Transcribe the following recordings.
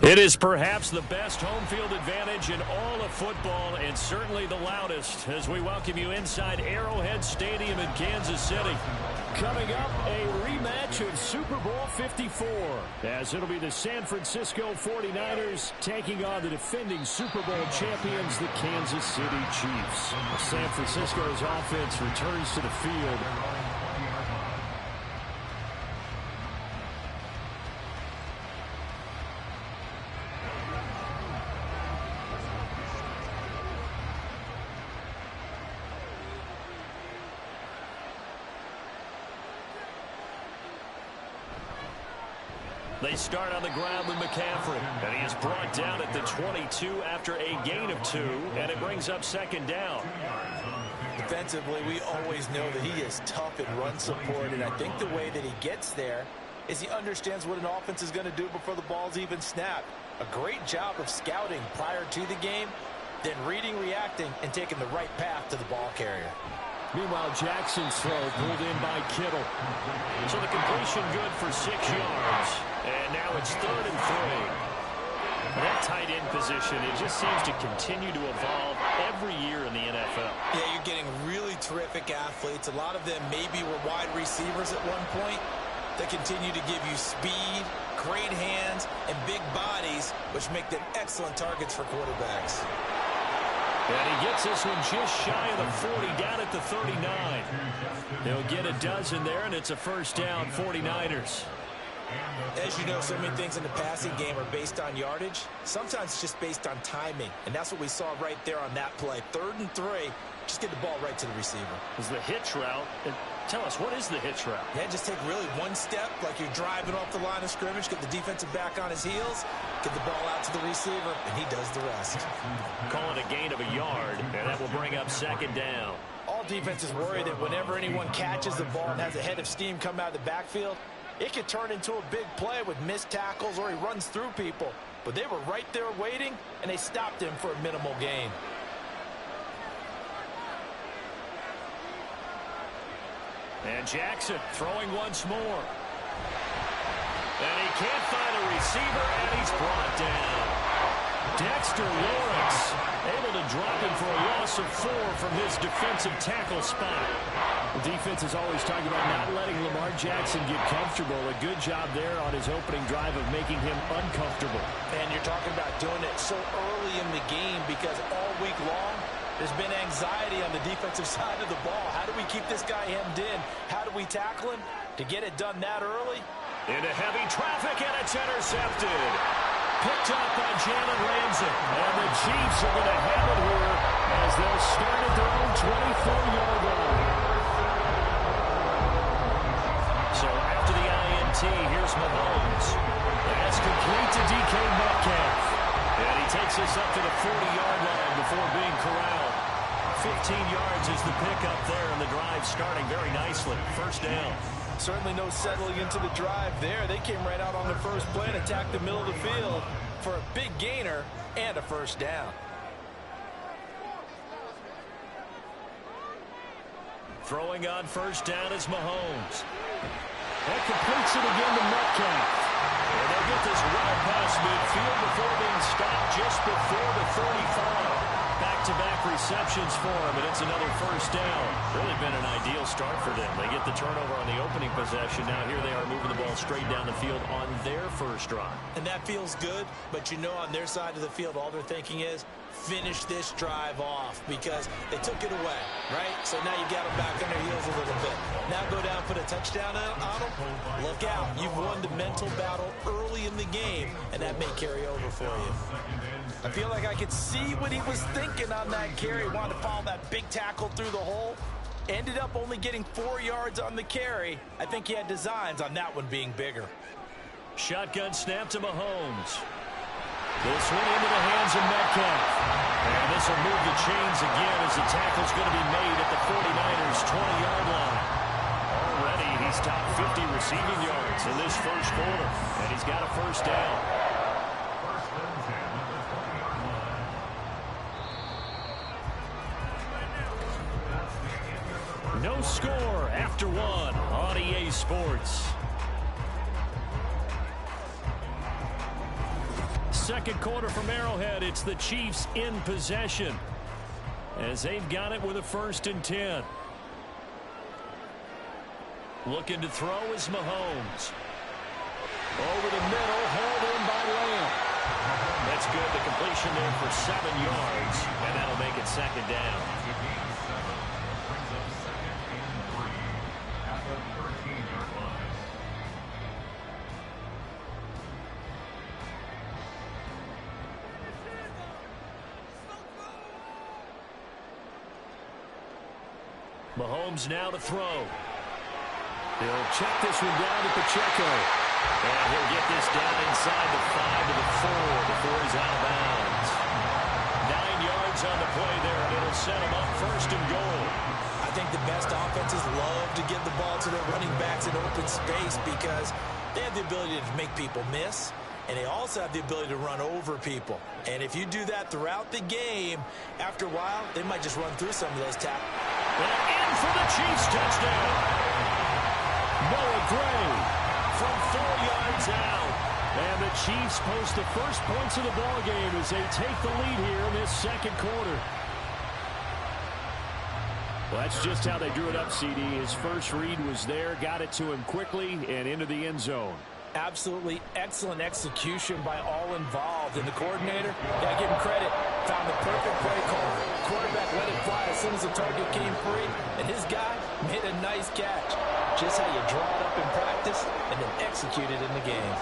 It is perhaps the best home field advantage in all of football and certainly the loudest as we welcome you inside Arrowhead Stadium in Kansas City. Coming up, a rematch of Super Bowl 54 as it'll be the San Francisco 49ers taking on the defending Super Bowl champions, the Kansas City Chiefs. San Francisco's offense returns to the field. They start on the ground with McCaffrey, and he is brought down at the 22 after a gain of 2, and it brings up second down. Defensively, we always know that he is tough in run support, and I think the way that he gets there is he understands what an offense is going to do before the ball's even snapped. A great job of scouting prior to the game, then reading, reacting, and taking the right path to the ball carrier. Meanwhile, Jackson's throw pulled in by Kittle. So the completion good for 6 yards. And now it's 3rd and 3. That tight end position, it just seems to continue to evolve every year in the NFL. Yeah, you're getting really terrific athletes. A lot of them maybe were wide receivers at one point. They continue to give you speed, great hands, and big bodies, which make them excellent targets for quarterbacks. And he gets this one just shy of the 40, down at the 39. They'll get a dozen there, and it's a first down, 49ers. As you know, so many things in the passing game are based on yardage. Sometimes it's just based on timing, and that's what we saw right there on that play. 3rd and 3, just get the ball right to the receiver. Is the hitch route. Tell us, what is the hitch route? Yeah, just take really one step, like you're driving off the line of scrimmage, get the defensive back on his heels, get the ball out to the receiver, and he does the rest. Call it a gain of a yard, and that will bring up second down. All defenses worry that whenever anyone catches the ball and has a head of steam come out of the backfield, it could turn into a big play with missed tackles or he runs through people. But they were right there waiting, and they stopped him for a minimal gain. And Jackson throwing once more. And he can't find a receiver, and he's brought down. Dexter Lawrence able to drop him for a loss of 4 from his defensive tackle spot. The defense is always talking about not letting Lamar Jackson get comfortable. A good job there on his opening drive of making him uncomfortable. And you're talking about doing it so early in the game because all week long there's been anxiety on the defensive side of the ball. How do we keep this guy hemmed in? How do we tackle him? To get it done that early? Into heavy traffic, and it's intercepted. Picked up by Jalen Ramsey. And the Chiefs are going to have it here as they'll start at their own 24-yard line. So after the INT, here's Mahomes. That's complete to DK Metcalf. And he takes us up to the 40-yard line before being corralled. 15 yards is the pickup there, and the drive starting very nicely. First down. Certainly no settling into the drive there. They came right out on the first play and attacked the middle of the field for a big gainer and a first down. Throwing on first down is Mahomes. That completes it again to Metcalf. And they'll get this well past midfield before being stopped just before the 35. Back-to-back receptions for him, and it's another first down. Really been an ideal start for them. They get the turnover on the opening possession. Now here they are moving the ball straight down the field on their first drive. And that feels good, but you know on their side of the field all they're thinking is finish this drive off because they took it away, right? So now you got them back on their heels a little bit. Now go down, put a touchdown on them. Look out. You've won the mental battle early in the game, and that may carry over for you. I feel like I could see what he was thinking on that carry. He wanted to follow that big tackle through the hole. Ended up only getting 4 yards on the carry. I think he had designs on that one being bigger. Shotgun snap to Mahomes. This one into the hands of Metcalf. And this will move the chains again as the tackle's going to be made at the 49ers' 20-yard line. Already he's top 50 receiving yards in this first quarter. And he's got a first down. No score after 1 on EA Sports. second quarter from Arrowhead. It's the Chiefs in possession as they've got it with a 1st and 10. Looking to throw is Mahomes. Over the middle, hauled in by Lamb. That's good. The completion there for 7 yards, and that'll make it 2nd down. Mahomes now to throw. He'll check this one down to Pacheco. And he'll get this down inside the 5 to the 4 before he's out of bounds. 9 yards on the play there, and it'll set him up 1st and goal. I think the best offenses love to give the ball to their running backs in open space because they have the ability to make people miss, and they also have the ability to run over people. And if you do that throughout the game, after a while, they might just run through some of those tackles. And in for the Chiefs touchdown. Noah Gray from 4 yards out. And the Chiefs post the first points of the ball game as they take the lead here in this 2nd quarter. Well, that's just how they drew it up, CD. His first read was there, got it to him quickly, and into the end zone. Absolutely excellent execution by all involved. And the coordinator, got to give him credit, found the perfect play call. Quarterback let it fly as soon as the target came free, and his guy made a nice catch. Just how you draw it up in practice and then execute it in the game.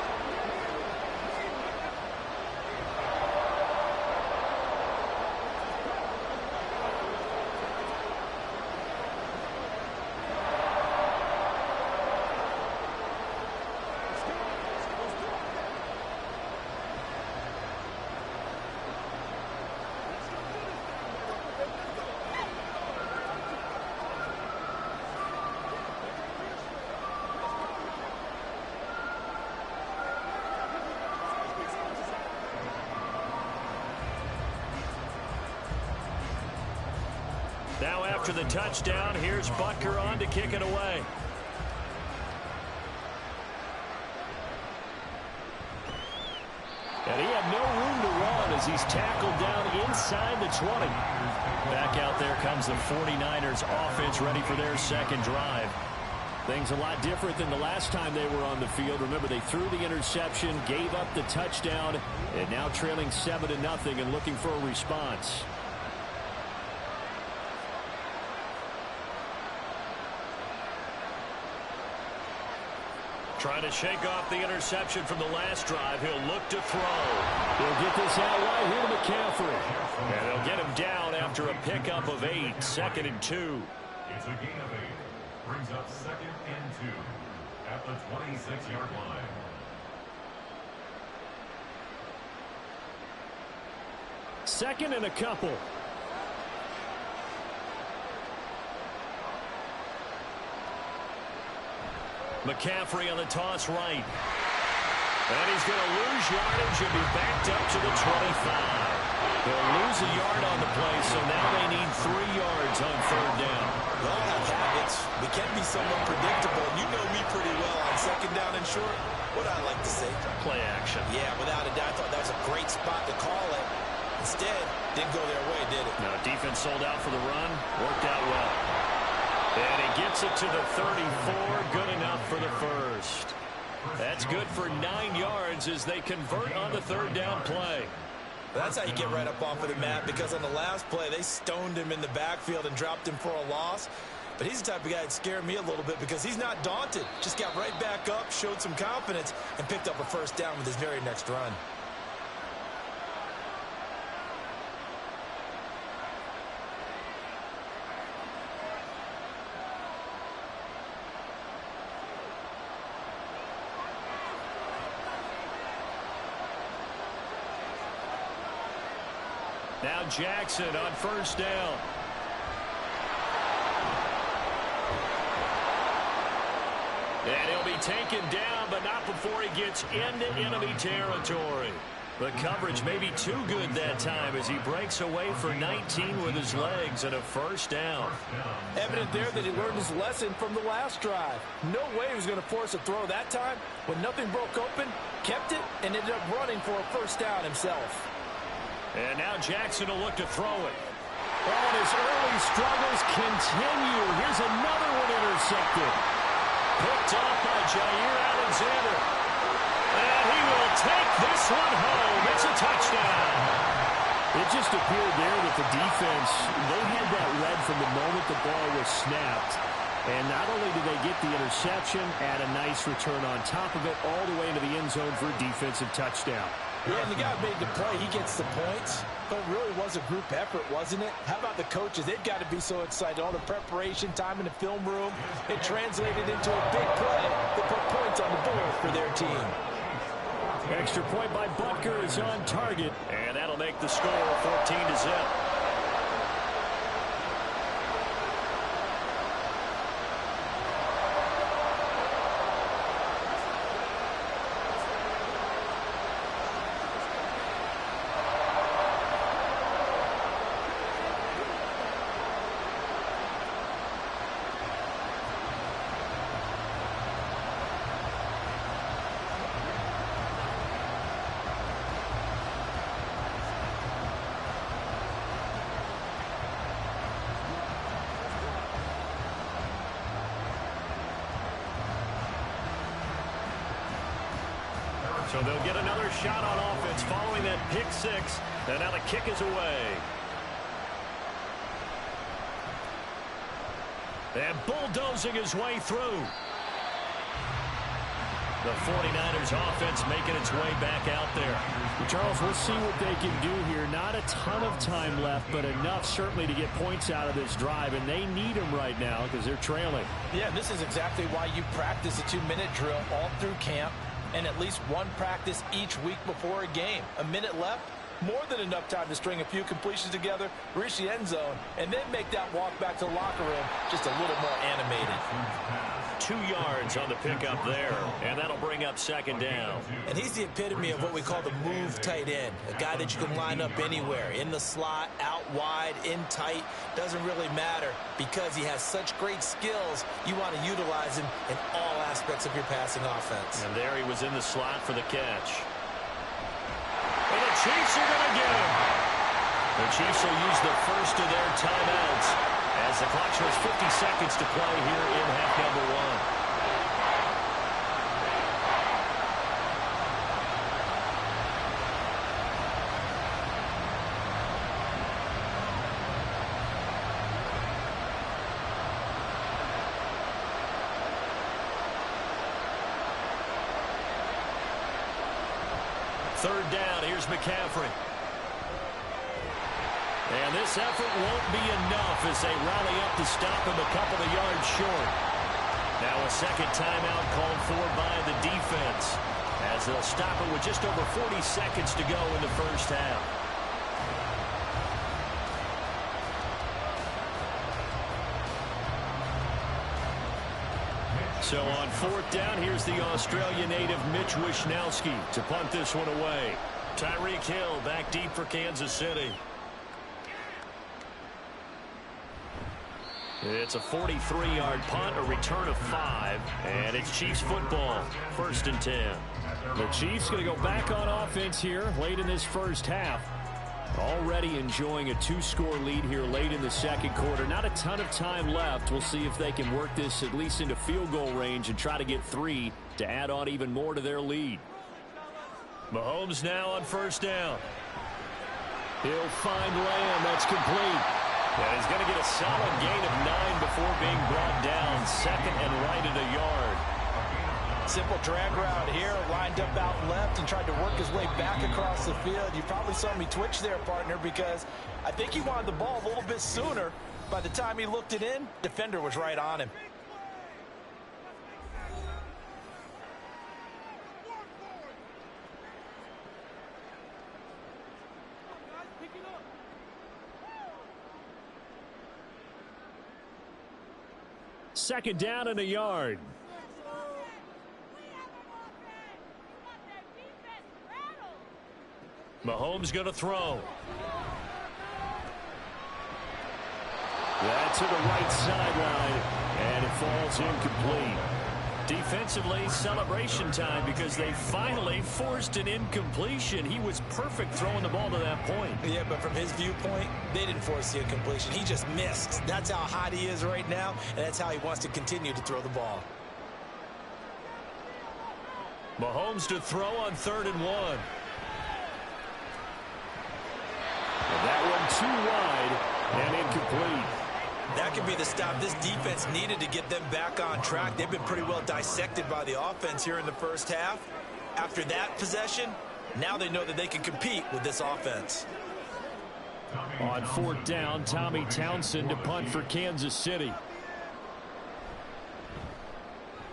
Now after the touchdown, here's Butker on to kick it away. And he had no room to run as he's tackled down inside the 20. Back out there comes the 49ers offense ready for their 2nd drive. Things a lot different than the last time they were on the field. Remember, they threw the interception, gave up the touchdown, and now trailing 7-0 and looking for a response. Trying to shake off the interception from the last drive. He'll look to throw. He'll get this out wide here to McCaffrey. And they'll get him down after a pickup of 8. 2nd and 2. It's a gain of 8. Brings up 2nd and 2 at the 26-yard line. Second and a couple. McCaffrey on the toss right. And he's going to lose yardage and be backed up to the 25. They'll lose a yard on the play, so now they need 3 yards on 3rd down. We all have habits. We can be somewhat predictable. You know me pretty well on 2nd down and short. What I like to say? Play action. Yeah, without a doubt. I thought that was a great spot to call it. Instead, didn't go their way, did it? No, defense sold out for the run. Worked out well. And he gets it to the 34. Good enough for the 1st. That's good for 9 yards as they convert on the 3rd down play. That's how you get right up off of the mat, because on the last play, they stoned him in the backfield and dropped him for a loss. But he's the type of guy that scared me a little bit because he's not daunted. Just got right back up, showed some confidence, and picked up a 1st down with his very next run. Now Jackson on 1st down. And he'll be taken down, but not before he gets into enemy territory. The coverage may be too good that time as he breaks away for 19 with his legs and a first down. Evident there that he learned his lesson from the last drive. No way he was going to force a throw that time. When nothing broke open, kept it, and ended up running for a first down himself. And now Jackson will look to throw it. Oh, and his early struggles continue. Here's another one intercepted. Picked off by Jair Alexander. And he will take this one home. It's a touchdown. It just appeared there that the defense, they had that read from the moment the ball was snapped. And not only did they get the interception, add a nice return on top of it, all the way into the end zone for a defensive touchdown. Yeah, and the guy made the play. He gets the points. But it really was a group effort, wasn't it? How about the coaches? They've got to be so excited. All the preparation, time in the film room. It translated into a big play that put points on the board for their team. Extra point by Butker is on target. And that'll make the score 14-0. So they'll get another shot on offense following that pick six. And now the kick is away. And bulldozing his way through. The 49ers offense making its way back out there. Charles, we'll see what they can do here. Not a ton of time left, but enough certainly to get points out of this drive. And they need them right now because they're trailing. Yeah, this is exactly why you practice a 2-minute drill all through camp. And at least one practice each week before a game. A minute left, more than enough time to string a few completions together, reach the end zone, and then make that walk back to the locker room just a little more animated. 2 yards on the pickup there, and that'll bring up second down. And he's the epitome of what we call the move tight end, a guy that you can line up anywhere, in the slot, out wide, in tight, doesn't really matter because he has such great skills. You want to utilize him in all aspects of your passing offense. And there he was in the slot for the catch. And the Chiefs are going to get him. The Chiefs will use the first of their timeouts as the clock shows 50 seconds to play here in half number 1. Third down, here's McCaffrey. And this effort won't be enough as they rally up to stop him a couple of yards short. Now a second timeout called for by the defense as they'll stop it with just over 40 seconds to go in the first half. So on fourth down, here's the Australia native Mitch Wishnowsky to punt this one away. Tyreek Hill back deep for Kansas City. It's a 43-yard punt, a return of 5, and it's Chiefs football, 1st and 10. The Chiefs going to go back on offense here late in this first half. Already enjoying a 2-score lead here late in the second quarter. Not a ton of time left. We'll see if they can work this at least into field goal range and try to get 3 to add on even more to their lead. Mahomes now on first down. He'll find Lamb. That's complete. And he's going to get a solid gain of 9 before being brought down. Second and right at a yard. Simple drag route here, lined up out left and tried to work his way back across the field. You probably saw me twitch there, partner, because I think he wanted the ball a little bit sooner. By the time he looked it in, defender was right on him. Second down and a yard. Mahomes going to throw. That's to the right sideline, and it falls incomplete. Defensively, celebration time because they finally forced an incompletion. He was perfect throwing the ball to that point. Yeah, but from his viewpoint, they didn't force the incompletion. He just missed. That's how hot he is right now, and that's how he wants to continue to throw the ball. Mahomes to throw on 3rd and 1. And that one too wide and incomplete. That could be the stop this defense needed to get them back on track. They've been pretty well dissected by the offense here in the first half. After that possession, now they know that they can compete with this offense. On 4th down, Tommy Townsend to punt for Kansas City.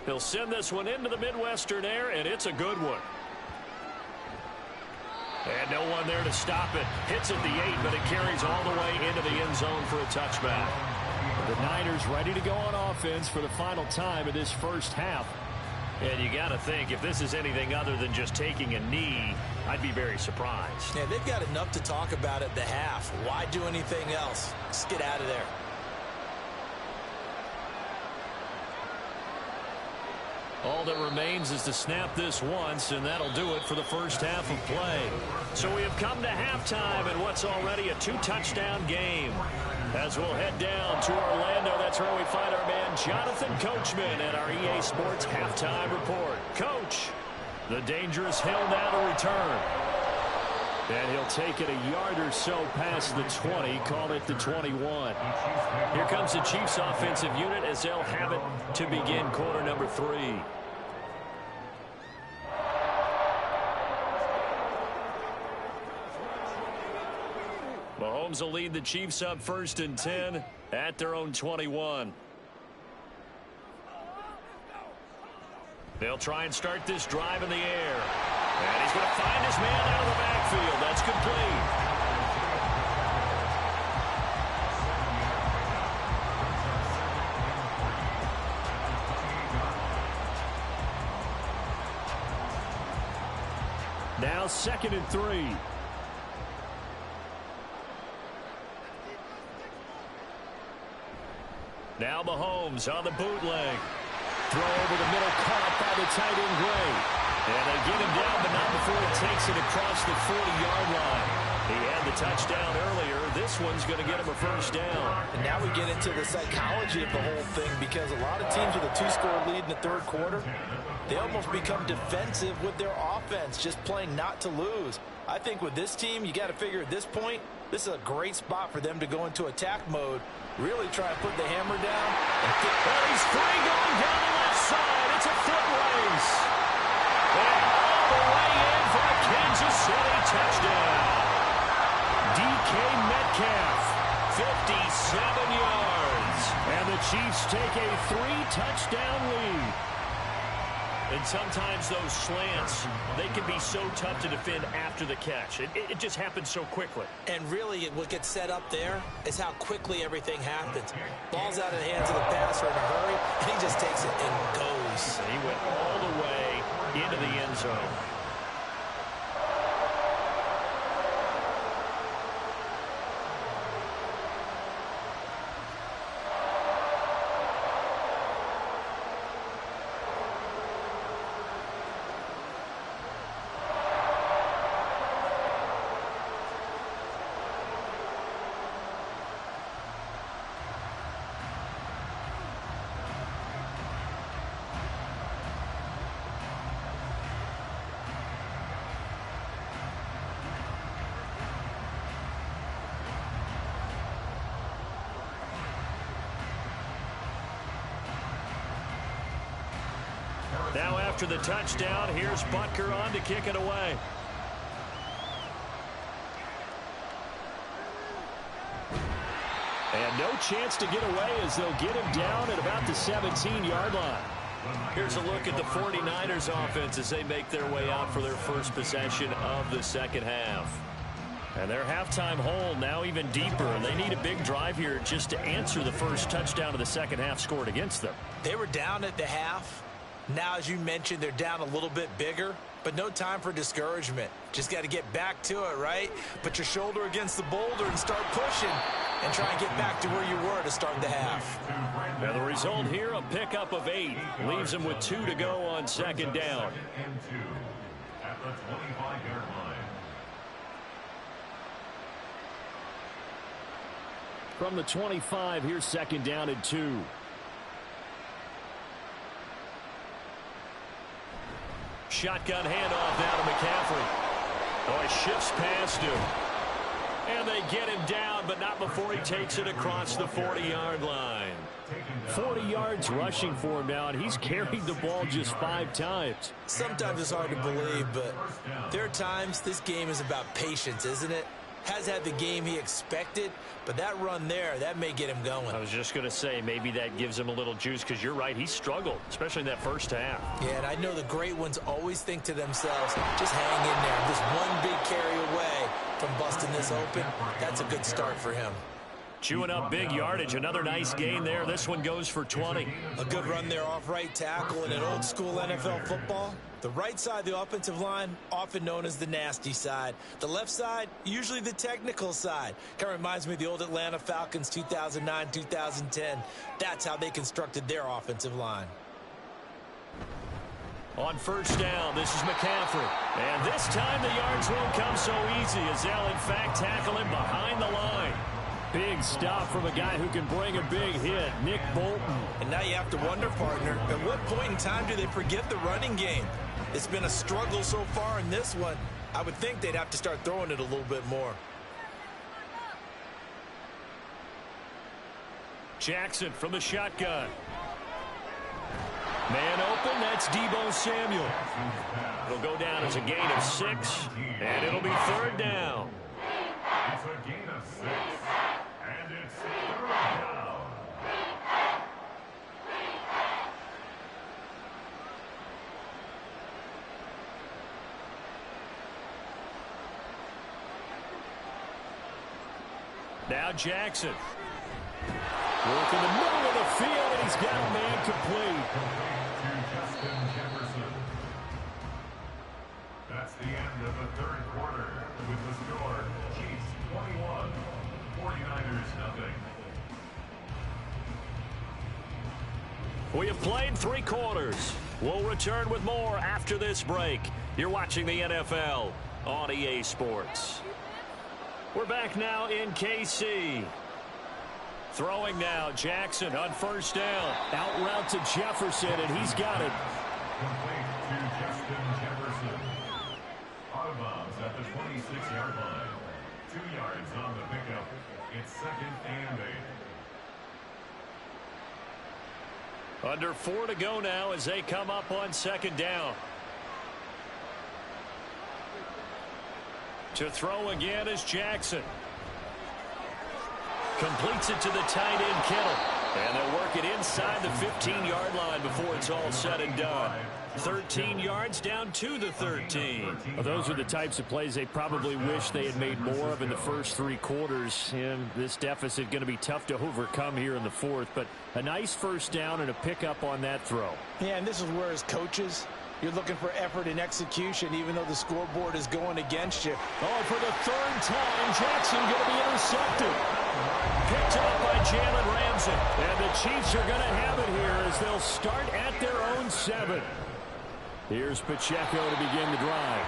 He'll send this one into the Midwestern air, and it's a good one. And no one there to stop it. Hits at the 8, but it carries all the way into the end zone for a touchback. The Niners ready to go on offense for the final time of this first half. And you got to think, if this is anything other than just taking a knee, I'd be very surprised. Yeah, they've got enough to talk about at the half. Why do anything else? Just get out of there. All that remains is to snap this once, and that'll do it for the first half of play. So we have come to halftime in what's already a 2-touchdown game. As we'll head down to Orlando, that's where we find our man Jonathan Coachman at our EA Sports Halftime Report. Coach, the dangerous Hill now to return. And he'll take it a yard or so past the 20, call it the 21. Here comes the Chiefs offensive unit as they'll have it to begin quarter number 3. Mahomes will lead the Chiefs up 1st and 10 at their own 21. They'll try and start this drive in the air. And he's going to find his man out of the backfield. That's complete. Now 2nd and 3. Now Mahomes on the bootleg. Throw over the middle, caught by the tight end Gray. And they get him down, but not before he takes it across the 40-yard line. He had the touchdown earlier. This one's going to get him a first down. And now we get into the psychology of the whole thing, because a lot of teams with a 2-score lead in the 3rd quarter, they almost become defensive with their offense, just playing not to lose. I think with this team, you got to figure at this point, this is a great spot for them to go into attack mode, really try to put the hammer down. And he's free going down the left side. It's a foot race. And all the way in for a Kansas City touchdown. DK Metcalf, 57 yards. And the Chiefs take a 3-touchdown lead. And sometimes those slants, they can be so tough to defend after the catch. It just happens so quickly. And really, what gets set up there is how quickly everything happens. Ball's out of the hands of the passer in a hurry, and he just takes it and goes. And he went all the way into the end zone. Now after the touchdown, here's Butker on to kick it away. And no chance to get away as they'll get him down at about the 17-yard line. Here's a look at the 49ers offense as they make their way out for their first possession of the second half. And their halftime hole now even deeper. They need a big drive here just to answer the first touchdown of the second half scored against them. They were down at the half. Now, as you mentioned, they're down a little bit bigger. but no time for discouragement. Just got to get back to it, right? Put your shoulder against the boulder and start pushing and try and get back to where you were to start the half. Now the result here, a pickup of 8. Leaves them with 2 to go on second down. And 2 at the 25-yard line. From the 25, here's second down and 2. Shotgun handoff now to McCaffrey. Oh, he shifts past him. And they get him down, but not before he takes it across the 40-yard line. 40 yards rushing for him now, and he's carried the ball just 5 times. Sometimes it's hard to believe, but there are times this game is about patience, isn't it? Has had the game he expected, but that run there, that may get him going. I was just going to say, maybe that gives him a little juice, because you're right, he struggled, especially in that first half. Yeah, and I know the great ones always think to themselves, just hang in there. Just one big carry away from busting this open. That's a good start for him. Chewing up big yardage. Another nice gain there. This one goes for 20. A good run there off right tackle in an old school NFL football. The right side of the offensive line, often known as the nasty side. The left side, usually the technical side. Kind of reminds me of the old Atlanta Falcons 2009-2010. That's how they constructed their offensive line. On first down, this is McCaffrey. And this time the yards won't come so easy as they'll, in fact, tackle him behind the line. Big stop from a guy who can bring a big hit, Nick Bolton. And now you have to wonder, partner, at what point in time do they forget the running game? It's been a struggle so far in this one. I would think they'd have to start throwing it a little bit more. Jackson from the shotgun. Man open, that's Deebo Samuel. It'll go down as a gain of 6, and it'll be third down. It's a gain of 6, and it's third down. Now Jackson. Work in the middle of the field, and he's got a man complete. To Justin Jefferson. That's the end of the third quarter with the score Chiefs 21, 49ers nothing. We have played 3 quarters. We'll return with more after this break. You're watching the NFL on EA Sports. We're back now in KC. Throwing now, Jackson on first down. Out route to Jefferson, and he's got it. Complete to Justin Jefferson. Out of bounds at the 26-yard line. 2 yards on the pickup. It's second and 8. Under 4 to go now as they come up on second down. To throw again is Jackson. Completes it to the tight end, Kittle. And they'll work it inside the 15-yard line before it's all said and done. 13 yards down to the 13. Well, those are the types of plays they probably wish they had made more of in the first 3 quarters. And this deficit going to be tough to overcome here in the fourth. But a nice first down and a pickup on that throw. Yeah, and this is where, as coaches, you're looking for effort and execution, even though the scoreboard is going against you. Oh, for the 3rd time, Jackson going to be intercepted. Picked up by Jalen Ramsey. And the Chiefs are going to have it here as they'll start at their own 7. Here's Pacheco to begin the drive.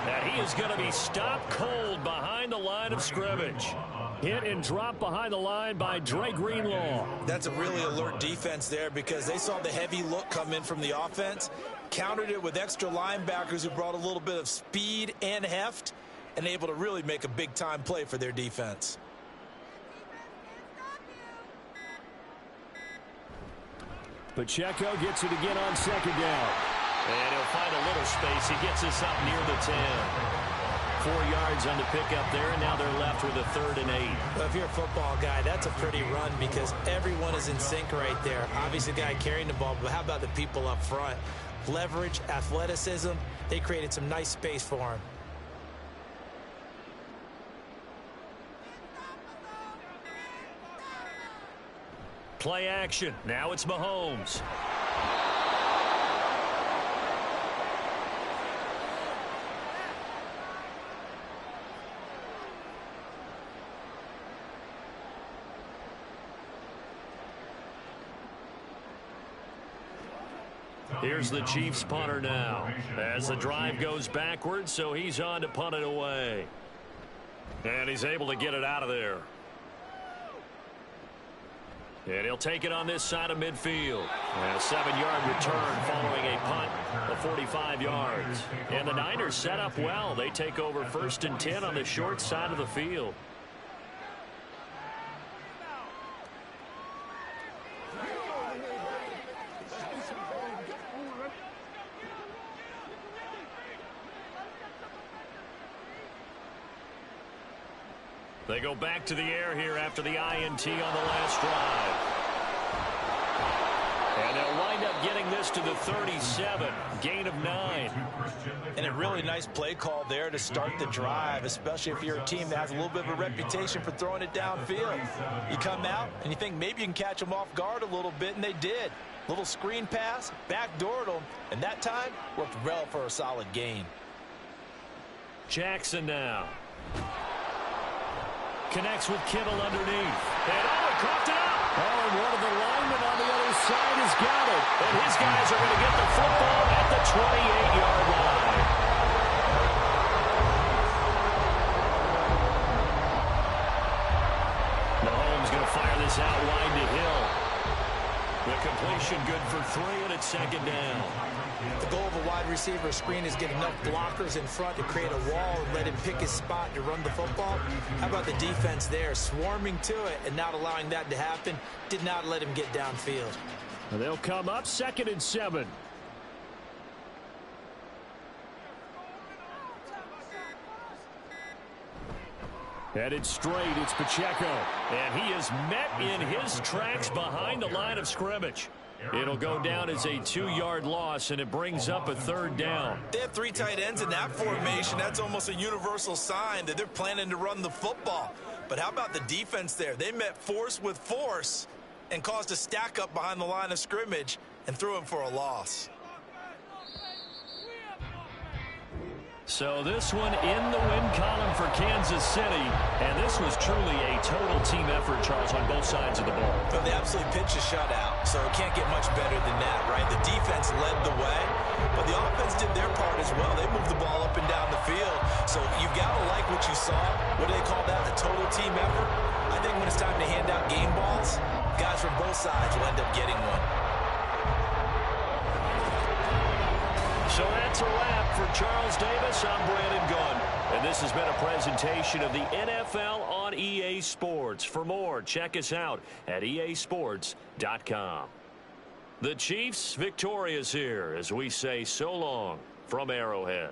And he is going to be stopped cold behind the line of scrimmage. Hit and drop behind the line by Dre Greenlaw. That's a really alert defense there because they saw the heavy look come in from the offense, countered it with extra linebackers who brought a little bit of speed and heft, and able to really make a big-time play for their defense. Pacheco gets it again on second down. And he'll find a little space. He gets us up near the 10. 4 yards on the pickup there, and now they're left with a 3rd and 8. Well, if you're a football guy, that's a pretty run because everyone is in sync right there. Obviously, the guy carrying the ball, but how about the people up front? Leverage, athleticism, they created some nice space for him. Play action. Now it's Mahomes. Here's the Chiefs punter now as the drive goes backwards, so he's on to punt it away. And he's able to get it out of there. And he'll take it on this side of midfield. And a 7-yard return following a punt of 45 yards. And the Niners set up well. They take over 1st and 10 on the short side of the field. They go back to the air here after the INT on the last drive. And they'll wind up getting this to the 37. Gain of 9. And a really nice play call there to start the drive, especially if you're a team that has a little bit of a reputation for throwing it downfield. You come out and you think maybe you can catch them off guard a little bit, and they did. Little screen pass, backdoored them, and that time worked well for a solid gain. Jackson now. Connects with Kittle underneath. And he caught it up. Oh, and one of the linemen on the other side has got it. And his guys are going to get the football at the 28-yard line. Mahomes going to fire this out wide to Hill. The completion good for 3, and it's 2nd down. The goal of a wide receiver screen is get enough blockers in front to create a wall and let him pick his spot to run the football. How about the defense there, swarming to it and not allowing that to happen? Did not let him get downfield. And they'll come up 2nd and 7. Headed straight, it's Pacheco. And he is met in his tracks behind the line of scrimmage. It'll go down as a 2-yard loss, and it brings up a 3rd down. They have 3 tight ends in that formation. That's almost a universal sign that they're planning to run the football. But how about the defense there? They met force with force and caused a stack up behind the line of scrimmage and threw him for a loss. So this one in the win column for Kansas City. And this was truly a total team effort, Charles, on both sides of the ball. Well, they absolutely pitched a shutout, so it can't get much better than that, right? The defense led the way, but the offense did their part as well. They moved the ball up and down the field. So you've got to like what you saw. What do they call that? A total team effort? I think when it's time to hand out game balls, guys from both sides will end up getting one. So that's a wrap for Charles Davis. I'm Brandon Gunn. And this has been a presentation of the NFL on EA Sports. For more, check us out at easports.com. The Chiefs victorious here as we say so long from Arrowhead.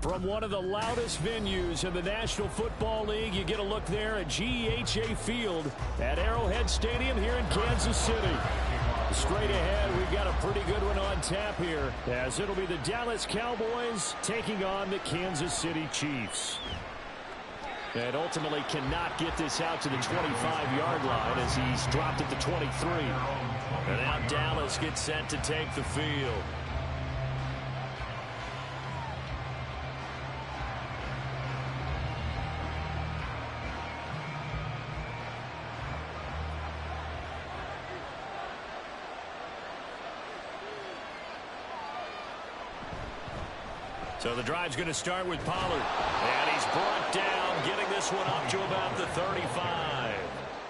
From one of the loudest venues in the National Football League, you get a look there at GEHA Field at Arrowhead Stadium here in Kansas City. Straight ahead, we've got a pretty good one on tap here, as it'll be the Dallas Cowboys taking on the Kansas City Chiefs. And ultimately cannot get this out to the 25-yard line as he's dropped at the 23. And now Dallas gets set to take the field. So the drive's going to start with Pollard. And he's brought down, getting this one up to about the 35.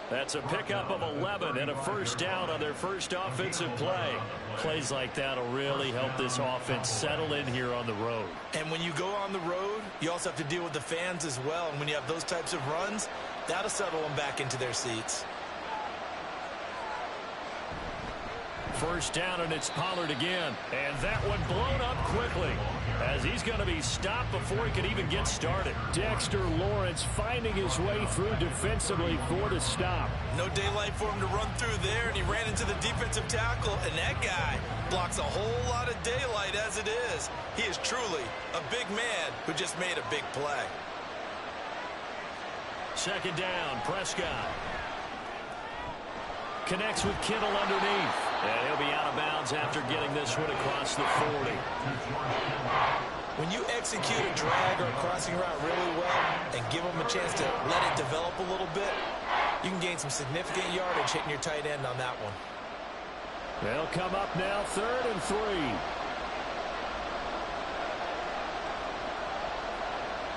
That's a pickup of 11 and a first down on their first offensive play. Plays like that will really help this offense settle in here on the road. And when you go on the road, you also have to deal with the fans as well. And when you have those types of runs, that'll settle them back into their seats. First down, and it's Pollard again. And that one blown up quickly, as he's going to be stopped before he can even get started. Dexter Lawrence finding his way through defensively for the stop. No daylight for him to run through there, and he ran into the defensive tackle, and that guy blocks a whole lot of daylight as it is. He is truly a big man who just made a big play. Second down, Prescott. Connects with Kittle underneath. And he'll be out of bounds after getting this one across the 40. When you execute a drag or a crossing route really well and give them a chance to let it develop a little bit, you can gain some significant yardage hitting your tight end on that one. They'll come up now, 3rd and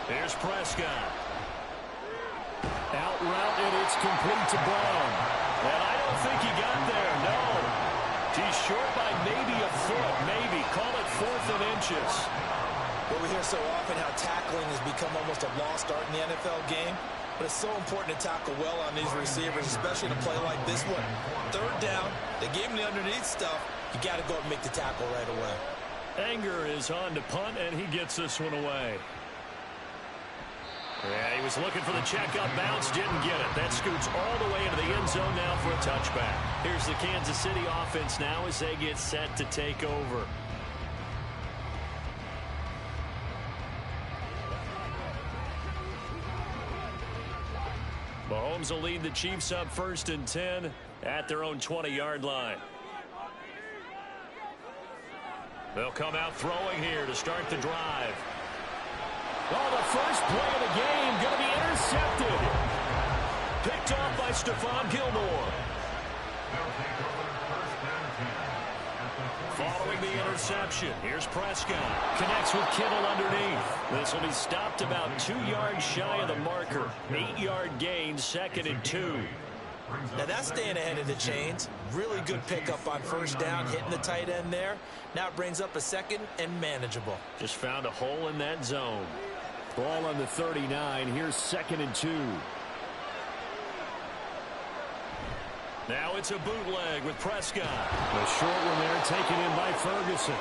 3. Here's Prescott. Out route, and it's complete to Brown. And I don't think he got there, no. He's short by maybe a foot, maybe. Call it 4th and inches. Well, we hear so often how tackling has become almost a lost art in the NFL game. But it's so important to tackle well on these receivers, especially in a play like this one. 3rd down, they gave him the underneath stuff. You got to go and make the tackle right away. Anger is on to punt, and he gets this one away. Yeah, he was looking for the checkup bounce, didn't get it. That scoots all the way into the end zone now for a touchback. Here's the Kansas City offense now as they get set to take over. Mahomes will lead the Chiefs up 1st and 10 at their own 20-yard line. They'll come out throwing here to start the drive. Oh, the first play of the game going to be intercepted. Picked off by Stephon Gilmore. Following the interception, here's Prescott. Connects with Kittle underneath. This will be stopped about 2 yards shy of the marker. 8-yard gain, 2nd and 2. Now that's staying ahead of the chains. Really good pickup on first down, hitting the tight end there. Now it brings up a 2nd and manageable. Just found a hole in that zone. Ball on the 39. Here's 2nd and 2. Now it's a bootleg with Prescott. The short one there taken in by Ferguson.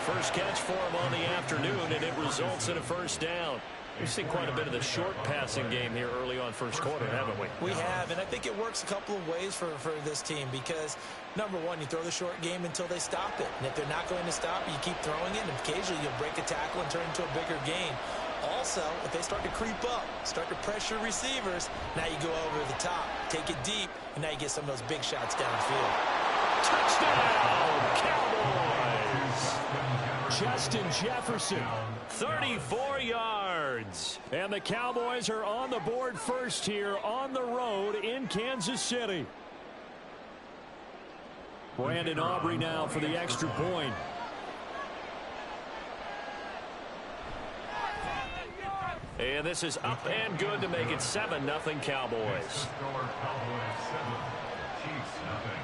First catch for him on the afternoon, and it results in a first down. We've seen quite a bit of the short passing game here early on first quarter, haven't we? We have, and I think it works a couple of ways for this team because, number one, you throw the short game until they stop it. And if they're not going to stop it, you keep throwing it, and occasionally you'll break a tackle and turn it into a bigger gain. Also, if they start to creep up, start to pressure receivers, now you go over the top, take it deep, and now you get some of those big shots downfield. Touchdown, Cowboys! Justin Jefferson. 34 yards. And the Cowboys are on the board first here on the road in Kansas City. Brandon Aubrey now for the extra point. And this is up and good to make it 7-0 Cowboys. Score Cowboys 7, Chiefs nothing.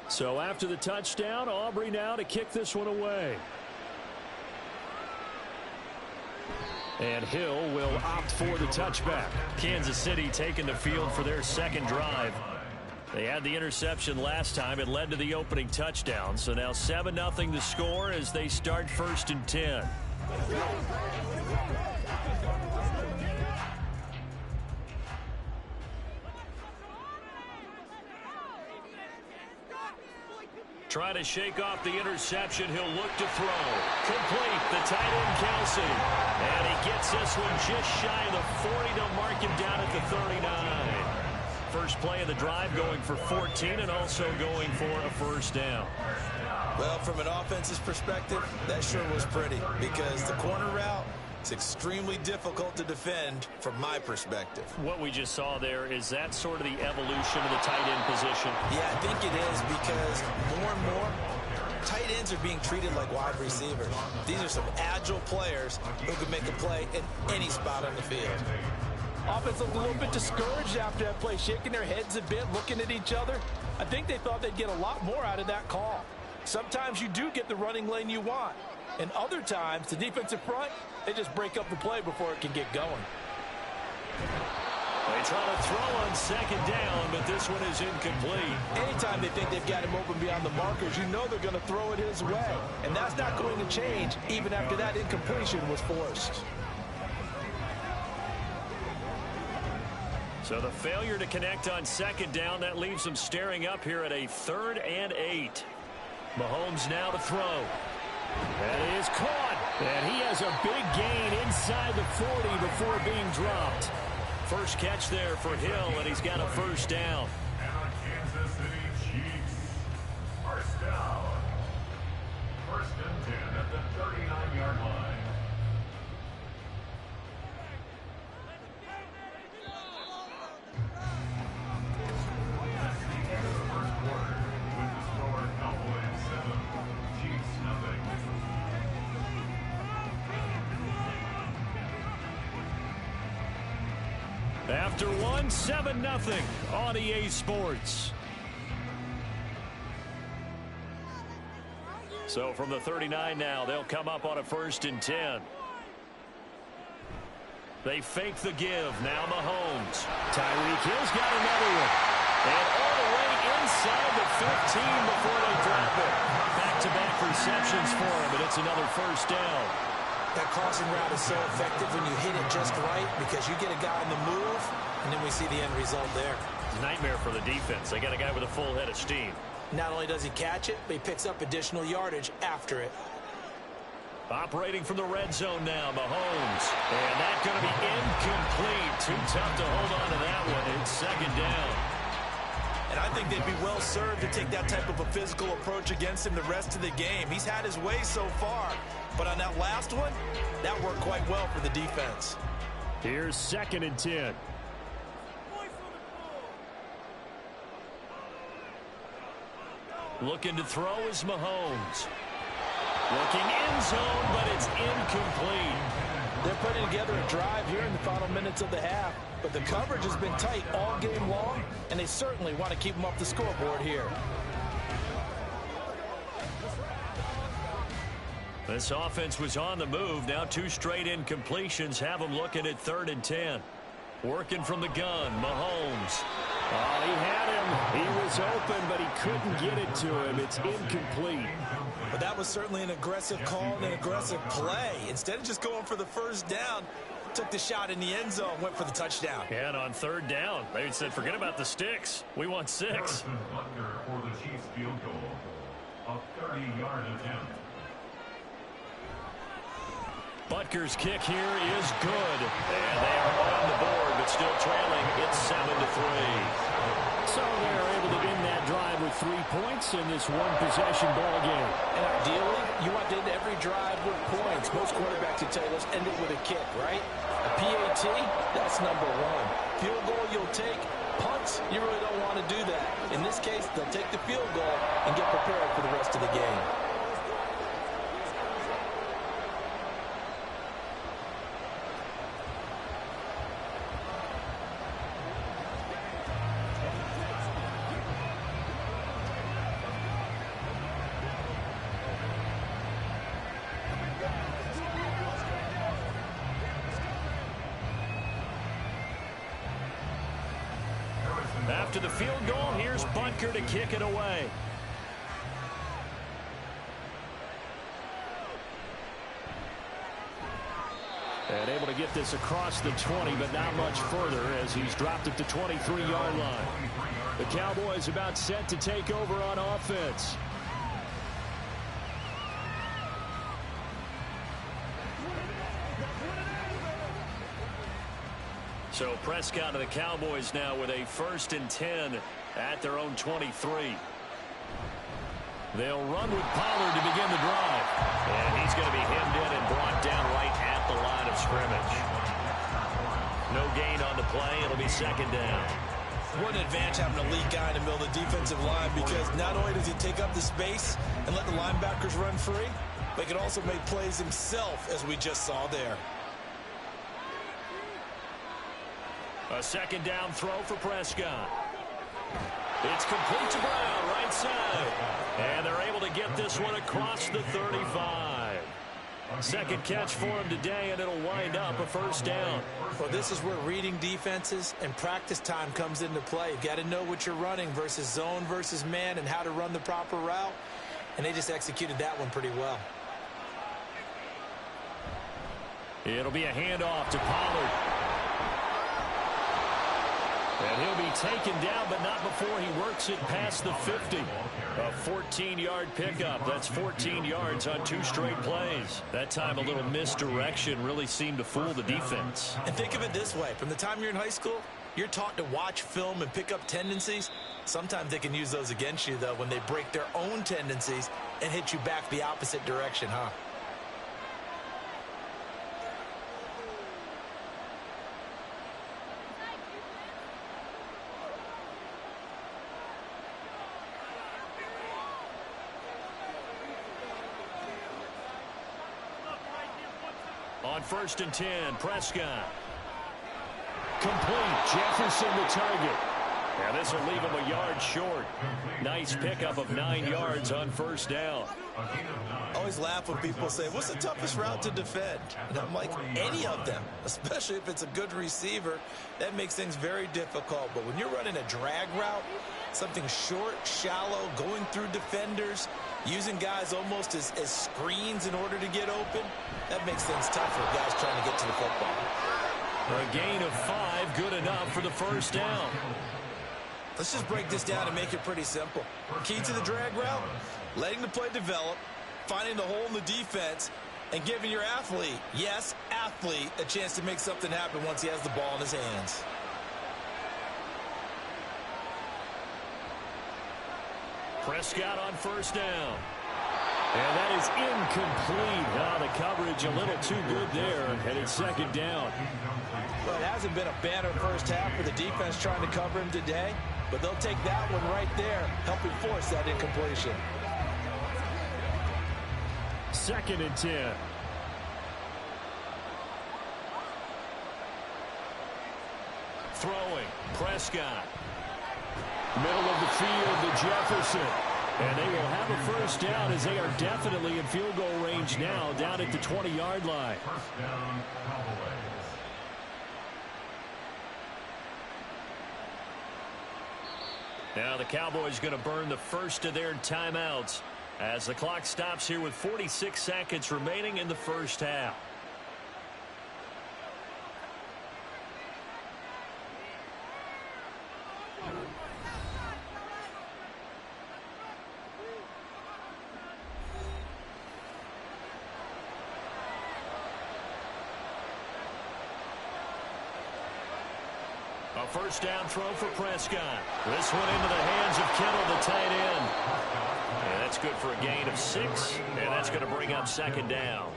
So after the touchdown, Aubrey now to kick this one away. And Hill will opt for the touchback. Kansas City taking the field for their second drive. They had the interception last time. It led to the opening touchdown. So now 7-0 the score as they start 1st and 10. Try to shake off the interception. He'll look to throw. Complete. The tight end, Kelsey. And he gets this one just shy of the 40 to mark him down at the 39. First play of the drive going for 14 and also going for a first down. Well, from an offensive perspective, that sure was pretty because the corner route is extremely difficult to defend from my perspective. What we just saw there, is that sort of the evolution of the tight end position? Yeah, I think it is because more and more tight ends are being treated like wide receivers. These are some agile players who can make a play in any spot on the field. Offense looked a little bit discouraged after that play, shaking their heads a bit, looking at each other. I think they thought they'd get a lot more out of that call. Sometimes you do get the running lane you want. And other times, the defensive front, they just break up the play before it can get going. They try to throw on second down, but this one is incomplete. Anytime they think they've got him open beyond the markers, you know they're going to throw it his way. And that's not going to change even after that incompletion was forced. So the failure to connect on second down, that leaves them staring up here at a 3rd and 8. Mahomes now to throw. That is caught. And he has a big gain inside the 40 before being dropped. First catch there for Hill, and he's got a first down. And on Kansas City Chiefs, first down. 1st and 10 at the 39-yard line. After one, 7-0 on EA Sports. So from the 39 now, they'll come up on a 1st and 10. They fake the give. Now Mahomes. Tyreek Hill's got another one. And all the way inside the 15 before they drop it. Back-to-back receptions for him, and it's another first down. That crossing route is so effective when you hit it just right because you get a guy on the move, and then we see the end result there. Nightmare for the defense. They got a guy with a full head of steam. Not only does he catch it, but he picks up additional yardage after it. Operating from the red zone now, Mahomes. And that's going to be incomplete. Too tough to hold on to that one. It's second down. And I think they'd be well served to take that type of a physical approach against him the rest of the game. He's had his way so far. But on that last one, that worked quite well for the defense. Here's 2nd and 10. Looking to throw is Mahomes. Looking end zone, but it's incomplete. They're putting together a drive here in the final minutes of the half. But the coverage has been tight all game long, and they certainly want to keep them off the scoreboard here. This offense was on the move. Now 2 straight incompletions have them looking at 3rd and 10. Working from the gun, Mahomes. Oh, he had him. He was open, but he couldn't get it to him. It's incomplete. But that was certainly an aggressive call and an aggressive play. Instead of just going for the first down, took the shot in the end zone, went for the touchdown. And on 3rd down, they said, forget about the sticks. We want 6. Harrison Butker for the Chiefs field goal. A 30-yard attempt. Butker's kick here is good. And they are on the board, but still trailing. It's 7-3. So they're able to end that drive with 3 points in this one-possession ball game. And ideally, you want to end every drive with points. Most quarterbacks would tell you, let's end it with a kick, right? A PAT, that's number 1. Field goal you'll take. Punts, you really don't want to do that. In this case, they'll take the field goal and get prepared for the rest of the game. After the field goal, here's Butker to kick it away. And able to get this across the 20, but not much further as he's dropped at the 23-yard line. The Cowboys about set to take over on offense. So Prescott of the Cowboys now with a 1st and 10 at their own 23. They'll run with Pollard to begin the drive. And he's going to be hemmed in and brought down right at the line of scrimmage. No gain on the play. It'll be 2nd down. What an advantage having a lead guy in the middle of the defensive line, because not only does he take up the space and let the linebackers run free, but he can also make plays himself, as we just saw there. A 2nd down throw for Prescott. It's complete to Brown, right side. And they're able to get this one across the 35. 2nd catch for him today, and it'll wind up a 1st down. Well, this is where reading defenses and practice time comes into play. You've got to know what you're running versus zone versus man and how to run the proper route. And they just executed that one pretty well. It'll be a handoff to Pollard. And he'll be taken down, but not before he works it past the 50. A 14-yard pickup. That's 14 yards on 2 straight plays. That time a little misdirection really seemed to fool the defense. And think of it this way. From the time you're in high school, you're taught to watch film and pick up tendencies. Sometimes they can use those against you, though, when they break their own tendencies and hit you back the opposite direction, huh? On 1st and 10, Prescott. Complete. Jefferson the target. Yeah, this will leave him a yard short. Nice pickup of 9 yards on 1st down. I always laugh when people say, what's the toughest route to defend? And I'm like, any of them, especially if it's a good receiver. That makes things very difficult. But when you're running a drag route, something short, shallow, going through defenders, using guys almost as screens in order to get open, that makes things tough for guys trying to get to the football. A gain of 5, good enough for the 1st down. Let's just break this down and make it pretty simple. Key to the drag route, letting the play develop, finding the hole in the defense, and giving your athlete, yes, athlete, a chance to make something happen once he has the ball in his hands. Prescott on 1st down. And that is incomplete. Oh, the coverage a little too good there, and it's 2nd down. Well, it hasn't been a banner first half for the defense trying to cover him today, but they'll take that one right there, helping force that incompletion. 2nd and 10. Throwing, Prescott. Middle of the field to Jefferson. And they will have a first down as they are definitely in field goal range now, down at the 20-yard line. First down, Cowboys. Now the Cowboys going to burn the first of their timeouts as the clock stops here with 46 seconds remaining in the first half. A first down throw for Prescott. This one into the hands of Kittle, the tight end. And that's good for a gain of 6, and that's going to bring up second down.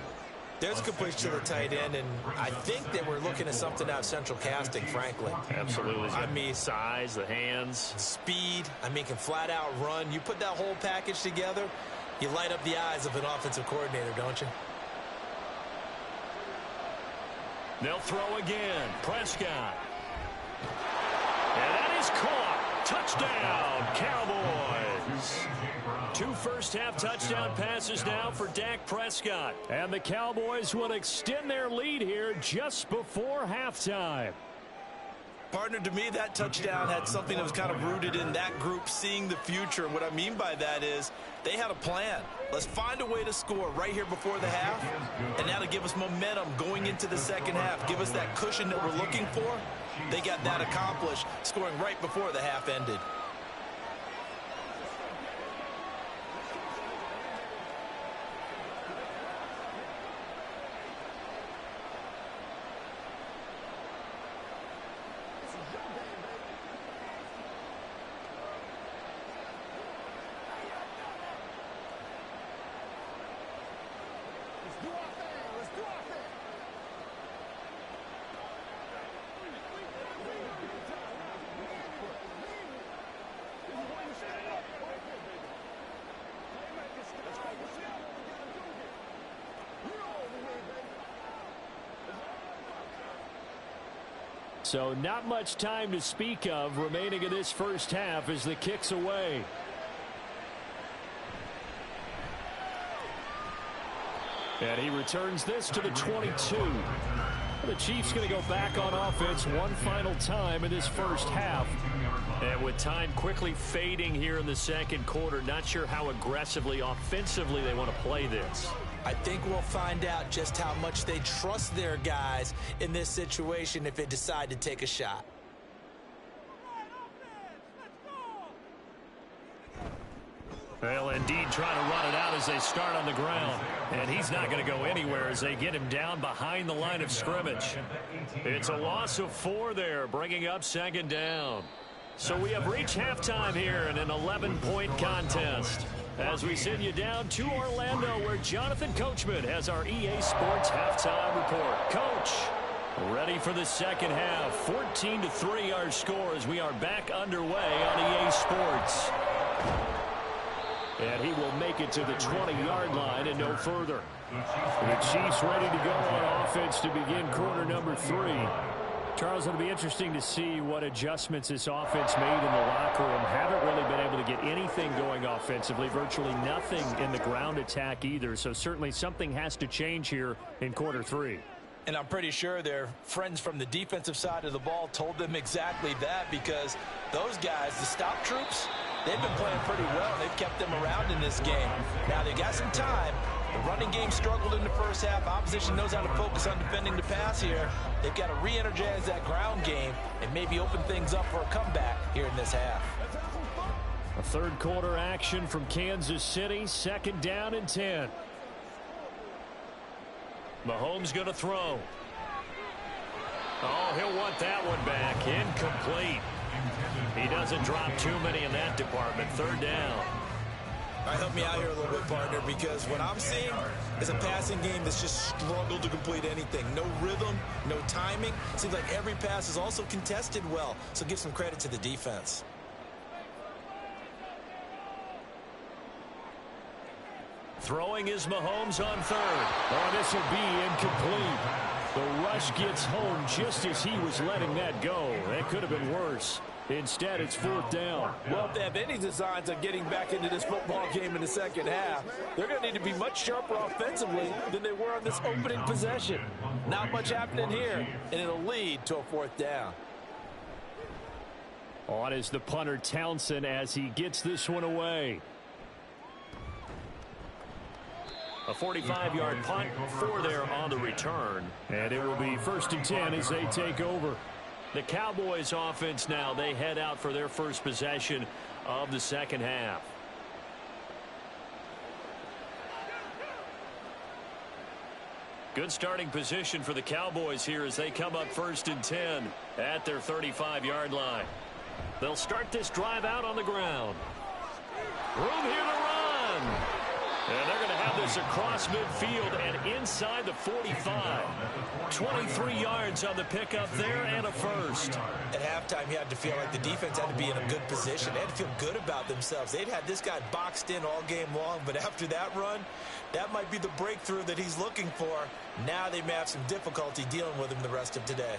There's completion to the tight end, and I think that we're looking at something out of central casting, frankly. Absolutely. I mean, size, the hands. Speed, I mean, can flat out run. You put that whole package together, you light up the eyes of an offensive coordinator, don't you? They'll throw again. Prescott. And that is caught. Touchdown, Cowboys. 2 first-half touchdown passes now for Dak Prescott. And the Cowboys will extend their lead here just before halftime. Partner, to me, that touchdown had something that was kind of rooted in that group seeing the future. And what I mean by that is they had a plan. Let's find a way to score right here before the half, and that'll give us momentum going into the second half, give us that cushion that we're looking for. They got that accomplished, scoring right before the half ended. So not much time to speak of remaining in this first half as the kick's away. And he returns this to the 22. The Chiefs going to go back on offense one final time in this first half. And with time quickly fading here in the second quarter, not sure how aggressively, offensively they want to play this. I think we'll find out just how much they trust their guys in this situation if they decide to take a shot. Well, indeed, trying to run it out as they start on the ground. And he's not going to go anywhere as they get him down behind the line of scrimmage. It's a loss of 4 there, bringing up second down. So we have reached halftime here in an 11-point contest. As we send you down to Orlando, where Jonathan Coachman has our EA Sports halftime report. Coach, ready for the second half. 14-3 our score as we are back underway on EA Sports. And he will make it to the 20-yard line and no further. The Chiefs ready to go on offense to begin quarter number 3. Charles, it'll be interesting to see what adjustments this offense made in the locker room. Haven't really been able to get anything going offensively, virtually nothing in the ground attack either. So certainly something has to change here in quarter 3. And I'm pretty sure their friends from the defensive side of the ball told them exactly that, because those guys, the stop troops, they've been playing pretty well. They've kept them around in this game. Now, they got some time. The running game struggled in the first half. Opposition knows how to focus on defending the pass here. They've got to re-energize that ground game and maybe open things up for a comeback here in this half. A third quarter action from Kansas City. Second down and 10. Mahomes going to throw. Oh, he'll want that one back. Incomplete. He doesn't drop too many in that department. Third down. All right, help me out here a little bit, partner, because what I'm seeing is a passing game that's just struggled to complete anything. No rhythm, no timing. Seems like every pass is also contested well, so give some credit to the defense. Throwing is Mahomes on third. Oh, this will be incomplete. The rush gets home just as he was letting that go. That could have been worse. Instead, it's 4th down. Well, if they have any designs on getting back into this football game in the second half, they're going to need to be much sharper offensively than they were on this opening possession. Not much happening here, and it'll lead to a 4th down. On is the punter Townsend as he gets this one away. A 45-yard punt for there on the return. And it will be 1st and 10 as they take over. The Cowboys offense now, they head out for their first possession of the second half. Good starting position for the Cowboys here as they come up 1st and 10 at their 35-yard line. They'll start this drive out on the ground. Room here to run. And they're going to have this across midfield and inside the 45. 23 yards on the pickup there and a first. At halftime, you had to feel like the defense had to be in a good position. They had to feel good about themselves. They'd had this guy boxed in all game long, but after that run, that might be the breakthrough that he's looking for. Now they may have some difficulty dealing with him the rest of today.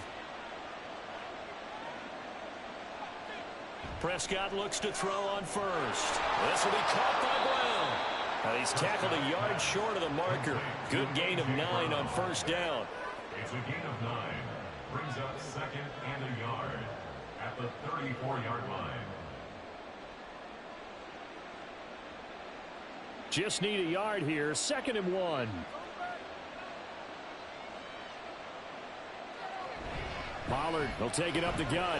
Prescott looks to throw on first. This will be caught by Brown. He's tackled a yard short of the marker. Good gain of 9 on 1st down. It's a gain of 9. Brings up 2nd and a yard at the 34-yard line. Just need a yard here. 2nd and 1. Pollard will take it up the gut.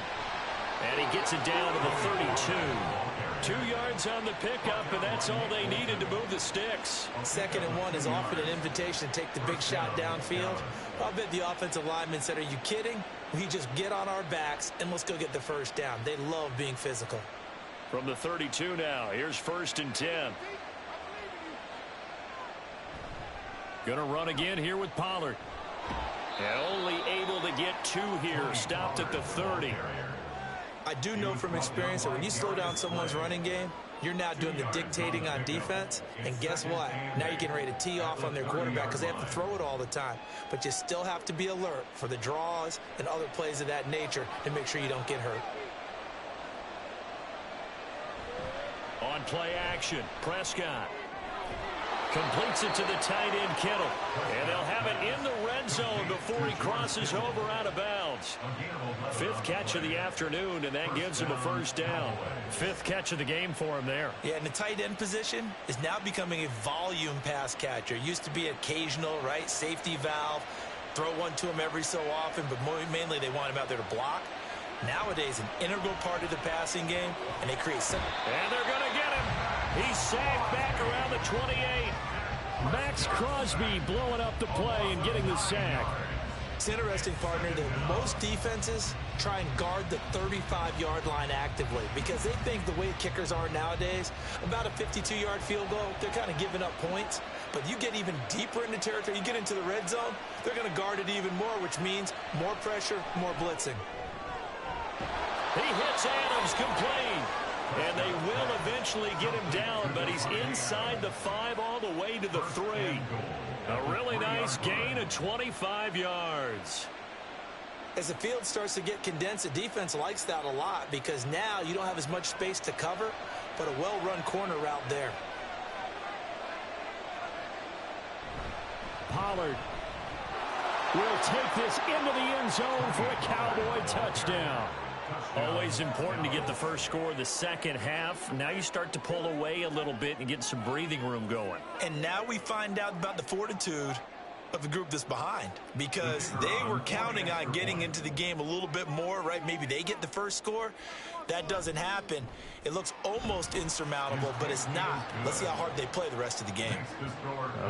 And he gets it down to the 32. 2 yards on the pickup, and that's all they needed to move the sticks. 2nd and 1 is often an invitation to take the big shot downfield. I bet the offensive lineman said, are you kidding? We just get on our backs and let's go get the 1st down. They love being physical. From the 32 now, here's 1st and 10. Going to run again here with Pollard. And only able to get 2 here. Stopped at the 30. I do know from experience that when you slow down someone's running game, you're now doing the dictating on defense. And guess what? Now you're getting ready to tee off on their quarterback because they have to throw it all the time. But you still have to be alert for the draws and other plays of that nature to make sure you don't get hurt. On play action, Prescott completes it to the tight end Kittle. And they'll have it in the red zone before he crosses over out of bounds. 5th catch of the afternoon, and that gives him a 1st down. 5th catch of the game for him there. Yeah, and the tight end position is now becoming a volume pass catcher. It used to be occasional, right? Safety valve. Throw one to him every so often, but mainly they want him out there to block. Nowadays, an integral part of the passing game, and they create some. And they're going to get him. He's sacked back around the 28. Max Crosby blowing up the play and getting the sack. It's interesting, partner, that most defenses try and guard the 35-yard line actively because they think the way kickers are nowadays, about a 52-yard field goal, they're kind of giving up points. But you get even deeper into territory, you get into the red zone, they're going to guard it even more, which means more pressure, more blitzing. He hits Adams complete. And they will eventually get him down, but he's inside the 5 all the way to the 3. A really nice gain of 25 yards. As the field starts to get condensed, the defense likes that a lot because now you don't have as much space to cover, but a well-run corner route there. Pollard will take this into the end zone for a Cowboy touchdown. Always important to get the first score of the second half. Now you start to pull away a little bit and get some breathing room going. And now we find out about the fortitude of the group that's behind because they were counting on getting into the game a little bit more, right? Maybe they get the first score. That doesn't happen. It looks almost insurmountable, but it's not. Let's see how hard they play the rest of the game.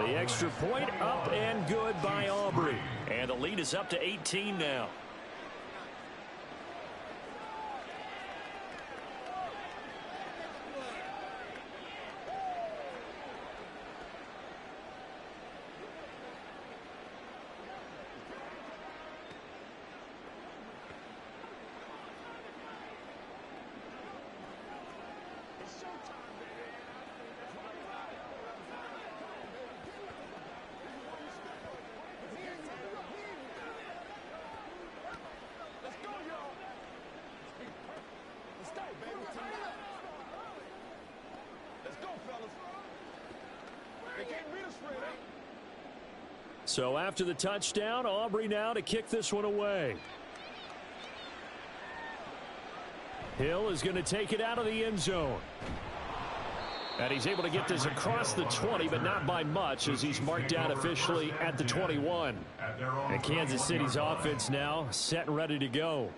The extra point up and good by Aubrey. And the lead is up to 18 now. So after the touchdown, Aubrey now to kick this one away. Hill is going to take it out of the end zone. And he's able to get this across the 20, but not by much, as he's marked down officially at the 21. And Kansas City's offense now set and ready to go.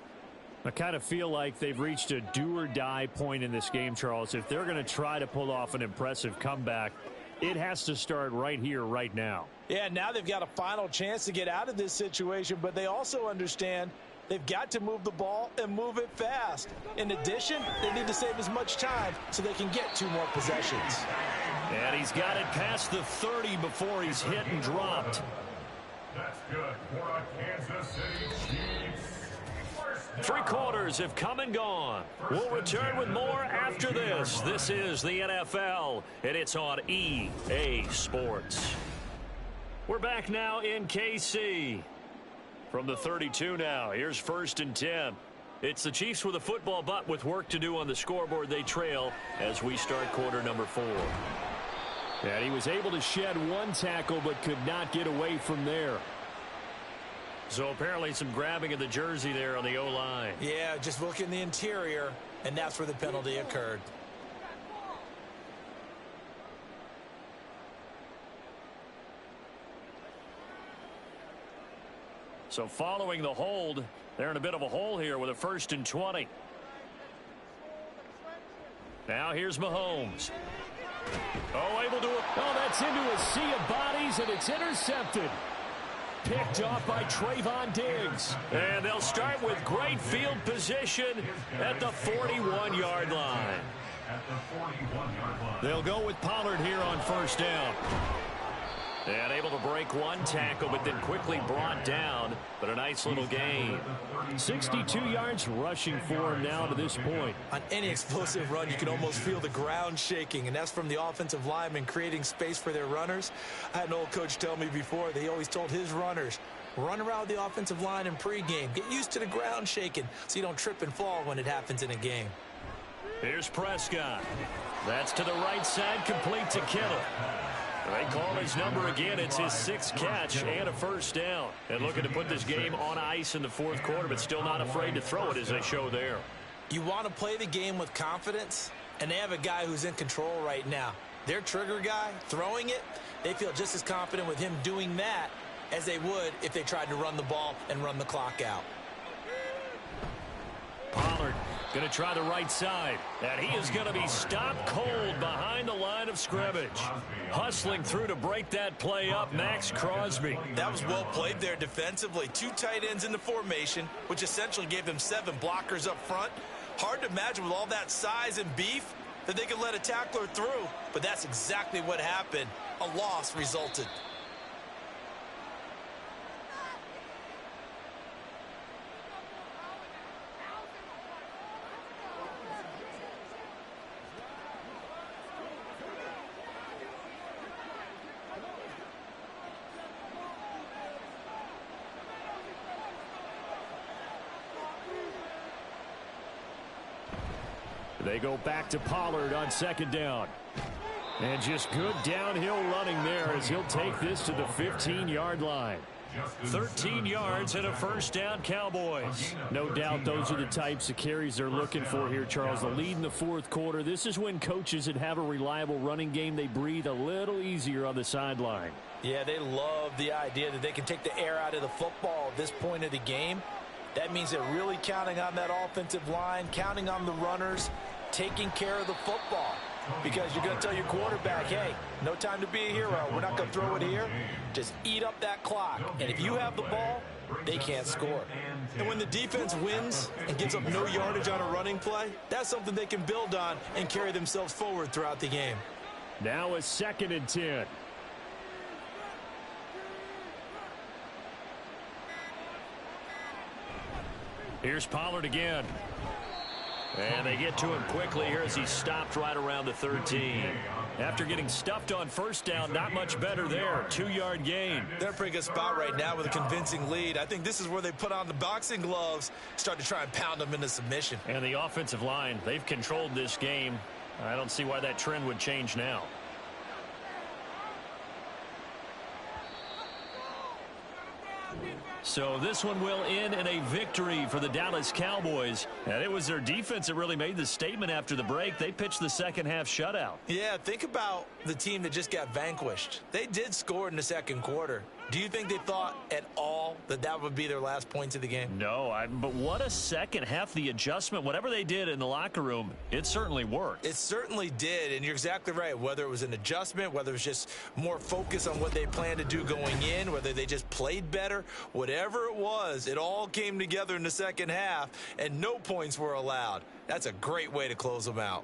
I kind of feel like they've reached a do-or-die point in this game, Charles. If they're going to try to pull off an impressive comeback, it has to start right here, right now. Yeah, now they've got a final chance to get out of this situation, but they also understand they've got to move the ball and move it fast. In addition, they need to save as much time so they can get 2 more possessions. And he's got it past the 30 before he's hit and dropped. That's good for a Kansas City Chiefs. 3 quarters have come and gone. We'll return with more after this. This is the NFL, and it's on EA Sports. We're back now in KC. From the 32 now, here's 1st and 10. It's the Chiefs with a football, but with work to do on the scoreboard, they trail as we start quarter number 4. And he was able to shed 1 tackle, but could not get away from there. So apparently some grabbing of the jersey there on the O-line. Yeah, just look in the interior, and that's where the penalty occurred. So following the hold, they're in a bit of a hole here with a 1st and 20. Now here's Mahomes. Oh, able to... Oh, that's into a sea of bodies, and it's intercepted. Picked off by Trayvon Diggs. And they'll start with great field position at the 41-yard line. They'll go with Pollard here on 1st down. And able to break 1 tackle, but then quickly brought down. But a nice little gain. 62 yards rushing for him now to this point. On any explosive run, you can almost feel the ground shaking, and that's from the offensive linemen creating space for their runners. I had an old coach tell me before, they always told his runners, run around the offensive line in pregame. Get used to the ground shaking so you don't trip and fall when it happens in a game. Here's Prescott. That's to the right side, complete to Kittle. They call his number again. It's his 6th catch and a 1st down. And looking to put this game on ice in the 4th quarter, but still not afraid to throw it as they show there. You want to play the game with confidence, and they have a guy who's in control right now. Their trigger guy, throwing it, they feel just as confident with him doing that as they would if they tried to run the ball and run the clock out. Pollard going to try the right side. And he is going to be stopped cold behind the line of scrimmage. Hustling through to break that play up, Max Crosby. That was well played there defensively. 2 tight ends in the formation, which essentially gave them 7 blockers up front. Hard to imagine with all that size and beef that they could let a tackler through. But that's exactly what happened. A loss resulted. They go back to Pollard on 2nd down. And just good downhill running there as he'll take this to the 15-yard line. 13 yards and a 1st down, Cowboys. No doubt those are the types of carries they're looking for here, Charles. The lead in the 4th quarter. This is when coaches that have a reliable running game, they breathe a little easier on the sideline. Yeah, they love the idea that they can take the air out of the football at this point of the game. That means they're really counting on that offensive line, counting on the runners, taking care of the football. Because you're going to tell your quarterback, hey, no time to be a hero. We're not going to throw it here. Just eat up that clock. And if you have the ball, they can't score. And when the defense wins and gives up no yardage on a running play, that's something they can build on and carry themselves forward throughout the game. Now a 2nd and 10. Here's Pollard again. And they get to him quickly here as he's stopped right around the 13. After getting stuffed on 1st down, not much better there. 2-yard gain. They're in a pretty good spot right now with a convincing lead. I think this is where they put on the boxing gloves, start to try and pound them into submission. And the offensive line, they've controlled this game. I don't see why that trend would change now. So this one will end in a victory for the Dallas Cowboys. And it was their defense that really made the statement after the break. They pitched the second half shutout. Yeah, think about the team that just got vanquished. They did score in the second quarter. Do you think they thought at all that that would be their last points of the game? No, but what a second half. The adjustment, whatever they did in the locker room, it certainly worked. It certainly did, and you're exactly right. Whether it was an adjustment, whether it was just more focus on what they planned to do going in, whether they just played better, whatever it was, it all came together in the second half, and no points were allowed. That's a great way to close them out.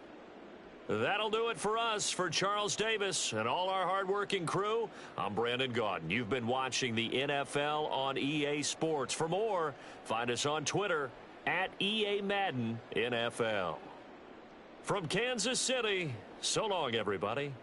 That'll do it for us. For Charles Davis and all our hardworking crew, I'm Brandon Gaudin. You've been watching the NFL on EA Sports. For more, find us on Twitter at EA Madden NFL. From Kansas City, so long, everybody.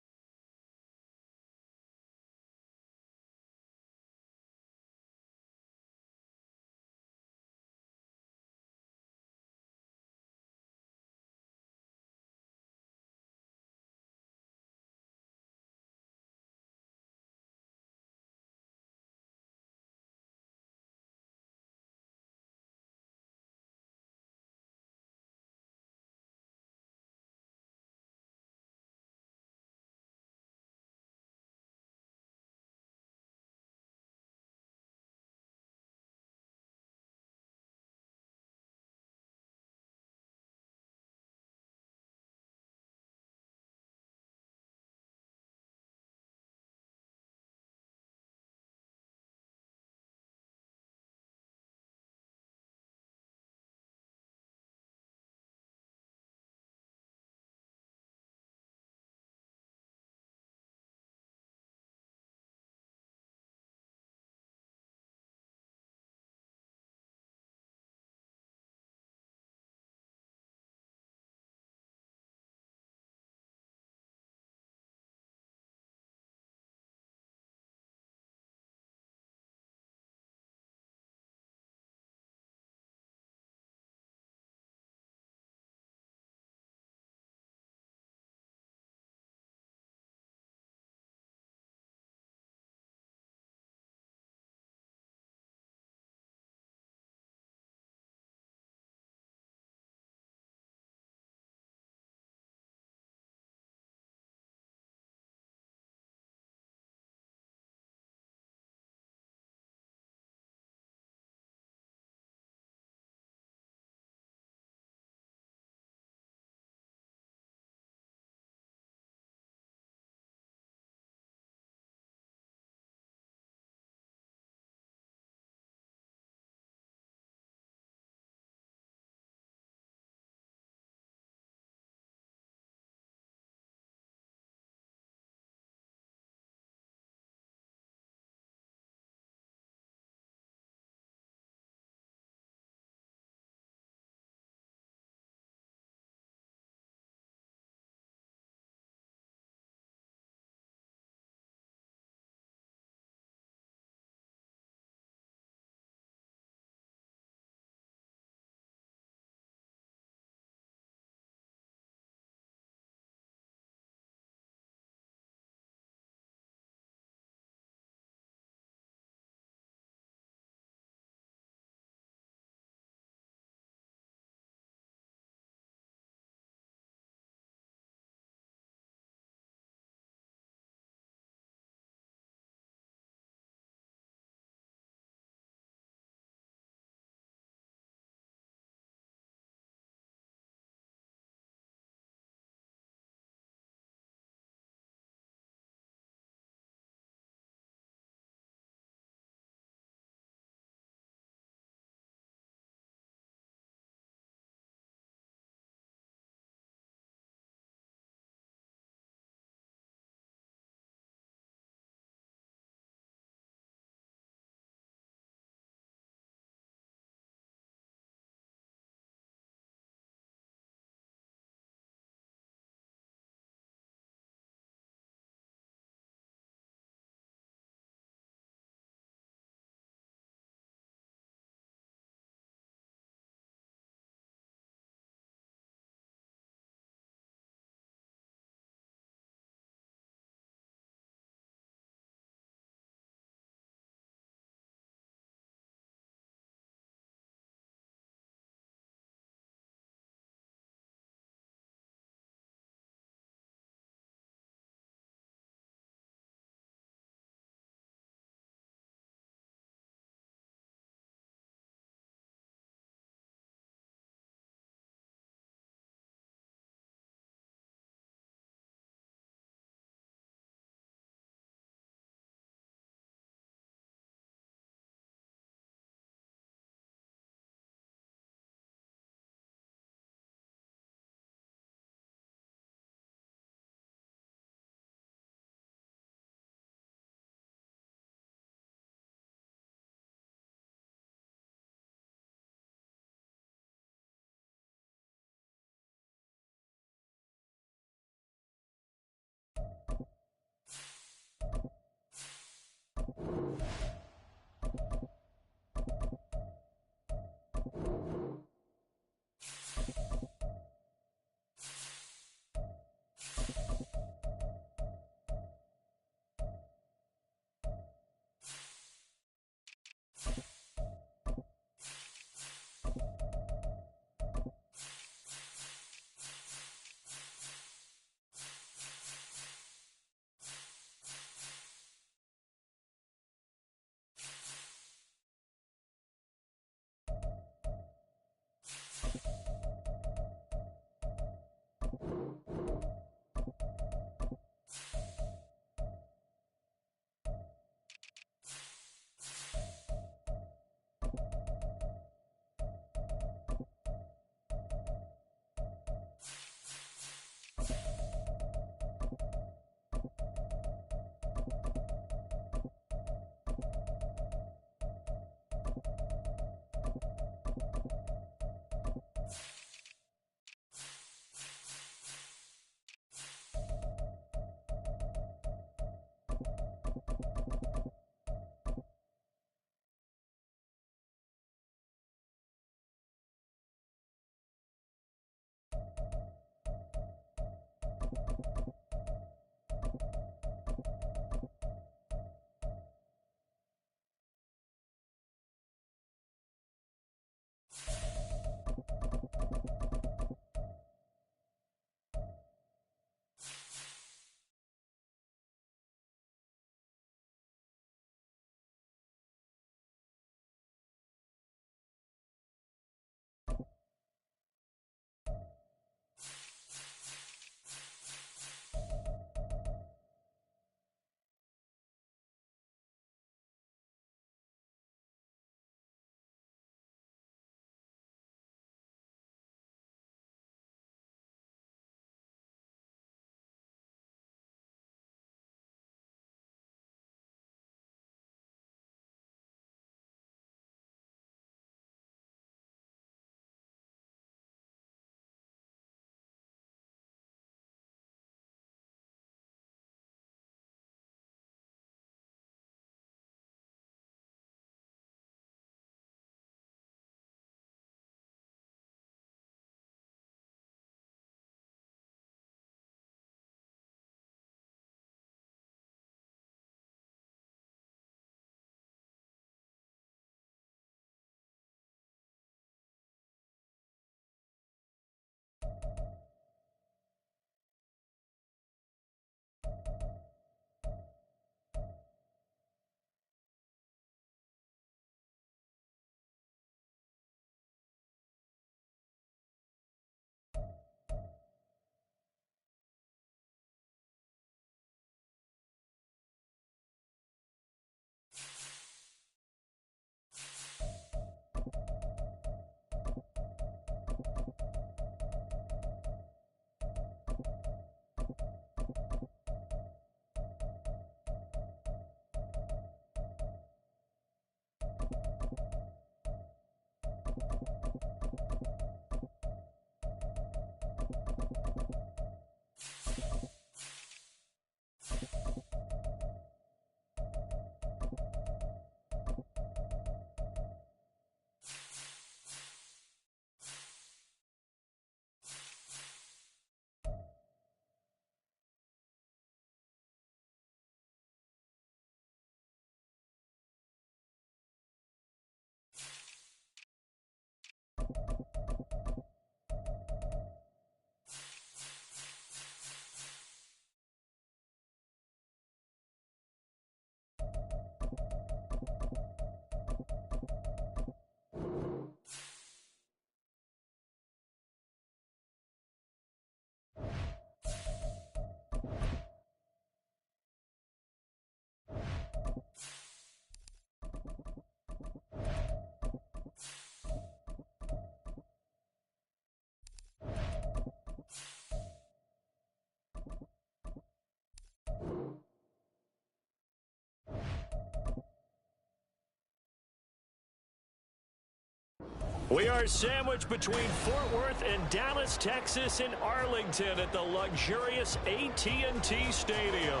We are sandwiched between Fort Worth and Dallas, Texas, and Arlington at the luxurious AT&T Stadium.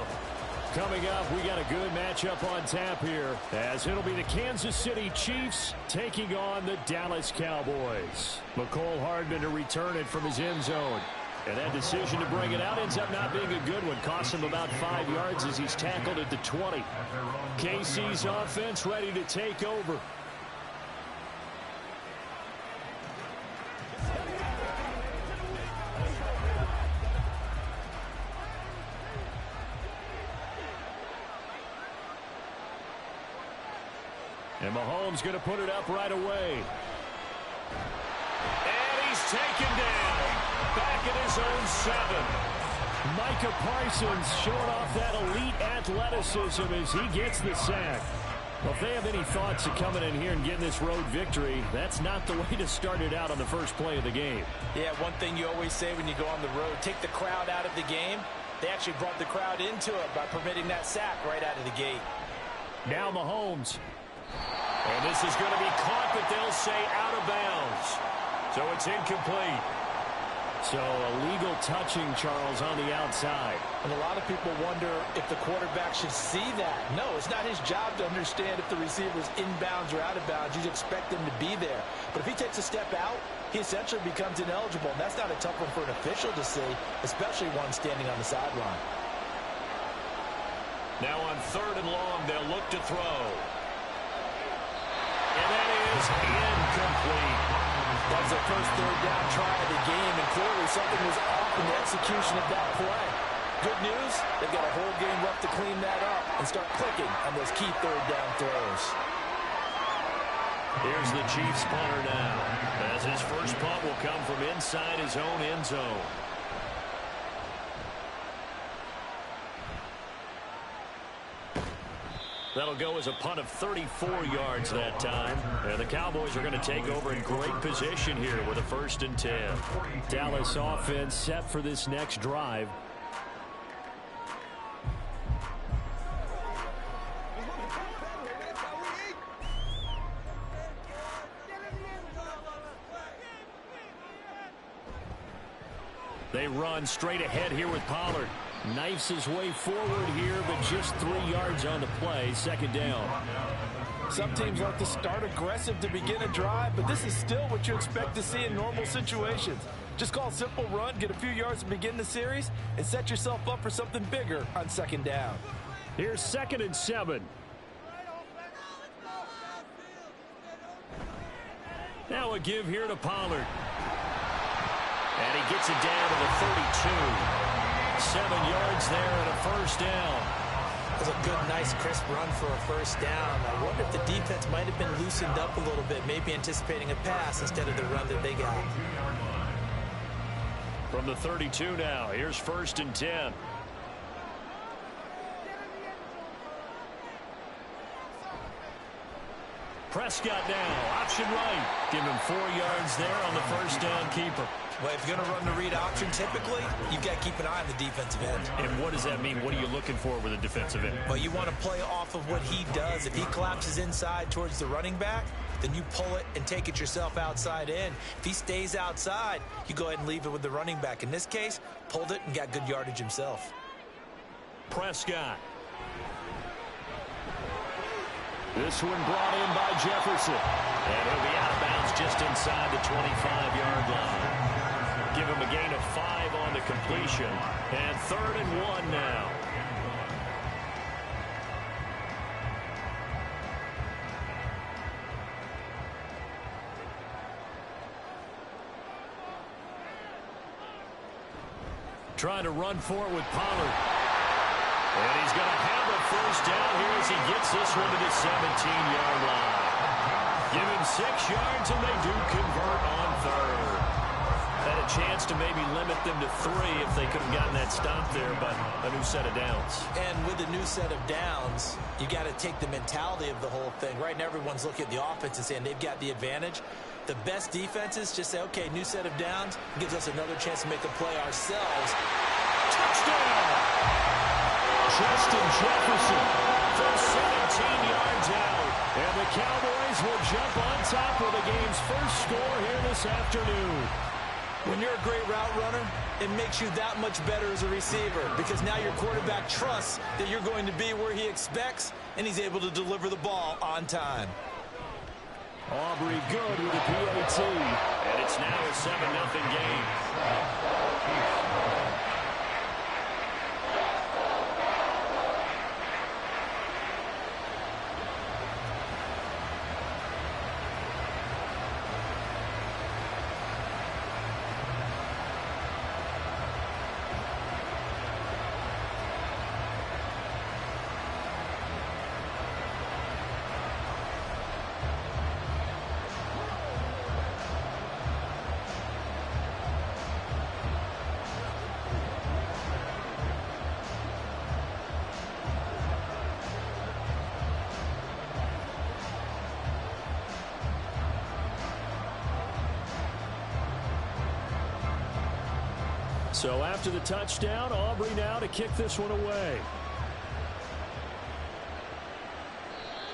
Coming up, we got a good matchup on tap here, as it'll be the Kansas City Chiefs taking on the Dallas Cowboys. Mecole Hardman to return it from his end zone. And that decision to bring it out ends up not being a good one. Costs him about 5 yards as he's tackled at the 20. KC's offense ready to take over. And Mahomes going to put it up right away. And he's taken down. Back at his own 7. Micah Parsons showing off that elite athleticism as he gets the sack. Well, if they have any thoughts of coming in here and getting this road victory, that's not the way to start it out on the first play of the game. Yeah, one thing you always say when you go on the road, take the crowd out of the game. They actually brought the crowd into it by permitting that sack right out of the gate. Now Mahomes. And this is going to be caught, but they'll say out of bounds. So it's incomplete. So illegal touching, Charles, on the outside. And a lot of people wonder if the quarterback should see that. No, it's not his job to understand if the receiver's inbounds or out of bounds. You expect him to be there. But if he takes a step out, he essentially becomes ineligible. And that's not a tough one for an official to see, especially one standing on the sideline. Now on 3rd and long, they'll look to throw. And that is incomplete. That was their first 3rd down try of the game, and clearly something was off in the execution of that play. Good news, they've got a whole game left to clean that up and start clicking on those key 3rd down throws. Here's the Chiefs punter now, as his first punt will come from inside his own end zone. That'll go as a punt of 34 yards that time. And the Cowboys are going to take over in great position here with a 1st and 10. Dallas offense set for this next drive. They run straight ahead here with Pollard. Knifes his way forward here, but just 3 yards on the play. 2nd down. Some teams like to start aggressive to begin a drive, but this is still what you expect to see in normal situations. Just call a simple run, get a few yards to begin the series, and set yourself up for something bigger on 2nd down. Here's 2nd and 7. Now a give here to Pollard. And he gets it down to the 32. 7 yards there and a 1st down. It was a good, nice, crisp run for a 1st down. I wonder if the defense might have been loosened up a little bit, maybe anticipating a pass instead of the run that they got. From the 32 now, here's 1st and 10. Prescott now, option right. Give him 4 yards there on the 1st down keeper. Well, if you're going to run the read option, typically, you've got to keep an eye on the defensive end. And what does that mean? What are you looking for with a defensive end? Well, you want to play off of what he does. If he collapses inside towards the running back, then you pull it and take it yourself outside in. If he stays outside, you go ahead and leave it with the running back. In this case, pulled it and got good yardage himself. Prescott. This one brought in by Jefferson. And he'll be out of bounds just inside the 25-yard line. Give him a gain of 5 on the completion. And 3rd and 1 now. Trying to run for it with Pollard. And he's going to have a 1st down here as he gets this one to the 17-yard line. Give him 6 yards and they do convert on 3rd. Had a chance to maybe limit them to 3 if they could have gotten that stop there, but a new set of downs. And with a new set of downs, you got to take the mentality of the whole thing. Right now, everyone's looking at the offense and saying they've got the advantage. The best defenses just say, okay, new set of downs gives us another chance to make a play ourselves. Touchdown! Justin Jefferson from 17 yards out. And the Cowboys will jump on top with the game's first score here this afternoon. When you're a great route runner, it makes you that much better as a receiver because now your quarterback trusts that you're going to be where he expects, and he's able to deliver the ball on time. Aubrey good with the PAT. And it's now a 7-0 game. So after the touchdown, Aubrey now to kick this one away.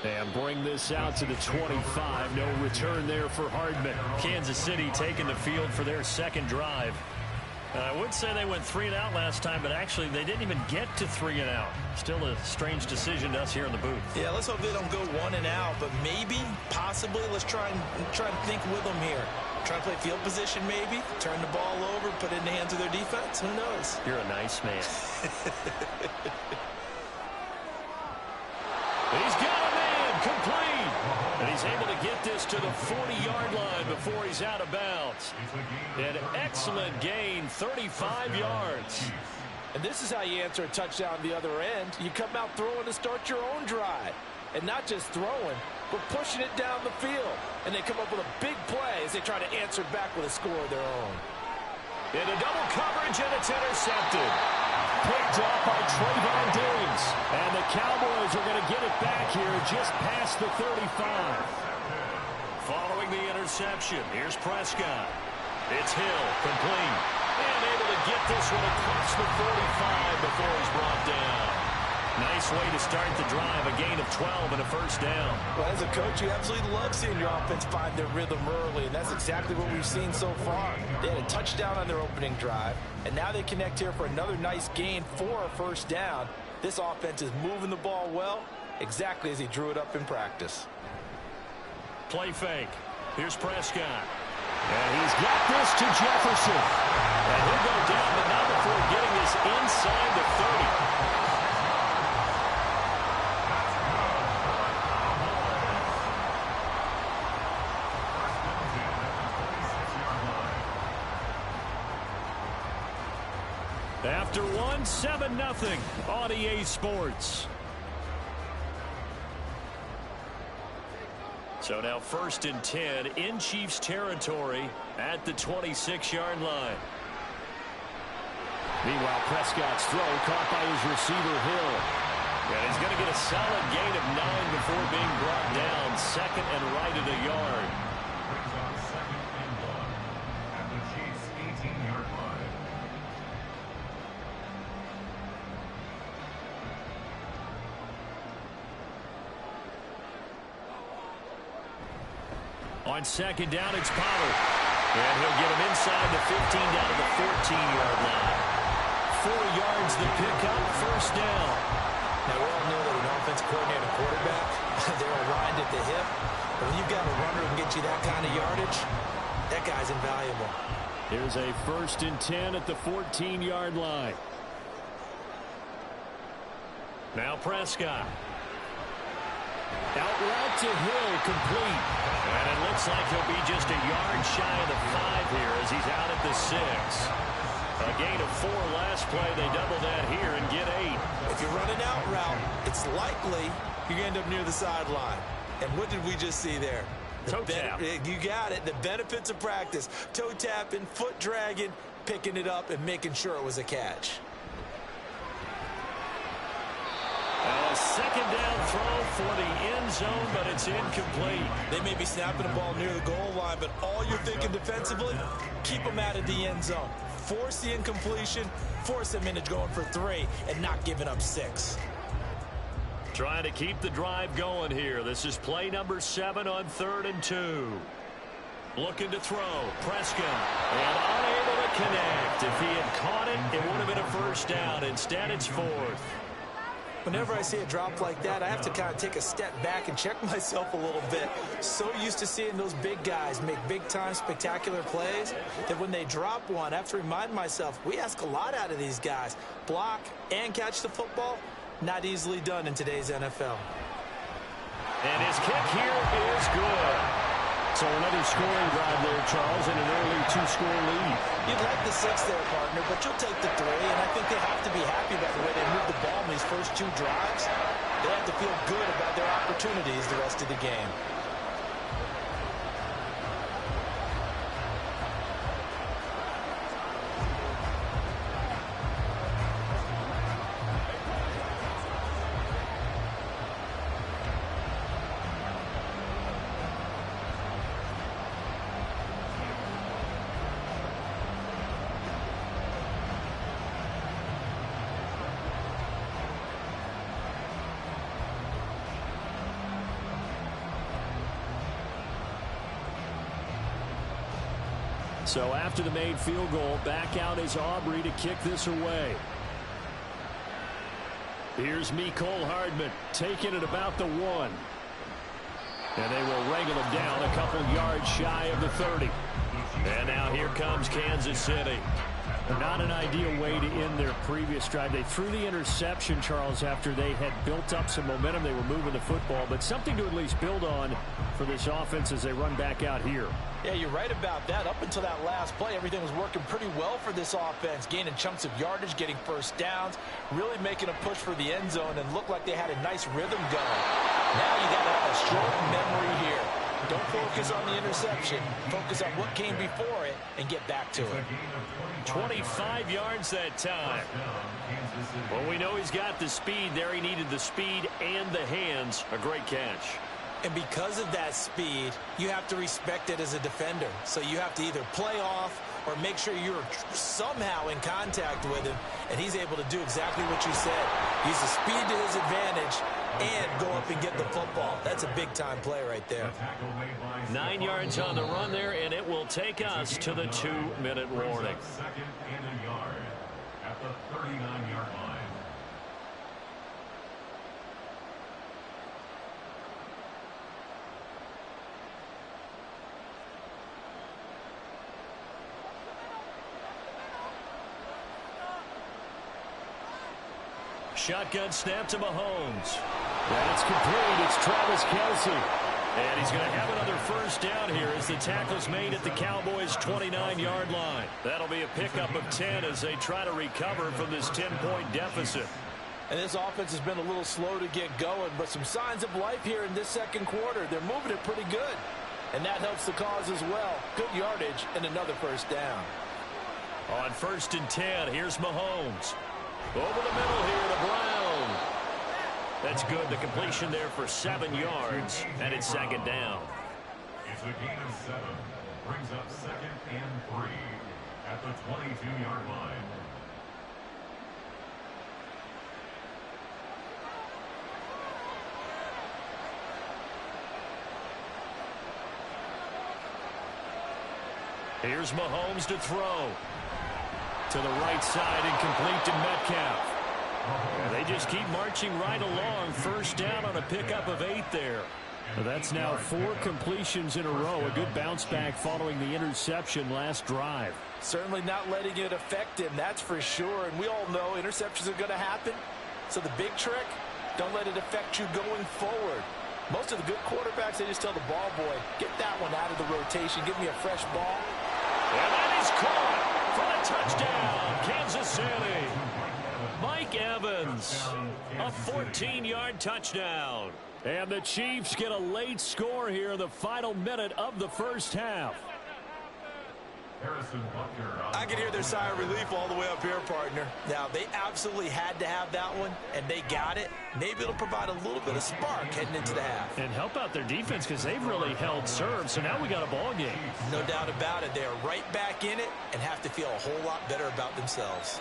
And bring this out to the 25. No return there for Hardman. Kansas City taking the field for their second drive. I would say they went 3 and out last time, but actually they didn't even get to 3 and out. Still a strange decision to us here in the booth. Yeah, let's hope they don't go 1 and out, but maybe, possibly, let's try and think with them here. Try to play field position maybe, turn the ball over, put it in the hands of their defense. Who knows? You're a nice man. He's got a man complete. And he's able to get this to the 40-yard line before he's out of bounds. An excellent gain, 35 yards. And this is how you answer a touchdown the other end. You come out throwing to start your own drive. And not just throwing, but pushing it down the field. And they come up with a big play as they try to answer back with a score of their own. Into double coverage, and it's intercepted. Picked off by Trayvon Diggs. And the Cowboys are going to get it back here just past the 35. Following the interception, here's Prescott. It's Hill, complete. And able to get this one across the 45 before he's brought down. Nice way to start the drive, a gain of 12 and a first down. Well, as a coach, you absolutely love seeing your offense find their rhythm early, and that's exactly what we've seen so far. They had a touchdown on their opening drive, and now they connect here for another nice gain for a first down. This offense is moving the ball well, exactly as he drew it up in practice. Play fake. Here's Prescott. And he's got this to Jefferson. And he'll go down, but not before getting this inside the 30. After 7-0 on EA Sports. So now 1st and 10 in Chiefs territory at the 26-yard line. Meanwhile, Prescott's throw caught by his receiver, Hill. And he's going to get a solid gain of 9 before being brought down. 2nd and right at a yard. Brings on 2nd and 1 at the Chiefs' 18-yard line. On 2nd down, it's Pollard. And he'll get him inside the 15 down to the 14-yard line. 4 yards the pickup, first down. Now, we all know that an offense coordinator quarterback, they're aligned at the hip. But when you've got a runner who can get you that kind of yardage, that guy's invaluable. Here's a 1st and 10 at the 14-yard line. Now Prescott. Out route to Hill, complete. And it looks like he'll be just a yard shy of the 5 here as he's out at the 6. A gain of 4 last play. They double that here and get 8. If you're running out route, it's likely you end up near the sideline. And what did we just see there? Toe tap. You got it. The benefits of practice. Toe tapping, foot dragging, picking it up, and making sure it was a catch. A 2nd down throw for the end zone, but it's incomplete. They may be snapping the ball near the goal line, but all you're thinking defensively, keep them out of the end zone. Force the incompletion, force them into going for 3, and not giving up 6. Trying to keep the drive going here. This is play number 7 on 3rd and 2. Looking to throw. Prescott. And unable to connect. If he had caught it, it would have been a first down. Instead, it's 4th. Whenever I see a drop like that, I have to kind of take a step back and check myself a little bit. So used to seeing those big guys make big-time spectacular plays that when they drop one, I have to remind myself, we ask a lot out of these guys. Block and catch the football, not easily done in today's NFL. And his kick here is good. So another scoring drive there, Charles, and an early 2-score lead. You'd like the 6 there, partner, but you'll take the 3, and I think they have to be happy about the way they moved the ball in these first 2 drives. They have to feel good about their opportunities the rest of the game. So after the made field goal, back out is Aubrey to kick this away. Here's Mecole Hardman taking it about the 1. And they will wrangle him down a couple yards shy of the 30. And now here comes Kansas City. Not an ideal way to end their previous drive. They threw the interception, Charles, after they had built up some momentum. They were moving the football, but something to at least build on for this offense as they run back out here. Yeah, you're right about that. Up until that last play, everything was working pretty well for this offense, gaining chunks of yardage, getting first downs, really making a push for the end zone, and looked like they had a nice rhythm going. Now you got to have a short memory here. Don't focus on the interception. Focus on what came before it and get back to it. 25 yards that time. Well, we know he's got the speed there. He needed the speed and the hands. A great catch. And because of that speed, you have to respect it as a defender. So you have to either play off or make sure you're somehow in contact with him, and he's able to do exactly what you said. Use the speed to his advantage and go up and get the football. That's a big-time play right there. 9 yards on the run there, and it will take us to the 2-minute warning. Second and a yard at the 39-yard line. Shotgun snap to Mahomes. That's complete. It's Travis Kelce. And he's going to have another first down here as the tackle's made at the Cowboys' 29-yard line. That'll be a pickup of 10 as they try to recover from this 10-point deficit. And this offense has been a little slow to get going, but some signs of life here in this second quarter. They're moving it pretty good. And that helps the cause as well. Good yardage and another first down. On 1st and 10, here's Mahomes. Over the middle here to Brown. That's good. The completion there for 7 yards, and it's second down. It's a gain of 7. Brings up 2nd and 3 at the 22-yard line. Here's Mahomes to throw. To the right side and complete to Metcalf. And they just keep marching right along. First down on a pickup of 8 there. Well, that's now 4 completions in a row. A good bounce back following the interception last drive. Certainly not letting it affect him, that's for sure. And we all know interceptions are going to happen. So the big trick, don't let it affect you going forward. Most of the good quarterbacks, they just tell the ball boy, get that one out of the rotation. Give me a fresh ball. And that is caught for the touchdown, Kansas City. Mike Evans, a 14-yard touchdown. And the Chiefs get a late score here in the final minute of the first half. I can hear their sigh of relief all the way up here, partner. Now, they absolutely had to have that one, and they got it. Maybe it'll provide a little bit of spark heading into the half. And help out their defense because they've really held serve, so now we got a ball game. No doubt about it. They are right back in it and have to feel a whole lot better about themselves.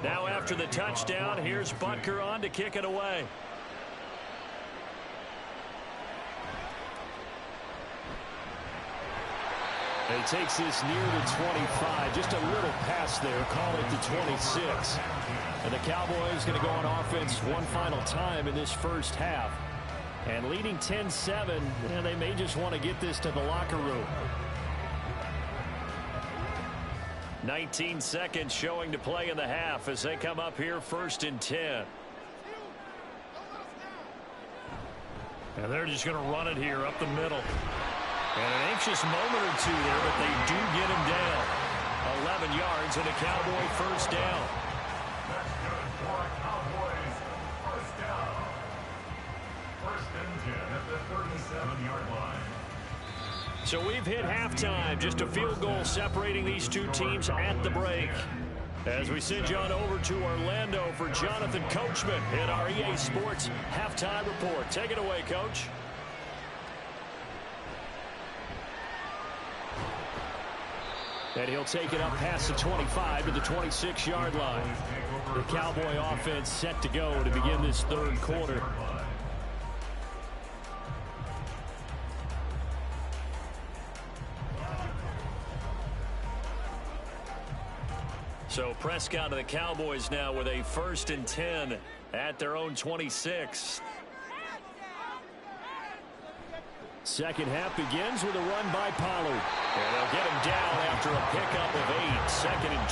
Now after the touchdown, here's Butker on to kick it away. He takes this near the 25. Just a little pass there. Call it the 26. And the Cowboys going to go on offense one final time in this first half. And leading 10-7, they may just want to get this to the locker room. 19 seconds showing to play in the half as they come up here 1st and 10. And they're just going to run it here up the middle. And an anxious moment or two there, but they do get him down. 11 yards and a Cowboy first down. That's good for a Cowboys first down. 1st and 10 at the 37-yard line. So we've hit halftime. Just a field goal separating these two teams at the break. As we send you on over to Orlando for Jonathan Coachman in our EA Sports Halftime Report. Take it away, Coach. And he'll take it up past the 25 to the 26-yard line. The Cowboy offense set to go to begin this third quarter. So Prescott and the Cowboys now with a 1st and 10 at their own 26. Second half begins with a run by Pollard. And they'll get him down after a pickup of 8. 2nd and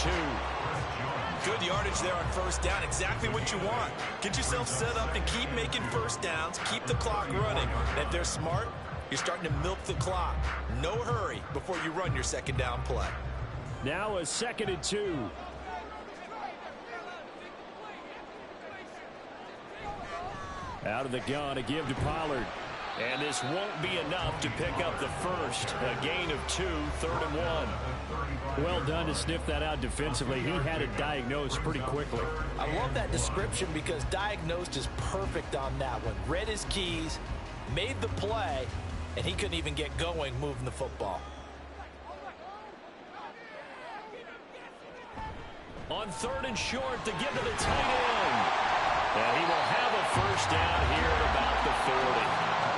2. Good yardage there on first down. Exactly what you want. Get yourself set up and keep making first downs. Keep the clock running. And if they're smart, you're starting to milk the clock. No hurry before you run your second down play. Now a 2nd and 2. Out of the gun, a give to Pollard. And this won't be enough to pick up the first. A gain of 2, 3rd and 1. Well done to sniff that out defensively. He had it diagnosed pretty quickly. I love that description because diagnosed is perfect on that one. Read his keys, made the play, and he couldn't even get going moving the football. On 3rd and short to give to the tight end. And he will have a first down here at about the 40.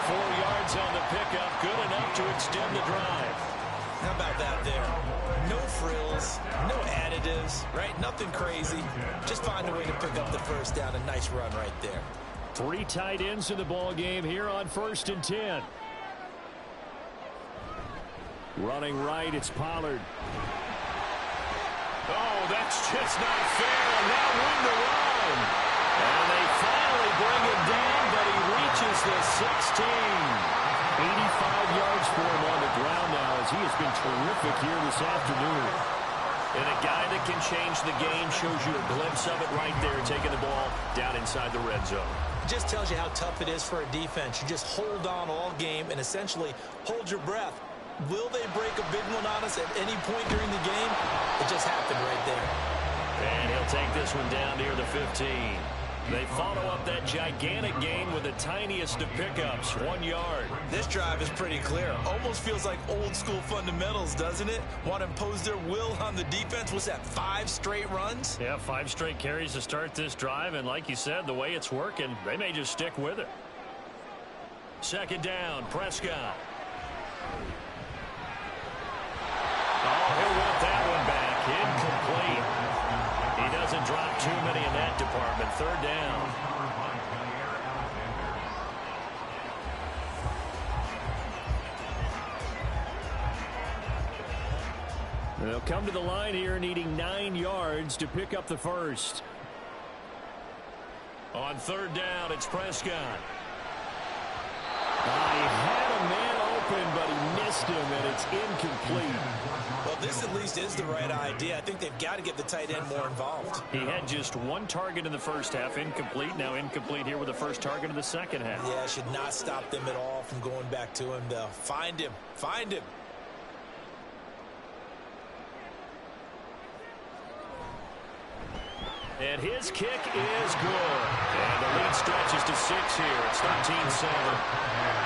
4 yards on the pickup, good enough to extend the drive. How about that there? No frills, no additives, right? Nothing crazy. Just find a way to pick up the first down. A nice run right there. 3 tight ends in the ball game here on 1st and 10. Running right, it's Pollard. Oh, that's just not fair. And that wouldn't have run. And they finally bring him down, but he reaches the 16. 85 yards for him on the ground now as he has been terrific here this afternoon. And a guy that can change the game shows you a glimpse of it right there, taking the ball down inside the red zone. It just tells you how tough it is for a defense. You just hold on all game and essentially hold your breath. Will they break a big one on us at any point during the game? It just happened right there. And he'll take this one down near the 15. They follow up that gigantic gain with the tiniest of pickups, 1 yard. This drive is pretty clear. Almost feels like old school fundamentals, doesn't it? Want to impose their will on the defense. What's that, 5 straight runs? Yeah, 5 straight carries to start this drive. And like you said, the way it's working, they may just stick with it. 2nd down, Prescott. Oh, he'll want that one back. Incomplete. He doesn't drop too many in that department. 3rd down. They'll come to the line here needing 9 yards to pick up the first. On 3rd down, it's Prescott. He had a man open, but he missed him, and it's incomplete. Well, this at least is the right idea. I think they've got to get the tight end more involved. He had just 1 target in the first half, incomplete. Now incomplete here with the first target of the second half. Yeah, should not stop them at all from going back to him, though. Find him. Find him. And his kick is good. And the lead stretches to 6 here. It's 13-7.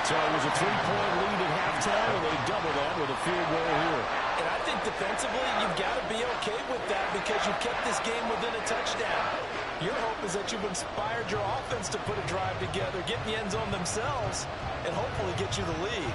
So it was a 3-point lead at halftime, and they double that with a field goal here. And I think defensively, you've got to be okay with that because you've kept this game within a touchdown. Your hope is that you've inspired your offense to put a drive together, get in the end zone themselves, and hopefully get you the lead.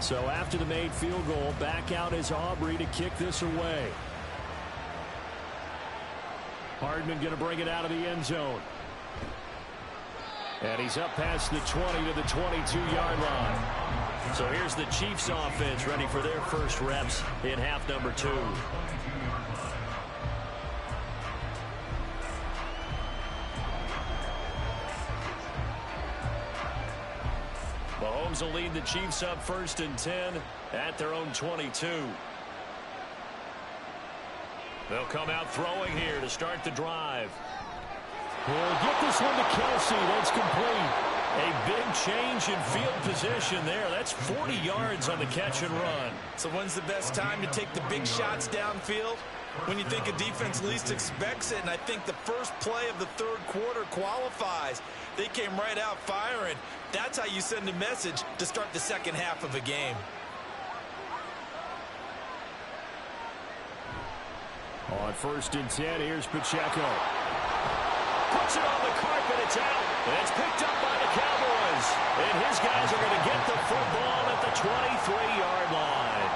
So after the made field goal, back out is Aubrey to kick this away. Hardman going to bring it out of the end zone. And he's up past the 20 to the 22-yard line. So here's the Chiefs offense ready for their first reps in half number 2. Mahomes will lead the Chiefs up 1st and 10 at their own 22. They'll come out throwing here to start the drive. He'll get this one to Kelsey. That's complete. A big change in field position there. That's 40 yards on the catch and run. So when's the best time to take the big shots downfield? When you think a defense least expects it, and I think the first play of the third quarter qualifies. They came right out firing. That's how you send a message to start the second half of a game. On 1st and 10, here's Pacheco. Puts it on the carpet, it's out. And it's picked up by the Cowboys. And his guys are going to get the football at the 23-yard line.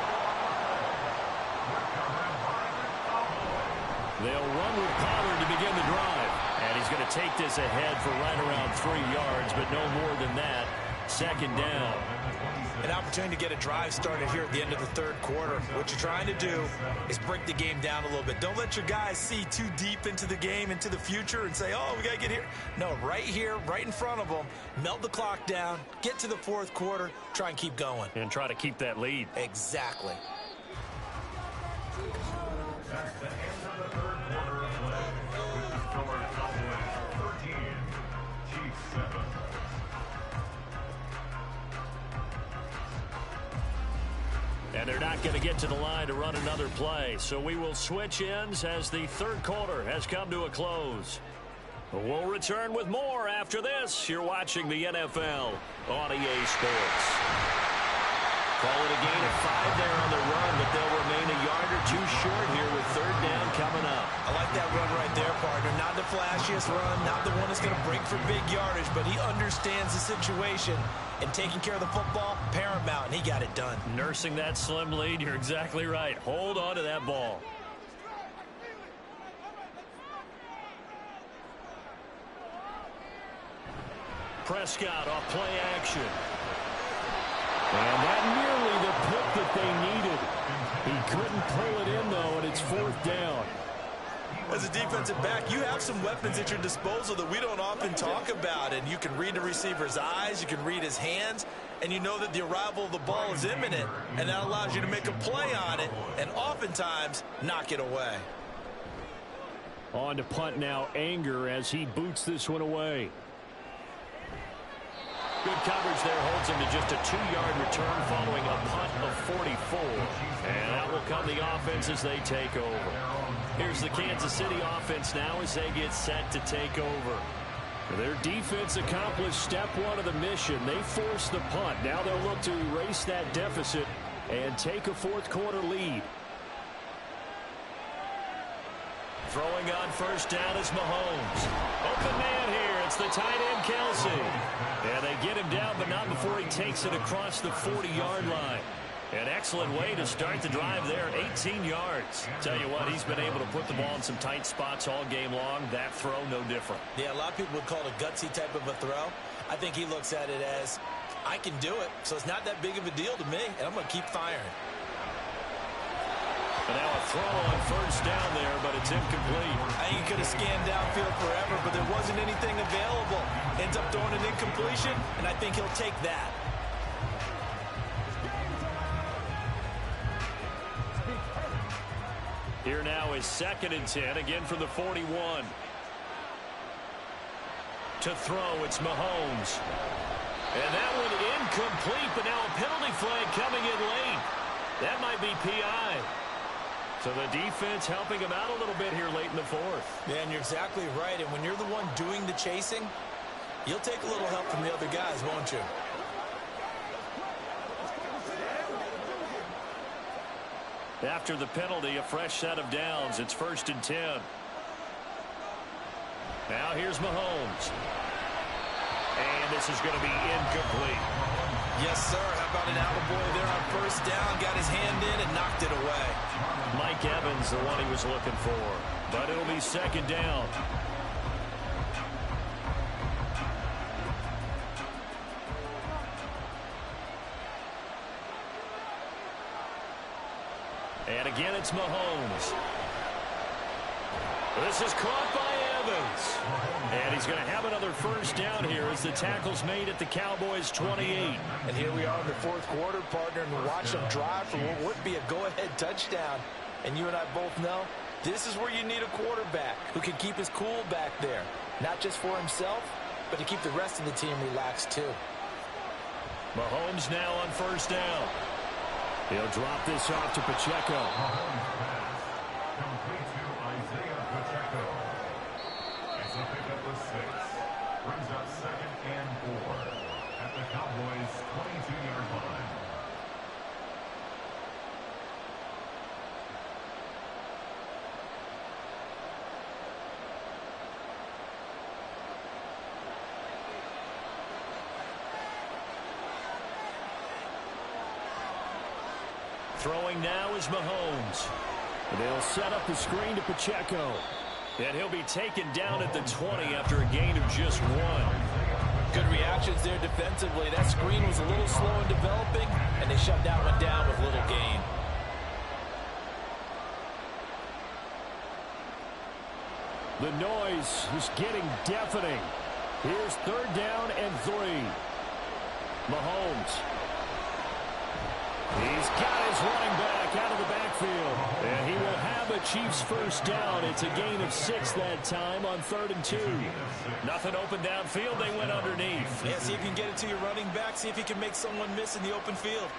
They'll run with Pollard to begin the drive. And he's going to take this ahead for right around 3 yards, but no more than that. 2nd down. An opportunity to get a drive started here at the end of the third quarter. What you're trying to do is break the game down a little bit. Don't let your guys see too deep into the game, into the future, and say, oh, we got to get here. No, right here, right in front of them, melt the clock down, get to the fourth quarter, try and keep going. And try to keep that lead. Exactly. That's the end of the third quarter of play. With the score Cowboys 13, Chiefs 7. And they're not going to get to the line to run another play. So we will switch ends as the third quarter has come to a close. We'll return with more after this. You're watching the NFL on EA Sports. Call it a gain of 5 there on the run, but they'll remain a yard or 2 short here with 3rd down coming up. I like that run right there, partner. Not the flashiest run, not the one that's going to break for big yardage, but he understands the situation, and taking care of the football, paramount, and he got it done. Nursing that slim lead, you're exactly right. Hold on to that ball. Prescott off play action. And that nearly the pick that they needed. He couldn't pull it in, though, and it's 4th down. As a defensive back, you have some weapons at your disposal that we don't often talk about, and you can read the receiver's eyes, you can read his hands, and you know that the arrival of the ball is imminent, and that allows you to make a play on it and oftentimes knock it away. On to punt now, Anger, as he boots this one away. Good coverage there, holds him to just a 2-yard return following a punt of 44. And out will come the offense as they take over. Here's the Kansas City offense now as they get set to take over. Their defense accomplished step 1 of the mission. They forced the punt. Now they'll look to erase that deficit and take a fourth quarter lead. Throwing on 1st down is Mahomes. Open man here. It's the tight end, Kelsey. And they get him down, but not before he takes it across the 40-yard line. An excellent way to start the drive there, 18 yards. Tell you what, he's been able to put the ball in some tight spots all game long. That throw, no different. Yeah, a lot of people would call it a gutsy type of a throw. I think he looks at it as, I can do it, so it's not that big of a deal to me, and I'm going to keep firing. And now a throw on 1st down there, but it's incomplete. I think he could have scanned downfield forever, but there wasn't anything available. Ends up throwing an incompletion, and I think he'll take that. Here now is 2nd and 10, again from the 41. To throw, it's Mahomes. And that one incomplete, but now a penalty flag coming in late. That might be PI. So the defense helping him out a little bit here late in the 4th. Yeah, and you're exactly right. And when you're the one doing the chasing, you'll take a little help from the other guys, won't you? After the penalty, a fresh set of downs. It's 1st and 10. Now here's Mahomes. And this is going to be incomplete. Yes, sir. How about an attaboy there on 1st down? Got his hand in and knocked it away. Mike Evans, the one he was looking for. But it'll be 2nd down. And again, it's Mahomes. This is caught by Evans. And he's going to have another 1st down here as the tackle's made at the Cowboys' 28. And here we are in the 4th quarter, partner, and watch them drive for what would be a go-ahead touchdown. And you and I both know this is where you need a quarterback who can keep his cool back there. Not just for himself, but to keep the rest of the team relaxed too. Mahomes now on 1st down. He'll drop this off to Pacheco. Mahomes pass. Complete to Isaiah Pacheco. It's a pickup of 6. Brings up 2nd and 4. At the Cowboys' 22-yard line. Throwing now is Mahomes. They'll set up the screen to Pacheco. And he'll be taken down at the 20 after a gain of just 1. Good reactions there defensively. That screen was a little slow in developing, and they shut that one down with little gain. The noise is getting deafening. Here's 3rd down and 3. Mahomes. He's got his running back out of the backfield. And he will have a Chiefs 1st down. It's a gain of 6 that time on 3rd and 2. Nothing open downfield. They went underneath. Yeah, see if you can get it to your running back. See if you can make someone miss in the open field.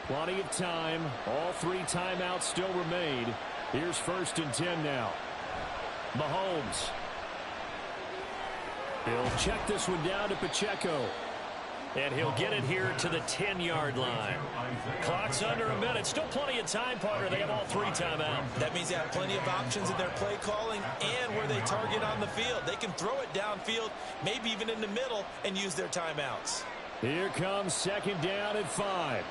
Plenty of time. All 3 timeouts still remain. Here's 1st and 10 now. Mahomes. He'll check this one down to Pacheco. And he'll get it here to the 10-yard line. Clock's under a minute. Still plenty of time, partner. They have all 3 timeouts. That means they have plenty of options in their play calling and where they target on the field. They can throw it downfield, maybe even in the middle, and use their timeouts. Here comes 2nd down at 5.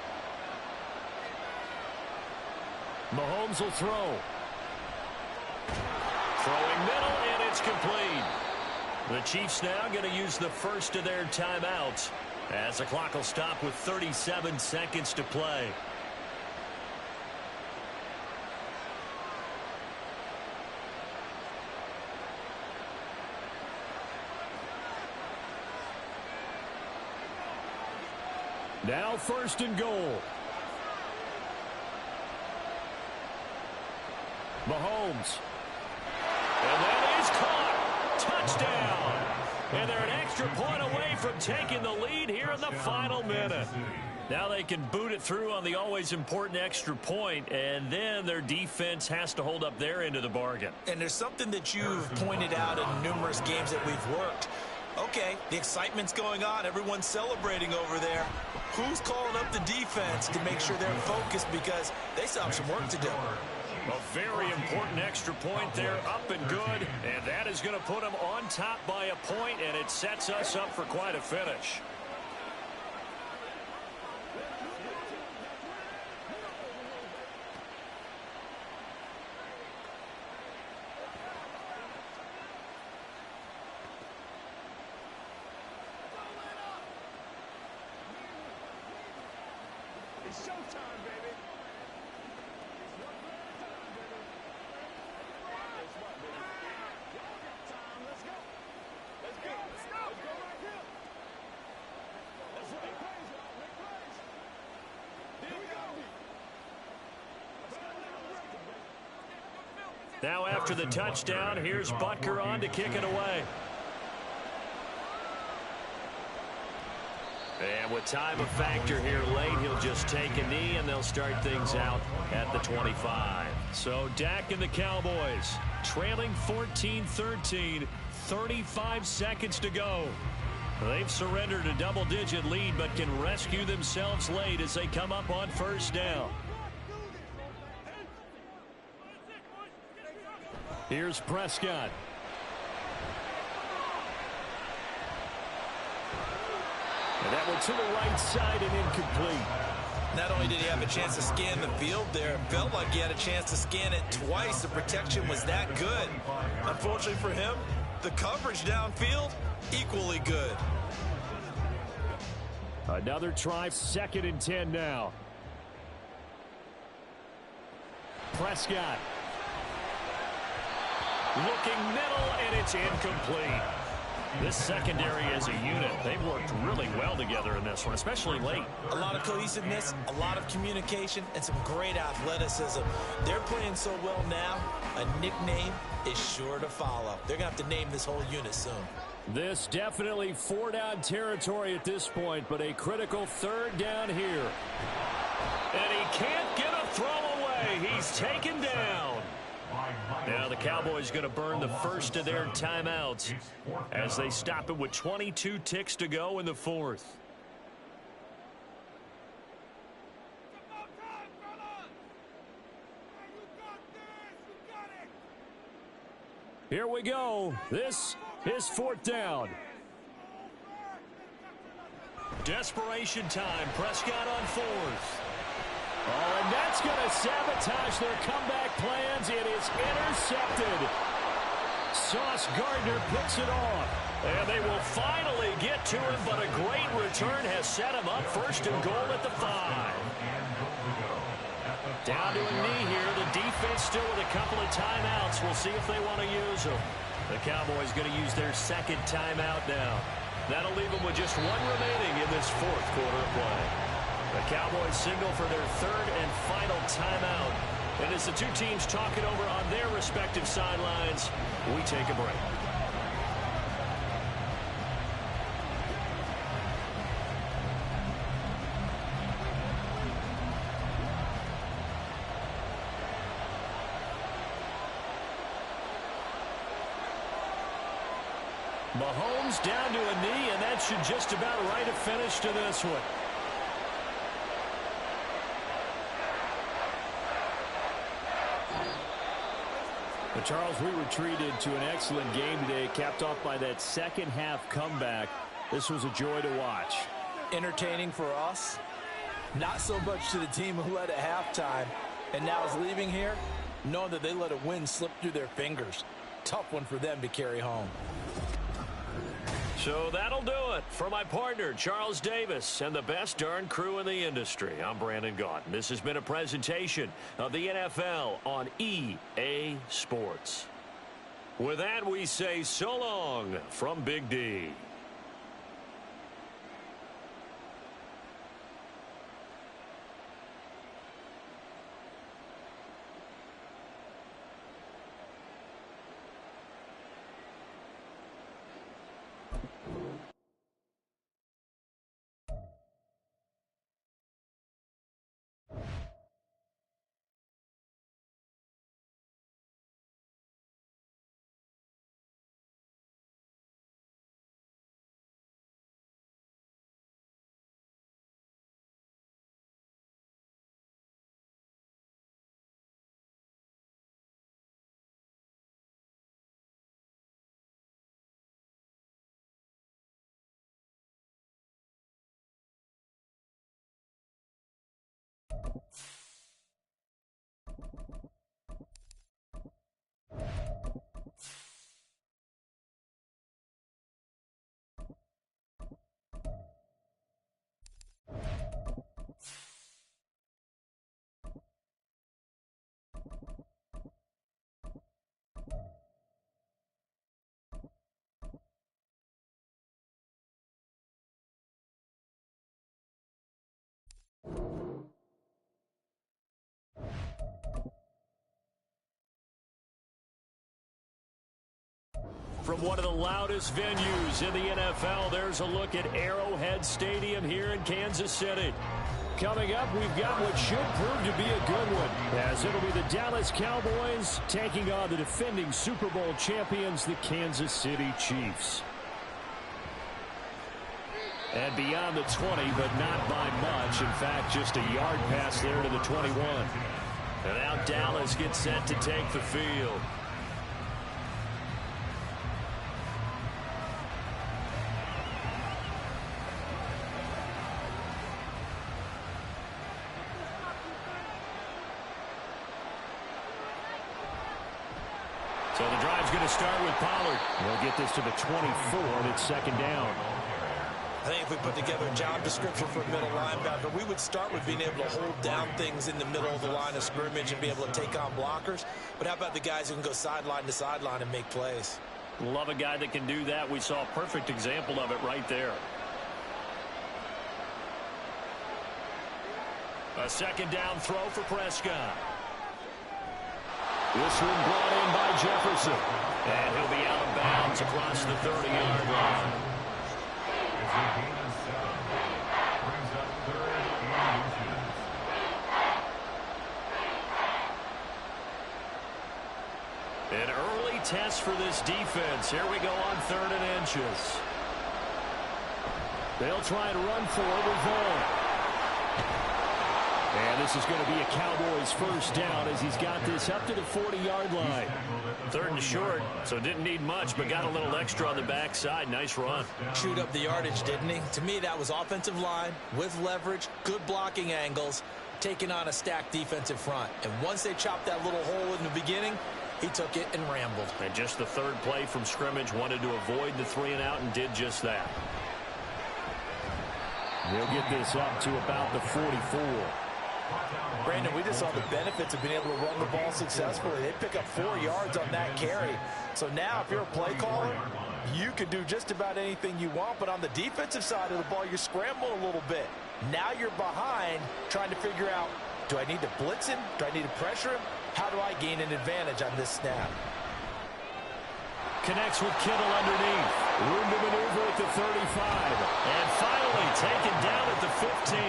Mahomes will throw. Throwing middle, and it's complete. The Chiefs now going to use the first of their timeouts as the clock will stop with 37 seconds to play. Now 1st and goal. Mahomes. And that is caught. Touchdown. And they're an extra point away from taking the lead here in the final minute. Now they can boot it through on the always important extra point, and then their defense has to hold up their end of the bargain. And there's something that you've pointed out in numerous games that we've worked. Okay, the excitement's going on. Everyone's celebrating over there. Who's calling up the defense to make sure they're focused because they still have some work to do? A very important extra point there, up and good, and that is going to put them on top by a point, and it sets us up for quite a finish. It's showtime, baby. Now after the touchdown, here's Butker on to kick it away. And with time a factor here late, he'll just take a knee, and they'll start things out at the 25. So Dak and the Cowboys trailing 14-13, 35 seconds to go. They've surrendered a double-digit lead, but can rescue themselves late as they come up on first down. Here's Prescott. And that one to the right side and incomplete. Not only did he have a chance to scan the field there, it felt like he had a chance to scan it twice. The protection was that good. Unfortunately for him, the coverage downfield, equally good. Another try, 2nd and 10 now. Prescott. Looking middle, and it's incomplete. This secondary as a unit, they've worked really well together in this one, especially late. A lot of cohesiveness, a lot of communication, and some great athleticism. They're playing so well now, a nickname is sure to follow. They're going to have to name this whole unit soon. This definitely 4-down territory at this point, but a critical 3rd down here. And he can't get a throw away. He's taken down. Now the Cowboys going to burn the first of their timeouts as they stop it with 22 ticks to go in the 4th. Here we go. This is 4th down. Desperation time. Prescott on 4th. Oh, and that's going to sabotage their comeback plans. It is intercepted. Sauce Gardner picks it off. And they will finally get to him, but a great return has set him up 1st and goal at the 5. Down to a knee here. The defense still with a couple of timeouts. We'll see if they want to use them. The Cowboys going to use their 2nd timeout now. That'll leave them with just 1 remaining in this 4th quarter of play. The Cowboys signal for their 3rd and final timeout. And as the two teams talk it over on their respective sidelines, we take a break. Mahomes down to a knee, and that should just about write a finish to this one. But Charles, we were treated to an excellent game today, capped off by that 2nd half comeback. This was a joy to watch. Entertaining for us, not so much to the team who led at halftime and now is leaving here, knowing that they let a win slip through their fingers. Tough one for them to carry home. So that'll do it for my partner, Charles Davis, and the best darn crew in the industry. I'm Brandon Gaudin. This has been a presentation of the NFL on EA Sports. With that, we say so long from Big D. From one of the loudest venues in the NFL, there's a look at Arrowhead Stadium here in Kansas City. Coming up, we've got what should prove to be a good one, as it'll be the Dallas Cowboys taking on the defending Super Bowl champions, the Kansas City Chiefs. And beyond the 20, but not by much. In fact, just a yard pass there to the 21. And now Dallas gets set to take the field. So the drive's going to start with Pollard. He'll get this to the 24, and it's second down. I think if we put together a job description for a middle linebacker, we would start with being able to hold down things in the middle of the line of scrimmage and be able to take on blockers. But how about the guys who can go sideline to sideline and make plays? Love a guy that can do that. We saw a perfect example of it right there. A second down throw for Prescott. This one brought in by Jefferson. And he'll be out of bounds across the 30-yard line. It's a gain of 7. Brings up 3rd and inches. An early test for this defense. Here we go on 3rd and inches. They'll try and run for it with Vaughn. And this is going to be a Cowboys first down as he's got this up to the 40-yard line. 3rd and short, so didn't need much, but got a little extra on the backside. Nice run. Chewed up the yardage, didn't he? To me, that was offensive line with leverage, good blocking angles, taking on a stacked defensive front. And once they chopped that little hole in the beginning, he took it and rambled. And just the 3rd play from scrimmage, wanted to avoid the 3-and-out and did just that. He'll get this up to about the 44. Brandon, we just saw the benefits of being able to run the ball successfully. They pick up 4 yards on that carry. So now if you're a play caller, you can do just about anything you want. But on the defensive side of the ball, you're scrambling a little bit. Now you're behind trying to figure out, do I need to blitz him? Do I need to pressure him? How do I gain an advantage on this snap? Connects with Kittle underneath. Room to maneuver at the 35. And finally taken down at the 15.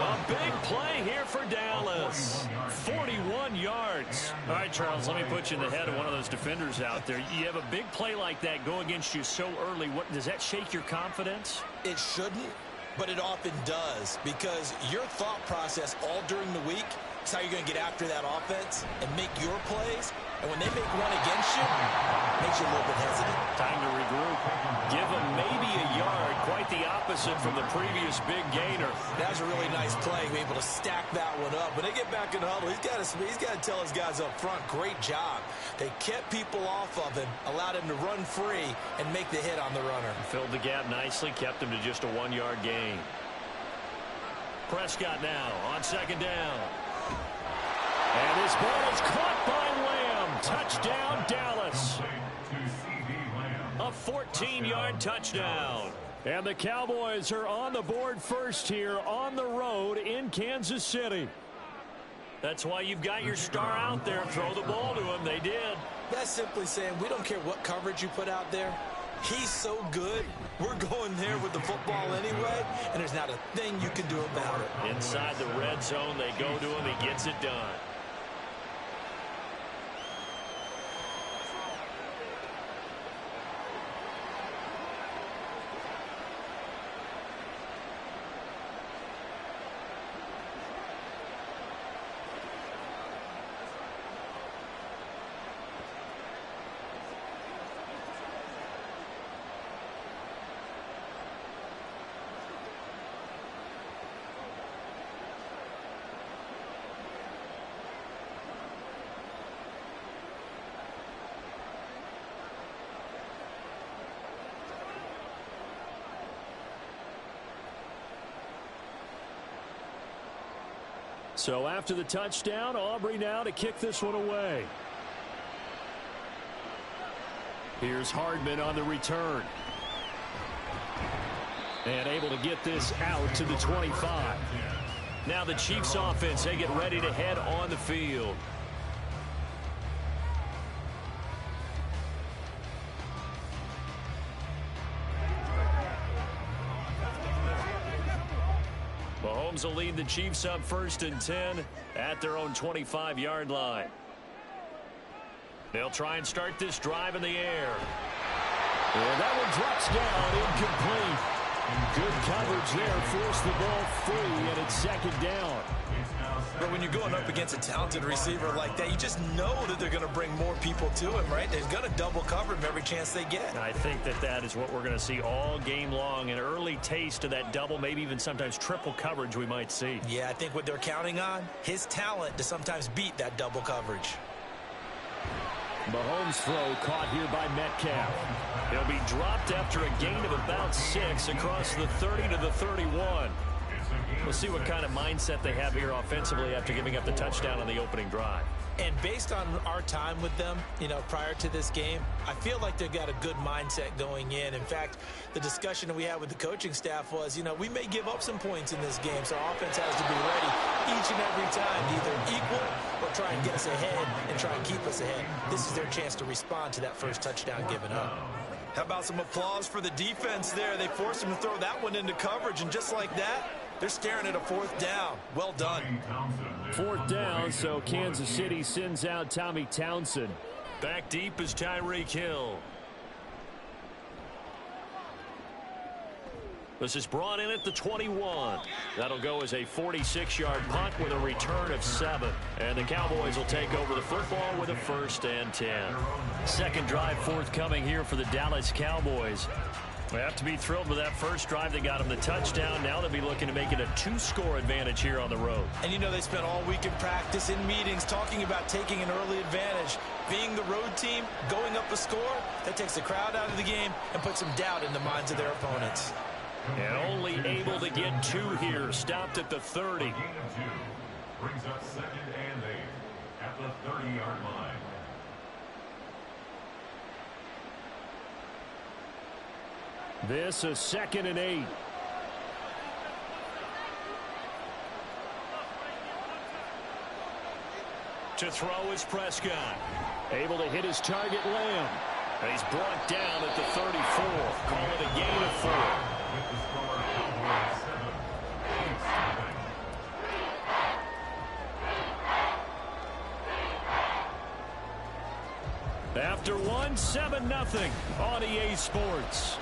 A big play here for Dallas. 41 yards. All right, Charles, let me put you in the head of one of those defenders out there. You have a big play like that go against you so early. What does that shake your confidence? It shouldn't, but it often does, because your thought process all during the week is how you're going to get after that offense and make your plays. And when they make one against you, it makes you a little bit hesitant. Time to regroup. Give them maybe a yard. Quite the opposite from the previous big gainer. That was a really nice play. Be able to stack that one up. When they get back in the huddle, he's got to tell his guys up front, great job. They kept people off of him, allowed him to run free, and make the hit on the runner. Filled the gap nicely, kept him to just a 1-yard gain. Prescott now on second down. And this ball is caught by Lamb. Touchdown, Dallas. A 14-yard touchdown. And the Cowboys are on the board first here on the road in Kansas City. That's why you've got your star out there. Throw the ball to him. They did. That's simply saying we don't care what coverage you put out there. He's so good, we're going there with the football anyway, and there's not a thing you can do about it. Inside the red zone, they go to him. He gets it done. So after the touchdown, Aubrey now to kick this one away. Here's Hardman on the return. And able to get this out to the 25. Now the Chiefs offense, they get ready to head on the field. Mahomes will lead the Chiefs up 1st and 10 at their own 25-yard line. They'll try and start this drive in the air. And that one drops down, incomplete. Good coverage there, forced the ball free, and it's 2nd down. But when you're going up against a talented receiver like that, you just know that they're going to bring more people to him, right? They're going to double cover him every chance they get. I think that is what we're going to see all game long, an early taste of that double, maybe even sometimes triple coverage we might see. Yeah, I think what they're counting on, his talent to sometimes beat that double coverage. Mahomes' throw caught here by Metcalf. He'll be dropped after a gain of about 6 across the 30 to the 31. We'll see what kind of mindset they have here offensively after giving up the touchdown on the opening drive. And based on our time with them, prior to this game, I feel like they've got a good mindset going in. In fact, the discussion that we had with the coaching staff was, we may give up some points in this game, so our offense has to be ready each and every time to either equal or try and get us ahead and try and keep us ahead. This is their chance to respond to that first touchdown given up. How about some applause for the defense there? They forced him to throw that one into coverage, and just like that, they're staring at a 4th down. Well done. 4th down, so Kansas City sends out Tommy Townsend. Back deep is Tyreek Hill. This is brought in at the 21. That'll go as a 46-yard punt with a return of 7. And the Cowboys will take over the football with a 1st and 10. Second drive forthcoming here for the Dallas Cowboys. We have to be thrilled with that first drive that got them the touchdown. Now they'll be looking to make it a 2-score advantage here on the road. And they spent all week in practice, in meetings, talking about taking an early advantage. Being the road team, going up a score, that takes the crowd out of the game and puts some doubt in the minds of their opponents. And only able to get 2 here. Stopped at the 30. A gain of 2 brings up 2nd and 8 at the 30-yard line. This is 2nd and 8. To throw is Prescott. Able to hit his target, Lamb. And he's brought down at the 34. Call it a gain of 4. With the score, Cowboys 7, Chiefs nothing. After one, 7-0 on EA Sports.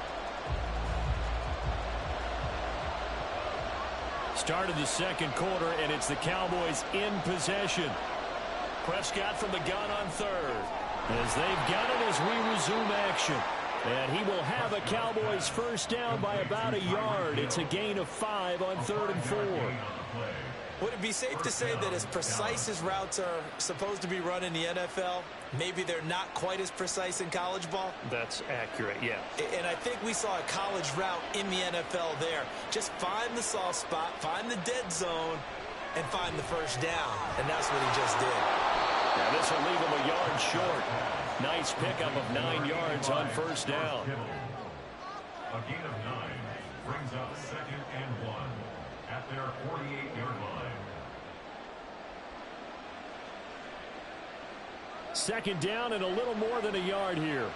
Start of the second quarter, and it's the Cowboys in possession. Prescott from the gun on 3rd. As they've got it as we resume action. And he will have a Cowboys first down by about a yard. It's a gain of 5 on 3rd and 4. Would it be safe to say that as precise as routes are supposed to be run in the NFL, maybe they're not quite as precise in college ball? That's accurate, yeah. And I think we saw a college route in the NFL there. Just find the soft spot, find the dead zone, and find the first down. And that's what he just did. Now this will leave him a yard short. Nice pickup of 9 yards on first down. A gain of 9 brings up 2nd and 1 at their 48-yard line. 2nd down and a little more than a yard here.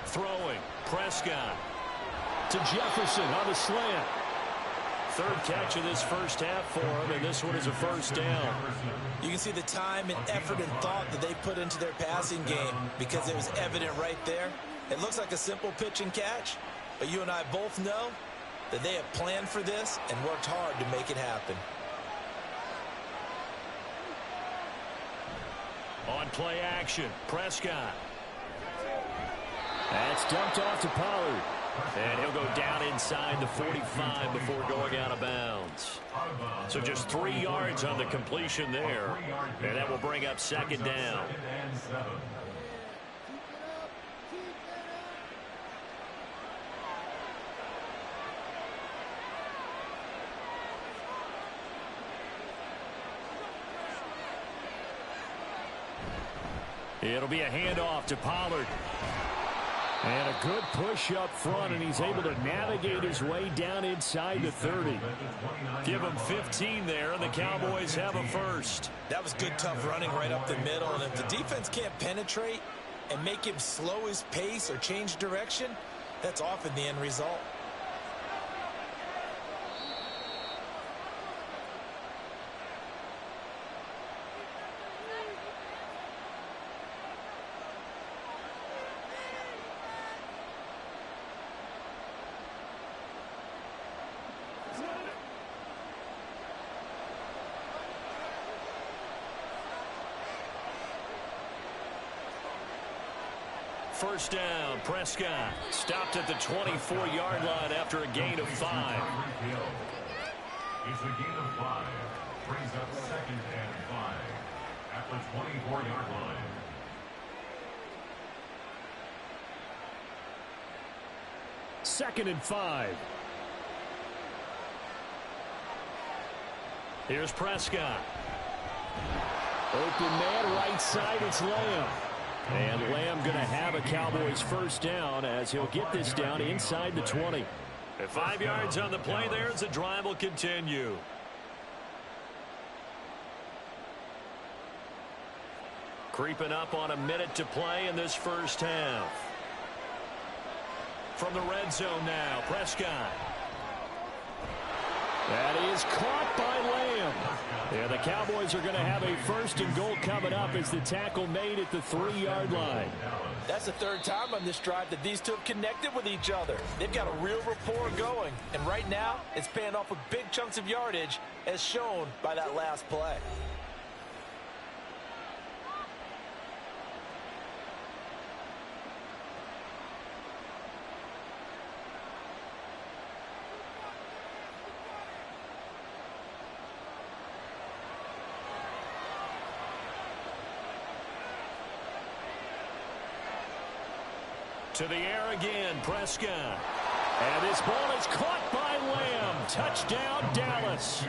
Throwing, Prescott. To Jefferson on the slant. 3rd catch of this first half for him, and this one is a first down. You can see the time and effort and thought that they put into their passing game because it was evident right there. It looks like a simple pitch and catch, but you and I both know that they have planned for this and worked hard to make it happen. On play action, Prescott. That's dumped off to Pollard. And he'll go down inside the 45 before going out of bounds. So just 3 yards on the completion there. And that will bring up 2nd down. It'll be a handoff to Pollard. And a good push up front, and he's able to navigate his way down inside the 30. Give him 15 there, and the Cowboys have a first. That was good, tough running right up the middle, and if the defense can't penetrate, and make him slow his pace or change direction, that's often the end result. First down, Prescott stopped at the 24-yard line after a gain of 5. It's a gain of 5. Brings up 2nd and 5 at the 24-yard line. Second and 5. Here's Prescott. Open man, right side, it's Lamb. And Lamb going to have a Cowboys first down as he'll get this down inside the 20. At 5 yards on the play there as the drive will continue. Creeping up on a minute to play in this first half. From the red zone now, Prescott. That is caught by Lamb. Yeah, the Cowboys are going to have a first and goal coming up as the tackle made at the 3-yard line. That's the third time on this drive that these two have connected with each other. They've got a real rapport going. And right now, it's paying off with big chunks of yardage as shown by that last play. To the air again, Prescott. And this ball is caught by Lamb. Touchdown, Dallas.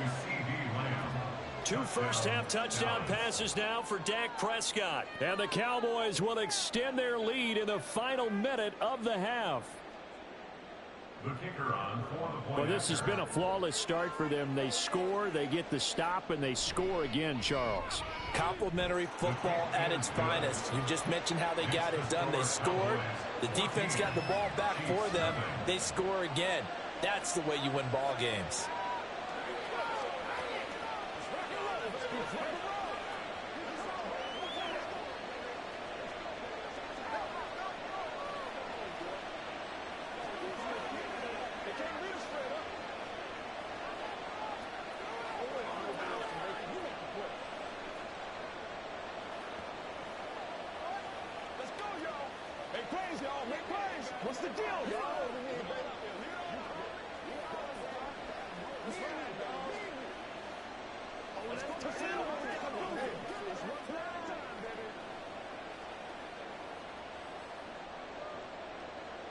Two first-half touchdown passes now for Dak Prescott. And the Cowboys will extend their lead in the final minute of the half. The kicker on for the point. Well, this has been a flawless start for them. They score, they get the stop, and they score again, Charles. Complimentary football at its finest. You just mentioned how they got it done. They scored. The defense got the ball back for them. They score again. That's the way you win ball games. What's the deal, y'all?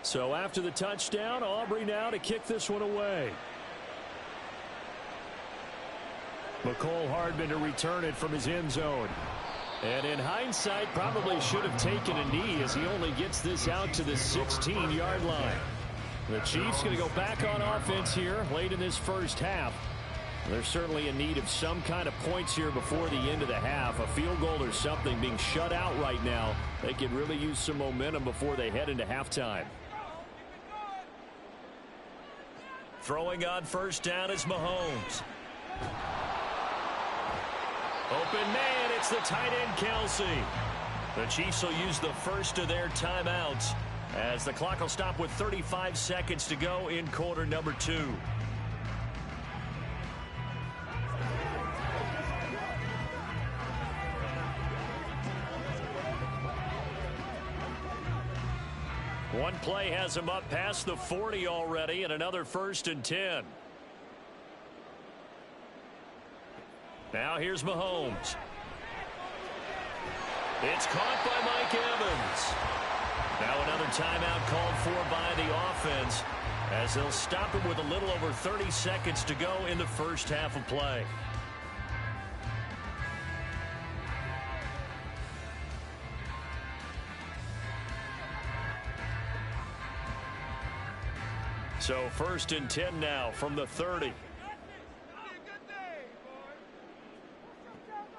So after the touchdown, Aubrey now to kick this one away. McCole Hardman to return it from his end zone. And in hindsight, probably should have taken a knee as he only gets this out to the 16-yard line. The Chiefs going to go back on offense here late in this first half. They're certainly in need of some kind of points here before the end of the half. A field goal or something being shut out right now. They could really use some momentum before they head into halftime. Throwing on first down is Mahomes. Open man, it's the tight end, Kelsey. The Chiefs will use the first of their timeouts as the clock will stop with 35 seconds to go in quarter number 2. One play has him up past the 40 already, and another 1st and 10. Now here's Mahomes. It's caught by Mike Evans. Now another timeout called for by the offense as they'll stop him with a little over 30 seconds to go in the first half of play. So 1st and 10 now from the 30.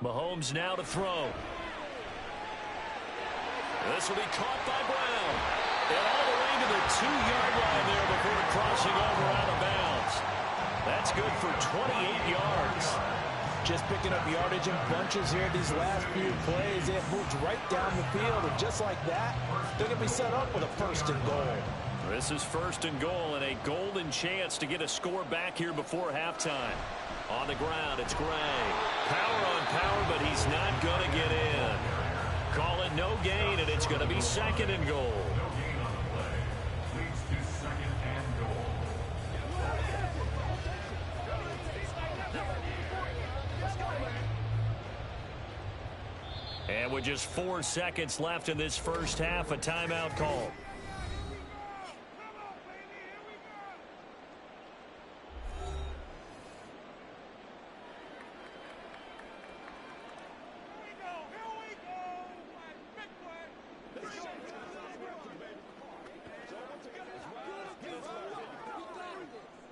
Mahomes now to throw. This will be caught by Brown. And all the way to the 2-yard line there before crossing over out of bounds. That's good for 28 yards. Just picking up yardage in bunches here these last few plays. They have moved right down the field, and just like that, they're going to be set up with a 1st and goal. This is 1st and goal and a golden chance to get a score back here before halftime. On the ground, it's Gray. Power on power, but he's not going to get in. Call it no gain, and it's going to be 2nd and goal. No gain on the play. Leads to 2nd and goal. And with just 4 seconds left in this first half, a timeout call.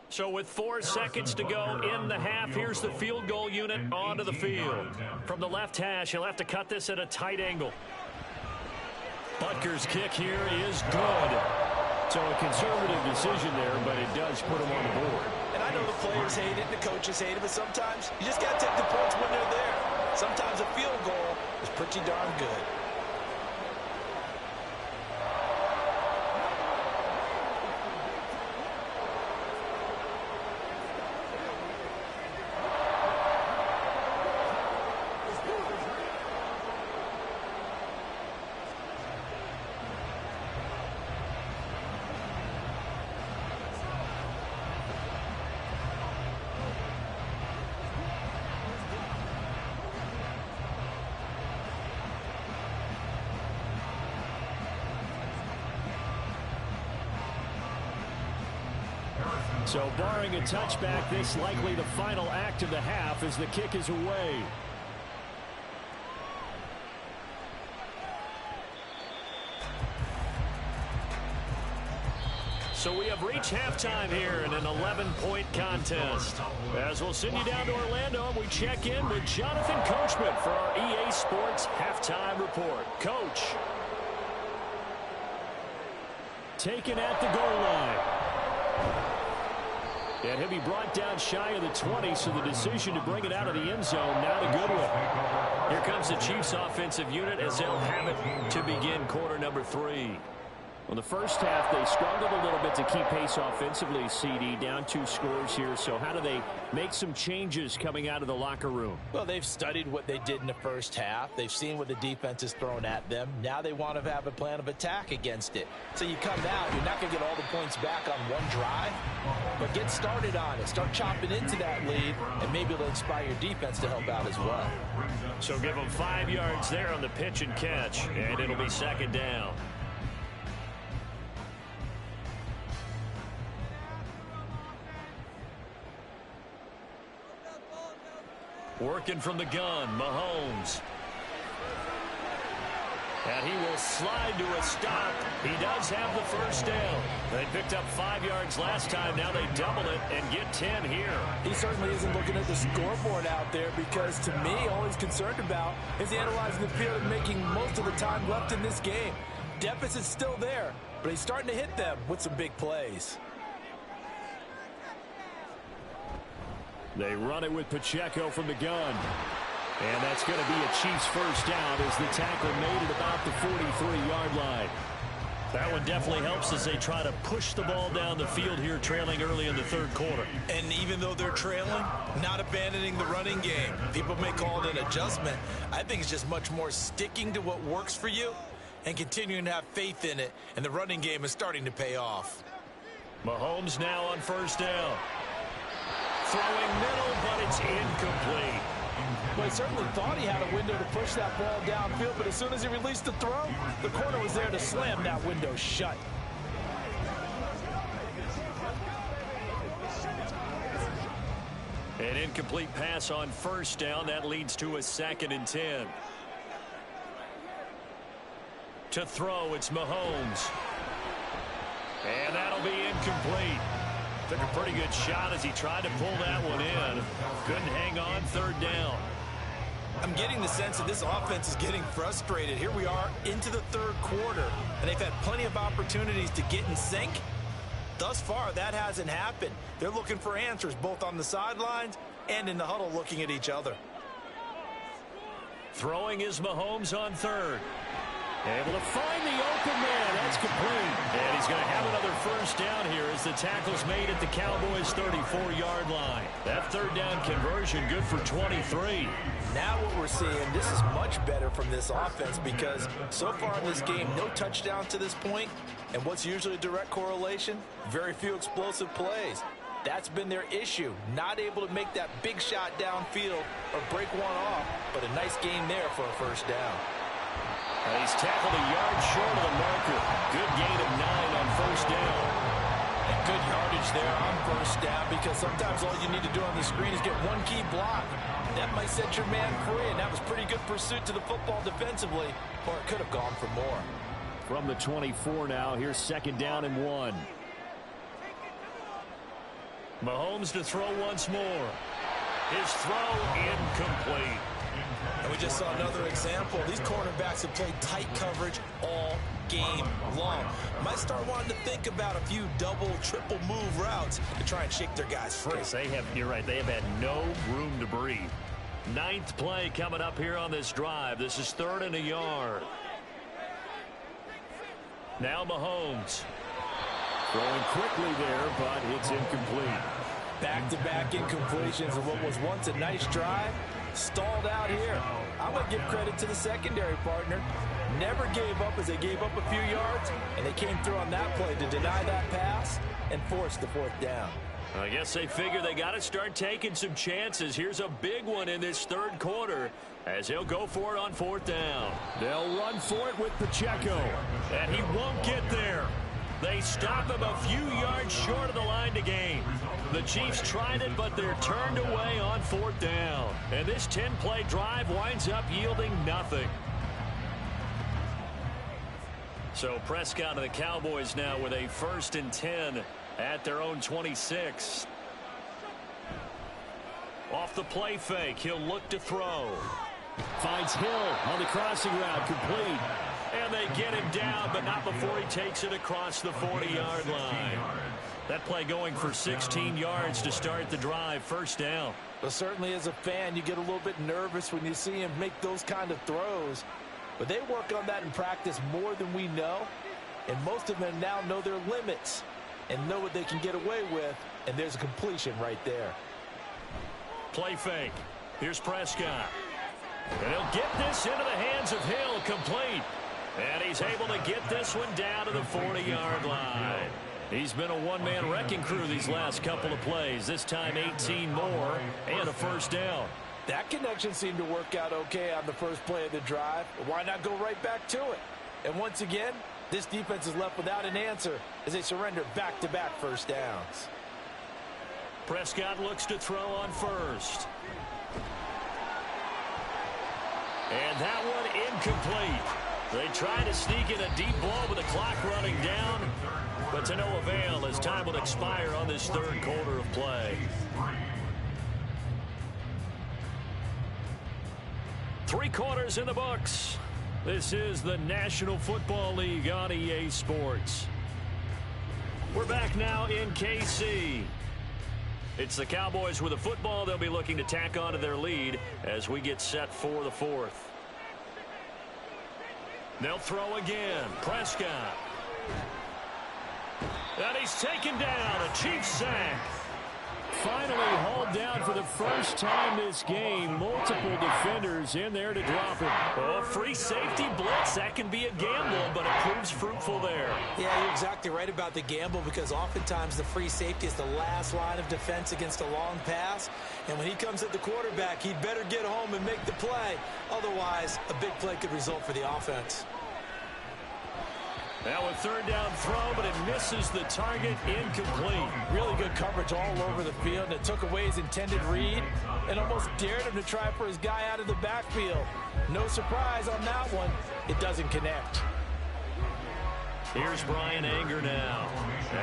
So with 4 seconds to go in the half, here's the field goal unit onto the field. From the left hash, he'll have to cut this at a tight angle. Butker's kick here is good. So a conservative decision there, but it does put him on the board. And I know the players hate it and the coaches hate it, but sometimes you just got to take the points when they're there. Sometimes a field goal is pretty darn good. So barring a touchback, this likely the final act of the half as the kick is away. So we have reached halftime here in an 11-point contest. As we'll send you down to Orlando, we check in with Jonathan Coachman for our EA Sports Halftime Report. Coach. Taken at the goal line. And he'll be brought down shy of the 20, so the decision to bring it out of the end zone, not a good one. Here comes the Chiefs offensive unit as they'll have it to begin quarter number 3. Well, the first half, they struggled a little bit to keep pace offensively, CD, down 2 scores here. So how do they make some changes coming out of the locker room? Well, they've studied what they did in the first half. They've seen what the defense is thrown at them. Now they want to have a plan of attack against it. So you come out, you're not going to get all the points back on one drive, but get started on it. Start chopping into that lead, and maybe it'll inspire your defense to help out as well. So give them 5 yards there on the pitch and catch, and it'll be 2nd down. Working from the gun, Mahomes. And he will slide to a stop. He does have the first down. They picked up 5 yards last time. Now they double it and get 10 here. He certainly isn't looking at the scoreboard out there because, to me, all he's concerned about is analyzing the field and making most of the time left in this game. Deficit's still there, but he's starting to hit them with some big plays. They run it with Pacheco from the gun. And that's going to be a Chiefs first down as the tackle made it about the 43-yard line. That one definitely helps as they try to push the ball down the field here, trailing early in the 3rd quarter. And even though they're trailing, not abandoning the running game. People may call it an adjustment. I think it's just much more sticking to what works for you and continuing to have faith in it. And the running game is starting to pay off. Mahomes now on first down. Throwing middle, but it's incomplete. Well, he certainly thought he had a window to push that ball downfield, but as soon as he released the throw, the corner was there to slam that window shut. An incomplete pass on first down. That leads to a 2nd and 10. To throw, it's Mahomes. And that'll be incomplete. Took a pretty good shot as he tried to pull that one in. Couldn't hang on, 3rd down. I'm getting the sense that this offense is getting frustrated. Here we are into the third quarter, and they've had plenty of opportunities to get in sync. Thus far, that hasn't happened. They're looking for answers both on the sidelines and in the huddle looking at each other. Throwing is Mahomes on third. Able to find the open man. That's complete. And he's going to have another first down here as the tackle's made at the Cowboys' 34-yard line. That third down conversion good for 23. Now what we're seeing, this is much better from this offense because so far in this game, no touchdowns to this point. And what's usually a direct correlation? Very few explosive plays. That's been their issue. Not able to make that big shot downfield or break one off, but a nice game there for a first down. And he's tackled a yard short of the marker. Good gain of 9 on first down. And good yardage there on first down because sometimes all you need to do on the screen is get one key block. That might set your man free, and that was pretty good pursuit to the football defensively, or it could have gone for more. From the 24 now, here's second down and 1. Mahomes to throw once more. His throw incomplete. And we just saw another example. These cornerbacks have played tight coverage all game long. Might start wanting to think about a few double, triple move routes to try and shake their guys free. You're right, they have had no room to breathe. 9th play coming up here on this drive. This is 3rd and a yard. Now Mahomes. Throwing quickly there, but it's incomplete. Back-to-back incompletions of what was once a nice drive. Stalled out here. I'm going to give credit to the secondary partner. Never gave up as they gave up a few yards, and they came through on that play to deny that pass and force the 4th down. I guess they figure they got to start taking some chances. Here's a big one in this third quarter as he'll go for it on 4th down. They'll run for it with Pacheco. And he won't get there. They stop him a few yards short of the line to gain. The Chiefs tried it, but they're turned away on 4th down. And this 10-play drive winds up yielding nothing. So Prescott and the Cowboys now with a 1st and 10 at their own 26. Off the play fake, he'll look to throw. Finds Hill on the crossing route, complete. And they get him down, but not before he takes it across the 40-yard line. That play going for 16 yards to start the drive, 1st down. Well, certainly as a fan, you get a little bit nervous when you see him make those kind of throws. But they work on that in practice more than we know. And most of them now know their limits and know what they can get away with. And there's a completion right there. Play fake. Here's Prescott. And he'll get this into the hands of Hill, complete. And he's able to get this one down to the 40-yard line. He's been a one-man wrecking crew these last couple of plays. This time 18 more and a 1st down. That connection seemed to work out okay on the first play of the drive. Why not go right back to it? And once again, this defense is left without an answer as they surrender back-to-back 1st downs. Prescott looks to throw on 1st. And that one incomplete. They try to sneak in a deep ball with the clock running down, but to no avail as time will expire on this third quarter of play. 3 quarters in the books. This is the National Football League on EA Sports. We're back now in KC. It's the Cowboys with the football. They'll be looking to tack on to their lead as we get set for the 4th. They'll throw again. Prescott. And he's taken down. A Chiefs sack. Finally hauled down for the first time this game. Multiple defenders in there to drop him. Oh, free safety blitz. That can be a gamble, but it proves fruitful there. Yeah, you're exactly right about the gamble because oftentimes the free safety is the last line of defense against a long pass. And when he comes at the quarterback, he'd better get home and make the play. Otherwise, a big play could result for the offense. Now a 3rd down throw, but it misses the target, incomplete. Really good coverage all over the field, and it took away his intended read and almost dared him to try for his guy out of the backfield. No surprise on that one. It doesn't connect. Here's Bryan Anger now,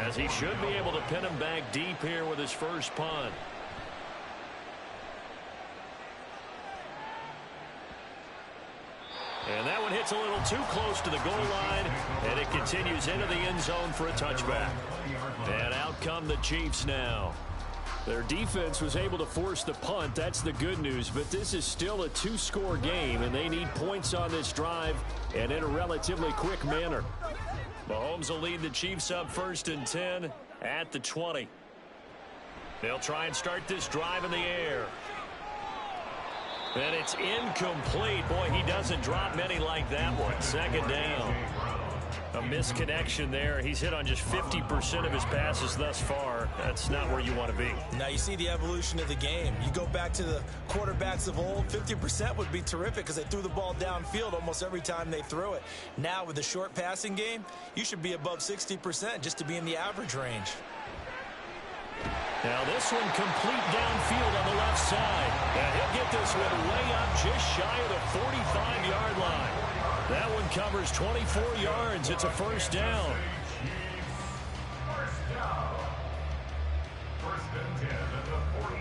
as he should be able to pin him back deep here with his first punt. And that one hits a little too close to the goal line, and it continues into the end zone for a touchback. And out come the Chiefs now. Their defense was able to force the punt. That's the good news. But this is still a two-score game, and they need points on this drive and in a relatively quick manner. Mahomes will lead the Chiefs up 1st and 10 at the 20. They'll try and start this drive in the air. And it's incomplete. Boy, he doesn't drop many like that one. 2nd down. A misconnection there. He's hit on just 50% of his passes thus far. That's not where you want to be. Now you see the evolution of the game. You go back to the quarterbacks of old, 50% would be terrific because they threw the ball downfield almost every time they threw it. Now with the short passing game, you should be above 60% just to be in the average range. Now this one complete downfield on the left side. And he'll get this one way up just shy of the 45-yard line. That one covers 24 yards. It's a 1st down.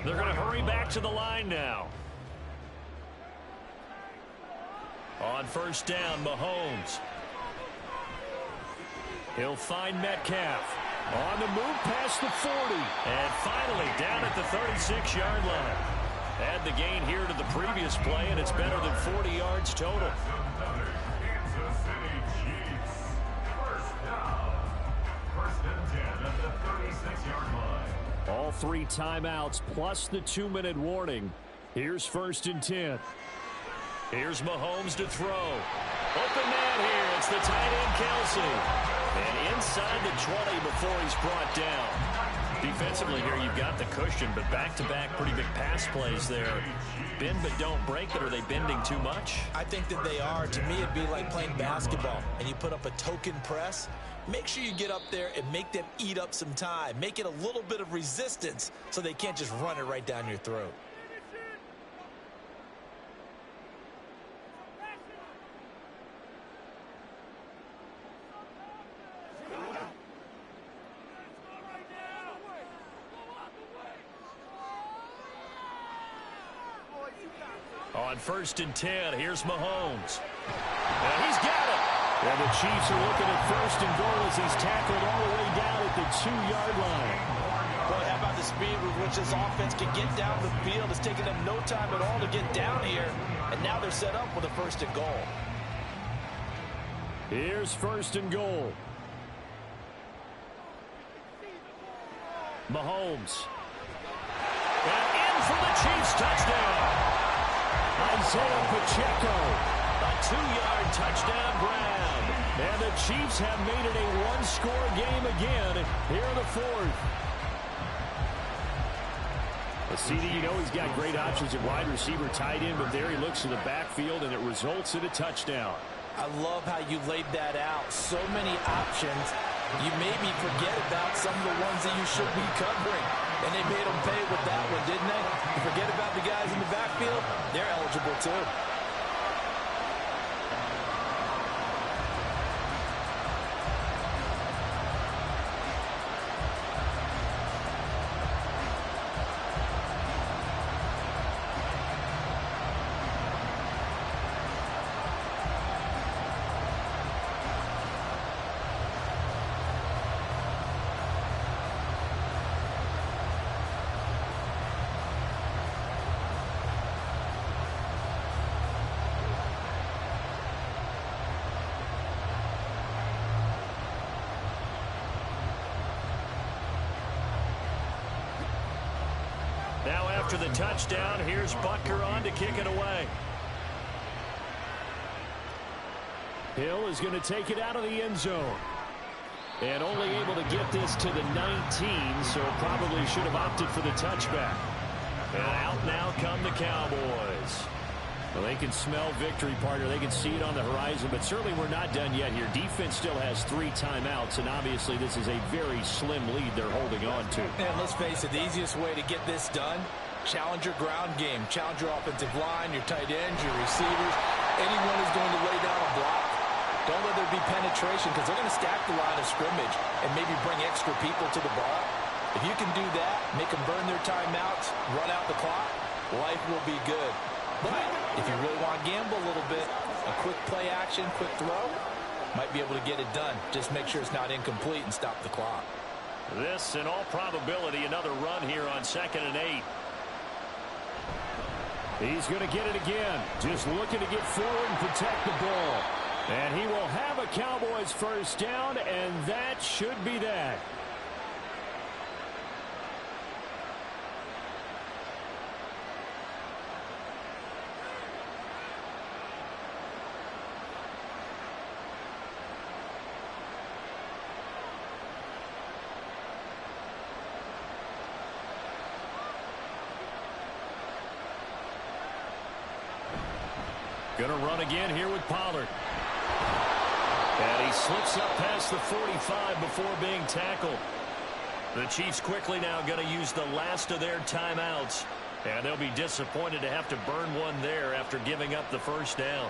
They're going to hurry back to the line now. On 1st down, Mahomes. He'll find Metcalf. On the move past the 40. And finally down at the 36-yard line. Add the gain here to the previous play, and it's better than 40 yards total. Kansas City Chiefs. 1st down. 1st and 10 at the 36-yard line. All 3 timeouts plus the 2-minute warning. Here's 1st and 10. Here's Mahomes to throw. Open man here. It's the tight end, Kelsey. And inside the 20 before he's brought down. Defensively here, you've got the cushion, but back-to-back pretty big pass plays there. Bend but don't break, but are they bending too much? I think that they are. To me, it'd be like playing basketball, and you put up a token press. Make sure you get up there and make them eat up some time. Make it a little bit of resistance so they can't just run it right down your throat. On 1st and 10, here's Mahomes. And he's got it. And the Chiefs are looking at 1st and goal as he's tackled all the way down at the 2-yard line. Boy, how about the speed with which this offense can get down the field? It's taken them no time at all to get down here. And now they're set up with a 1st and goal. Here's 1st and goal. Mahomes. And in for the Chiefs touchdown. Isaiah Pacheco. A 2-yard touchdown grab. And the Chiefs have made it a 1-score game again here in the 4th. CD, you know he's got great options at wide receiver, tight end, but there he looks to the backfield, and it results in a touchdown. I love how you laid that out. So many options. You maybe forget about some of the ones that you should be covering. And they made them pay with that one, didn't they? You forget about the guys in the backfield, they're eligible too. Now after the touchdown, here's Butker on to kick it away. Hill is going to take it out of the end zone. And only able to get this to the 19, so probably should have opted for the touchback. And out now come the Cowboys. Well, they can smell victory, partner. They can see it on the horizon, but certainly we're not done yet here. Defense still has 3 timeouts, and obviously this is a very slim lead they're holding on to. And let's face it, the easiest way to get this done, challenge your ground game. Challenge your offensive line, your tight ends, your receivers. Anyone who's going to lay down a block, don't let there be penetration because they're going to stack the line of scrimmage and maybe bring extra people to the ball. If you can do that, make them burn their timeouts, run out the clock, life will be good. But if you really want to gamble a little bit, A quick play action, quick throw, might be able to get it done. Just make sure it's not incomplete and stop the clock. This, in all probability, another run here on 2nd and 8. He's going to get it again. Just looking to get forward and protect the ball. And he will have a Cowboys first down, and that should be that. Going to run again here with Pollard. And he slips up past the 45 before being tackled. The Chiefs quickly now going to use the last of their timeouts. And they'll be disappointed to have to burn one there after giving up the first down.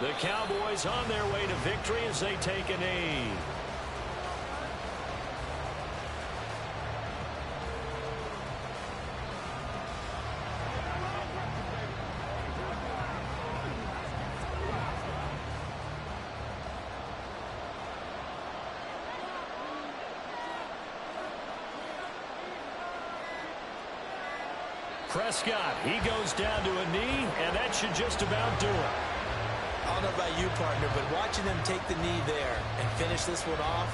The Cowboys on their way to victory as they take a knee. Prescott, he goes down to a knee, and that should just about do it. I don't know about you, partner, but watching them take the knee there and finish this one off,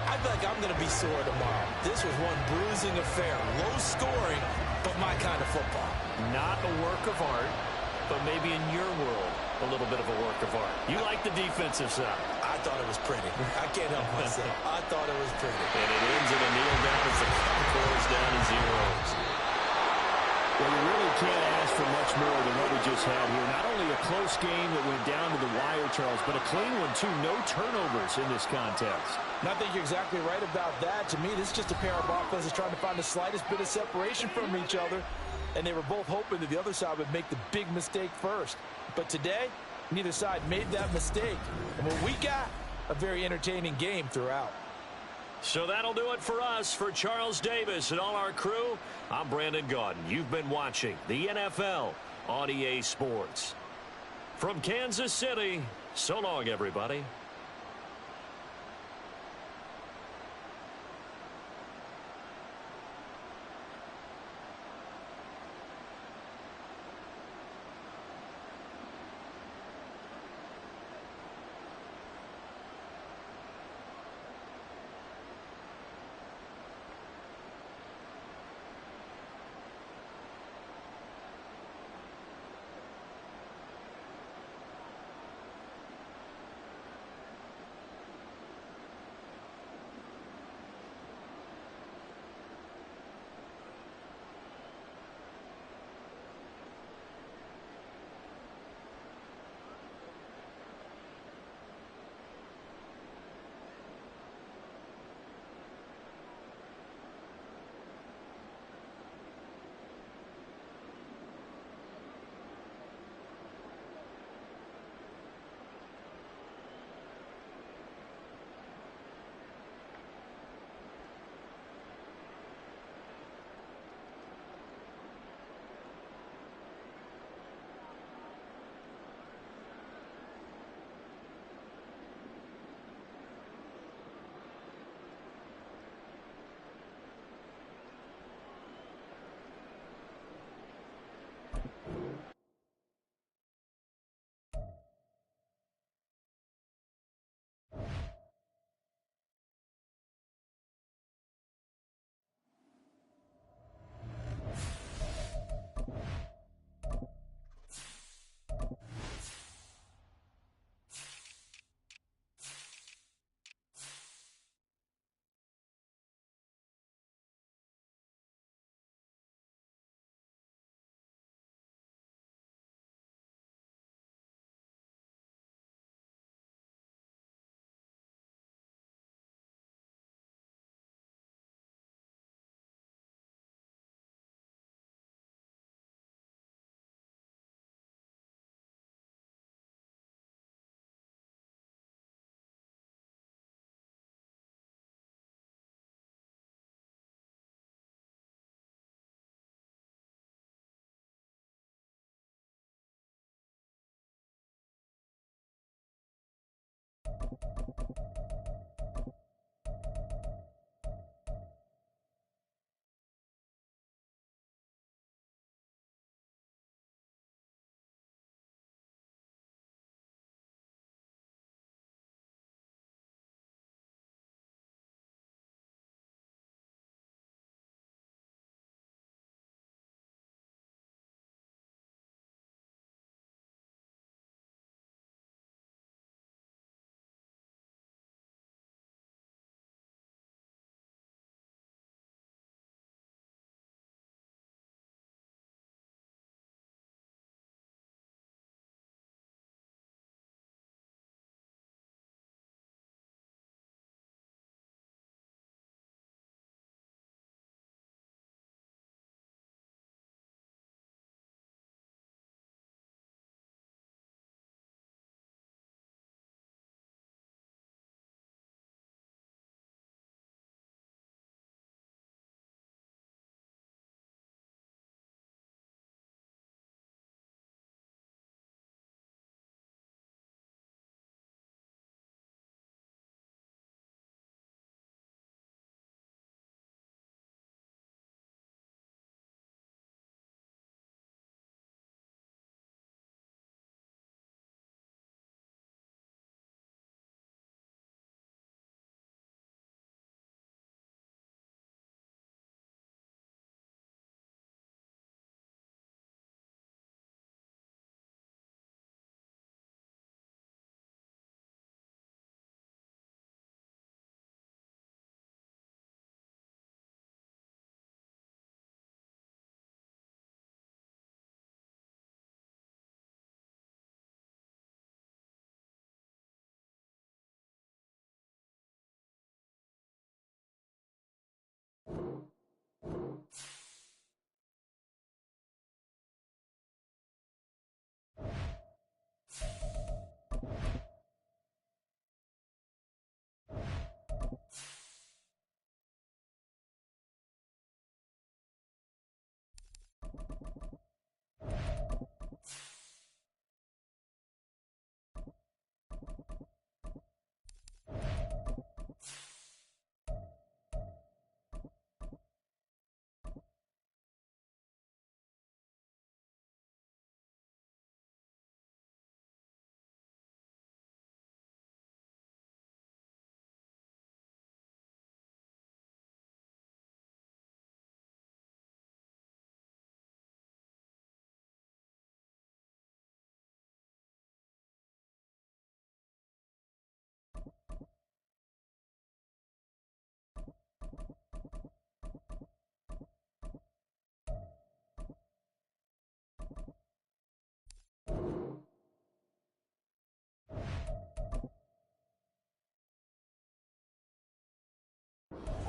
I feel like I'm going to be sore tomorrow. This was one bruising affair. Low scoring, but my kind of football. Not a work of art, but maybe in your world, a little bit of a work of art. You like the defensive side. I thought it was pretty. I can't help myself. I thought it was pretty. And it ends in a kneel down as the clock goes down to zeros. Well, you really can't ask for much more than what we just had here. Not only a close game that went down to the wire, Charles, but a clean one, too. No turnovers in this contest. And I think you're exactly right about that. To me, this is just a pair of offenses trying to find the slightest bit of separation from each other, and they were both hoping that the other side would make the big mistake first. But today, neither side made that mistake. And what we got, a very entertaining game throughout. So that'll do it for us. For Charles Davis and all our crew, I'm Brandon Gaudin. You've been watching the NFL on EA Sports. From Kansas City, so long, everybody.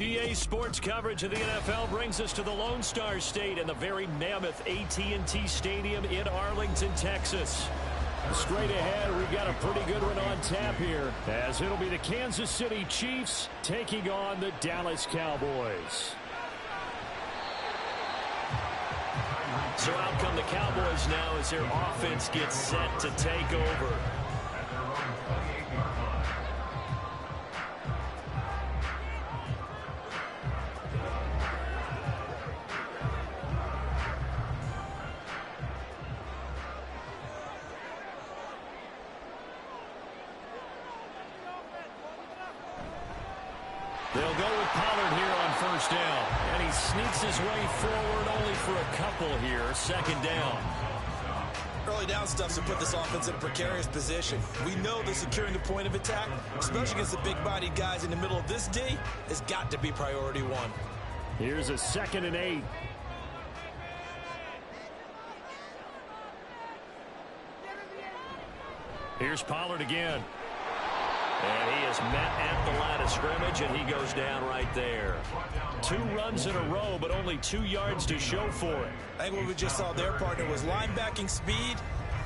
EA Sports coverage of the NFL brings us to the Lone Star State and the very mammoth AT&T Stadium in Arlington, Texas. Straight ahead, we've got a pretty good one on tap here, as it'll be the Kansas City Chiefs taking on the Dallas Cowboys. So out come the Cowboys now as their offense gets set to take over. They'll go with Pollard here on first down. And he sneaks his way forward only for a couple here. Second down. Early down stuff to put this offense in a precarious position. We know that securing the point of attack, especially against the big-bodied guys in the middle of this D, has got to be priority one. Here's a 2nd and 8. Here's Pollard again. And he is met at the line of scrimmage, and he goes down right there. 2 runs in a row, but only 2 yards to show for it. I think what we just saw their partner was linebacking speed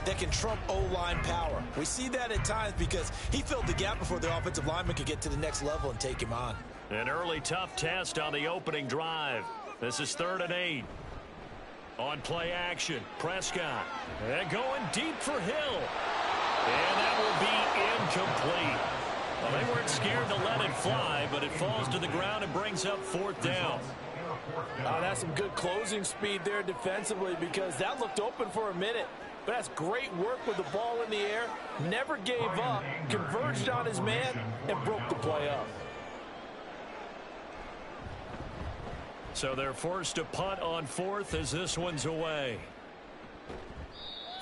that can trump O-line power. We see that at times because he filled the gap before the offensive lineman could get to the next level and take him on. An early tough test on the opening drive. This is 3rd and 8. On play action, Prescott. And going deep for Hill. And that will be incomplete. Well, they weren't scared to let it fly, but it falls to the ground and brings up 4th down. That's some good closing speed there defensively because that looked open for a minute. But that's great work with the ball in the air. Never gave up, converged on his man, and broke the play up. So they're forced to punt on 4th as this one's away.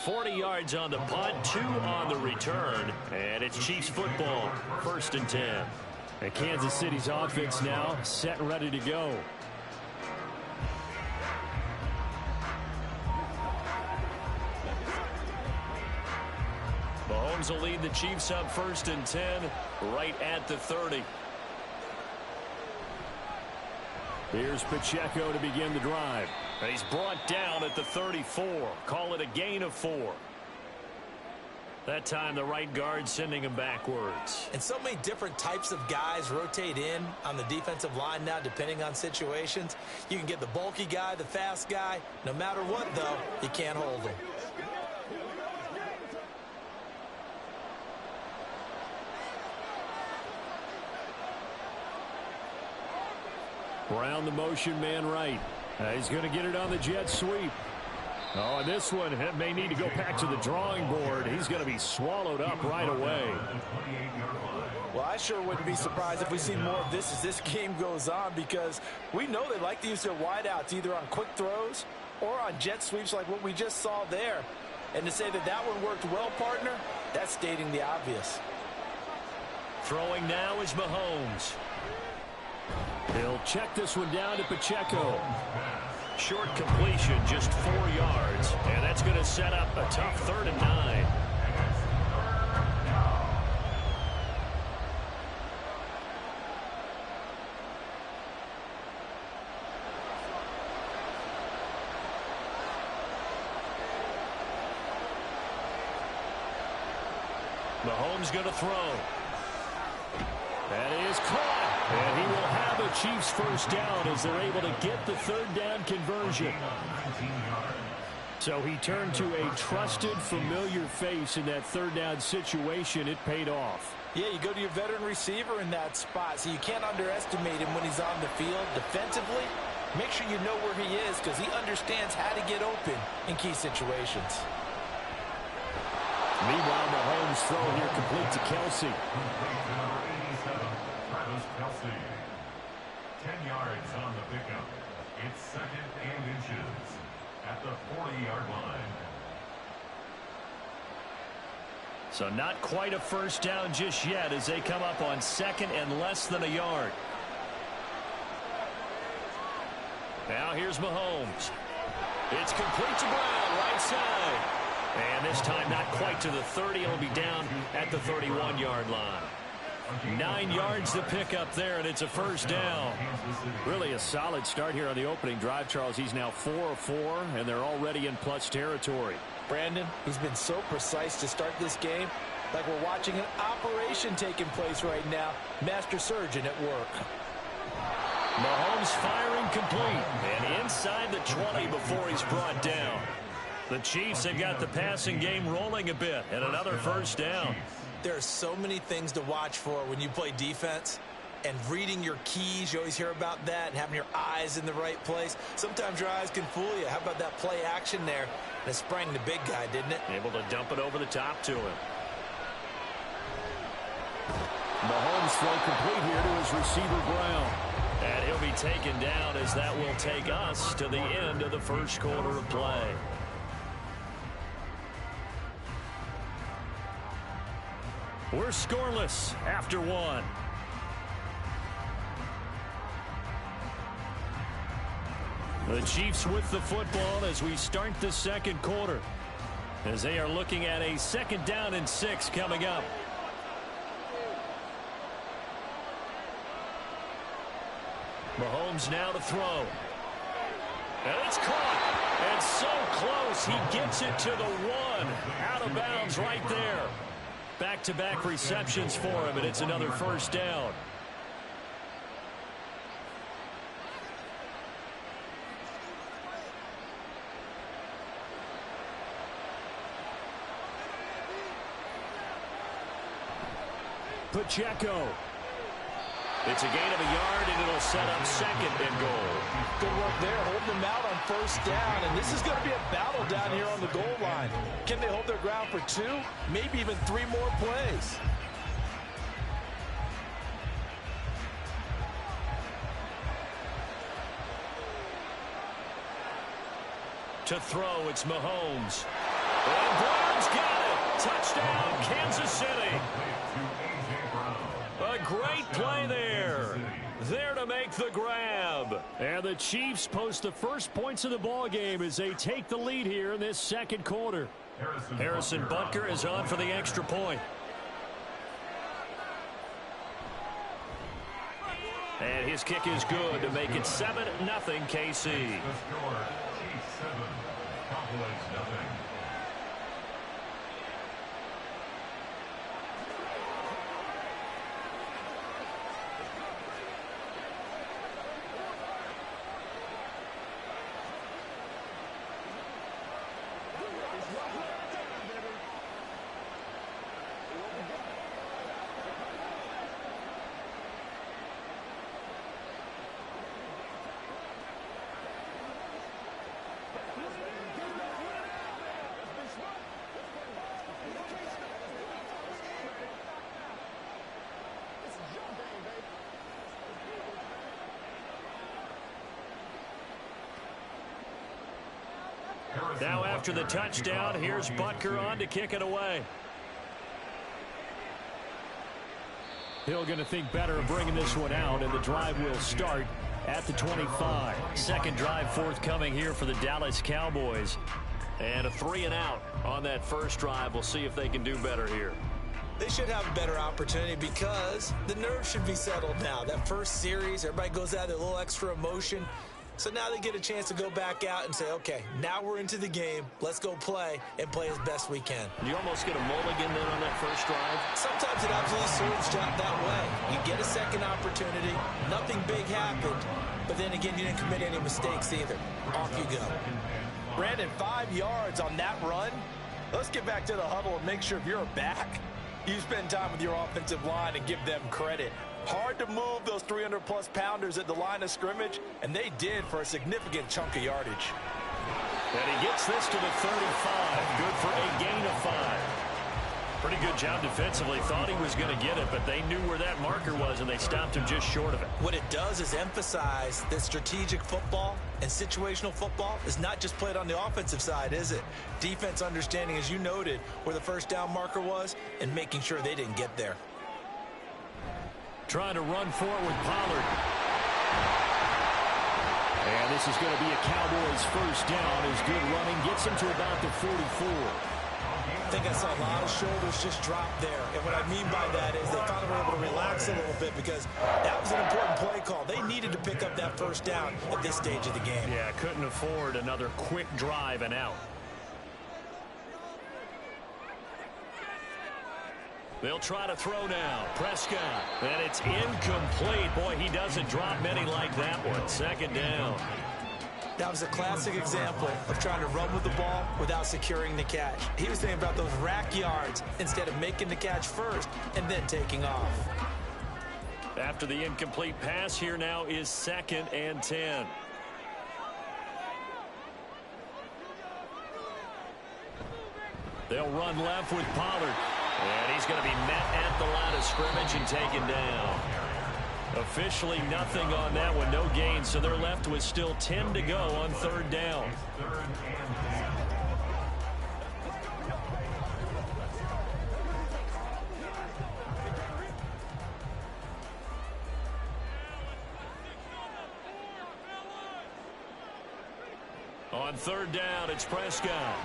40 yards on the punt, 2 on the return, and it's Chiefs football, 1st and 10. And Kansas City's offense now set and ready to go. Mahomes will lead the Chiefs up 1st and 10, right at the 30. Here's Pacheco to begin the drive. He's brought down at the 34. Call it a gain of 4. That time the right guard sending him backwards. And so many different types of guys rotate in on the defensive line now depending on situations. You can get the bulky guy, the fast guy. No matter what, though, you can't hold him. Brown the motion man right. He's going to get it on the jet sweep. Oh, and this one may need to go back to the drawing board. He's going to be swallowed up right away. Well, I sure wouldn't be surprised if we see more of this as this game goes on because we know they like to use their wideouts either on quick throws or on jet sweeps like what we just saw there. And to say that that one worked well, partner, that's stating the obvious. Throwing now is Mahomes. He'll check this one down to Pacheco. Short completion, just 4 yards. And that's going to set up a tough 3rd and 9. Mahomes going to throw. That is caught. And he will have a Chiefs first down as they're able to get the 3rd down conversion. So he turned to a trusted, familiar face in that 3rd down situation. It paid off. Yeah, you go to your veteran receiver in that spot, so you can't underestimate him when he's on the field. Defensively, make sure you know where he is because he understands how to get open in key situations. Meanwhile, Mahomes' throw here complete to Kelsey. Travis Kelsey. 10 yards on the pickup. It's 2nd and inches at the 40-yard line. So not quite a first down just yet as they come up on 2nd and less than a yard. Now here's Mahomes. It's complete to Brown, right side. And this time not quite to the 30. It'll be down at the 31-yard line. 9 yards to pick up there, and it's a first down. Really a solid start here on the opening drive, Charles. He's now 4 of 4, and they're already in plus territory. Brandon, he's been so precise to start this game, like we're watching an operation taking place right now. Master surgeon at work. Mahomes firing complete, and inside the 20 before he's brought down. The Chiefs have got the passing game rolling a bit, and another first down. There are so many things to watch for when you play defense, and reading your keys, you always hear about that, and having your eyes in the right place. Sometimes your eyes can fool you. How about that play action there? And it sprang the big guy, didn't it? Able to dump it over the top to him. Mahomes throw complete here to his receiver Brown. And he'll be taken down as that will take us to the end of the first quarter of play. We're scoreless after one. The Chiefs with the football as we start the second quarter, as they are looking at a 2nd down and 6 coming up. Mahomes now to throw. And it's caught. And so close. He gets it to the 1. Out of bounds right there. Back-to-back receptions for him, and it's another first down. Pacheco. It's a gain of a yard, and it'll set up 2nd and goal. Good work there, holding them out on first down, and this is going to be a battle down here on the goal line. Can they hold their ground for 2, maybe even 3 more plays? To throw, it's Mahomes. And Brown's got it. Touchdown, Kansas City. A great play there. There to make the grab. And the Chiefs post the first points of the ball game as they take the lead here in this second quarter. Harrison Butker is on for the extra point. And his kick is good to make it 7-0 KC. Now after the touchdown, here's Butker on to kick it away. Hill going to think better of bringing this one out, and the drive will start at the 25. Second drive forthcoming here for the Dallas Cowboys. And a 3 and out on that first drive. We'll see if they can do better here. They should have a better opportunity because the nerves should be settled now. That first series, everybody goes out with a little extra emotion. So now they get a chance to go back out and say, okay, now we're into the game. Let's go play and play as best we can. You almost get a mulligan then on that first drive. Sometimes it absolutely serves that way. You get a second opportunity. Nothing big happened. But then again, you didn't commit any mistakes either. Off you go. Brandon, 5 yards on that run. Let's get back to the huddle and make sure if you're back, you spend time with your offensive line and give them credit. Hard to move those 300-plus pounders at the line of scrimmage, and they did for a significant chunk of yardage. And he gets this to the 35. Good for a gain of 5. Pretty good job defensively. Thought he was going to get it, but they knew where that marker was, and they stopped him just short of it. What it does is emphasize that strategic football and situational football is not just played on the offensive side, is it? Defense understanding, as you noted, where the first down marker was and making sure they didn't get there. Trying to run forward with Pollard. And this is going to be a Cowboys first down as good running gets him to about the 44. think I saw a lot of shoulders just drop there. And what I mean by that is they finally were able to relax a little bit because that was an important play call. They needed to pick up that first down at this stage of the game. Yeah, couldn't afford another quick drive and out. They'll try to throw now. Prescott. And it's incomplete. Boy, he doesn't drop many like that one. Second down. That was a classic example of trying to run with the ball without securing the catch. He was thinking about those rack yards instead of making the catch first and then taking off. After the incomplete pass, here now is 2nd and 10. They'll run left with Pollard. And he's going to be met at the line of scrimmage and taken down. Officially nothing on that one, no gain, so they're left with still 10 to go on 3rd down. On 3rd down, it's Prescott.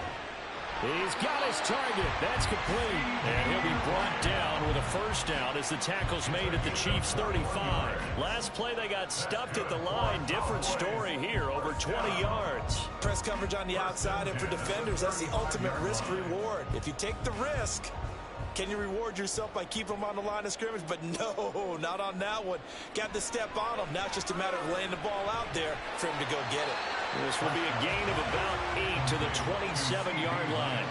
He's got his target. That's complete. And he'll be brought down with a first down as the tackle's made at the Chiefs' 35. Last play, they got stuffed at the line. Different story here, over 20 yards. Press coverage on the outside, and for defenders, that's the ultimate risk-reward. If you take the risk, can you reward yourself by keeping them on the line of scrimmage? But no, not on that one. Got to step on them. Now it's just a matter of laying the ball out there for him to go get it. This will be a gain of about 8 to the 27-yard line.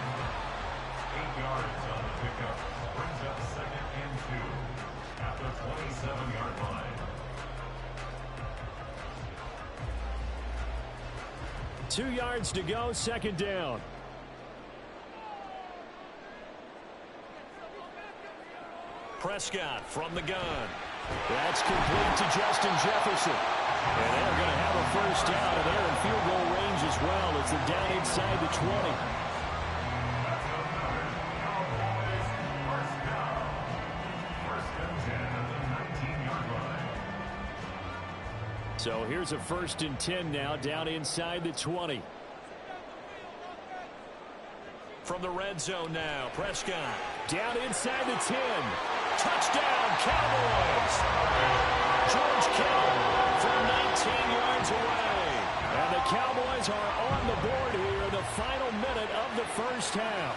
8 yards on the pickup. Brings up 2nd and 2 at the 27-yard line. 2 yards to go, 2nd down. Prescott from the gun. That's complete to Justin Jefferson. And they're going to have a first down, and they're in field goal range as well. It's a down inside the 20. So here's a 1st and 10 now, down inside the 20. From the red zone now, Prescott. Down inside the 10. Touchdown, Cowboys! George Kittle from 19 yards away. And the Cowboys are on the board here in the final minute of the first half.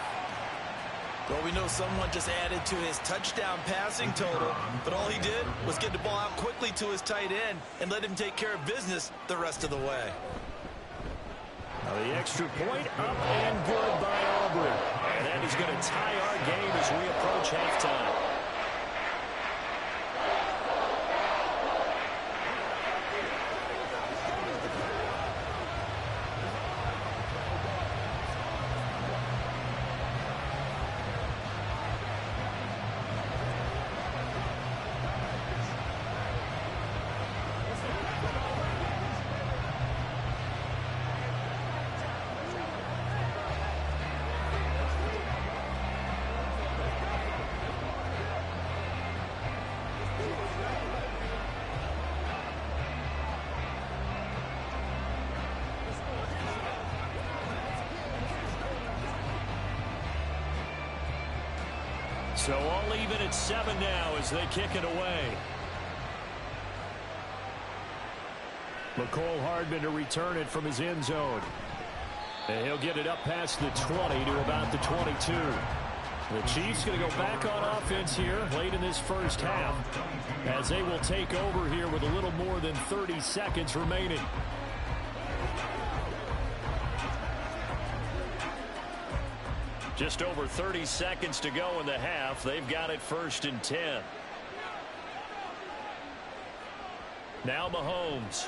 Well, we know someone just added to his touchdown passing total, but all he did was get the ball out quickly to his tight end and let him take care of business the rest of the way. Now the extra point up and good by Aubrey. And that is going to tie our game as we approach halftime. So all even at 7 now as they kick it away. McCole Hardman to return it from his end zone. And he'll get it up past the 20 to about the 22. The Chiefs going to go back on offense here late in this first half as they will take over here with a little more than 30 seconds remaining. Just over 30 seconds to go in the half. They've got it 1st and 10. Now Mahomes.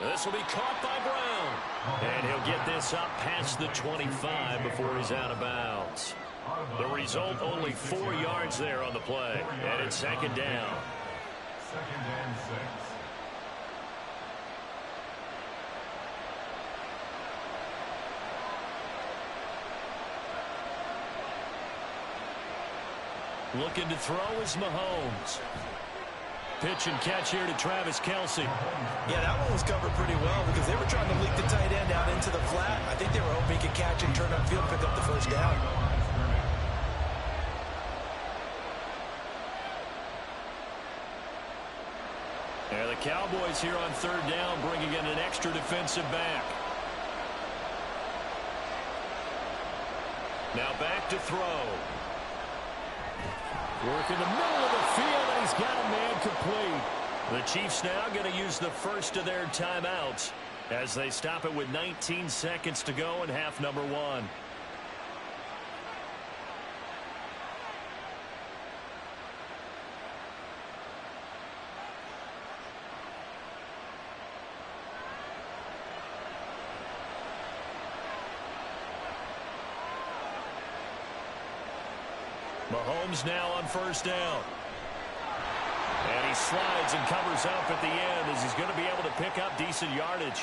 This will be caught by Brown. And he'll get this up past the 25 before he's out of bounds. The result, only 4 yards there on the play. And it's 2nd down. 2nd and 6. Looking to throw is Mahomes. Pitch and catch here to Travis Kelce. Yeah, that one was covered pretty well because they were trying to leak the tight end out into the flat. I think they were hoping he could catch and turn upfield and pick up the first down. And the Cowboys here on third down bringing in an extra defensive back. Now back to throw. Work in the middle of the field, and he's got a man complete. The Chiefs now going to use the first of their timeouts as they stop it with 19 seconds to go in half number one. Mahomes now on first down. And he slides and covers up at the end as he's going to be able to pick up decent yardage.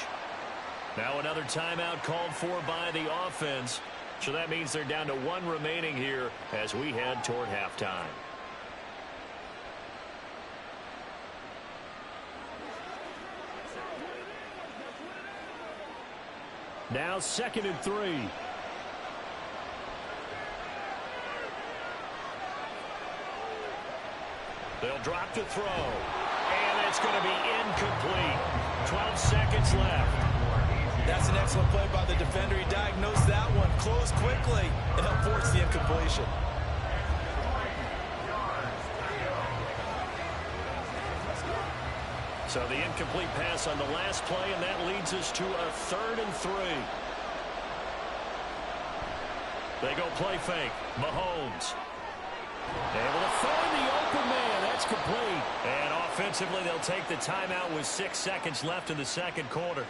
Now another timeout called for by the offense. So that means they're down to one remaining here as we head toward halftime. Now 2nd and 3. They'll drop to throw. And it's going to be incomplete. 12 seconds left. That's an excellent play by the defender. He diagnosed that one, closed quickly, and helped force the incompletion. So the incomplete pass on the last play, and that leads us to a 3rd and 3. They go play fake. Mahomes. Able to find the open man. That's complete. And offensively, they'll take the timeout with 6 seconds left in the second quarter.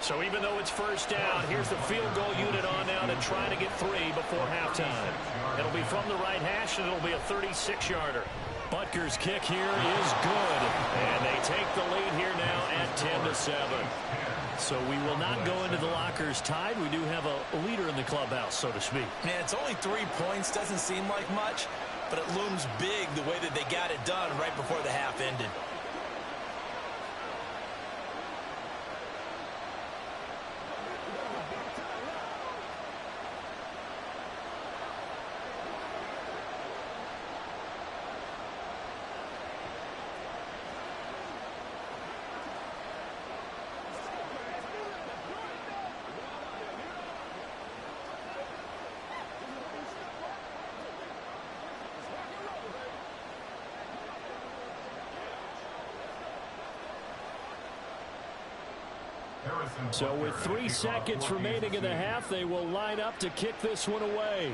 So even though it's first down, here's the field goal unit on now to try to get 3 before halftime. It'll be from the right hash, and it'll be a 36-yarder. Butker's kick here is good, and they take the lead here now at 10-7. So we will not go into the lockers tied. We do have a leader in the clubhouse, so to speak. Man, it's only 3 points. Doesn't seem like much, but it looms big the way that they got it done right before the half ended. So with 3 seconds remaining in the half, they will line up to kick this one away.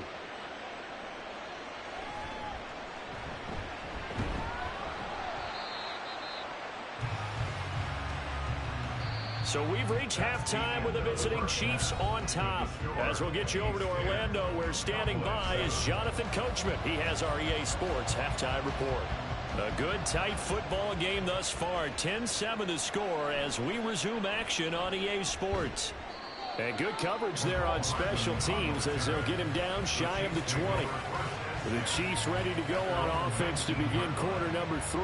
So we've reached halftime with the visiting Chiefs on top. As we'll get you over to Orlando, where standing by is Jonathan Coachman. He has our EA Sports halftime report. A good, tight football game thus far. 10-7 the score as we resume action on EA Sports. And good coverage there on special teams as they'll get him down shy of the 20. The Chiefs ready to go on offense to begin quarter number 3.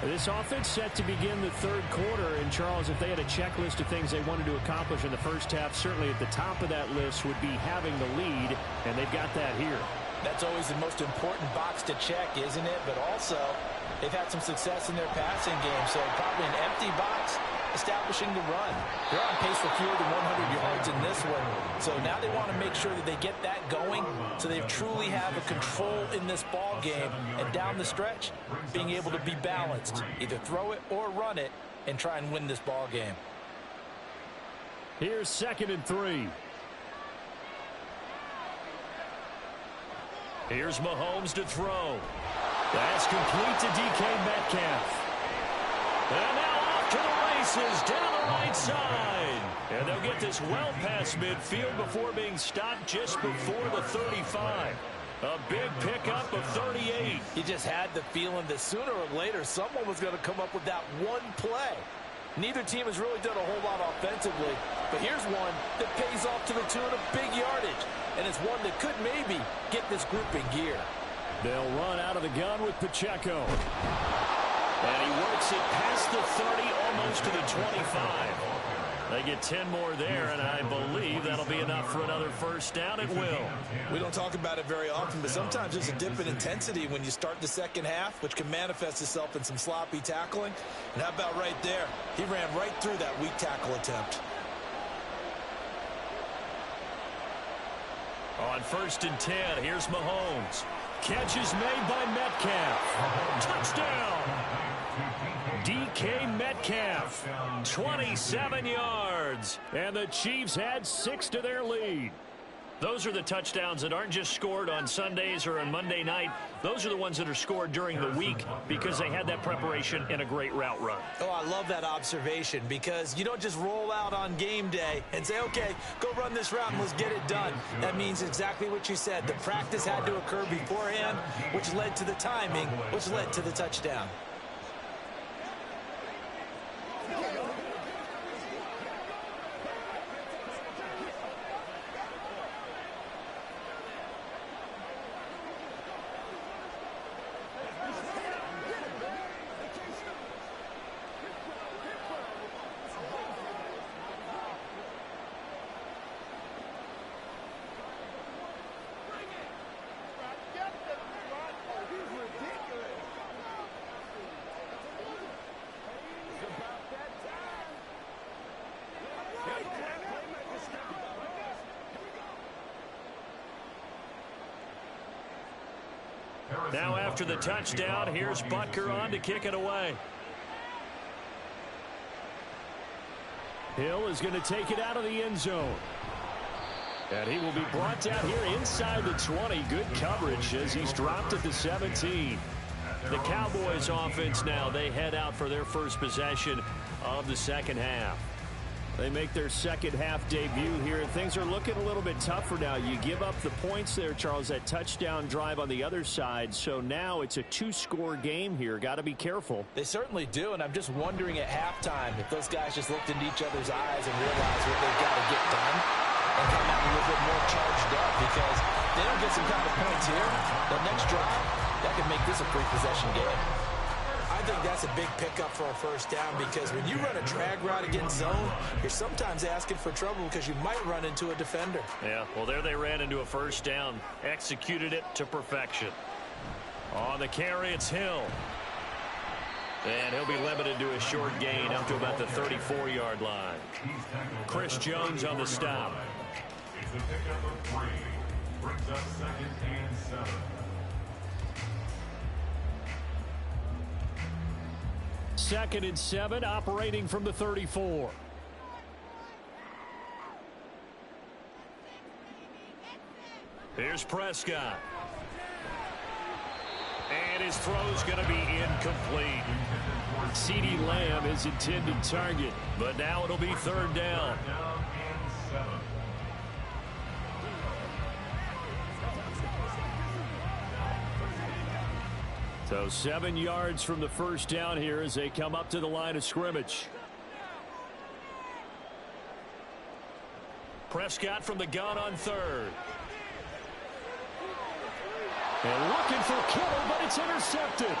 This offense set to begin the third quarter. And, Charles, if they had a checklist of things they wanted to accomplish in the first half, certainly at the top of that list would be having the lead, and they've got that here. That's always the most important box to check, isn't it? But also, they've had some success in their passing game, so probably an empty box establishing the run. They're on pace for fewer than 100 yards in this one. So now they want to make sure that they get that going so they truly have a control in this ball game. And down the stretch, being able to be balanced. Either throw it or run it and try and win this ball game. Here's 2nd and 3. Here's Mahomes to throw. That's complete to DK Metcalf. And now off to the races down the right side. And they'll get this well past midfield before being stopped just before the 35. A big pickup of 38. He just had the feeling that sooner or later someone was going to come up with that one play. Neither team has really done a whole lot offensively, but here's one that pays off to the tune of big yardage, and it's one that could maybe get this group in gear. They'll run out of the gun with Pacheco. And he works it past the 30, almost to the 25. They get 10 more there, and I believe that'll be enough for another first down. It will. We don't talk about it very often, but sometimes there's a dip in intensity when you start the second half, which can manifest itself in some sloppy tackling. And how about right there? He ran right through that weak tackle attempt. On 1st and 10, here's Mahomes. Catch is made by Metcalf. Touchdown! DK Metcalf, 27 yards. And the Chiefs add 6 to their lead. Those are the touchdowns that aren't just scored on Sundays or on Monday night. Those are the ones that are scored during the week because they had that preparation and a great route run. Oh, I love that observation because you don't just roll out on game day and say, okay, go run this route and let's get it done. That means exactly what you said. The practice had to occur beforehand, which led to the timing, which led to the touchdown. Now after the touchdown, here's Butker on to kick it away. Hill is going to take it out of the end zone. And he will be brought down here inside the 20. Good coverage as he's dropped at the 17. The Cowboys offense now, they head out for their first possession of the second half. They make their second half debut here. Things are looking a little bit tougher now. You give up the points there, Charles, that touchdown drive on the other side. So now it's a 2-score game here. Got to be careful. They certainly do, and I'm just wondering at halftime if those guys just looked into each other's eyes and realized what they've got to get done and come out a little bit more charged up, because they don't get some kind of points here. The next drive, that could make this a free-possession game. I think that's a big pickup for a first down, because when you run a drag route against zone, you're sometimes asking for trouble because you might run into a defender. Yeah, well, there they ran into a first down, executed it to perfection. On the carry, it's Hill. And he'll be limited to a short gain up to about the 34-yard line. Chris Jones on the stop. It's a pickup of 3. Brings up 2nd and 7. Second and 7, operating from the 34. Here's Prescott. And his throw's going to be incomplete. CeeDee Lamb, his intended target. But now it'll be 3rd down. Down and 7. So 7 yards from the first down here as they come up to the line of scrimmage. Prescott from the gun on 3rd. And looking for Kittle, but it's intercepted.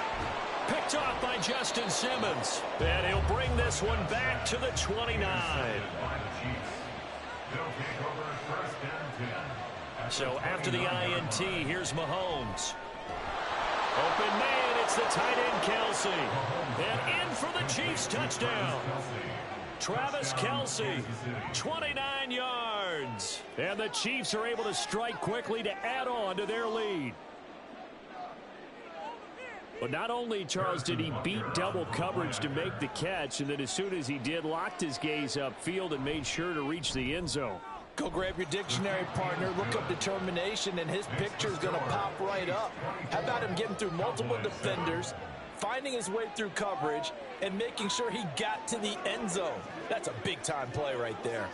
Picked off by Justin Simmons. And he'll bring this one back to the 29. So after the INT, here's Mahomes. Open man, it's the tight end Kelce. And in for the Chiefs touchdown. Travis Kelce, 29 yards. And the Chiefs are able to strike quickly to add on to their lead. But not only, Charles, did he beat double coverage to make the catch, and then as soon as he did, locked his gaze upfield and made sure to reach the end zone. Go grab your dictionary, partner, look up determination, and his picture is going to pop right up. How about him getting through multiple defenders, finding his way through coverage, and making sure he got to the end zone? That's a big-time play right there.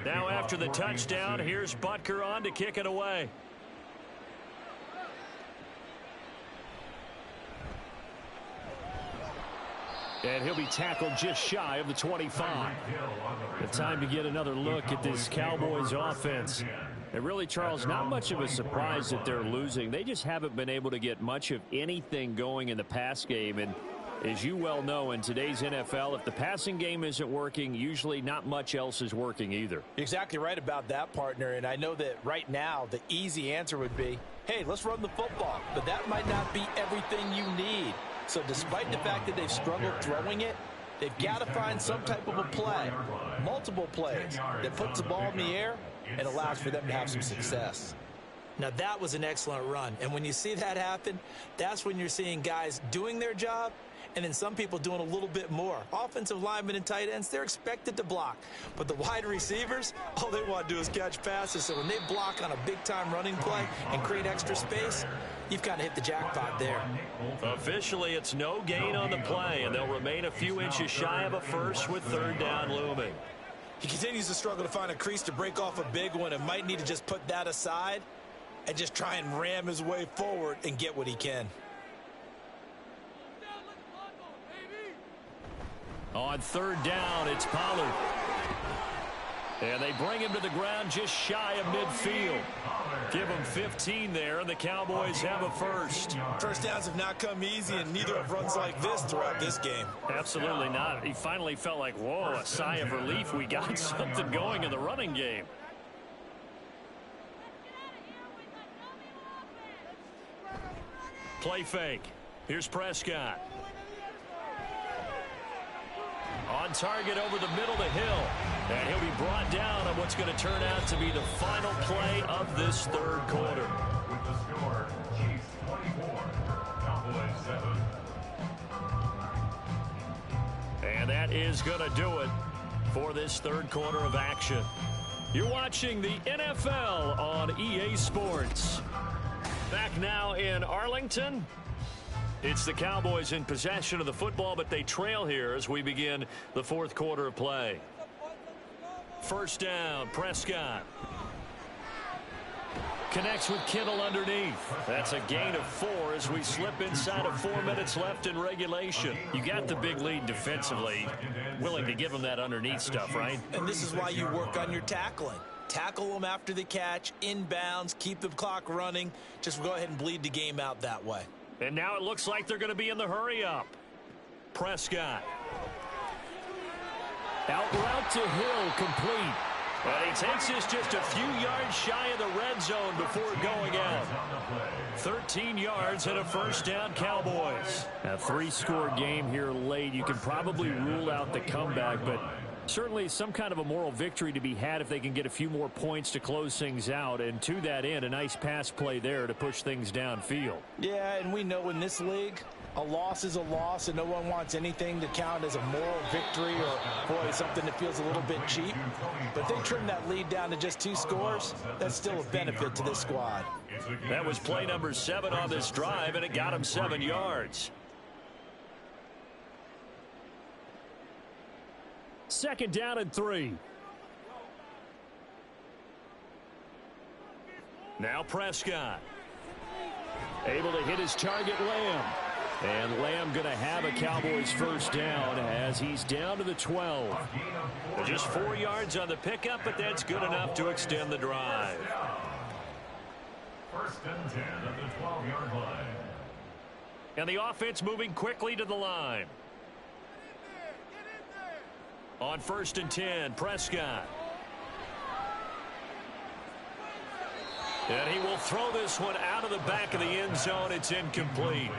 Now after the touchdown, here's Butker on to kick it away. And he'll be tackled just shy of the 25. The time to get another look at this Cowboys offense. And really, Charles, not much of a surprise that they're losing. They just haven't been able to get much of anything going in the pass game. And as you well know, in today's NFL, if the passing game isn't working, usually not much else is working either. You're exactly right about that, partner. And I know that right now the easy answer would be, hey, let's run the football. But that might not be everything you need. So despite the fact that they've struggled throwing it, they've got to find some type of a play, multiple plays, that puts the ball in the air and allows for them to have some success. Now, that was an excellent run. And when you see that happen, that's when you're seeing guys doing their job and then some people doing a little bit more. Offensive linemen and tight ends, they're expected to block. But the wide receivers, all they want to do is catch passes. So when they block on a big-time running play and create extra space, you've kind of hit the jackpot there. Officially, it's no gain on the play, and they'll remain a few inches shy of a first with third down looming. He continues to struggle to find a crease to break off a big one and might need to just put that aside and just try and ram his way forward and get what he can. On third down, it's Pollard. And they bring him to the ground just shy of midfield. Give him 15 there, and the Cowboys have a first. First downs have not come easy, and neither have runs like this throughout this game. Absolutely not. He finally felt like, whoa, a sigh of relief. We got something going in the running game. Play fake. Here's Prescott. On target over the middle to Hill. And he'll be brought down on what's going to turn out to be the final play of this third quarter. With the score, Chiefs 24, Cowboys 7. And that is going to do it for this third quarter of action. You're watching the NFL on EA Sports. Back now in Arlington. It's the Cowboys in possession of the football, but they trail here as we begin the fourth quarter of play. First down, Prescott. Connects with Kittle underneath. That's a gain of 4 as we slip inside of 4 minutes left in regulation. You got the big lead defensively. Willing to give them that underneath stuff, right? And this is why you work on your tackling. Tackle them after the catch, inbounds, keep the clock running. Just go ahead and bleed the game out that way. And now it looks like they're going to be in the hurry-up. Prescott. Out route to Hill, complete. And he takes this just a few yards shy of the red zone before going out. 13 yards and a first down, Cowboys. A 3-score game here late. You can probably rule out the comeback, but certainly some kind of a moral victory to be had if they can get a few more points to close things out. And to that end, a nice pass play there to push things downfield. Yeah, and we know in this league, a loss is a loss, and no one wants anything to count as a moral victory or, boy, something that feels a little bit cheap. But if they trim that lead down to just 2 scores, that's still a benefit to this squad. That was play number 7 on this drive, and it got him 7 yards. Second down and 3. Now Prescott. Able to hit his target, Lamb. And Lamb going to have a Cowboys first down as he's down to the 12. Just 4 yards on the pickup, but that's good enough to extend the drive. First and 10 at the 12-yard line. And the offense moving quickly to the line. On first and 10, Prescott. And he will throw this one out of the back of the end zone. It's incomplete.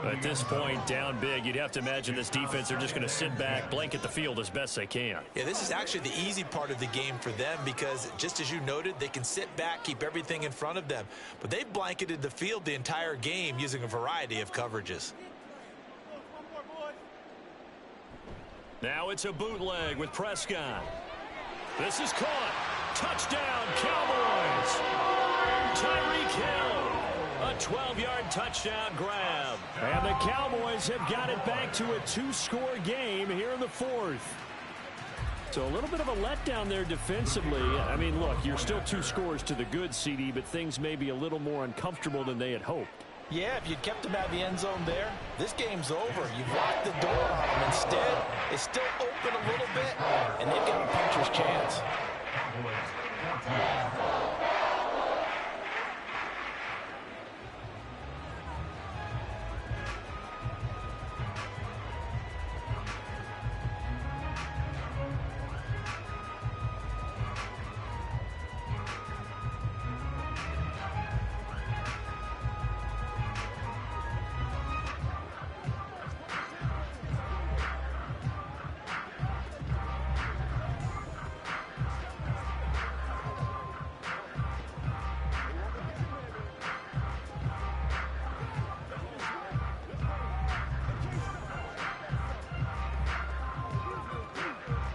At this point, down big, you'd have to imagine this defense, they're just going to sit back, blanket the field as best they can. Yeah, this is actually the easy part of the game for them because, just as you noted, they can sit back, keep everything in front of them. But they've blanketed the field the entire game using a variety of coverages. Now it's a bootleg with Prescott. This is caught. Touchdown, Cowboys. Tyreek Hill. A 12-yard touchdown grab. And the Cowboys have got it back to a 2-score game here in the fourth. So a little bit of a letdown there defensively. I mean, look, you're still 2 scores to the good, CD, but things may be a little more uncomfortable than they had hoped. Yeah, if you'd kept them out of the end zone there, this game's over. You've locked the door on them. Instead, it's still open a little bit, and they've got a puncher's chance.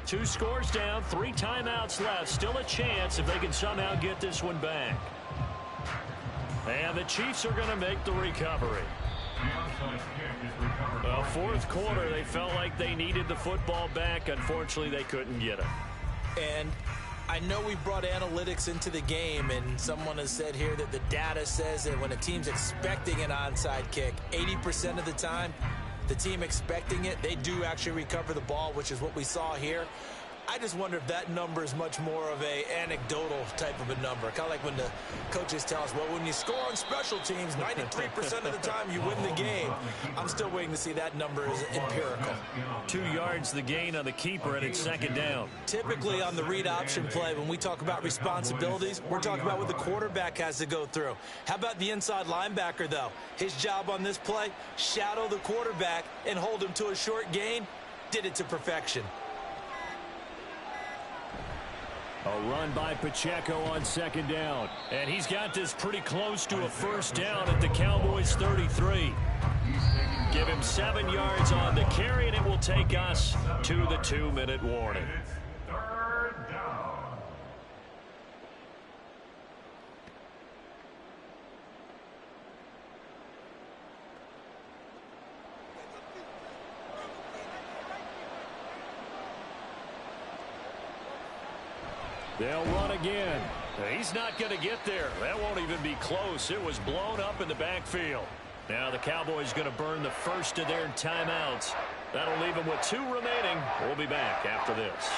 Two scores down, 3 timeouts left. Still a chance if they can somehow get this one back. And the Chiefs are going to make the recovery. Fourth quarter, they felt like they needed the football back. Unfortunately, they couldn't get it. And I know we brought analytics into the game, and someone has said here that the data says that when a team's expecting an onside kick, 80% of the time, the team expecting it, they do actually recover the ball, which is what we saw here. I just wonder if that number is much more of a anecdotal type of a number. Kind of like when the coaches tell us, well, when you score on special teams, 93% of the time you win the game. I'm still waiting to see that number is empirical. 2 yards the gain on the keeper, and it's second down. Typically on the read option play, when we talk about responsibilities, we're talking about what the quarterback has to go through. How about the inside linebacker, though? His job on this play, shadow the quarterback and hold him to a short gain. Did it to perfection. A run by Pacheco on second down. And he's got this pretty close to a first down at the Cowboys' 33. Give him 7 yards on the carry, and it will take us to the 2-minute warning. Third down. They'll run again. He's not going to get there. That won't even be close. It was blown up in the backfield. Now the Cowboys going to burn the first of their timeouts. That'll leave them with 2 remaining. We'll be back after this.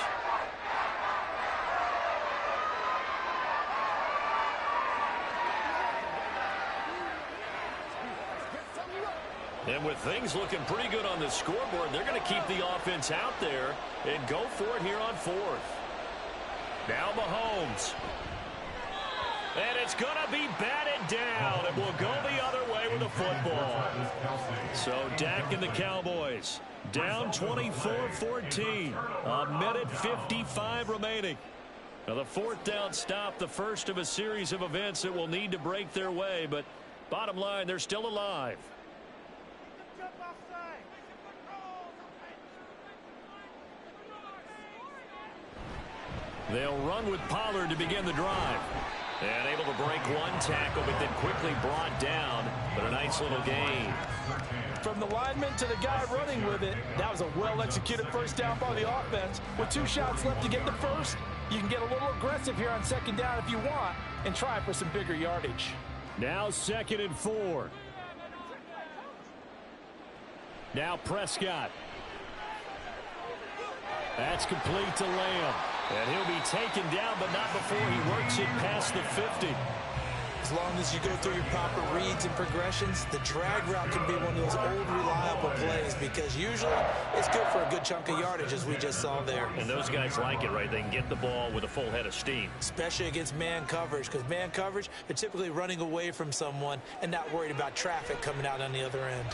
And with things looking pretty good on the scoreboard, they're going to keep the offense out there and go for it here on 4th. Now Mahomes. And it's going to be batted down. It will go the other way with the football. So Dak and the Cowboys down 24-14. A minute 55 remaining. Now the 4th down stop, the first of a series of events that will need to break their way. But bottom line, they're still alive. They'll run with Pollard to begin the drive. And able to break 1 tackle, but then quickly brought down. But a nice little gain. From the lineman to the guy running with it, that was a well-executed first down by the offense. With 2 shots left to get the first, you can get a little aggressive here on second down if you want and try for some bigger yardage. Now 2nd and 4. Now Prescott. That's complete to Lamb. And he'll be taken down, but not before he works it past the 50. As long as you go through your proper reads and progressions, the drag route can be one of those old reliable plays because usually it's good for a good chunk of yardage, as we just saw there. And those guys like it, right? They can get the ball with a full head of steam. Especially against man coverage, because man coverage, they're typically running away from someone and not worried about traffic coming out on the other end.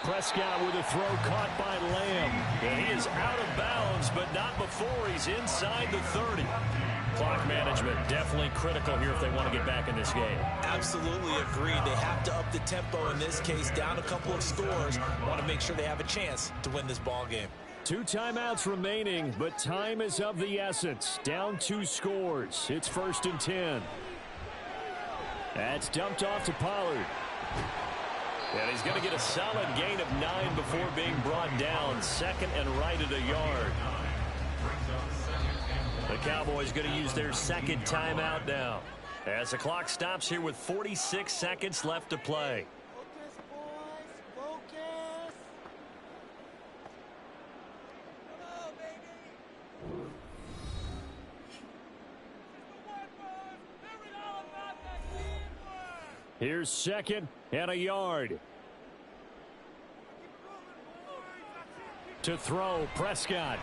Prescott with a throw caught by Lamb. And he is out of bounds, but not before he's inside the 30. Clock management definitely critical here if they want to get back in this game. Absolutely agreed. They have to up the tempo in this case, down a couple of scores. Want to make sure they have a chance to win this ball game. 2 timeouts remaining, but time is of the essence. Down 2 scores. It's 1st and 10. That's dumped off to Pollard. And he's going to get a solid gain of 9 before being brought down. 2nd and right at a yard. The Cowboys going to use their 2nd timeout now, as the clock stops here with 46 seconds left to play. Focus, boys. Focus. Come on, baby. Here's 2nd and a yard. To throw, Prescott.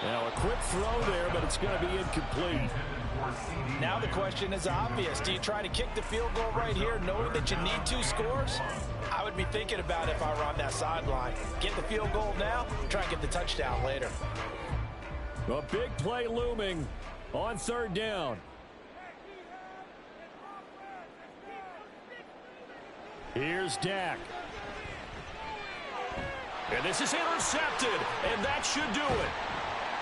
Now a quick throw there, but it's going to be incomplete. Now the question is obvious. Do you try to kick the field goal right here knowing that you need 2 scores? I would be thinking about it if I were on that sideline. Get the field goal now, try and get the touchdown later. A big play looming on 3rd down. Here's Dak. And this is intercepted, and that should do it.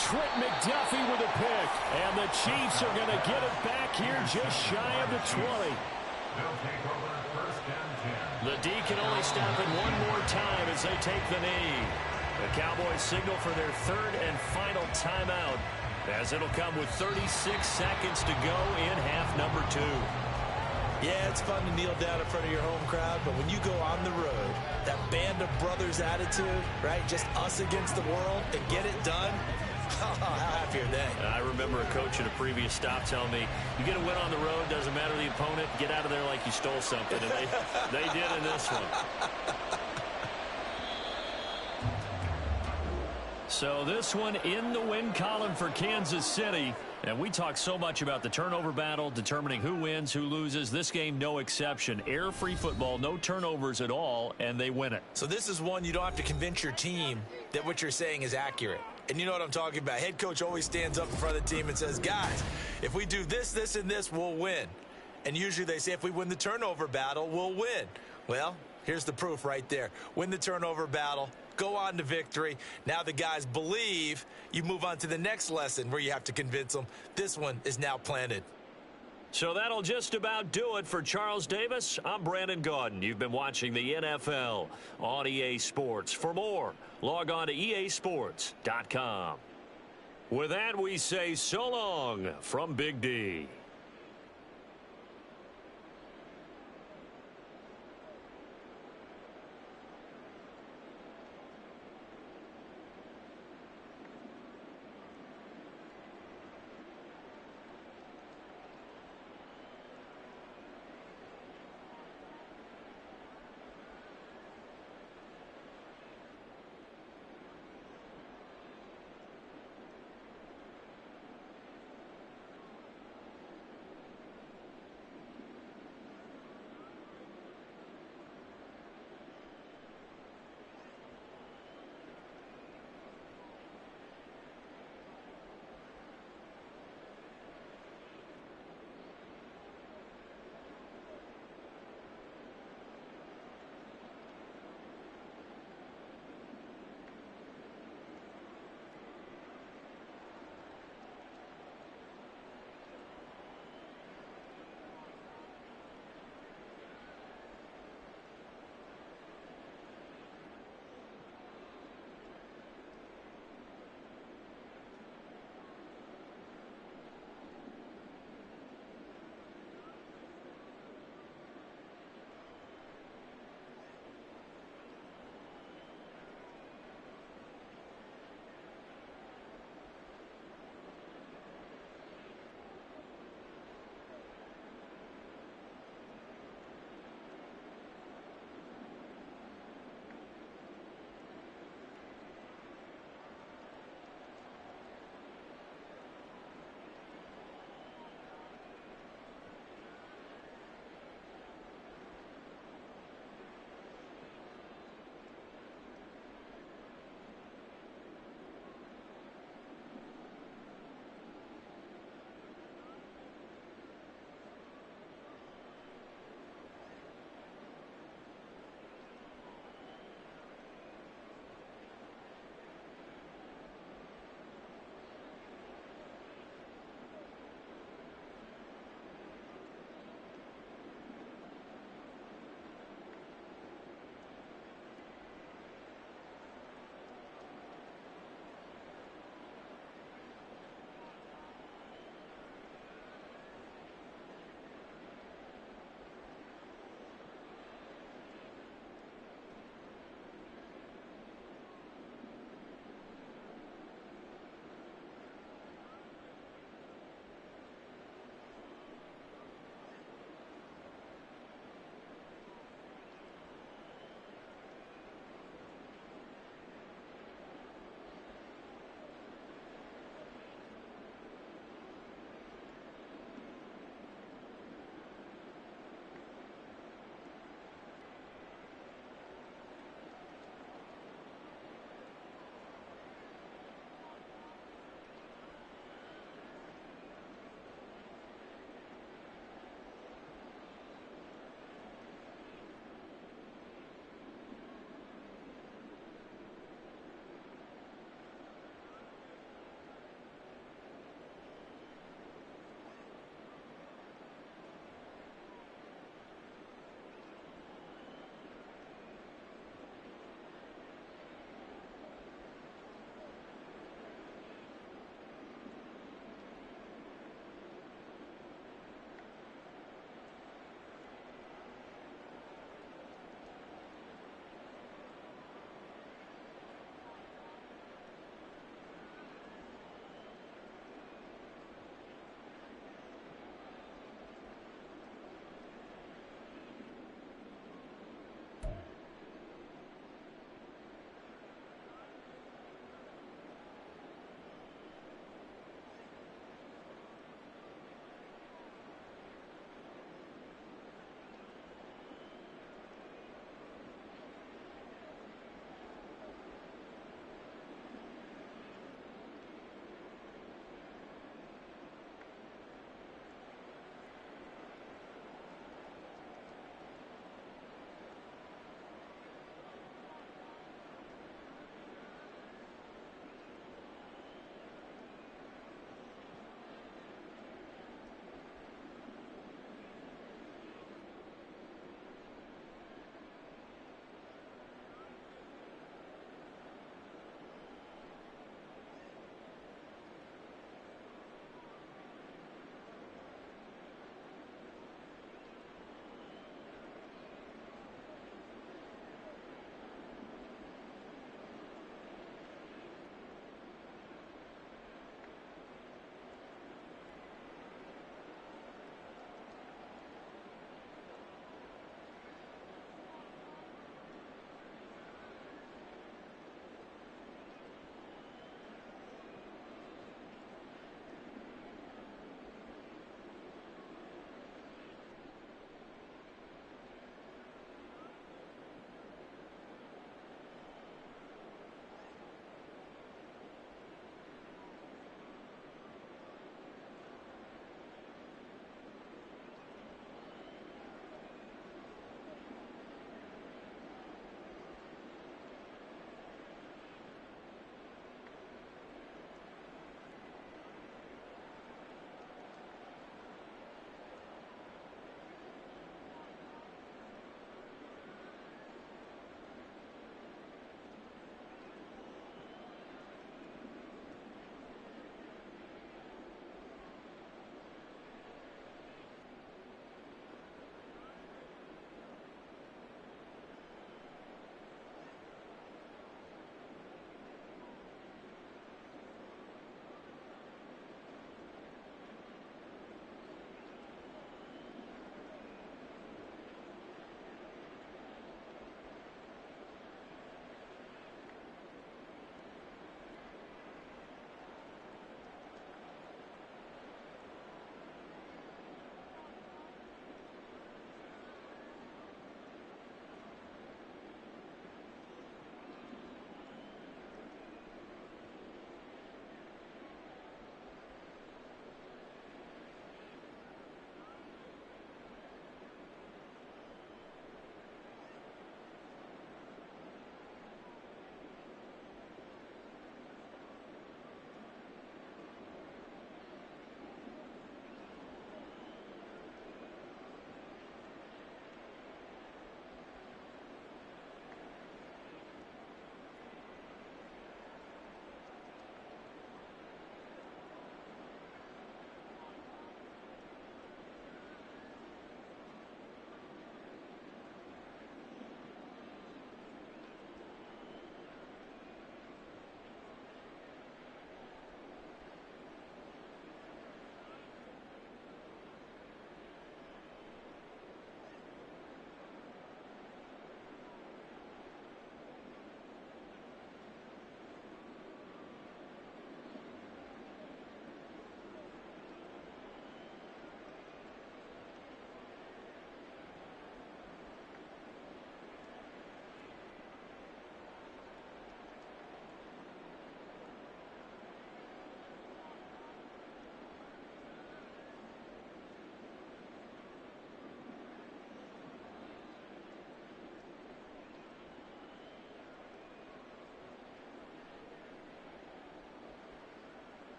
Trent McDuffie with a pick, and the Chiefs are going to get it back here just shy of the 20. They'll take over 1st and 10. The D can only stop it one more time as they take the knee. The Cowboys signal for their 3rd and final timeout, as it'll come with 36 seconds to go in half number 2. Yeah, it's fun to kneel down in front of your home crowd, but when you go on the road, that band of brothers attitude, right, just us against the world, and get it done, how happy are they? I remember a coach at a previous stop telling me, you get a win on the road, doesn't matter the opponent, get out of there like you stole something. And they did in this one. So this one in the win column for Kansas City. And we talk so much about the turnover battle, determining who wins, who loses. This game, no exception. Air-free football, no turnovers at all, and they win it. So this is one you don't have to convince your team that what you're saying is accurate. And you know what I'm talking about. Head coach always stands up in front of the team and says, guys, if we do this, this, and this, we'll win. And usually they say if we win the turnover battle, we'll win. Well, here's the proof right there. Win the turnover battle. Go on to victory. Now the guys believe. You move on to the next lesson where you have to convince them. This one is now planted. So that'll just about do it for Charles Davis. I'm Brandon Gaudin. You've been watching the NFL on EA Sports. For more, log on to easports.com. With that, we say so long from Big D.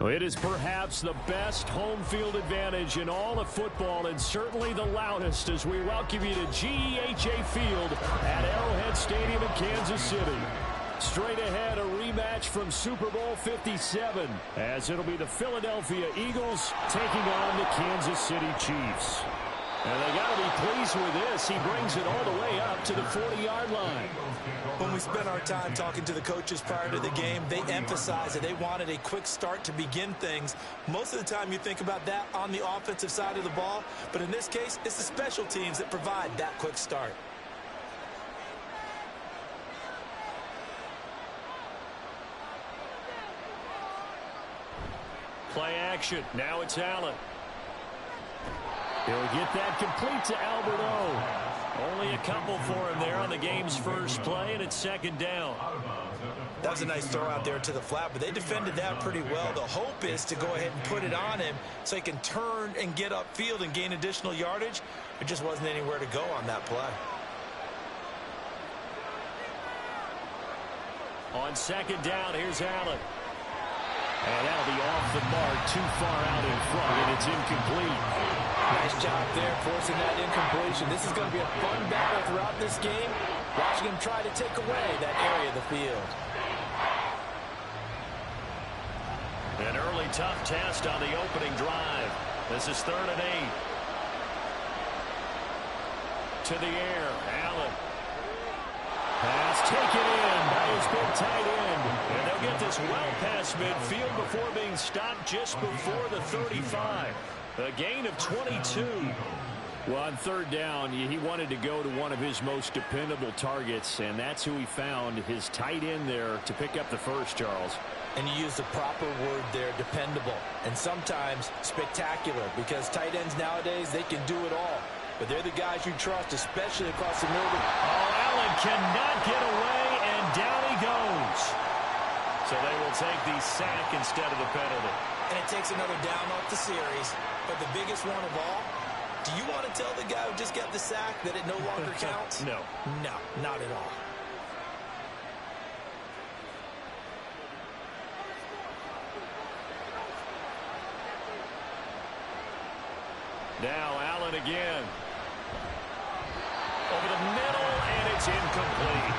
It is perhaps the best home field advantage in all of football, and certainly the loudest, as we welcome you to GEHA Field at Arrowhead Stadium in Kansas City. Straight ahead, a rematch from Super Bowl 57, as it'll be the Philadelphia Eagles taking on the Kansas City Chiefs. And they got to be pleased with this. He brings it all the way up to the 40-yard line. When we spent our time talking to the coaches prior to the game, they emphasized that they wanted a quick start to begin things. Most of the time you think about that on the offensive side of the ball, but in this case, it's the special teams that provide that quick start. Play action. Now it's Allen. He'll get that complete to Albert O. Only a couple for him there on the game's first play, and it's second down. That was a nice throw out there to the flat, but they defended that pretty well. The hope is to go ahead and put it on him so he can turn and get upfield and gain additional yardage. There just wasn't anywhere to go on that play. On second down, here's Allen. And that'll be off the mark, too far out in front, and it's incomplete. Nice job there forcing that incompletion. This is going to be a fun battle throughout this game, watching him try to take away that area of the field. An early tough test on the opening drive. This is 3rd and 8. To the air, Allen. Pass taken in by his big tight end. And they'll get this well past midfield before being stopped just before the 35. A gain of 22. Well, on 3rd down, he wanted to go to one of his most dependable targets, and that's who he found, his tight end there, to pick up the first, Charles. And you use the proper word there, dependable, and sometimes spectacular, because tight ends nowadays, they can do it all. But they're the guys you trust, especially across the middle. Oh, Allen cannot get away, and down he goes. So they will take the sack instead of the penalty. And it takes another down off the series. But the biggest one of all, do you want to tell the guy who just got the sack that it no longer counts? No. No, not at all. Now Allen again. Over the middle, and it's incomplete.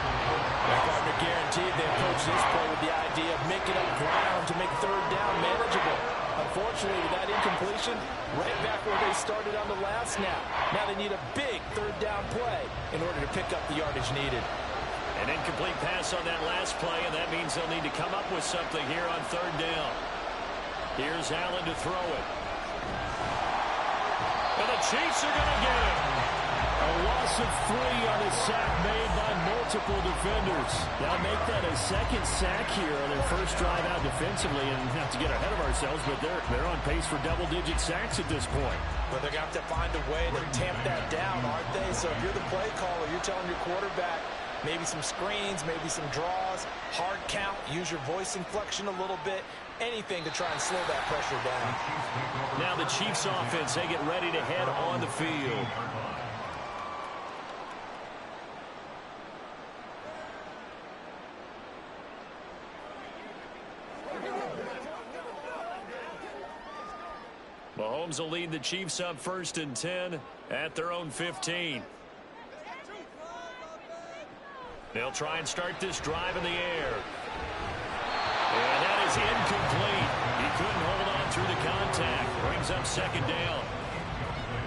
Gardner guaranteed they approach this play with the idea of making up ground to make 3rd down manageable. Unfortunately, with that incompletion, right back where they started on the last snap. Now they need a big 3rd down play in order to pick up the yardage needed. An incomplete pass on that last play, and that means they'll need to come up with something here on 3rd down. Here's Allen to throw it. And the Chiefs are going to get it. A loss of 3 on a sack made by multiple defenders. Now make that a 2nd sack here on their first drive out defensively, and not to get ahead of ourselves, but they're on pace for double-digit sacks at this point. But they're going to have to find a way to tamp that down, aren't they? So if you're the play caller, you're telling your quarterback maybe some screens, maybe some draws, hard count, use your voice inflection a little bit, anything to try and slow that pressure down. Now the Chiefs offense, they get ready to head on the field. Mahomes will lead the Chiefs up 1st and 10 at their own 15. They'll try and start this drive in the air. And that is incomplete. He couldn't hold on through the contact. Brings up 2nd down.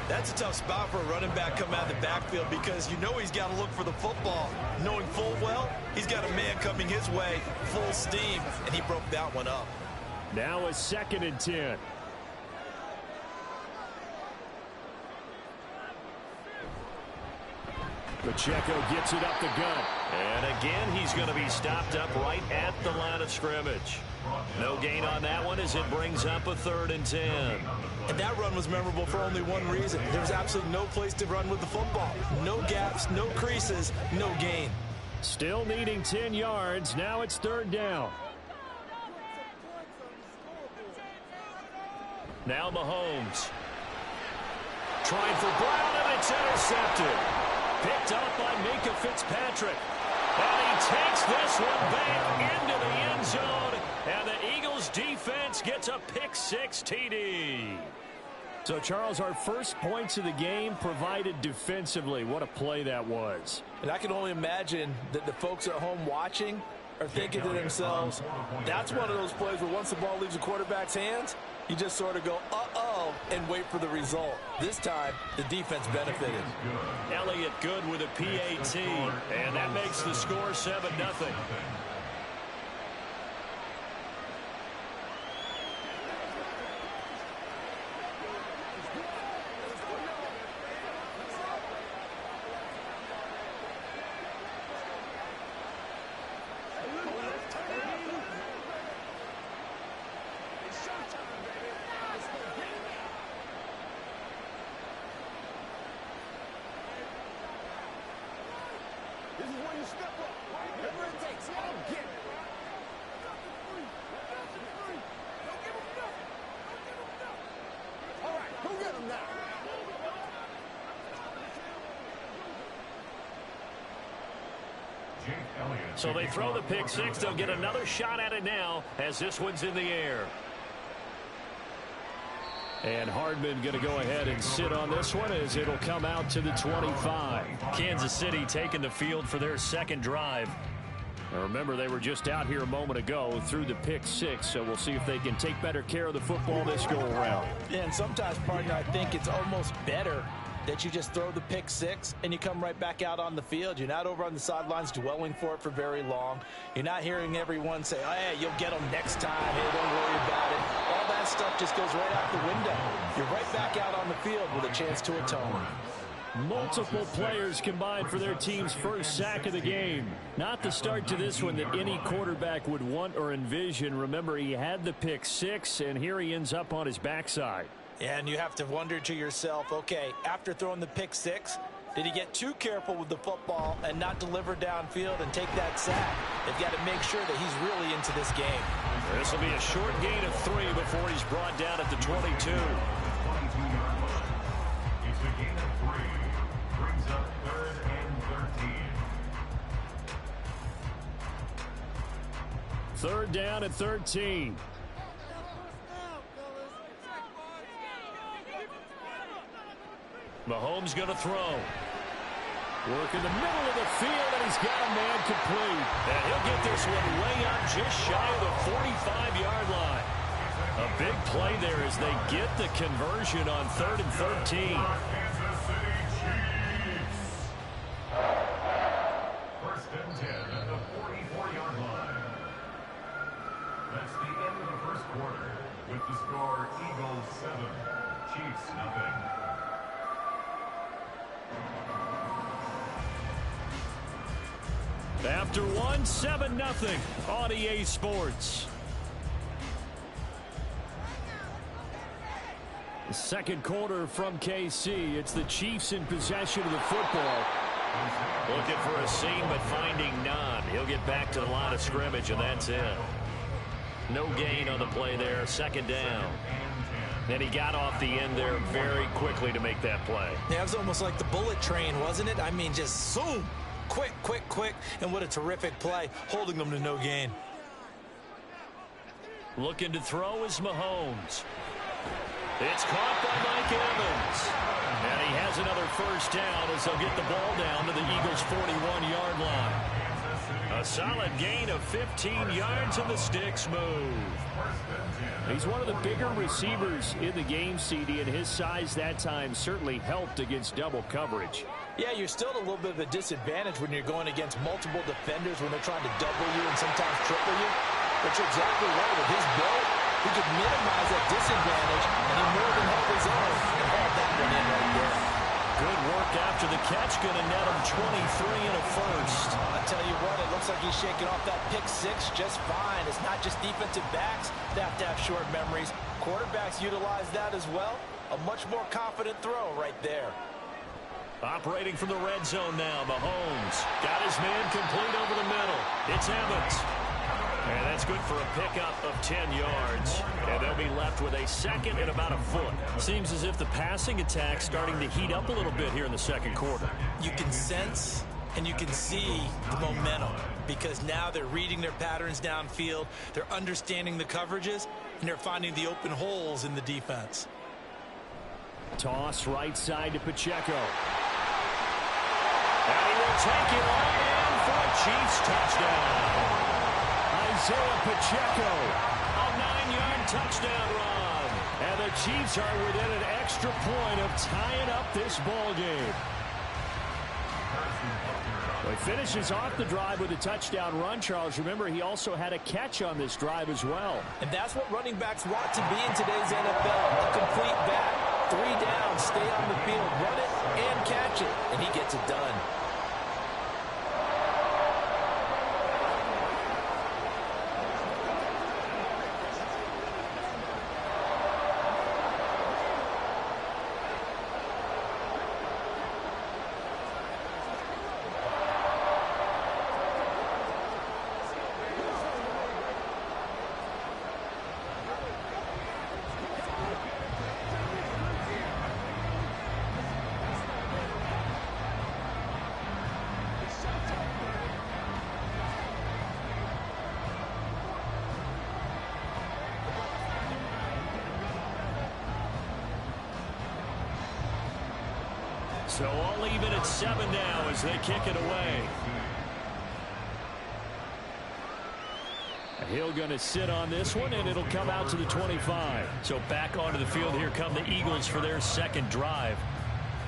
That's a tough spot for a running back coming out of the backfield because you know he's got to look for the football. Knowing full well, he's got a man coming his way, full steam, and he broke that one up. Now a 2nd and 10. Pacheco gets it up the gut. And again, he's going to be stopped up right at the line of scrimmage. No gain on that one as it brings up a 3rd and 10. And that run was memorable for only one reason. There was absolutely no place to run with the football. No gaps, no creases, no gain. Still needing 10 yards. Now it's 3rd down. Now Mahomes. Trying for Brown, and it's intercepted. Picked up by Minkah Fitzpatrick. And he takes this one back into the end zone. And the Eagles defense gets a pick-6 TD. So, Charles, our first points of the game provided defensively. What a play that was. And I can only imagine that the folks at home watching are thinking to themselves, that's one of those plays where once the ball leaves the quarterback's hands, you just sort of go, uh-oh, and wait for the result. This time, the defense benefited. Elliott Good with a PAT, and that makes the score 7-0. So they throw the pick-6. They'll get another shot at it now as this one's in the air. And Hardman going to go ahead and sit on this one as it'll come out to the 25. Kansas City taking the field for their second drive. Now remember, they were just out here a moment ago through the pick-6, so we'll see if they can take better care of the football this go-around. Yeah, and sometimes, partner, I think it's almost better that you just throw the pick-6 and you come right back out on the field. You're not over on the sidelines dwelling for it for very long. You're not hearing everyone say, oh, hey, you'll get them next time. Hey, don't worry about it. All that stuff just goes right out the window. You're right back out on the field with a chance to atone. Multiple players combined for their team's first sack of the game. Not the start to this one that any quarterback would want or envision. Remember, he had the pick-6, and here he ends up on his backside. Yeah, and you have to wonder to yourself, okay, after throwing the pick-6, did he get too careful with the football and not deliver downfield and take that sack? They've got to make sure that he's really into this game. This will be a short gain of 3 before he's brought down at the 22. It's a gain of 3. Brings up 3rd and 13. Third down and 13. Mahomes going to throw. Work in the middle of the field, and he's got a man complete. And he'll get this one way up just shy of the 45-yard line. A big play there as they get the conversion on 3rd and 13. Kansas City Chiefs. 1st and 10 at the 44-yard line. That's the end of the first quarter with the score Eagles 7, Chiefs 0. After one, 7-0 on EA Sports. The second quarter from KC. It's the Chiefs in possession of the football. Looking for a seam, but finding none. He'll get back to the line of scrimmage, and that's it. No gain on the play there. 2nd down. And he got off the end there very quickly to make that play. Yeah, it was almost like the bullet train, wasn't it? I mean, just zoom. Quick, quick, quick. And what a terrific play, holding them to no gain. Looking to throw is Mahomes. It's caught by Mike Evans. And he has another first down as they'll get the ball down to the Eagles' 41-yard line. A solid gain of 15 yards and the sticks move. He's one of the bigger receivers in the game, CD, and his size that time certainly helped against double coverage. Yeah, you're still at a little bit of a disadvantage when you're going against multiple defenders when they're trying to double you and sometimes triple you. But you're exactly right. With his build, he could minimize that disadvantage, and he more than held his own and hauled that one in right there. Good work after the catch. Going to net him 23 and a first. I tell you what, it looks like he's shaking off that pick-6 just fine. It's not just defensive backs that have to have short memories. Quarterbacks utilize that as well. A much more confident throw right there. Operating from the red zone now, Mahomes got his man complete over the middle. It's Evans. And that's good for a pickup of 10 yards. And they'll be left with a second and about a foot. Seems as if the passing attack's starting to heat up a little bit here in the second quarter. You can sense And you can see the momentum because now they're reading their patterns downfield, they're understanding the coverages, and they're finding the open holes in the defense. Toss right side to Pacheco. And he will take it all in for a Chiefs touchdown. Isaiah Pacheco, a 9-yard touchdown run. And the Chiefs are within an extra point of tying up this ball game. He finishes off the drive with a touchdown run, Charles. Remember, he also had a catch on this drive as well. And that's what running backs want to be in today's NFL. A complete back. 3 down, stay on the field, run it, and catch it. And he gets it done. So all even at 7 now as they kick it away. Hill going to sit on this one, and it'll come out to the 25. So back onto the field, here come the Eagles for their second drive.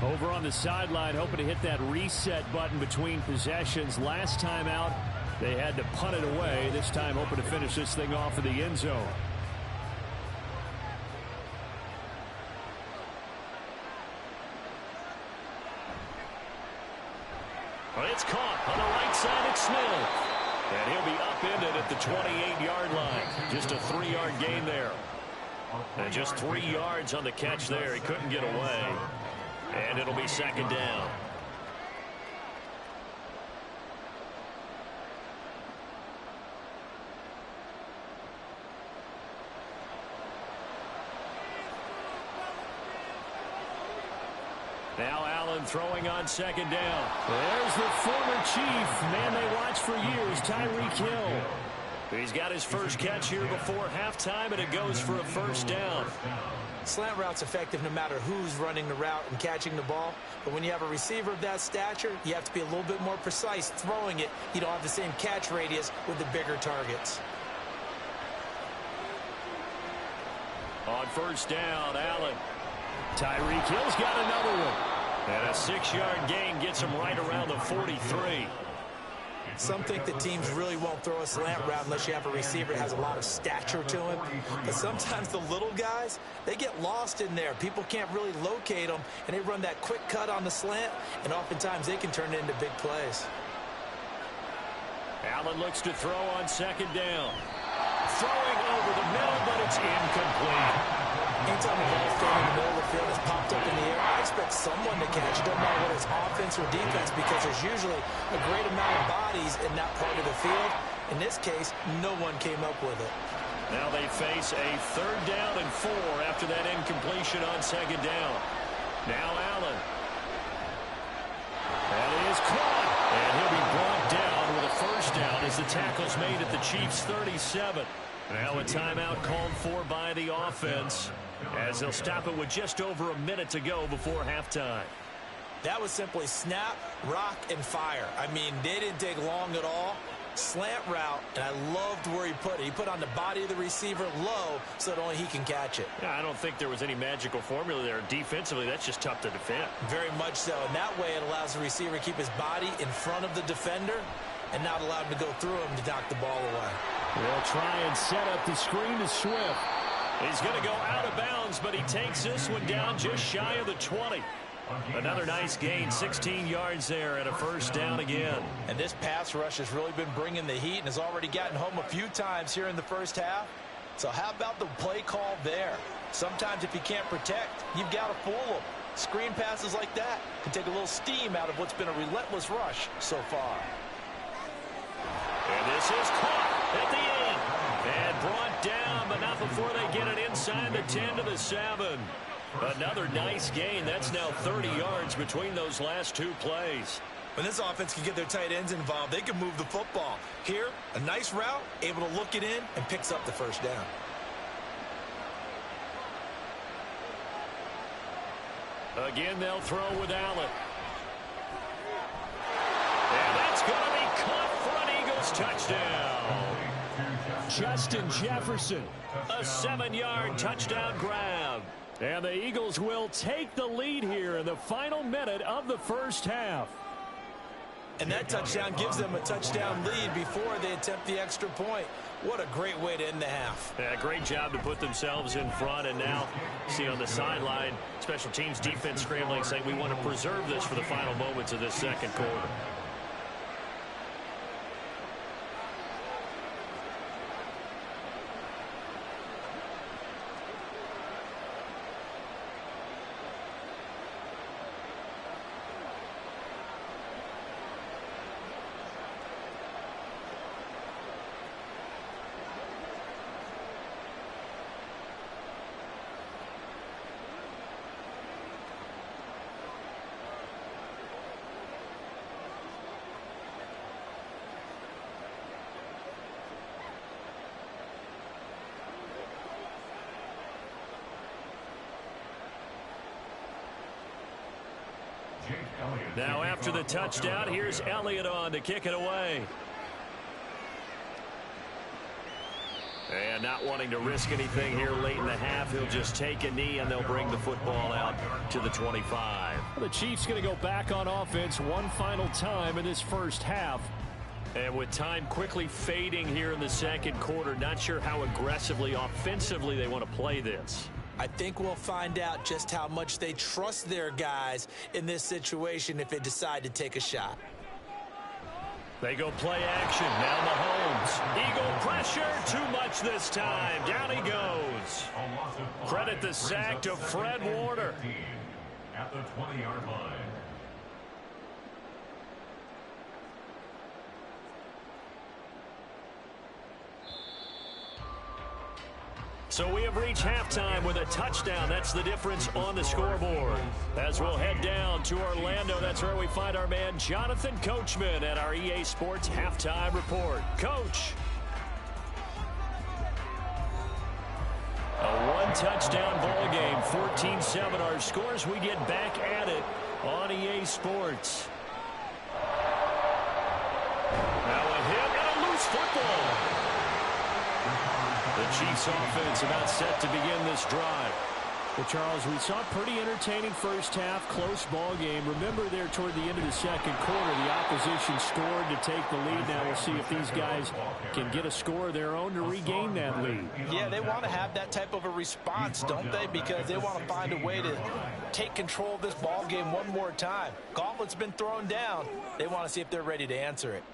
Over on the sideline, hoping to hit that reset button between possessions. Last time out, they had to punt it away. This time, hoping to finish this thing off in the end zone. Well, it's caught on the right side. It's Smith. And he'll be upended at the 28-yard line. Just a 3-yard gain there. And just 3 yards on the catch there. He couldn't get away. And it'll be second down. Now Allen throwing on second down. There's the former Chief, man they watched for years, Tyreek Hill. He's got his first catch here before halftime, and it goes for a first down. Slant route's effective no matter who's running the route and catching the ball. But when you have a receiver of that stature, you have to be a little bit more precise throwing it. You don't have the same catch radius with the bigger targets. On first down, Allen. Tyreek Hill's got another one. And a 6-yard gain gets him right around the 43. Some think that teams really won't throw a slant route unless you have a receiver that has a lot of stature to him. But sometimes the little guys, they get lost in there. People can't really locate them, and they run that quick cut on the slant, and oftentimes they can turn it into big plays. Allen looks to throw on second down. Throwing over the middle, but it's incomplete. Anytime the ball's thrown in the middle of the field, it's popped up in the air, I expect someone to catch it. Don't matter whether it's offense or defense, because there's usually a great amount of bodies in that part of the field. In this case, no one came up with it. Now they face a 3rd down and 4 after that incompletion on second down. Now Allen. That is caught. And he'll be brought down with a first down as the tackle's made at the Chiefs' 37. Now a timeout called for by the offense as they'll stop it with just over a minute to go before halftime. That was simply snap, rock, and fire. I mean, they didn't take long at all. Slant route, and I loved where he put it. He put on the body of the receiver low so that only he can catch it. Yeah, I don't think there was any magical formula there. Defensively, that's just tough to defend. Very much so. And that way it allows the receiver to keep his body in front of the defender and not allow him to go through him to knock the ball away. They'll try and set up the screen to Swift. He's going to go out of bounds, but he takes this one down just shy of the 20. Another nice gain, 16 yards there, and a first down again. And this pass rush has really been bringing the heat and has already gotten home a few times here in the first half. So how about the play call there? Sometimes if you can't protect, you've got to fool them. Screen passes like that can take a little steam out of what's been a relentless rush so far. And this is caught at the end. And brought down, but not before they get it inside the 10 to the 7. Another nice gain. That's now 30 yards between those last two plays. When this offense can get their tight ends involved, they can move the football. Here, a nice route, able to look it in, and picks up the first down. Again, they'll throw with Allen. And that's going to be caught for an Eagles touchdown. Justin Jefferson, a 7-yard touchdown grab. And the Eagles will take the lead here in the final minute of the first half. And that touchdown gives them a touchdown lead before they attempt the extra point. What a great way to end the half. Yeah, great job to put themselves in front. And now, see on the sideline, special teams defense scrambling, saying we want to preserve this for the final moments of this second quarter. Now after the touchdown, here's Elliott on to kick it away. And not wanting to risk anything here late in the half, he'll just take a knee and they'll bring the football out to the 25. The Chiefs going to go back on offense one final time in this first half. And with time quickly fading here in the second quarter, not sure how aggressively, offensively they want to play this. I think we'll find out just how much they trust their guys in this situation if they decide to take a shot. They go play action. Now Mahomes. Eagle pressure. Too much this time. Down he goes. Credit the sack to Fred Warner. At the 20-yard line. So we have reached halftime with a touchdown. That's the difference on the scoreboard. As we'll head down to Orlando, that's where we find our man Jonathan Coachman at our EA Sports Halftime Report. Coach. A one-touchdown ball game, 14-7 our scores. We get back at it on EA Sports. Now a hit and a loose football. The Chiefs offense about set to begin this drive. Well, Charles, we saw a pretty entertaining first half, close ball game. Remember there toward the end of the second quarter, the opposition scored to take the lead. Now we'll see if these guys can get a score of their own to regain that lead. Yeah, they want to have that type of a response, don't they? Because they want to find a way to take control of this ball game one more time. Gauntlet's been thrown down. They want to see if they're ready to answer it.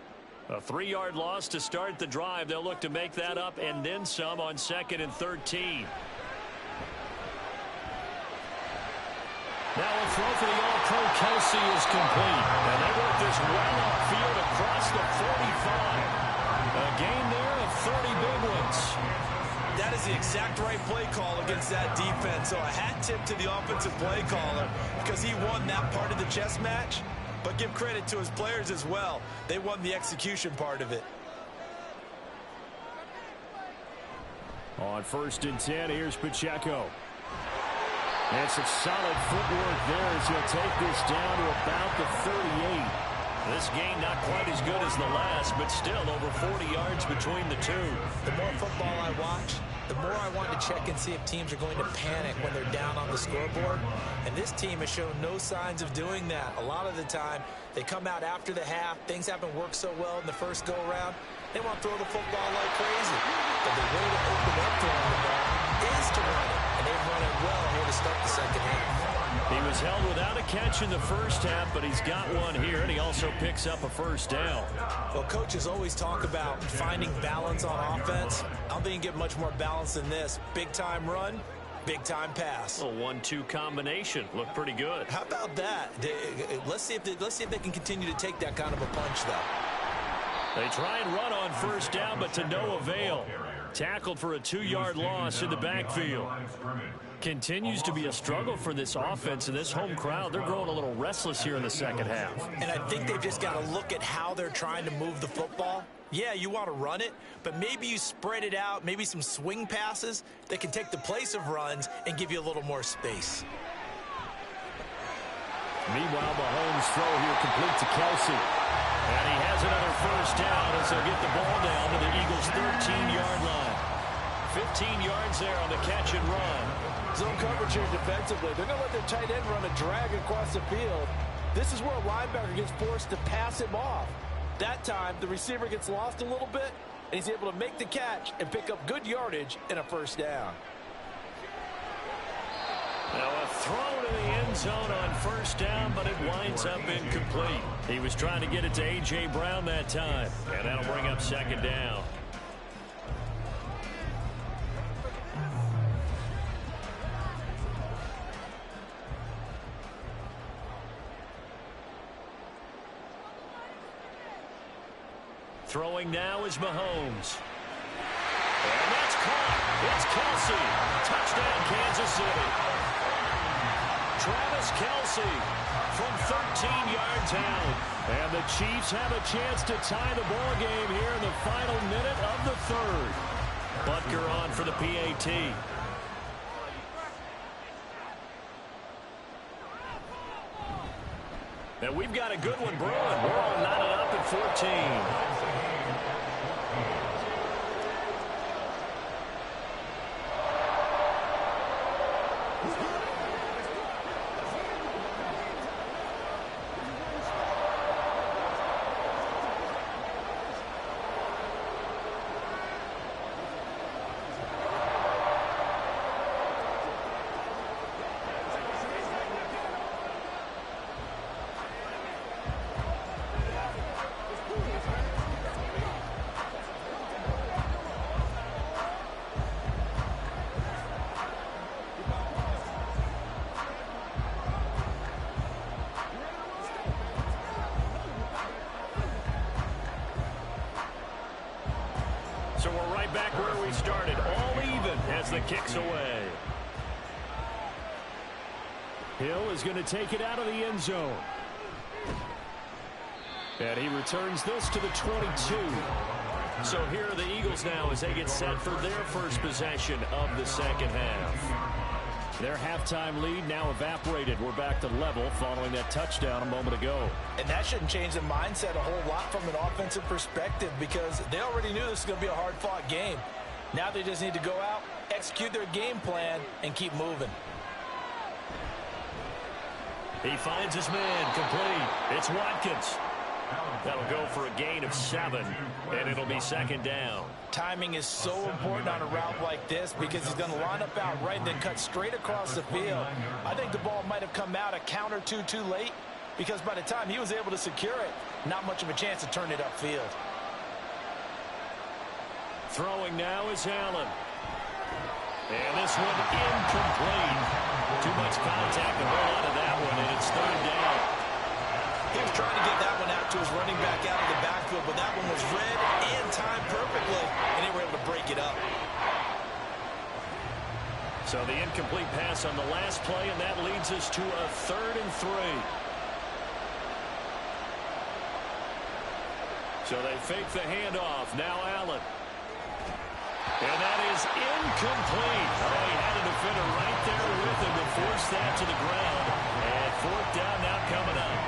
A 3-yard loss to start the drive. They'll look to make that up and then some on 2nd and 13. Now a throw for the All-Pro Kelsey is complete. And they work this well upfield across the 45. A gain there of 30 big ones. That is the exact right play call against that defense. So a hat tip to the offensive play caller because he won that part of the chess match. But give credit to his players as well. They won the execution part of it. On 1st and 10, here's Pacheco. And some solid footwork there as he'll take this down to about the 38. This game not quite as good as the last, but still over 40 yards between the two. The more football I watch, the more I want to check and see if teams are going to panic when they're down on the scoreboard. And this team has shown no signs of doing that. A lot of the time, they come out after the half. Things haven't worked so well in the first go-around. They want to throw the football like crazy. But the way to open up throwing the ball is to run it. And they've run it well here to start the second half. He was held without a catch in the first half, but he's got one here, and he also picks up a first down. Well, coaches always talk about finding balance on offense. I don't think you can get much more balance than this. Big-time run, big-time pass. A 1-2 combination. Looked pretty good. How about that? Let's see if they can continue to take that kind of a punch, though. They try and run on first down, but to no avail. Tackled for a 2-yard loss in the backfield. Continues to be a struggle for this offense, and this home crowd, they're growing a little restless here in the second half. And I think they've just got to look at how they're trying to move the football. Yeah, you want to run it, but maybe you spread it out, maybe some swing passes that can take the place of runs and give you a little more space. Meanwhile, Mahomes' throw here complete to Kelsey. And he has another first down as they'll get the ball down to the Eagles' 13-yard line. 15 yards there on the catch and run. Zone coverage here defensively. They're going to let their tight end run a drag across the field. This is where a linebacker gets forced to pass him off. That time, the receiver gets lost a little bit, and he's able to make the catch and pick up good yardage and a first down. Now a throw to the end zone on first down, but it winds up incomplete. He was trying to get it to A.J. Brown that time, and that'll bring up second down. Throwing now is Mahomes. And that's caught. It's Kelsey. Touchdown, Kansas City. Travis Kelsey from 13 yards out. And the Chiefs have a chance to tie the ball game here in the final minute of the third. Butker on for the PAT. And we've got a good one brewing. We're all knotted up at 14. So we're right back where we started, all even as the kick's away. Hill is going to take it out of the end zone. And he returns this to the 22. So here are the Eagles now as they get set for their first possession of the second half. Their halftime lead now evaporated. We're back to level following that touchdown a moment ago. And that shouldn't change the mindset a whole lot from an offensive perspective because they already knew this was going to be a hard-fought game. Now they just need to go out, execute their game plan, and keep moving. He finds his man complete. It's Watkins. That'll go for a gain of 7, and it'll be second down. Timing is so important on a route like this because he's going to line up out right and then cut straight across the field. I think the ball might have come out a count or two too late because by the time he was able to secure it, not much of a chance to turn it upfield. Throwing now is Allen. And this one incomplete. Too much contact to hold on to that one, and it's third down. He was trying to get that one out to his running back out of the backfield, but that one was read and timed perfectly, and they were able to break it up. So the incomplete pass on the last play, and that leads us to a 3rd and 3. So they fake the handoff. Now Allen. And that is incomplete. Oh, he had a defender right there with him to force that to the ground. And 4th down now coming up.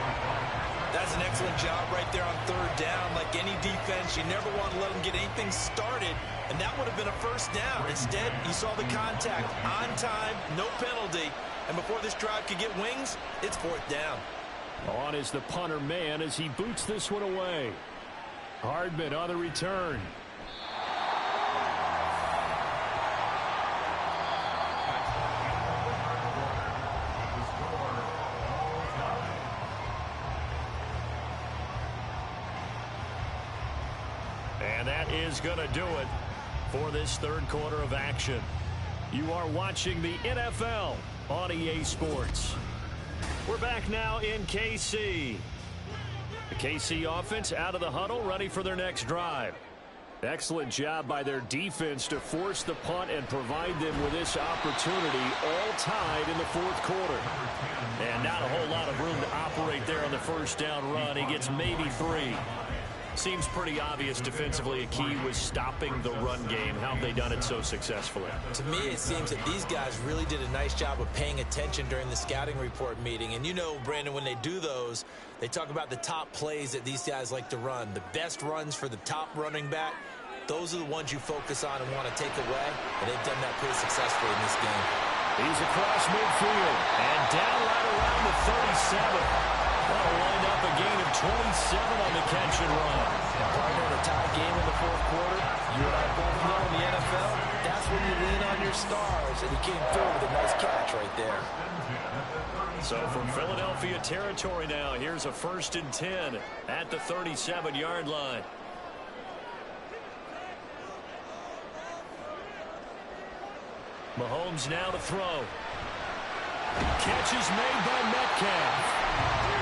That's an excellent job right there on 3rd down. Like any defense, you never want to let them get anything started, and that would have been a first down. Instead, you saw the contact on time, no penalty, and before this drive could get wings, it's 4th down. On is the punter man as he boots this one away. Hardman on the return. And that is going to do it for this third quarter of action. You are watching the NFL on EA Sports. We're back now in KC. The KC offense out of the huddle, ready for their next drive. Excellent job by their defense to force the punt and provide them with this opportunity, all tied in the fourth quarter. And not a whole lot of room to operate there on the first down run. He gets maybe 3. Seems pretty obvious defensively a key was stopping the run game. How have they done it so successfully? To me, it seems that these guys really did a nice job of paying attention during the scouting report meeting. And you know, Brandon, when they do those, they talk about the top plays that these guys like to run. The best runs for the top running back, those are the ones you focus on and want to take away. And they've done that pretty successfully in this game. He's across midfield and down right around the 37. That'll wind up a gain of 27 on the catch and run. Partner, in a tie game in the fourth quarter, you and I both know in the NFL, that's when you lean on your stars, and he came through with a nice catch right there. So from Philadelphia territory now, here's a 1st and 10 at the 37-yard line. Mahomes now to throw. Catch is made by Metcalf.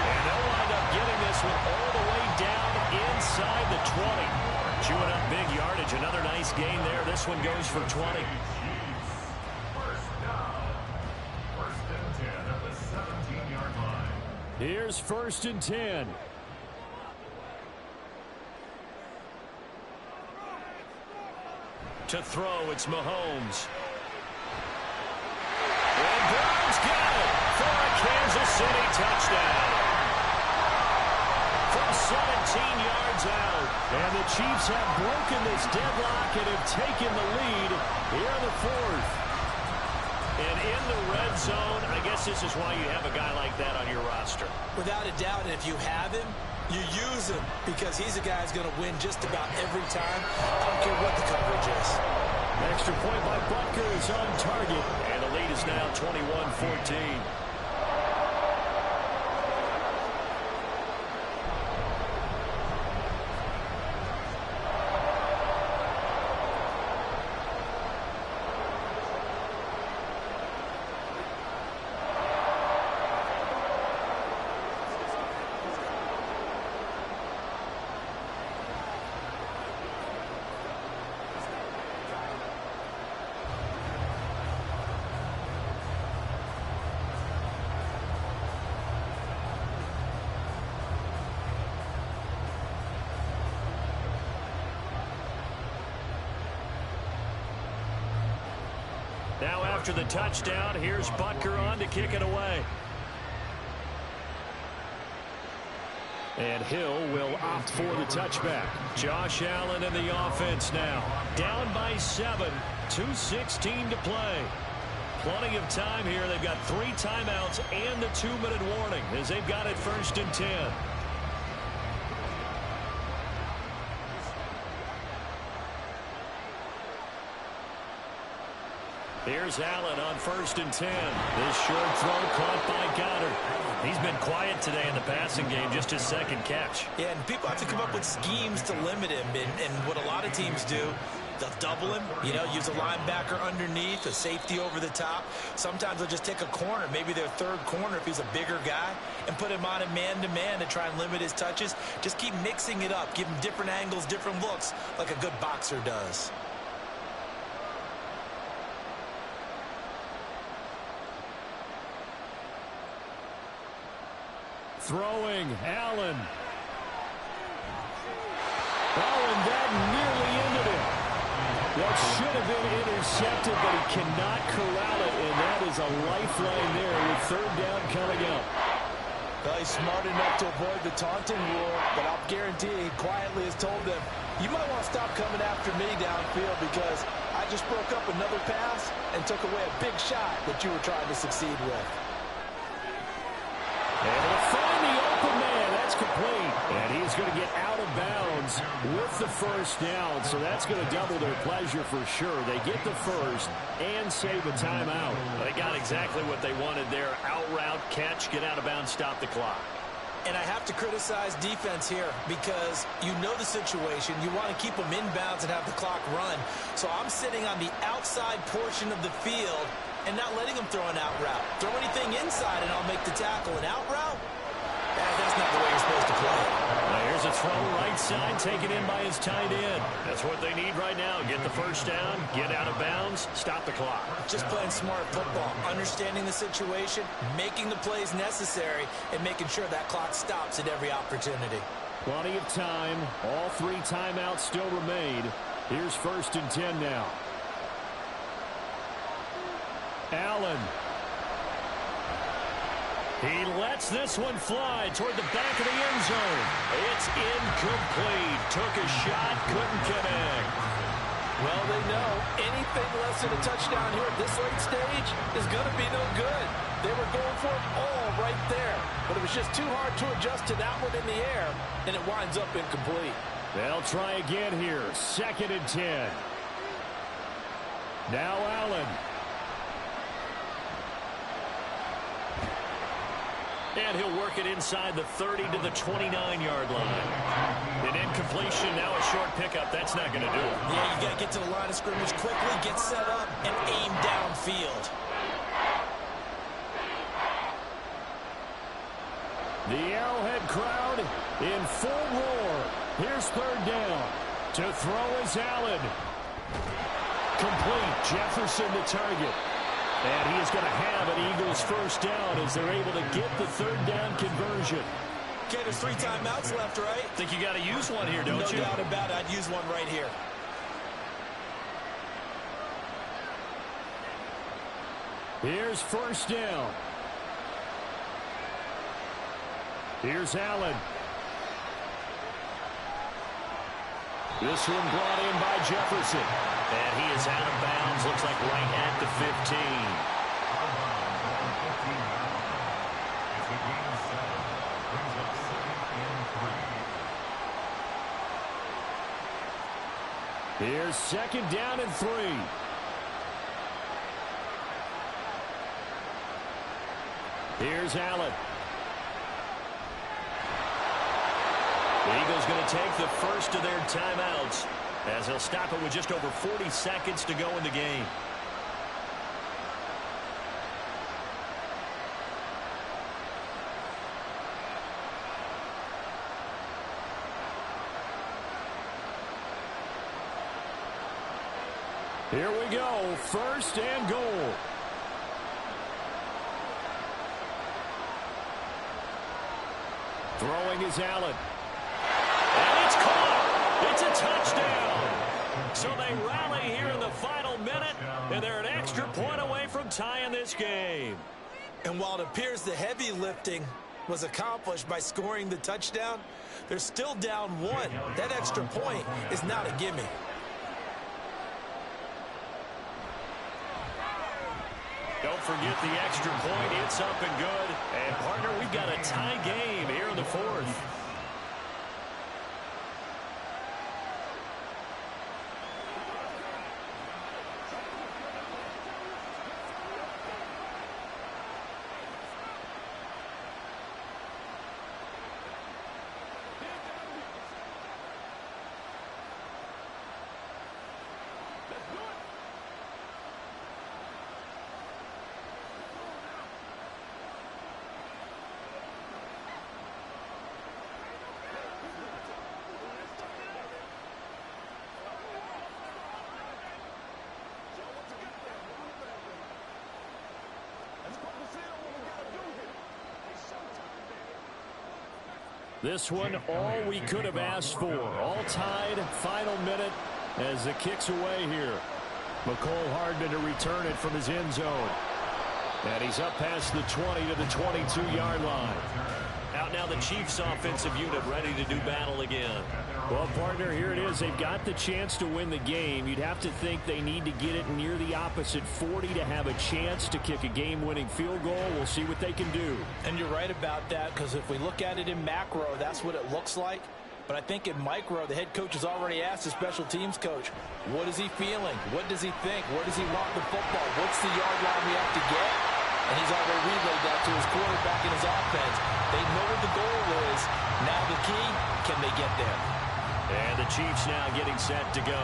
And they'll wind up getting this one all the way down inside the 20. Chewing up big yardage. Another nice gain there. This one goes for 20. First down. 1st and 10 at the 17-yard line. Here's 1st and 10. To throw, it's Mahomes. And Brown's got it for a Kansas City touchdown. From 17 yards out. And the Chiefs have broken this deadlock and have taken the lead here in the fourth. And in the red zone, I guess this is why you have a guy like that on your roster. Without a doubt, and if you have him, you use him because he's a guy who's going to win just about every time. I don't care what the coverage is. Extra point by Butker is on target. And the lead is now 21-14. Now after the touchdown, here's Butker on to kick it away. And Hill will opt for the touchback. Josh Allen in the offense now. Down by 7, 2:16 to play. Plenty of time here. They've got 3 timeouts and the 2-minute warning as they've got it 1st and 10. Here's Allen on 1st and 10. This short throw caught by Goddard. He's been quiet today in the passing game, just his 2nd catch. Yeah, and people have to come up with schemes to limit him. And what a lot of teams do, they'll double him, you know, use a linebacker underneath, a safety over the top. Sometimes they'll just take a corner, maybe their 3rd corner if he's a bigger guy, and put him on a man-to-man to try and limit his touches. Just keep mixing it up, give him different angles, different looks, like a good boxer does. Throwing, Allen. Oh, and that nearly ended it. That should have been intercepted, but he cannot corral it, and that is a lifeline there with 3rd down coming up. Well, he's smart enough to avoid the taunting rule, but I'll guarantee he quietly has told them, you might want to stop coming after me downfield because I just broke up another pass and took away a big shot that you were trying to succeed with. Able to find the open man. That's complete. And he's going to get out of bounds with the 1st down. So that's going to double their pleasure for sure. They get the 1st and save a timeout. They got exactly what they wanted there. Out route, catch, get out of bounds, stop the clock. And I have to criticize defense here because you know the situation. You want to keep them inbounds and have the clock run. So I'm sitting on the outside portion of the field and not letting them throw an out route. Throw anything inside and I'll make the tackle. An out route? That's not the way you're supposed to play. Now here's a a throw right side, taken in by his tight end. That's what they need right now. Get the first down, get out of bounds, stop the clock. Just playing smart football, understanding the situation, making the plays necessary, and making sure that clock stops at every opportunity. Plenty of time. All 3 timeouts still remain. Here's 1st and 10 now. Allen. He lets this one fly toward the back of the end zone. It's incomplete. Took a shot, couldn't connect. Well, they know anything less than a touchdown here at this late stage is going to be no good. They were going for it all right there, but it was just too hard to adjust to that one in the air, and it winds up incomplete. They'll try again here. 2nd and 10. Now Allen. And he'll work it inside the 30 to the 29-yard line. An incompletion, now a short pickup. That's not going to do it. Yeah, you got to get to the line of scrimmage quickly, get set up, and aim downfield. The Arrowhead crowd in full roar. Here's 3rd down. To throw is Allen. Complete. Jefferson the target. And he is going to have an Eagles first down as they're able to get the 3rd down conversion. Okay, there's 3 timeouts left, right? Think you got to use one here, don't you? No doubt about it. I'd use one right here. Here's 1st down. Here's Allen. This one brought in by Jefferson. And he is out of bounds. Looks like right at the 15. Here's 2nd down and 3. Here's Allen. The Eagles going to take the first of their timeouts as he'll stop it with just over 40 seconds to go in the game. Here we go, 1st and goal. Throwing is Allen. And it's caught. It's a touchdown. So they rally here in the final minute, and they're an extra point away from tying this game. And while it appears the heavy lifting was accomplished by scoring the touchdown, they're still down 1. That extra point is not a gimme. Don't forget the extra point. It's up and good. And, partner, we've got a tie game here in the 4th. This one, all we could have asked for. All tied, final minute as it kicks away here. McCole Hardman to return it from his end zone. And he's up past the 20 to the 22-yard line. Out now the Chiefs offensive unit ready to do battle again. Well, partner, here it is. They've got the chance to win the game. You'd have to think they need to get it near the opposite 40 to have a chance to kick a game-winning field goal. We'll see what they can do. And you're right about that, because if we look at it in macro, that's what it looks like. But I think in micro, the head coach has already asked the special teams coach, what is he feeling? What does he think? Where does he want the football? What's the yard line we have to get? And he's already relayed that to his quarterback and his offense. They know what the goal is. Now the key, can they get there? And the Chiefs now getting set to go.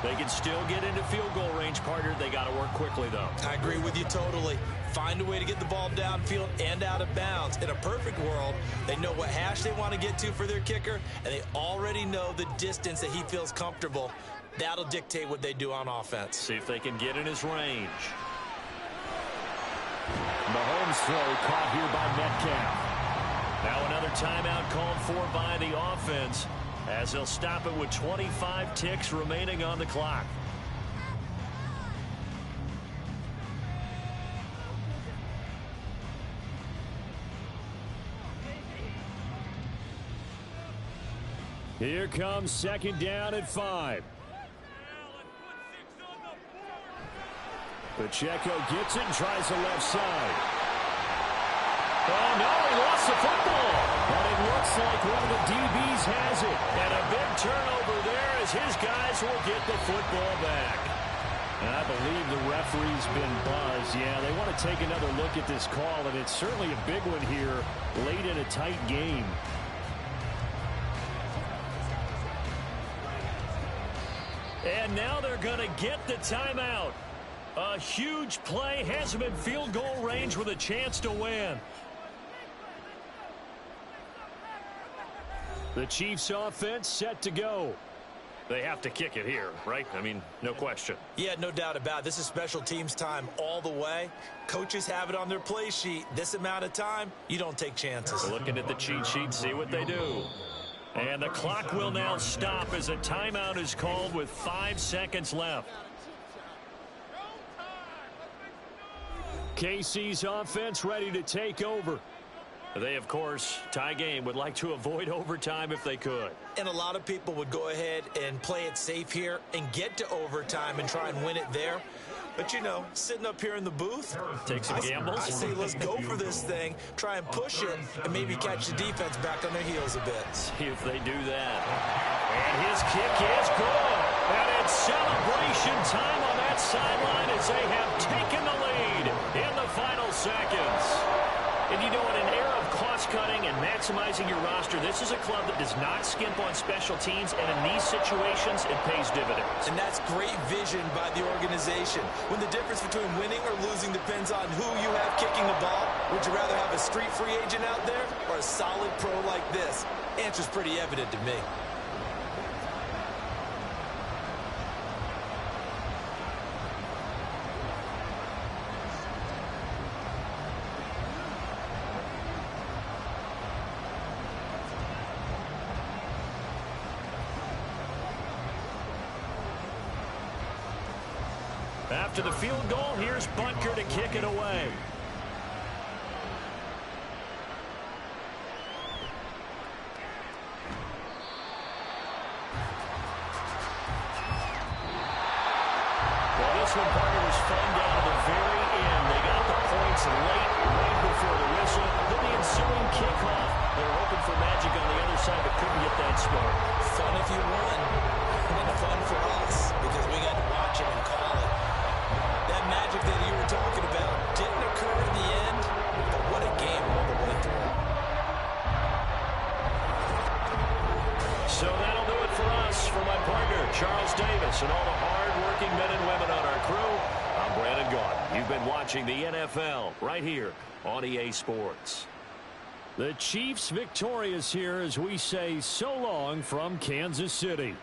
They can still get into field goal range, partner. They got to work quickly, though. I agree with you totally. Find a way to get the ball downfield and out of bounds. In a perfect world, they know what hash they want to get to for their kicker, and they already know the distance that he feels comfortable. That'll dictate what they do on offense. See if they can get in his range. Mahomes' throw caught here by Metcalf. Now another timeout called for by the offense, as they'll stop it with 25 ticks remaining on the clock. Here comes second down at 5. Pacheco gets it and tries the left side. Oh, no, he lost the football. But it looks like one of the DBs has it. And a big turnover there as his guys will get the football back. And I believe the referee's been buzzed. Yeah, they want to take another look at this call, and it's certainly a big one here late in a tight game. And now they're going to get the timeout. A huge play, has him in field goal range with a chance to win. The Chiefs offense set to go. They have to kick it here, right? I mean, no question. Yeah, no doubt about it. This is special teams time all the way. Coaches have it on their play sheet. This amount of time, you don't take chances. Looking at the cheat sheet, see what they do. And the clock will now stop as a timeout is called with 5 seconds left. KC's offense ready to take over. They, of course, tie game, would like to avoid overtime if they could. And a lot of people would go ahead and play it safe here and get to overtime and try and win it there. But, you know, sitting up here in the booth, take some gambles. I say let's go for this thing, try and push it, and maybe catch the defense back on their heels a bit. See if they do that. And his kick is good. And it's celebration time on that sideline as they have taken the lead in the final seconds. And you know, in an era of cost-cutting and maximizing your roster, this is a club that does not skimp on special teams, and in these situations, it pays dividends. And that's great vision by the organization. When the difference between winning or losing depends on who you have kicking the ball, would you rather have a street free agent out there or a solid pro like this? Answer's pretty evident to me. After the field goal, here's Butker to kick it away. Well, this one, partner, was fun down to the very end. They got the points late, right before the whistle. Then the ensuing kickoff. They were hoping for magic on the other side, but couldn't get that start. Fun if you won, and fun for us because we got to watch it and call it. That magic that you were talking about didn't occur in the end, but what a game all the way through. So that'll do it for us. For my partner, Charles Davis, and all the hard-working men and women on our crew, I'm Brandon Gaudin. You've been watching the NFL right here on EA Sports. The Chiefs victorious here as we say so long from Kansas City.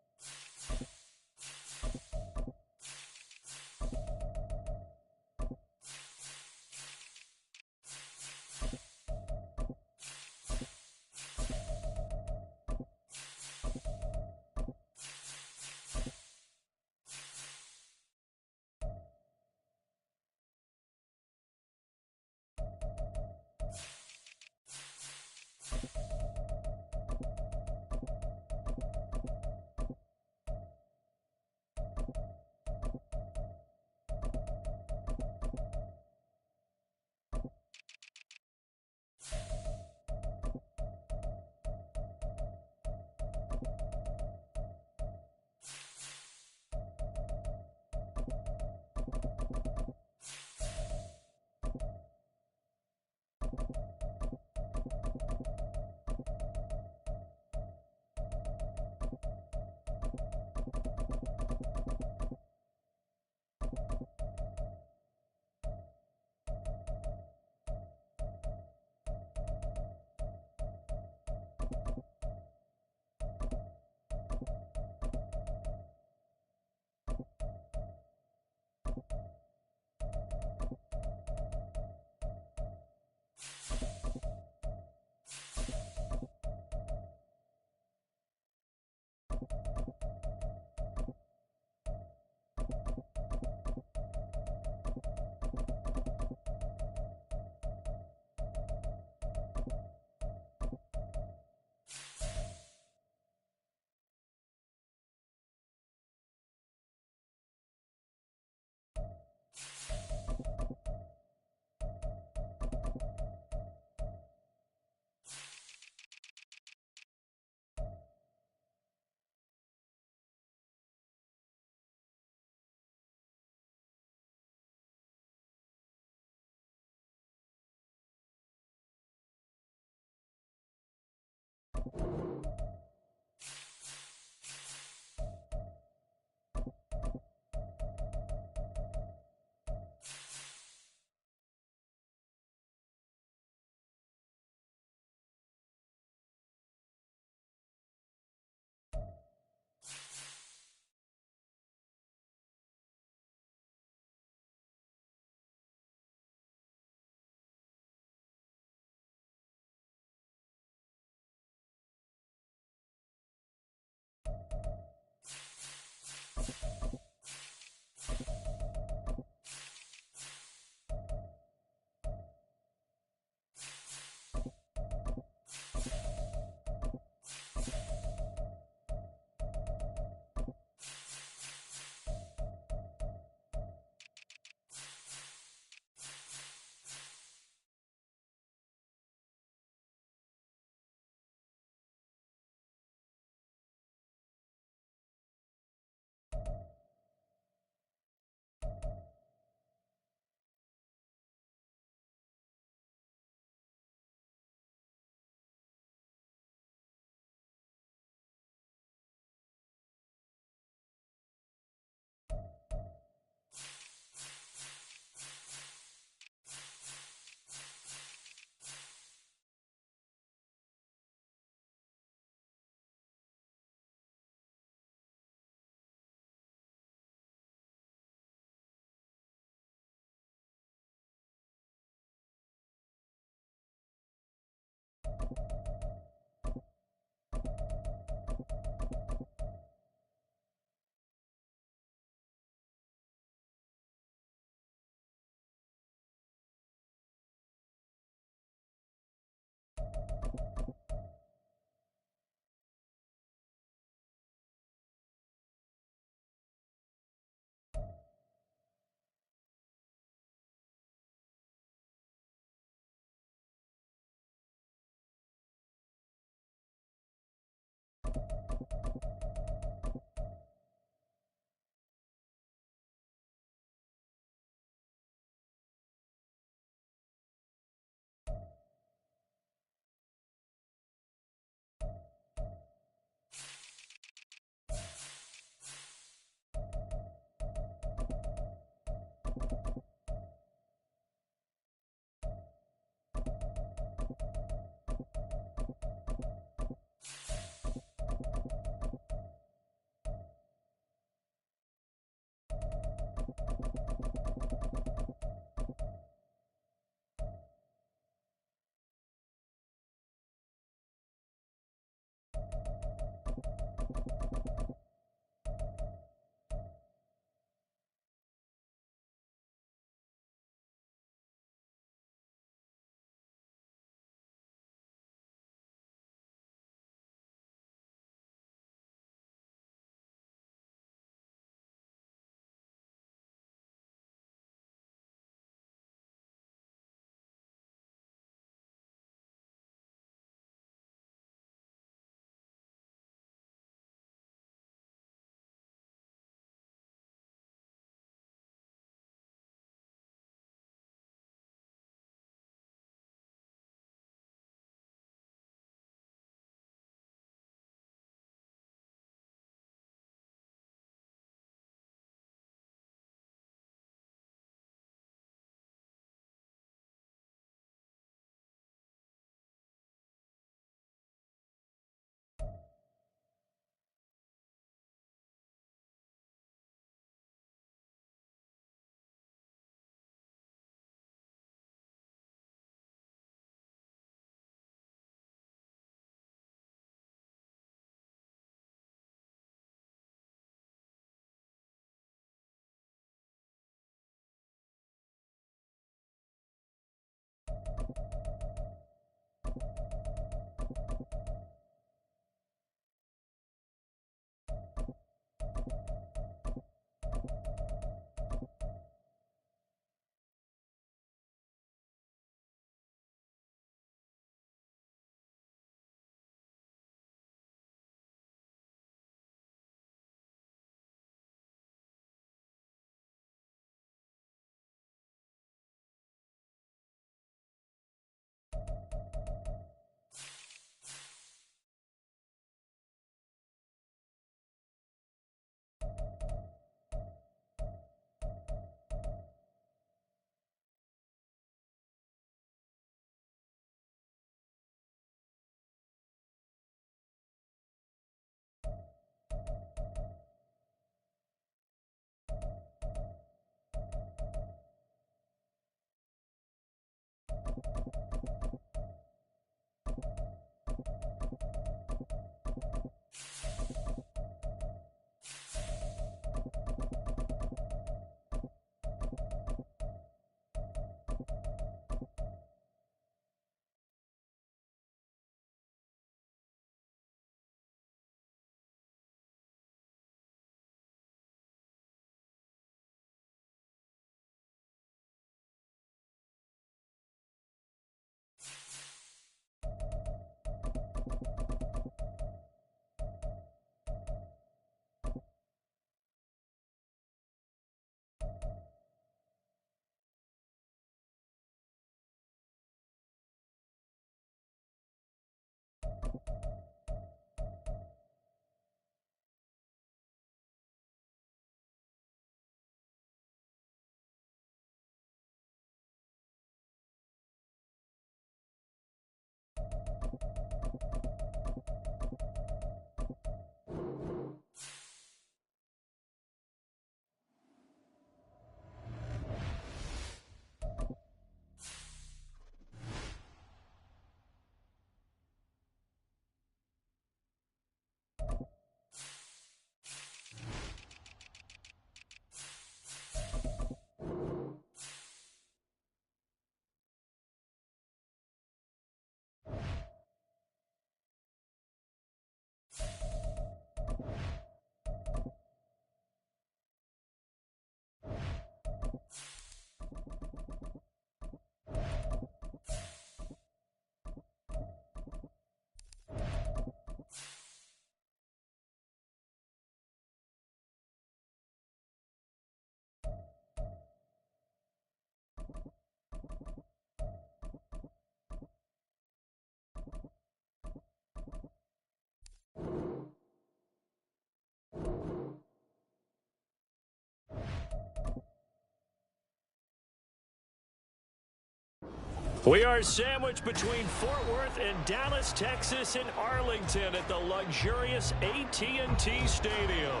We are sandwiched between Fort Worth and Dallas, Texas, and Arlington at the luxurious AT&T Stadium.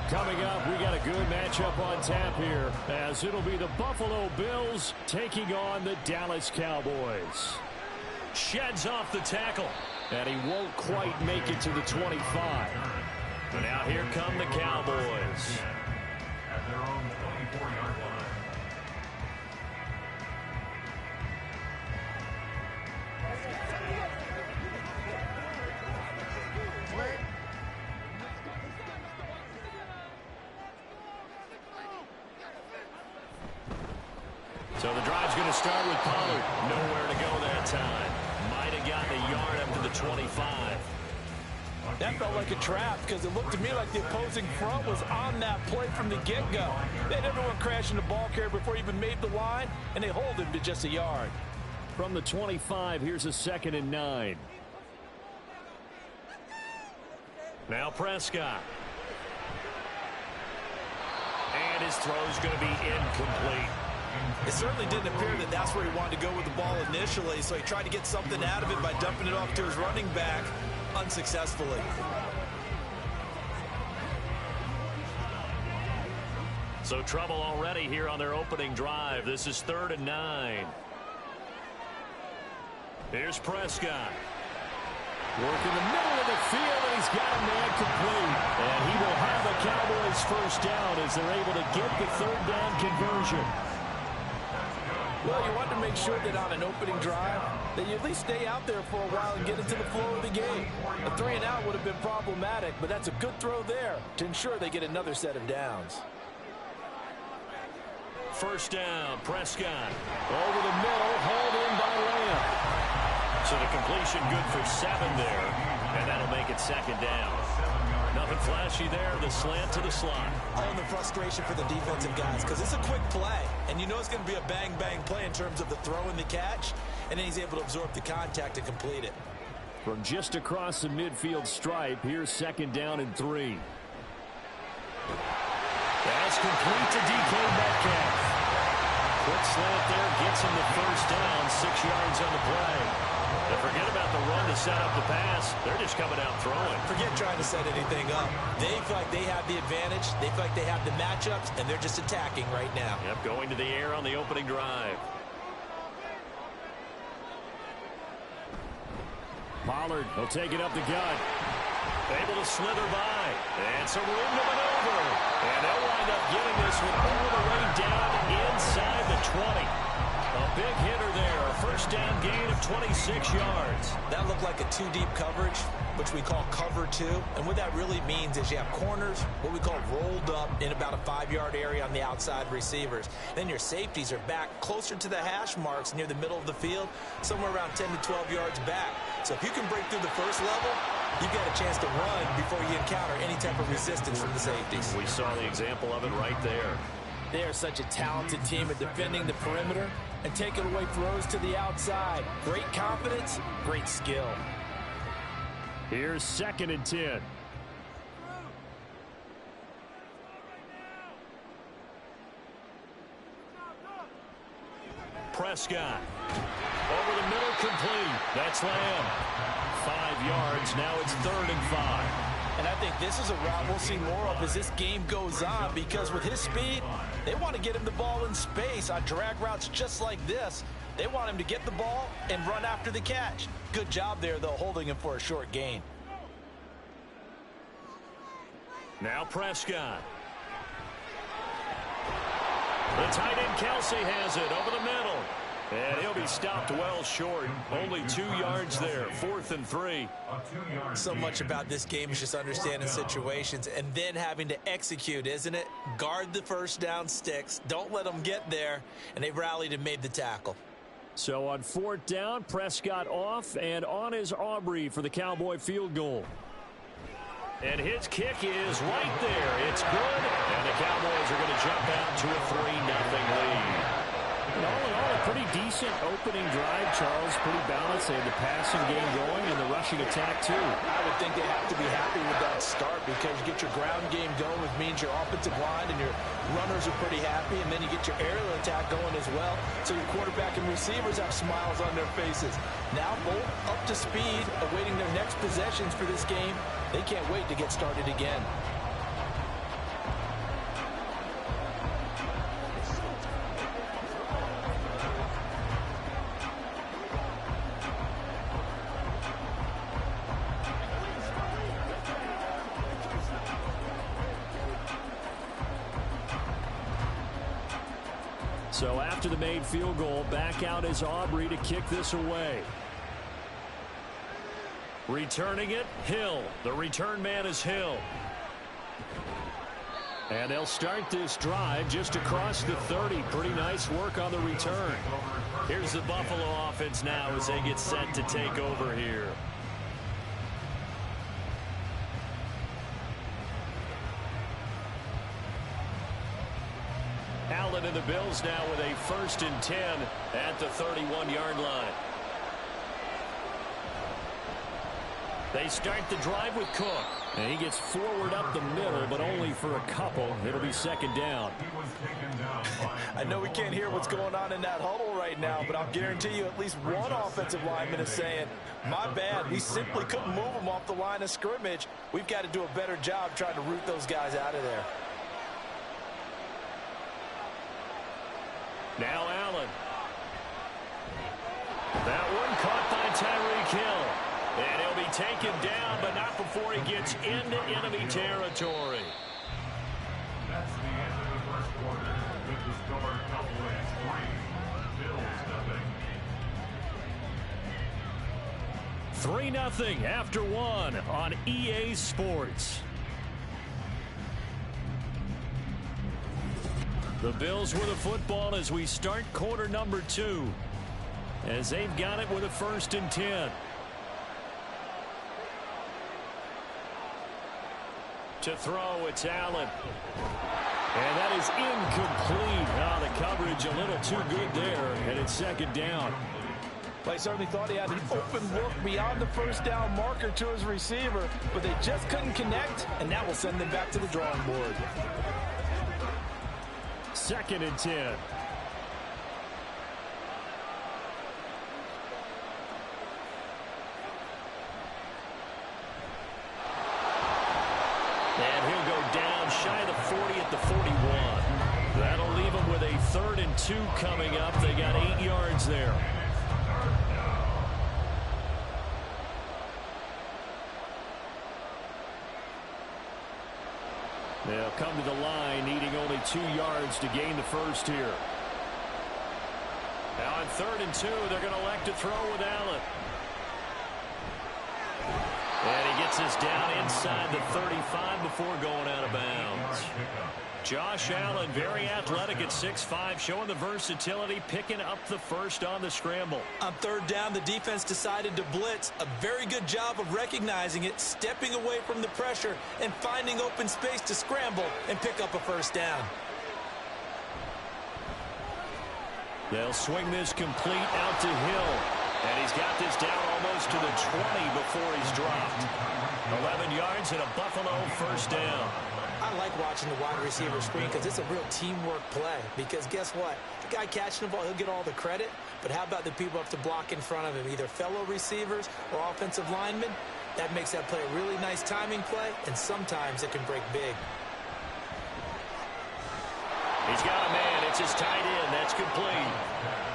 Coming up, we got a good matchup on tap here, as it'll be the Buffalo Bills taking on the Dallas Cowboys. Sheds off the tackle, and he won't quite make it to the 25. But now here come the Cowboys. At their own 24-yard line. So the drive's going to start with Pollard. Nowhere to go that time. Might have gotten a yard up to the 25. That felt like a trap because it looked to me like the opposing front was on that play from the get-go. They had everyone crashing the ball carrier before he even made the line, and they hold him to just a yard. From the 25, here's a 2nd and 9. Now Prescott. And his throw's going to be incomplete. It certainly didn't appear that that's where he wanted to go with the ball initially, so he tried to get something out of it by dumping it off to his running back unsuccessfully. So trouble already here on their opening drive. This is 3rd and 9. Here's Prescott. Working the middle of the field, and he's got a man complete. And he will have a Cowboys first down as they're able to get the 3rd down conversion. Well, you want to make sure that on an opening drive that you at least stay out there for a while and get into the flow of the game. A 3-and-out would have been problematic, but that's a good throw there to ensure they get another set of downs. First down, Prescott. Over the middle, hauled in by Lamb. So the completion good for 7 there, and that'll make it 2nd down. Nothing flashy there, the slant to the slot. Oh, and the frustration for the defensive guys, because it's a quick play, and you know it's going to be a bang-bang play in terms of the throw and the catch, and then he's able to absorb the contact and complete it. From just across the midfield stripe, here's 2nd down and 3. That's complete to DK Metcalf. Quick slant there, gets him the first down, 6 yards on the play. And forget about the run to set up the pass. They're just coming out throwing. Forget trying to set anything up. They feel like they have the advantage. They feel like they have the matchups, and they're just attacking right now. Yep, going to the air on the opening drive. Pollard will take it up the gut. Able to slither by. And some room to maneuver. And they'll wind up getting this one all the way down inside the 20. A big hitter there. A first down gain of 26 yards. That looked like a 2-deep coverage, which we call cover 2. And what that really means is you have corners, what we call rolled up in about a 5-yard area on the outside receivers. Then your safeties are back closer to the hash marks near the middle of the field, somewhere around 10 to 12 yards back. So if you can break through the first level, you've got a chance to run before you encounter any type of resistance from the safeties. We saw the example of it right there. They are such a talented team at defending the perimeter and taking away throws to the outside. Great confidence, great skill. Here's 2nd and 10. Prescott. Over the middle, complete. That's Lamb. 5 yards. Now it's 3rd and 5. And I think this is a route we'll see more of as this game goes on, because with his speed, they want to get him the ball in space on drag routes just like this. They want him to get the ball and run after the catch. Good job there, though, holding him for a short gain. Now Prescott. The tight end Kelsey has it over the middle. And he'll be stopped well short. Only 2 yards there. 4th and 3. So much about this game is just understanding situations and then having to execute, isn't it? Guard the first down sticks. Don't let them get there. And they rallied and made the tackle. So on 4th down, Prescott off, and on is Aubrey for the Cowboy field goal. And his kick is right there. It's good. And the Cowboys are going to jump out to a 3-0 lead. And all in all, a pretty decent opening drive, Charles. Pretty balanced. They had the passing game going and the rushing attack, too. I would think they have to be happy with that start because you get your ground game going, which means your offensive line and your runners are pretty happy, and then you get your aerial attack going as well. So your quarterback and receivers have smiles on their faces. Now both up to speed, awaiting their next possessions for this game. They can't wait to get started again. So after the made field goal, back out is Aubrey to kick this away. Returning it, Hill. The return man is Hill. And they'll start this drive just across the 30. Pretty nice work on the return. Here's the Buffalo offense now as they get set to take over here. Allen and the Bills now with a 1st and 10 at the 31-yard line. They start the drive with Cook. And he gets forward up the middle, but only for a couple. It'll be 2nd down. I know we can't hear what's going on in that huddle right now, but I'll guarantee you at least one offensive lineman is saying, my bad, we simply couldn't move them off the line of scrimmage. We've got to do a better job trying to root those guys out of there. Now Allen. That one caught by Tyreek Hill. And he'll be taken down, but not before he gets into enemy territory. That's the end of the first quarter. With the score, Cowboys 3, Bills 0. 3-0 after 1 on EA Sports. The Bills with the football as we start quarter number 2. As they've got it with a 1st and 10. To throw, it's Allen. And that is incomplete. Oh, the coverage a little too good there, and it's 2nd down. They certainly thought he had an open look beyond the 1st down marker to his receiver, but they just couldn't connect, and that will send them back to the drawing board. 2nd and 10. And he'll go down shy of the 40 at the 41. That'll leave him with a 3rd and 2 coming up. They got 8 yards there. They'll come to the line, needing only 2 yards to gain the 1st here. Now on 3rd and 2, they're going to elect to throw with Allen. And he gets this down inside the 35 before going out of bounds. Josh Allen, very athletic at 6'5", showing the versatility, picking up the 1st on the scramble. On 3rd down, the defense decided to blitz. A very good job of recognizing it, stepping away from the pressure, and finding open space to scramble and pick up a 1st down. They'll swing this complete out to Hill. And he's got this down almost to the 20 before he's dropped. 11 yards and a Buffalo 1st down. I like watching the wide receiver screen because it's a real teamwork play. Because guess what? The guy catching the ball, he'll get all the credit. But how about the people up to block in front of him? Either fellow receivers or offensive linemen. That makes that play a really nice timing play. And sometimes it can break big. He's got a man. It's his tight end. That's complete.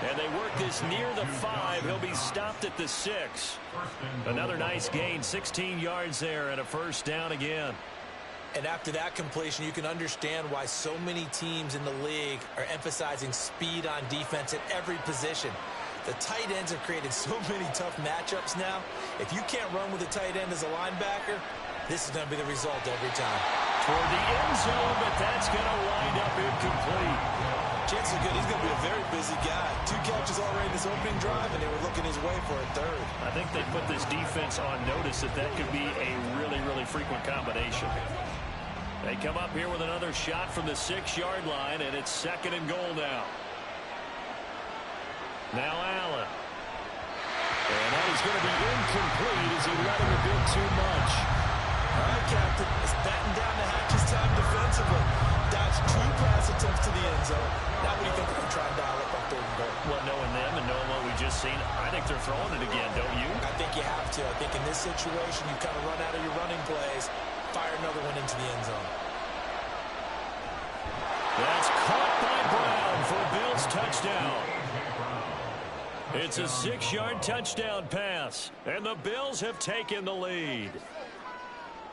And they work this near the 5. He'll be stopped at the 6. Another nice gain. 16 yards there and a 1st down again. And after that completion, you can understand why so many teams in the league are emphasizing speed on defense at every position. The tight ends have created so many tough matchups now. If you can't run with a tight end as a linebacker, this is going to be the result every time. Toward the end zone, but that's going to wind up incomplete. Chances are good he's going to be a very busy guy. 2 catches already in this opening drive, and they were looking his way for a third. I think they put this defense on notice that could be a really, really frequent combination. They come up here with another shot from the 6-yard line, and it's 2nd and goal now. Now Allen. And that is going to be incomplete as he let him a bit too much. All right, Captain. It's batten down the hatches time defensively. Dodged 2 pass attempts to the end zone. Now what do you think they're going to try and dial up on 3rd and goal? Well, knowing them and knowing what we just seen, I think they're throwing it again, don't you? I think you have to. I think in this situation, you kind of run out of your running plays, fire another one into the end zone. That's caught by Brown for a Bills touchdown. It's a 6-yard touchdown pass, and the Bills have taken the lead.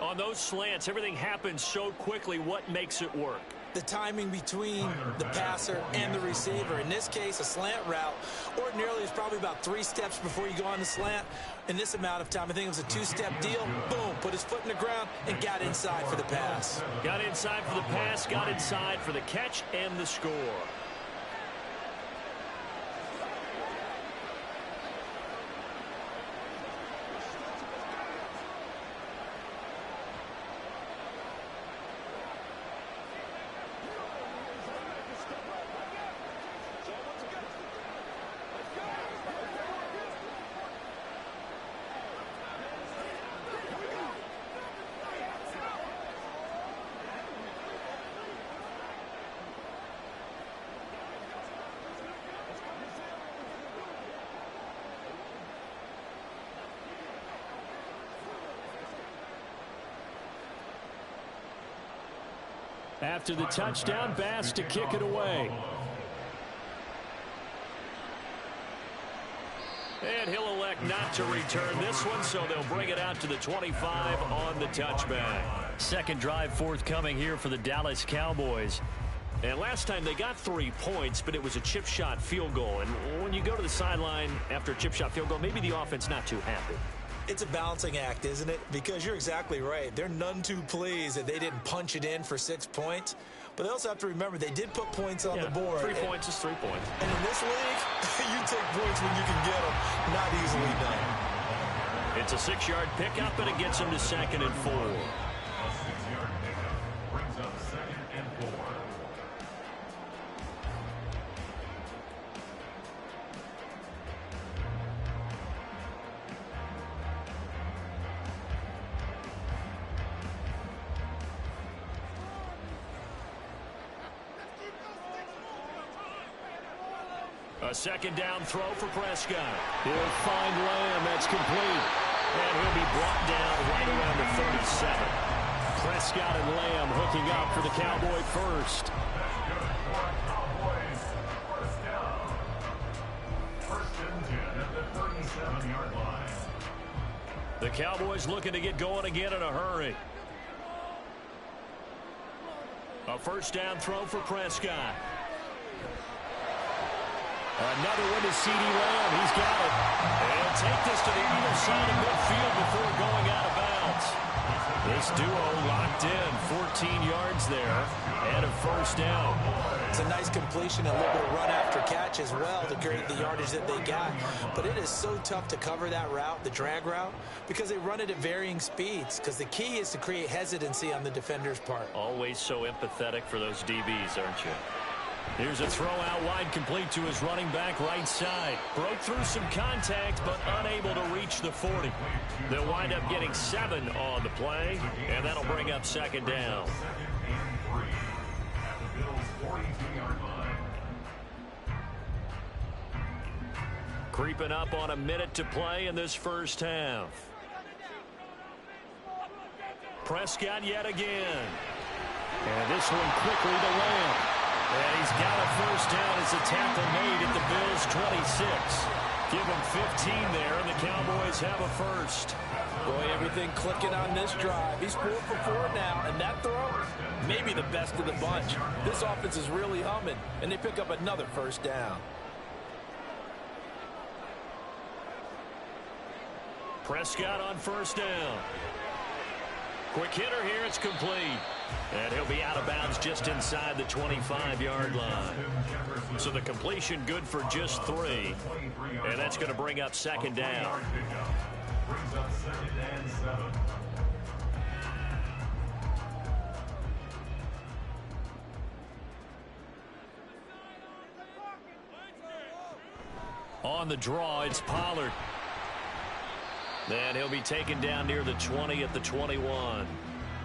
On those slants, everything happens so quickly. What makes it work? The timing between the passer and the receiver. In this case, a slant route ordinarily is probably about 3 steps before you go on the slant. In this amount of time, I think it was a 2-step deal. Boom, put his foot in the ground and got inside for the pass. Got inside for the pass, got inside for the catch and the score. After the touchdown, Bass to kick it away. And he'll elect not to return this one, so they'll bring it out to the 25 on the touchback. 2nd drive forthcoming here for the Dallas Cowboys. And last time they got 3 points, but it was a chip shot field goal. And when you go to the sideline after a chip shot field goal, maybe the offense not too happy. It's a balancing act, isn't it? Because you're exactly right. They're none too pleased that they didn't punch it in for 6 points. But they also have to remember they did put points on the board. 3 points is 3 points. And in this league, you take points when you can get them. Not easily done. It's a 6-yard pickup, and it gets them to 2nd and 4. A 6-yard pickup brings up 2nd and 4. A 2nd down throw for Prescott. He'll find Lamb. That's complete. And he'll be brought down right around the 37. Prescott and Lamb hooking up for the Cowboy first. Cowboys, first down. 1st and 10 at the 37-yard line. The Cowboys looking to get going again in a hurry. A 1st down throw for Prescott. Another one to CeeDee Lamb. He's got it. And he'll take this to the either side of midfield before going out of bounds. This duo locked in. 14 yards there and a 1st down. It's a nice completion, a little bit of run after catch as well to create the yardage that they got. But it is so tough to cover that route, the drag route, because they run it at varying speeds. Because the key is to create hesitancy on the defender's part. Always so empathetic for those DBs, aren't you? Here's a throw out wide, complete to his running back right side. Broke through some contact, but unable to reach the 40. They'll wind up getting 7 on the play, and that'll bring up 2nd down. 2nd and 3 at the Bills' 42-yard line. Creeping up on a minute to play in this first half. Prescott yet again. And this one quickly to Lamb. And he's got a 1st down as a tackle made at the Bills' 26. Give him 15 there, and the Cowboys have a 1st. Boy, it Everything clicking on this drive. He's 4 for 4 now, and that throw, maybe the best of the bunch. This offense is really humming, and they pick up another first down. Prescott on first down. Quick hitter here, it's complete. And he'll be out of bounds just inside the 25-yard line. So the completion good for just 3. And that's going to bring up second down. Brings up 2nd and 7. On the draw, it's Pollard. And he'll be taken down near the 20 at the 21.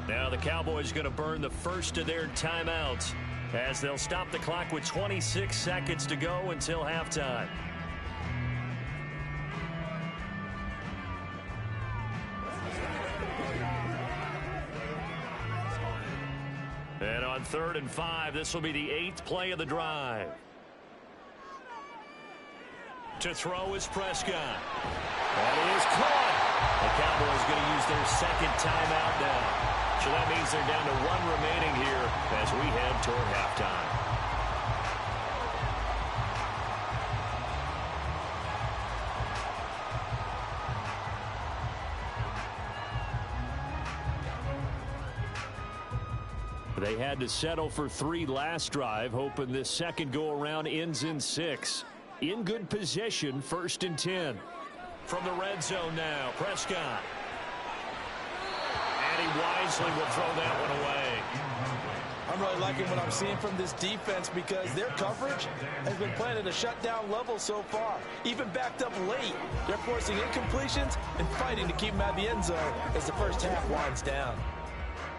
Now the Cowboys going to burn the first of their timeouts as they'll stop the clock with 26 seconds to go until halftime. And on 3rd and 5, this will be the 8th play of the drive. To throw is Prescott. That is caught. The Cowboys going to use their second timeout now. So that means they're down to 1 remaining here as we head toward halftime. They had to settle for 3 last drive, hoping this second go-around ends in 6. In good position, 1st and 10. From the red zone now, Prescott. And he wisely will throw that one away. I'm really liking what I'm seeing from this defense because their coverage has been playing at a shutdown level so far. Even backed up late, they're forcing incompletions and fighting to keep them out of the end zone as the first half winds down.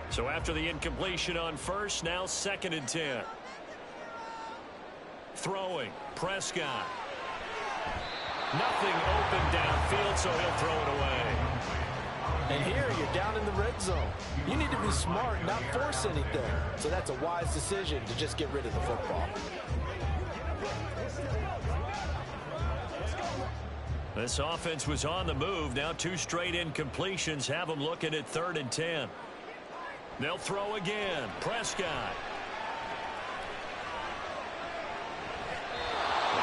So after the incompletion on first, now 2nd and 10. Throwing, Prescott. Nothing open downfield, so he'll throw it away. And here you're down in the red zone. You need to be smart, not force anything. So that's a wise decision to just get rid of the football. This offense was on the move. Now 2 straight incompletions have them looking at 3rd and 10. They'll throw again. Prescott.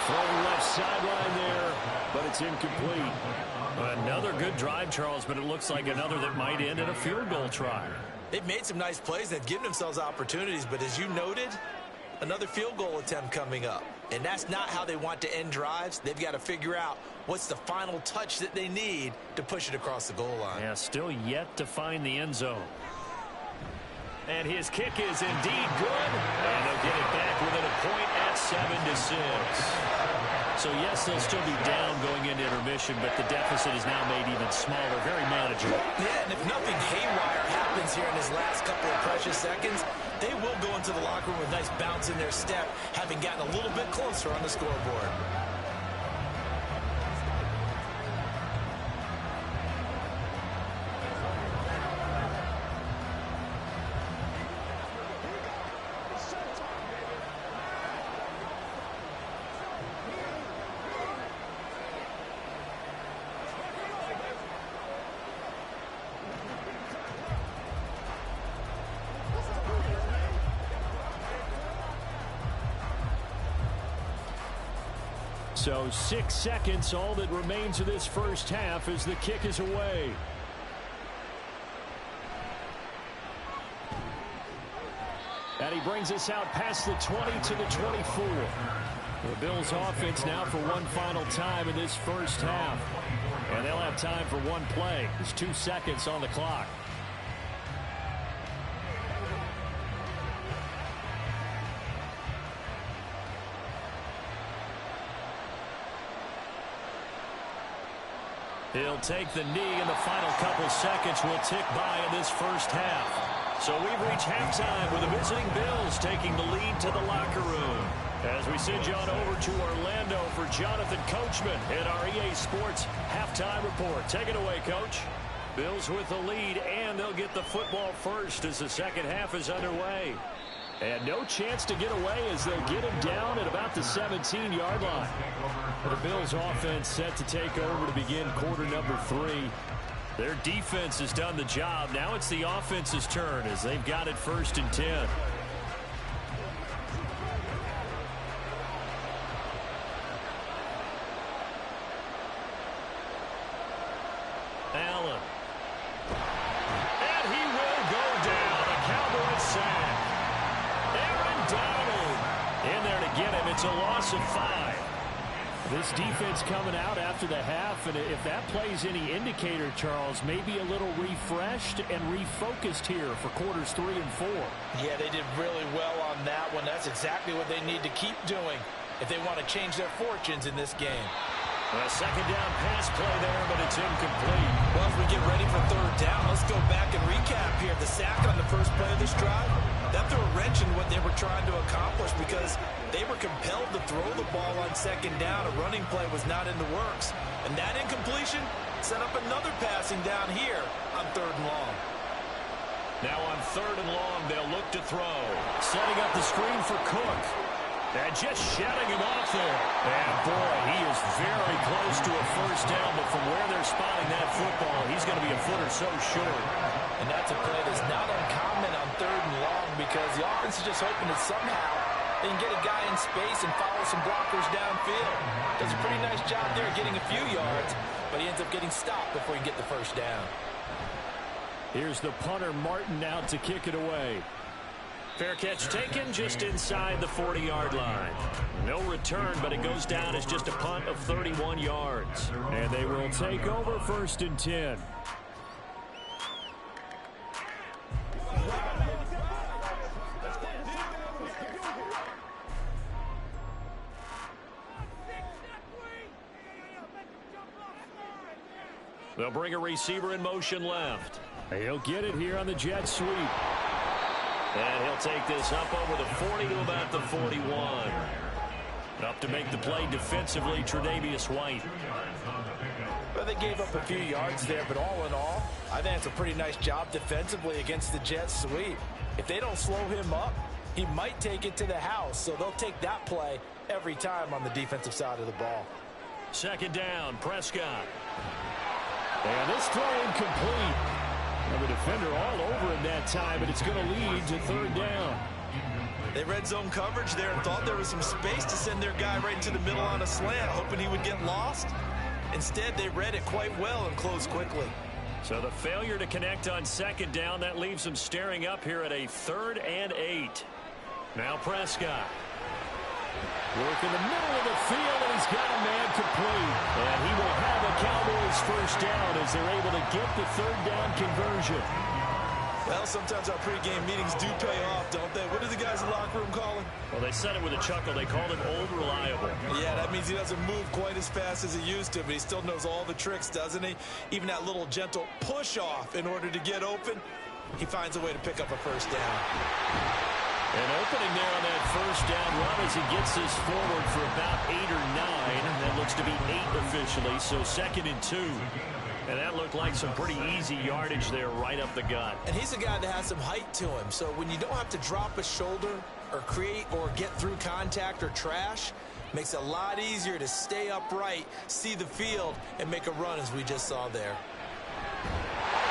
Throwing left sideline there, but it's incomplete. Another good drive, Charles, but it looks like another that might end in a field goal try. They've made some nice plays. They've given themselves opportunities, but as you noted, another field goal attempt coming up. And that's not how they want to end drives. They've got to figure out what's the final touch that they need to push it across the goal line. Yeah, still yet to find the end zone. And his kick is indeed good. And they'll get it back within a point at 7-6. So, yes, they'll still be down going into intermission, but the deficit is now made even smaller, very manageable. Yeah, and if nothing haywire happens here in his last couple of precious seconds, they will go into the locker room with a nice bounce in their step, having gotten a little bit closer on the scoreboard. So 6 seconds, all that remains of this first half as the kick is away. And he brings us out past the 20 to the 24. The Bills offense now for one final time in this first half. And they'll have time for one play. There's 2 seconds on the clock. He'll take the knee, and the final couple seconds will tick by in this first half. So we've reached halftime with the visiting Bills taking the lead to the locker room. As we send you on over to Orlando for Jonathan Coachman at our EA Sports Halftime Report. Take it away, Coach. Bills with the lead, and they'll get the football first as the second half is underway. And no chance to get away as they'll get him down at about the 17-yard line. The Bills offense set to take over to begin quarter number 3. Their defense has done the job. Now it's the offense's turn as they've got it 1st and 10. Allen. And he will go down. A Cowboys sack. Aaron Donald in there to get him. It's a loss of 5. This defense coming out after the half, and if that plays any indicator, Charles, maybe a little refreshed and refocused here for quarters 3 and 4. Yeah, they did really well on that one. That's exactly what they need to keep doing if they want to change their fortunes in this game. A second down pass play there, but it's incomplete. Well, as we get ready for 3rd down, let's go back and recap here. The sack on the first play of this drive, that threw a wrench in what they were trying to accomplish because they were compelled to throw the ball on 2nd down. A running play was not in the works. And that incompletion set up another passing down here on 3rd and long. Now on 3rd and long, they'll look to throw. Setting up the screen for Cook. And just shutting him off there. And boy, he is very close to a 1st down, but from where they're spotting that football, he's going to be a foot or so short. And that's a play that's not uncommon on 3rd and long because the offense is just hoping that somehow they can get a guy in space and follow some blockers downfield. Does a pretty nice job there getting a few yards, but he ends up getting stopped before he can get the 1st down. Here's the punter, Martin, out to kick it away. Fair catch taken just inside the 40-yard line. No return, but it goes down as just a punt of 31 yards. And they will take over 1st and 10. They'll bring a receiver in motion left. He'll get it here on the jet sweep. And he'll take this up over the 40 to about the 41. Up to make the play defensively, Tre'Davious White. Well, they gave up a few yards there, but all in all, I think it's a pretty nice job defensively against the jet sweep. If they don't slow him up, he might take it to the house, so they'll take that play every time on the defensive side of the ball. 2nd down, Prescott. And this throw incomplete. And the defender all over him that time, and it's going to lead to 3rd down. They red zone coverage there and thought there was some space to send their guy right into the middle on a slant, hoping he would get lost. Instead, they read it quite well and closed quickly. So the failure to connect on 2nd down, that leaves them staring up here at a 3rd and 8. Now Prescott. Work in the middle of the field, and he's got a man complete. And he will have a Cowboys 1st down as they're able to get the 3rd down conversion. Well, sometimes our pregame meetings do pay off, don't they? What do the guys in the locker room call him? Well, they said it with a chuckle. They called him Old Reliable. Yeah, that means he doesn't move quite as fast as he used to, but he still knows all the tricks, doesn't he? Even that little gentle push-off in order to get open, he finds a way to pick up a 1st down. An opening there on that 1st down run as he gets this forward for about 8 or 9. That looks to be 8 officially, so 2nd and 2. And that looked like some pretty easy yardage there right up the gut. And he's a guy that has some height to him, so when you don't have to drop a shoulder or create or get through contact or trash, makes it a lot easier to stay upright, see the field, and make a run as we just saw there.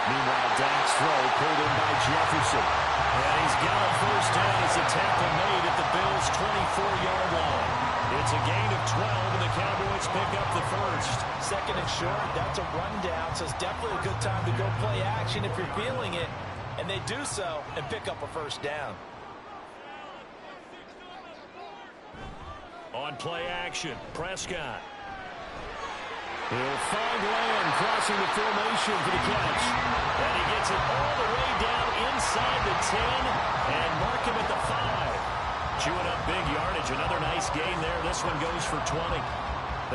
Meanwhile, Dak's throw pulled in by Jefferson. And he's got a 1st down as the tackle made at the Bills' 24-yard line. It's a gain of 12, and the Cowboys pick up the 1st. 2nd and short, that's a rundown, so it's definitely a good time to go play action if you're feeling it. And they do so and pick up a 1st down. On play action, Prescott. He'll find Lamb crossing the formation for the catch. And he gets it all the way down inside the 10 and mark him at the 5. Chewing up big yardage. Another nice gain there. This one goes for 20.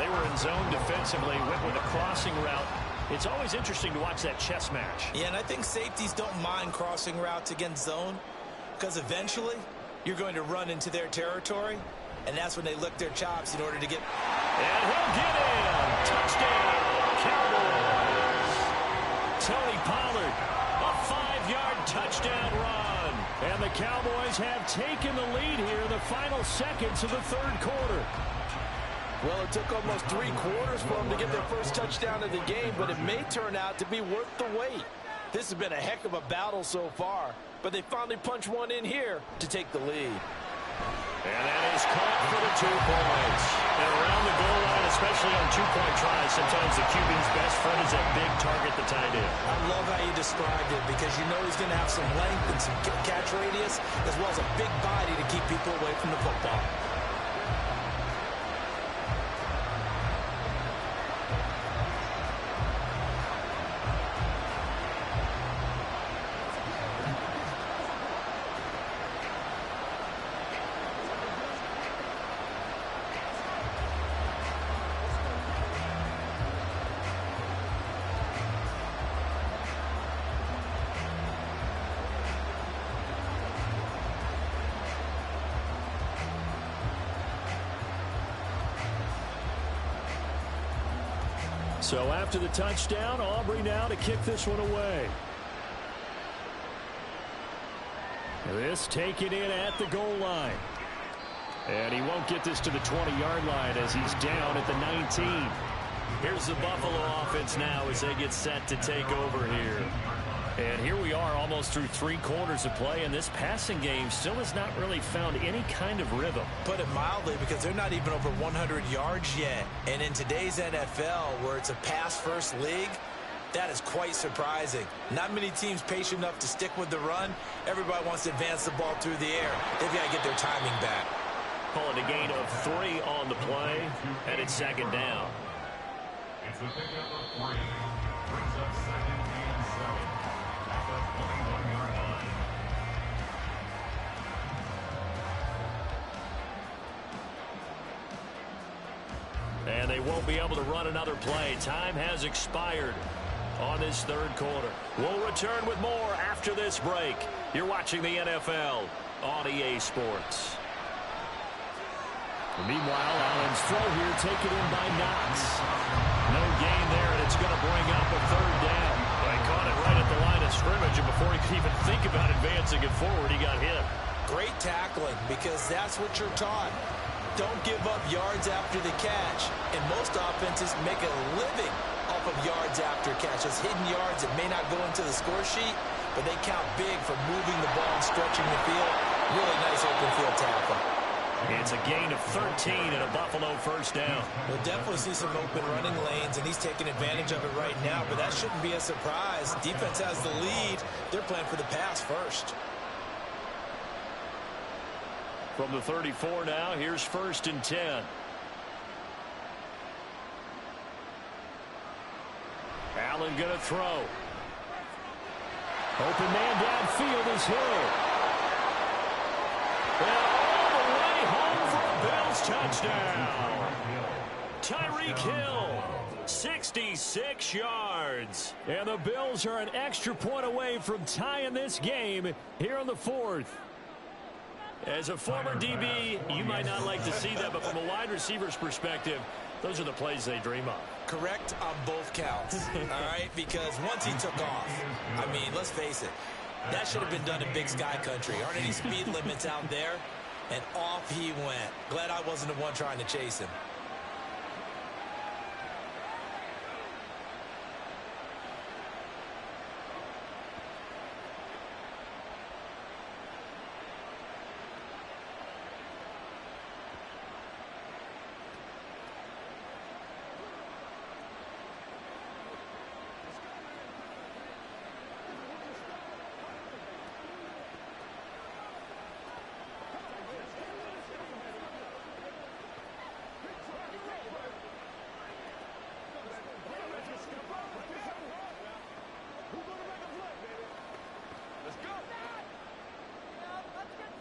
They were in zone defensively, went with a crossing route. It's always interesting to watch that chess match. Yeah, and I think safeties don't mind crossing routes against zone because eventually you're going to run into their territory, and that's when they lick their chops in order to get... And he'll get in. Touchdown, Cowboys. Tony Pollard, a 5-yard touchdown run. And the Cowboys have taken the lead here in the final seconds of the 3rd quarter. Well, it took almost 3 quarters for them to get their first touchdown of the game, but it may turn out to be worth the wait. This has been a heck of a battle so far, but they finally punch one in here to take the lead. And that is caught for the 2 points. And around the goal line, especially on 2-point tries, sometimes the QB's best friend is that big target, the tight end. I love how you described it because you know he's going to have some length and some catch radius as well as a big body to keep people away from the football. So after the touchdown, Aubrey now to kick this one away. This taken in at the goal line. And he won't get this to the 20-yard line as he's down at the 19. Here's the Buffalo offense now as they get set to take over here. And here we are almost through 3 quarters of play, and this passing game still has not really found any kind of rhythm. Put it mildly, because they're not even over 100 yards yet. And in today's NFL, where it's a pass-first league, that is quite surprising. Not many teams patient enough to stick with the run. Everybody wants to advance the ball through the air. They've got to get their timing back. Call it a gain of 3 on the play, and it's 2nd down. It's a pickup of 3. Brings up 2nd and 7 at the 21-yard line. And they won't be able to run another play. Time has expired on this 3rd quarter. We'll return with more after this break. You're watching the NFL on EA Sports. Meanwhile, Allen's throw here taken in by Knox. No gain there, and it's going to bring up a 3rd down. They caught it right at the line of scrimmage, and before he could even think about advancing it forward, he got hit. Great tackling, because that's what you're taught. Don't give up yards after the catch. And most offenses make a living off of yards after catch. Those hidden yards that may not go into the score sheet, but they count big for moving the ball and stretching the field. Really nice open field tackle. It's a gain of 13 and a Buffalo 1st down. We'll definitely see some open running lanes, and he's taking advantage of it right now, but that shouldn't be a surprise. Defense has the lead. They're playing for the pass first. From the 34 now, here's 1st and 10. Allen going to throw. Open man downfield is Hill. Touchdown. Tyreek Hill, 66 yards. And the Bills are an extra point away from tying this game here on the 4th. As a former DB, you might not like to see that, but from a wide receiver's perspective, those are the plays they dream of. Correct on both counts, all right? Because once he took off, I mean, let's face it, that should have been done in Big Sky Country. Aren't any speed limits out there? And off he went. Glad I wasn't the one trying to chase him.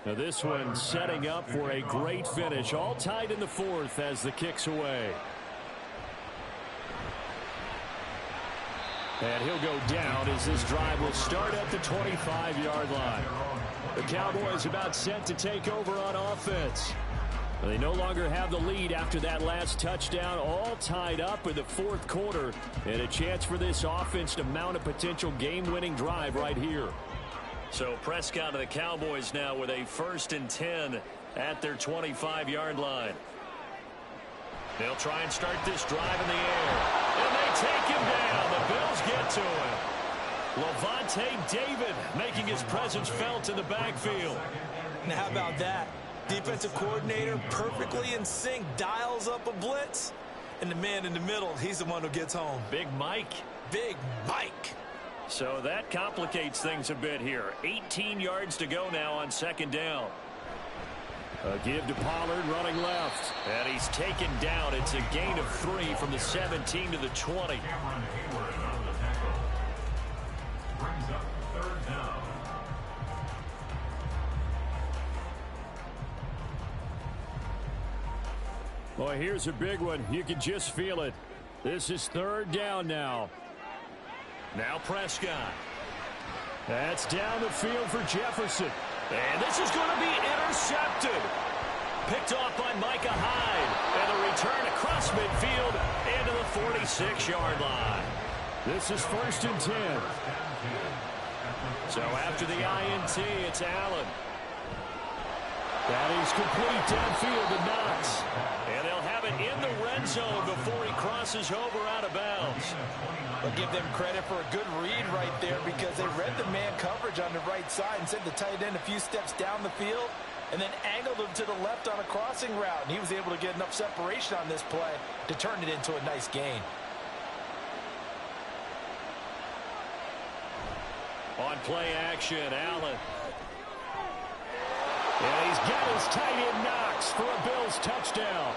Now this one setting up for a great finish. All tied in the 4th as the kick's away. And he'll go down as this drive will start at the 25-yard line. The Cowboys about set to take over on offense. They no longer have the lead after that last touchdown. All tied up in the 4th quarter. And a chance for this offense to mount a potential game-winning drive right here. So Prescott and the Cowboys now with a 1st and 10 at their 25-yard line. They'll try and start this drive in the air. And they take him down. The Bills get to him. Lavonte David making his presence felt in the backfield. And how about that? Defensive coordinator perfectly in sync, dials up a blitz. And the man in the middle, he's the one who gets home. Big Mike. Big Mike. So that complicates things a bit here. 18 yards to go now on second down. A give to Pollard running left. And he's taken down. It's a gain of 3 from the 17 to the 20. Cameron Hayward on the tackle. Brings up third down. Boy, here's a big one. You can just feel it. This is third down now. Now Prescott. That's down the field for Jefferson. And this is going to be intercepted. Picked off by Micah Hyde. And a return across midfield into the 46-yard line. This is 1st and 10. So after the INT, it's Allen. That is complete downfield to Knox. And they'll have it in the red zone before he crosses over out of bounds. I'll give them credit for a good read right there because they read the man coverage on the right side and sent the tight end a few steps down the field and then angled him to the left on a crossing route. And he was able to get enough separation on this play to turn it into a nice gain. On play action, Allen. And he's got his tight end Knox for a Bills touchdown.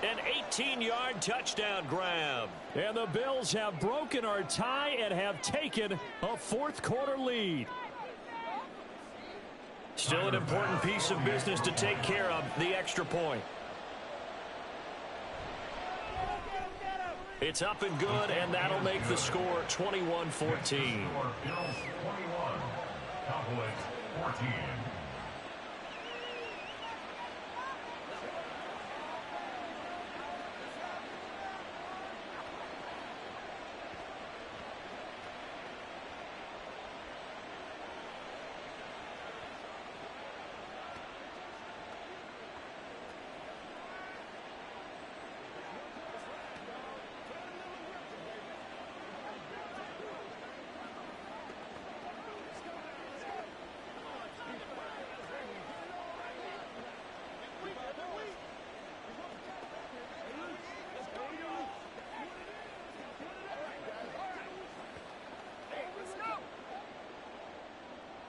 An 18-yard touchdown grab. And the Bills have broken our tie and have taken a fourth-quarter lead. Still an important piece of business to take care of, the extra point. It's up and good, and that'll make the score 21-14. Bills 21, Cowboys 14.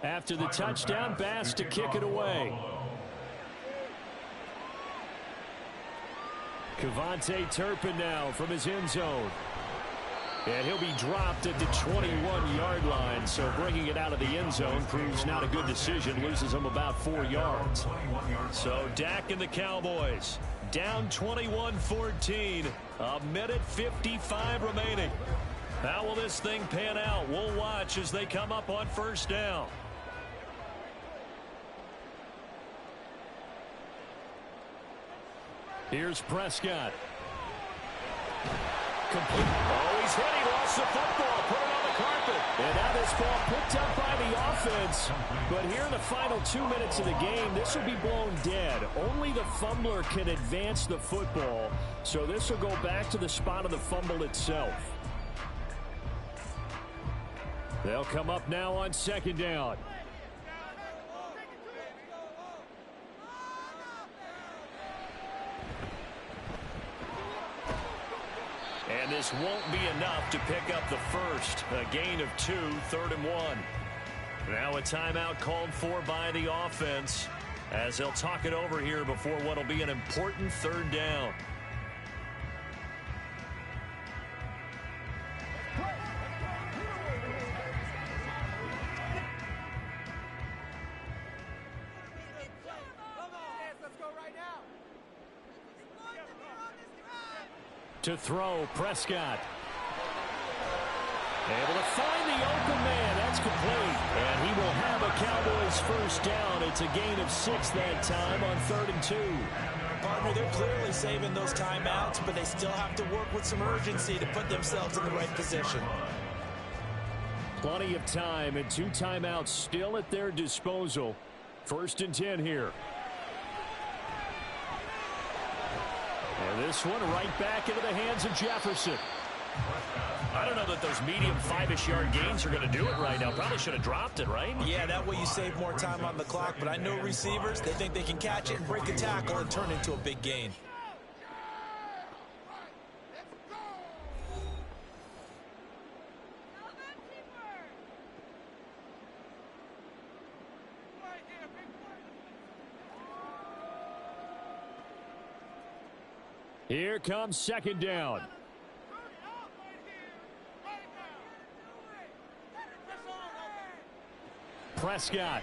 After the touchdown, Bass to kick it away. Kevontae Turpin now from his end zone. And he'll be dropped at the 21-yard line, so bringing it out of the end zone proves not a good decision, loses him about 4 yards. So Dak and the Cowboys down 21-14, a minute 55 remaining. How will this thing pan out? We'll watch as they come up on first down. Here's Prescott. Complete. Oh, he's hit. He lost the football. Put it on the carpet. And now this ball picked up by the offense. But here in the final 2 minutes of the game, this will be blown dead. Only the fumbler can advance the football. So this will go back to the spot of the fumble itself. They'll come up now on second down. And this won't be enough to pick up the first. A gain of 2, 3rd and 1. Now a timeout called for by the offense as they'll talk it over here before what will be an important third down. To throw, Prescott. Able to find the open man. That's complete. And he will have a Cowboys first down. It's a gain of 6 that time on 3rd and 2. Partner, they're clearly saving those timeouts, but they still have to work with some urgency to put themselves in the right position. Plenty of time and 2 timeouts still at their disposal. 1st and 10 here. And this one right back into the hands of Jefferson. I don't know that those medium 5-ish yard gains are going to do it right now. Probably should have dropped it, right? Yeah, that way you save more time on the clock. But I know receivers, they think they can catch it and break a tackle and turn it into a big gain. Here comes second down. Prescott.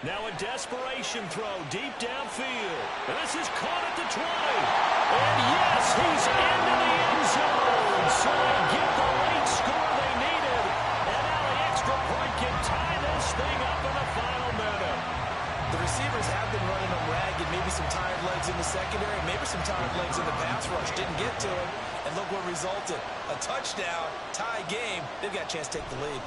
Now a desperation throw deep downfield. And this is caught at the 20. And yes, he's into the end zone. So they get the late score they needed. And now the extra point can tie this thing up in the final minute. The receivers have been running them ragged. Maybe some tired legs in the secondary, maybe some tired legs in the pass rush. Didn't get to him. And look what resulted. A touchdown, tie game. They've got a chance to take the lead.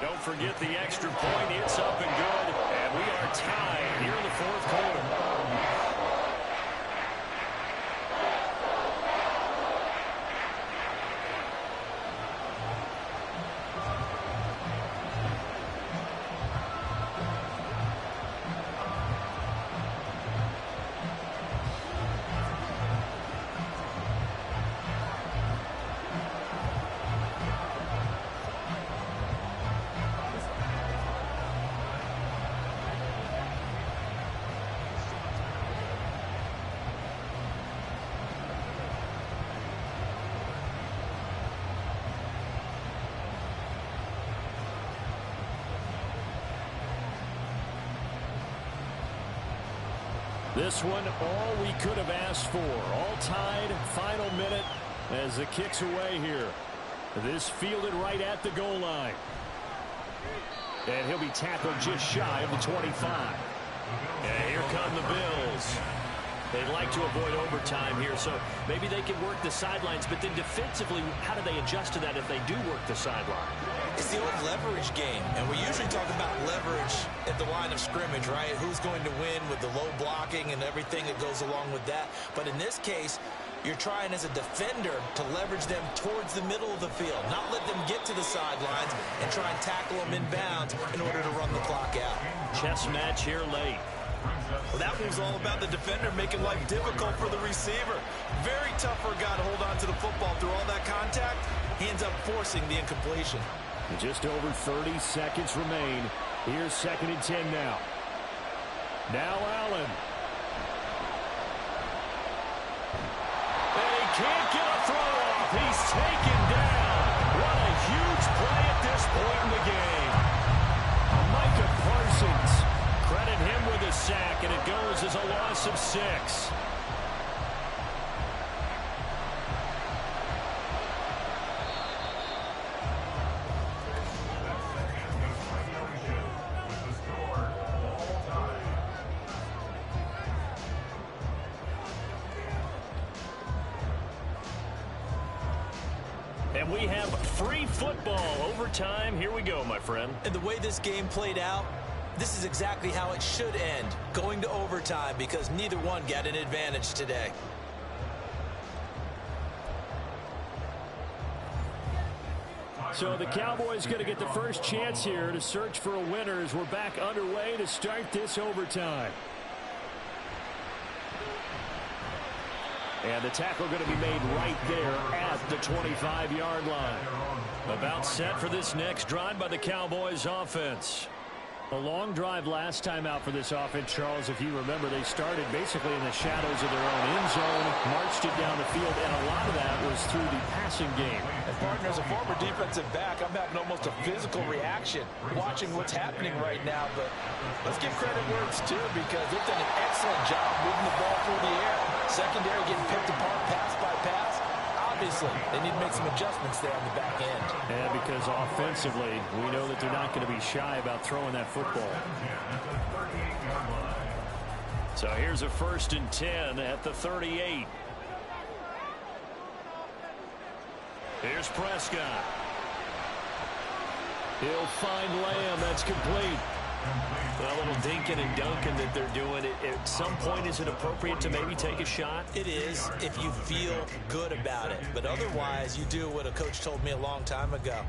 Don't forget the extra point. It's up and good. And we are tied here in the fourth quarter. This one, all we could have asked for. All tied, final minute as the kick's away here. This fielded right at the goal line. And he'll be tackled just shy of the 25. And here come the Bills. They'd like to avoid overtime here, so maybe they can work the sidelines. But then defensively, how do they adjust to that if they do work the sideline? It's the old leverage game, and we usually talk about leverage at the line of scrimmage, right? Who's going to win with the low blocking and everything that goes along with that. But in this case, you're trying as a defender to leverage them towards the middle of the field, not let them get to the sidelines and try and tackle them inbounds in order to run the clock out. Chess match here late. Well, that move's all about the defender making life difficult for the receiver. Very tough for a guy to hold on to the football through all that contact. He ends up forcing the incompletion. Just over 30 seconds remain. Here's 2nd and 10 now. Now Allen. And he can't get a throw off. He's taken down. What a huge play at this point in the game. Micah Parsons. Credit him with a sack, and it goes as a loss of 6. And we have free football. Overtime. Here we go, my friend. And the way this game played out, this is exactly how it should end, going to overtime, because neither one got an advantage today. So the Cowboys going to get the first chance here to search for a winner as we're back underway to start this overtime. And the tackle going to be made right there at the 25-yard line. About set for this next drive by the Cowboys offense. A long drive last time out for this offense, Charles. If you remember, they started basically in the shadows of their own end zone, marched it down the field, and a lot of that was through the passing game. And partner, as a former defensive back, I'm having almost a physical reaction watching what's happening right now. But let's give credit where it's due, because they've done an excellent job moving the ball through the air. Secondary getting picked apart pass by pass. Obviously, they need to make some adjustments there on the back end. Yeah, because offensively, we know that they're not going to be shy about throwing that football. So here's a 1st and 10 at the 38. Here's Prescott. He'll find Lamb. That's complete. Well, a little dinking and dunking that they're doing. At some point, is it appropriate to maybe take a shot? It is if you feel good about it. But otherwise, you do what a coach told me a long time ago.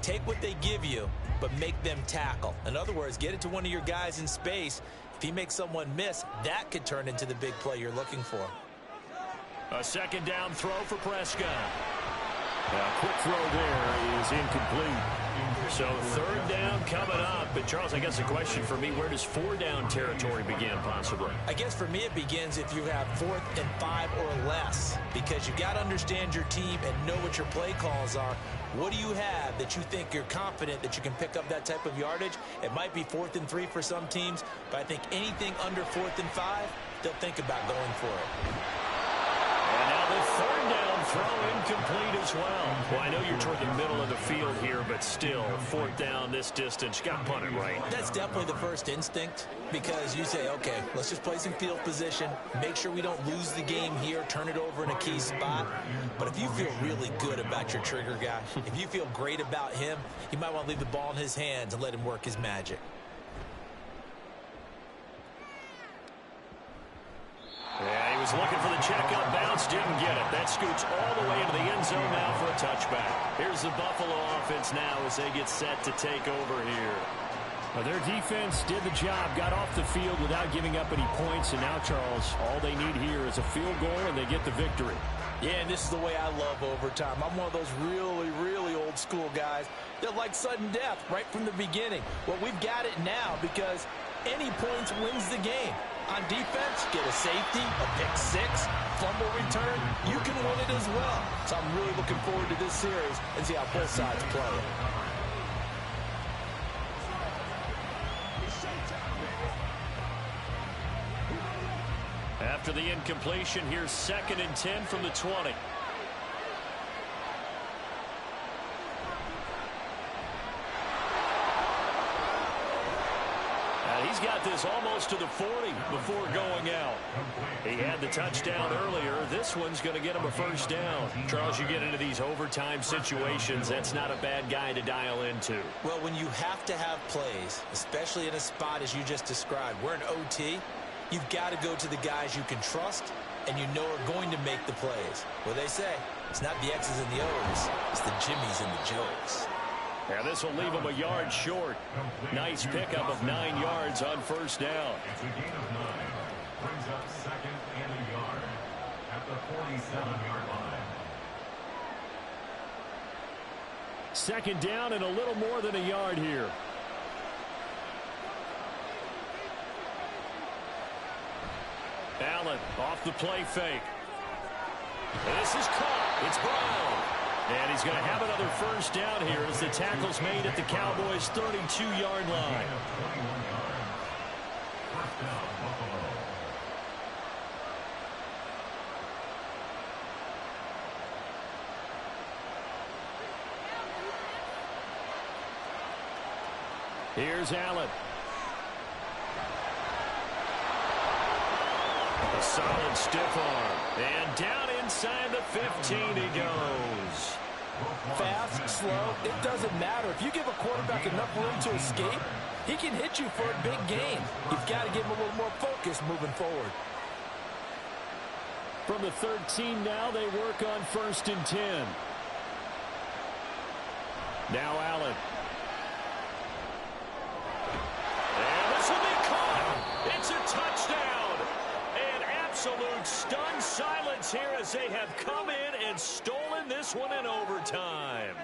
Take what they give you, but make them tackle. In other words, get it to one of your guys in space. If he makes someone miss, that could turn into the big play you're looking for. A second down throw for Prescott. A quick throw there is incomplete. So third down coming up. But, Charles, I guess a question for me, where does 4-down territory begin possibly? I guess for me it begins if you have 4th and 5 or less, because you got to understand your team and know what your play calls are. What do you have that you think you're confident that you can pick up that type of yardage? It might be 4th and 3 for some teams, but I think anything under 4th and 5, they'll think about going for it. And now the third down throw incomplete as well. Well, I know you're toward the middle of the field here, but still, 4th down this distance. Got punted, right? That's definitely the first instinct, because you say, okay, let's just play some field position, make sure we don't lose the game here, turn it over in a key spot. But if you feel really good about your trigger guy, if you feel great about him, you might want to leave the ball in his hands and let him work his magic. Yeah, he was looking for the check up bounce, didn't get it. That scoots all the way into the end zone now for a touchback. Here's the Buffalo offense now as they get set to take over here. Well, their defense did the job, got off the field without giving up any points, and now, Charles, all they need here is a field goal, and they get the victory. Yeah, and this is the way I love overtime. I'm one of those really, really old school guys that like sudden death right from the beginning. Well, we've got it now because any points wins the game. On defense, get a safety, a pick six, fumble return, you can win it as well. So I'm really looking forward to this series and see how both sides play it. After the incompletion, here's 2nd and 10 from the 20. He's got this almost to the 40 before going out. He had the touchdown earlier. This one's going to get him a first down. Charles, you get into these overtime situations, that's not a bad guy to dial into. Well, when you have to have plays, especially in a spot as you just described, we're in OT, you've got to go to the guys you can trust and you know are going to make the plays. Well, they say, it's not the X's and the O's, it's the Jimmies and the Joes. Yeah, this will leave him a yard short. Nice pickup of 9 yards on first down. It's a gain of 9. Brings up 2nd and a yard at the 47-yard line. 2nd down and a little more than a yard here. Allen off the play fake. This is caught. It's Brown. And he's going to have another first down here as the tackle's made at the Cowboys' 32-yard line. First down, Buffalo. Here's Allen. A solid stiff arm. And down inside the 15 he goes. Fast, slow, it doesn't matter. If you give a quarterback enough room to escape, he can hit you for a big gain. You've got to give him a little more focus moving forward. From the 13 now, they work on 1st and 10. Now Allen. And this will be caught. It's a touchdown. An absolute stunned silence here as they have come in and stolen this one in overtime.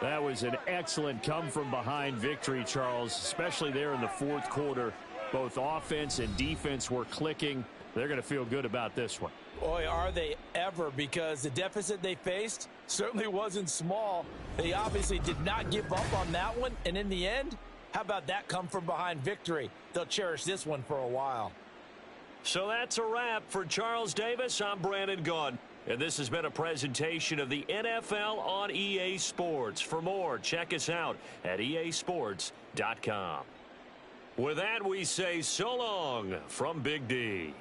That was an excellent come-from-behind victory, Charles, especially there in the 4th quarter. Both offense and defense were clicking. They're going to feel good about this one. Boy, are they ever, because the deficit they faced certainly wasn't small. They obviously did not give up on that one, and in the end, how about that come-from-behind victory? They'll cherish this one for a while. So that's a wrap for Charles Davis. I'm Brandon Gaudin. And this has been a presentation of the NFL on EA Sports. For more, check us out at easports.com. With that, we say so long from Big D.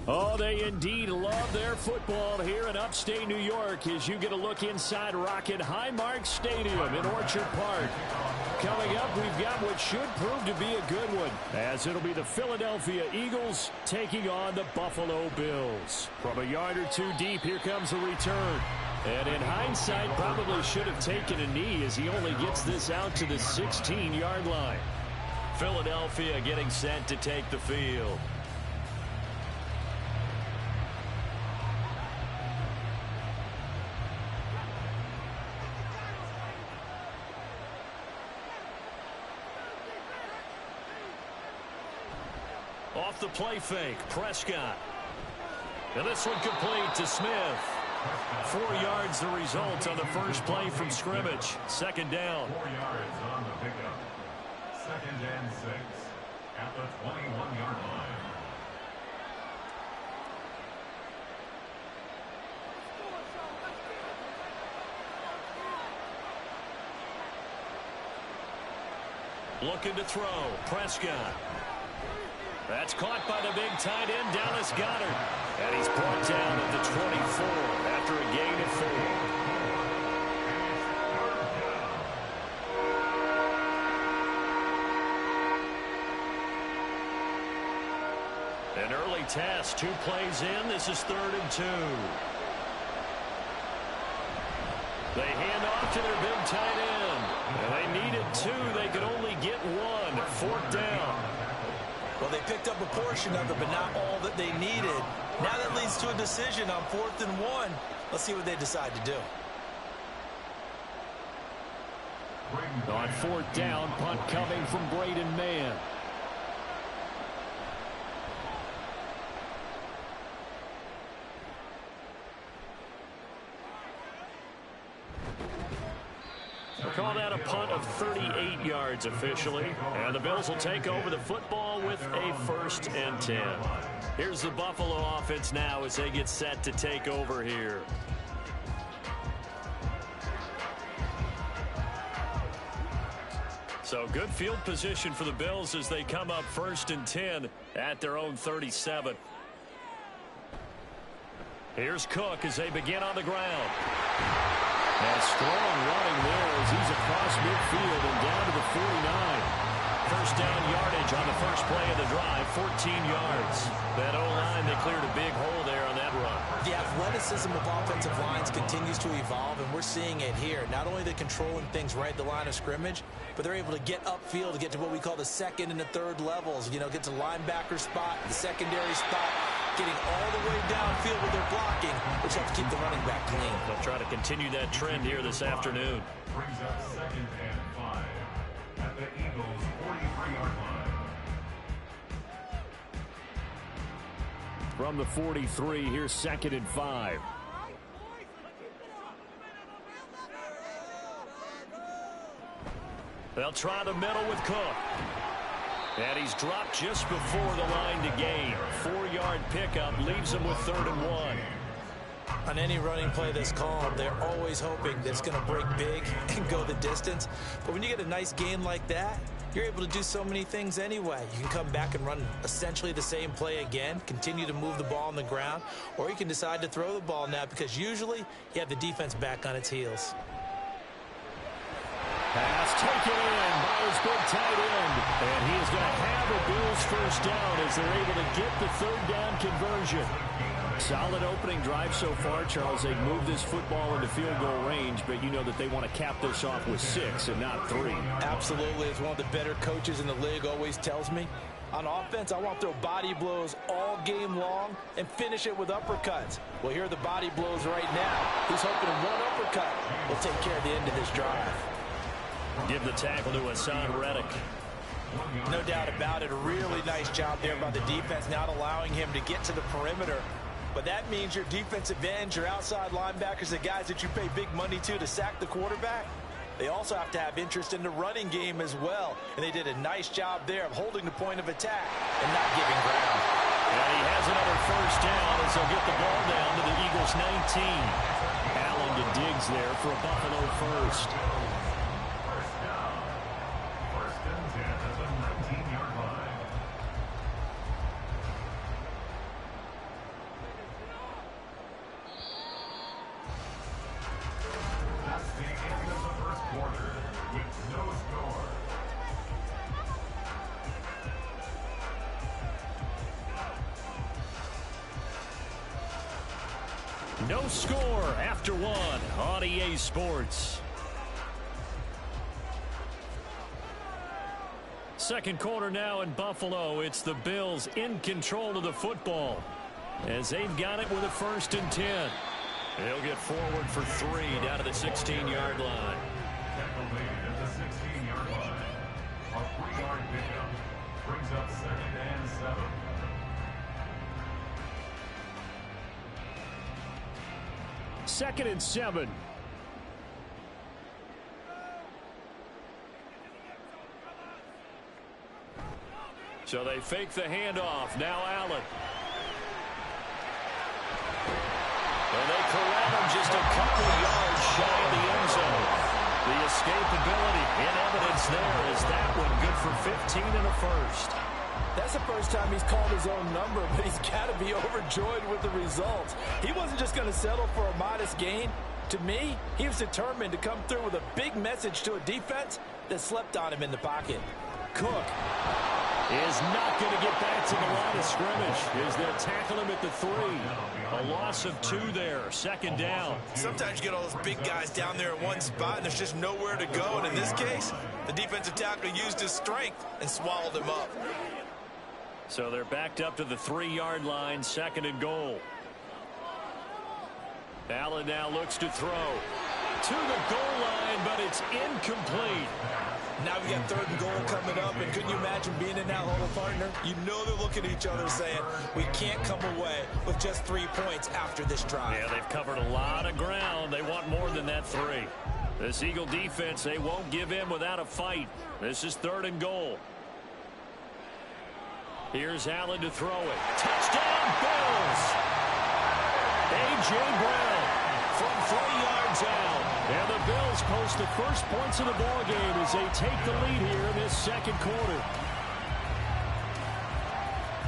Oh, they indeed love their football here in upstate New York as you get a look inside Rocket Highmark Stadium in Orchard Park. Coming up, we've got what should prove to be a good one, as it'll be the Philadelphia Eagles taking on the Buffalo Bills. From a yard or two deep, here comes the return. And in hindsight, probably should have taken a knee as he only gets this out to the 16-yard line. Philadelphia getting set to take the field. Off the play fake, Prescott. And this one complete to Smith. 4 yards the result on the first play from scrimmage. Second down. 4 yards on the pickup. 2nd and 6 at the 21-yard line. Looking to throw, Prescott. That's caught by the big tight end, Dallas Goedert. And he's brought down at the 24 after a gain of 4. An early test, 2 plays in. This is 3rd and 2. They hand off to their big tight end. And they needed 2. They could only get 1. 4th down. Well, they picked up a portion of it, but not all that they needed. Now that leads to a decision on 4th and 1. Let's see what they decide to do. On 4th down, punt coming from Braden Mann. We'll call that a punt of 38 yards officially. And the Bills will take over the football with a 1st and 10. Here's the Buffalo offense now as they get set to take over here. So good field position for the Bills as they come up 1st and 10 at their own 37. Here's Cook as they begin on the ground. And strong running there as he's across midfield and down to the 49. First down yardage on the first play of the drive, 14 yards. That O-line, they cleared a big hole there on that run. The athleticism of offensive lines continues to evolve, and we're seeing it here. Not only are they controlling things right at the line of scrimmage, but they're able to get upfield to get to what we call the 2nd and the 3rd levels. You know, get to linebacker spot, the secondary spot, getting all the way downfield with their blocking, which helps keep the running back clean. They'll try to continue that trend here this afternoon. Brings up 2nd and 5 at the Eagles' 43-yard line. From the 43, here's 2nd and 5. They'll try the middle with Cook. And he's dropped just before the line to gain. 4-yard pickup leaves them with 3rd and 1. On any running play that's called, they're always hoping that it's going to break big and go the distance. But when you get a nice gain like that, you're able to do so many things anyway. You can come back and run essentially the same play again, continue to move the ball on the ground, or you can decide to throw the ball now because usually you have the defense back on its heels. Pass taken in by his big tight end. And he is going to have a Bills first down as they're able to get the 3rd down conversion. Solid opening drive so far, Charles. They've moved this football into field goal range, but you know that they want to cap this off with 6 and not 3. Absolutely. As one of the better coaches in the league always tells me, on offense, I want to throw body blows all game long and finish it with uppercuts. Well, here are the body blows right now. He's hoping one uppercut will take care of the end of this drive. Give the tackle to Hassan Reddick. No doubt about it. A really nice job there by the defense, not allowing him to get to the perimeter. But that means your defensive ends, your outside linebackers, the guys that you pay big money to sack the quarterback, they also have to have interest in the running game as well. And they did a nice job there of holding the point of attack and not giving ground. And he has another first down as they'll get the ball down to the Eagles' 19. Allen to Diggs there for a Buffalo first. First down. 1st and 10 at the 19-yard line. No score after one on EA Sports. Second quarter now in Buffalo. It's the Bills in control of the football as they've got it with a 1st and 10. They'll get forward for 3 down to the 16-yard line. Calculated at the 16-yard line. A 3-yard pickup brings up 2nd and 7. Second and 7. So they fake the handoff. Now Allen. And they corral him just a couple yards shy of the end zone. The escapability in evidence there is that one good for 15 and a first. That's the first time he's called his own number, but he's got to be overjoyed with the results. He wasn't just going to settle for a modest gain. To me, he was determined to come through with a big message to a defense that slept on him in the pocket. Cook is not going to get back to the line of scrimmage as they'll tackle him at the 3. A loss of 2 there. 2nd down. Sometimes you get all those big guys down there in one spot, and there's just nowhere to go. And in this case, the defensive tackle used his strength and swallowed him up. So they're backed up to the 3-yard line. 2nd and goal. Allen now looks to throw to the goal line, but it's incomplete. Now we got 3rd and goal coming up, and couldn't you imagine being in that huddle, partner? You know they're looking at each other saying, we can't come away with just 3 points after this drive. Yeah, they've covered a lot of ground. They want more than that 3. This Eagle defense, they won't give in without a fight. This is 3rd and goal. Here's Allen to throw it. Touchdown, Bills! A.J. Brown from 3 yards out. And the Bills post the first points of the ballgame as they take the lead here in this 2nd quarter.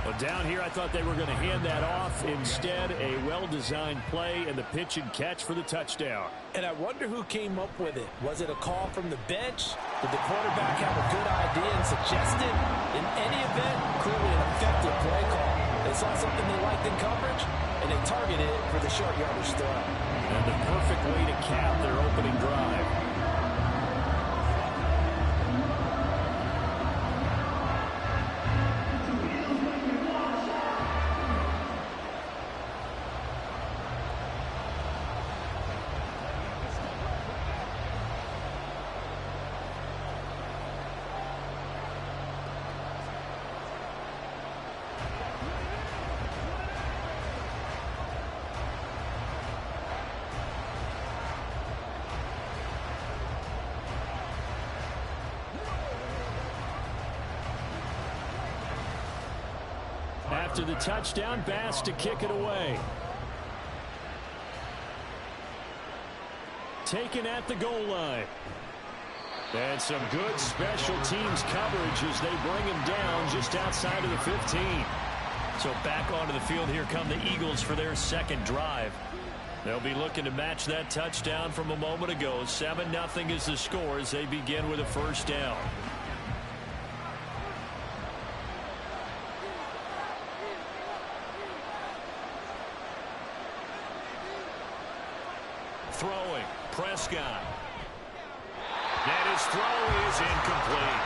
Well, down here, I thought they were going to hand that off. Instead, a well-designed play and the pitch and catch for the touchdown. And I wonder who came up with it. Was it a call from the bench? Did the quarterback have a good idea and suggest it? In any event, clearly an effective play call. They saw something they liked in coverage, and they targeted it for the short yardage throw. And the perfect way to cap their opening drive. After the touchdown, Bass to kick it away. Taken at the goal line. And some good special teams coverage as they bring him down just outside of the 15. So back onto the field, here come the Eagles for their 2nd drive. They'll be looking to match that touchdown from a moment ago. 7-0 is the score as they begin with a 1st down. Throwing, Prescott. And his throw is incomplete.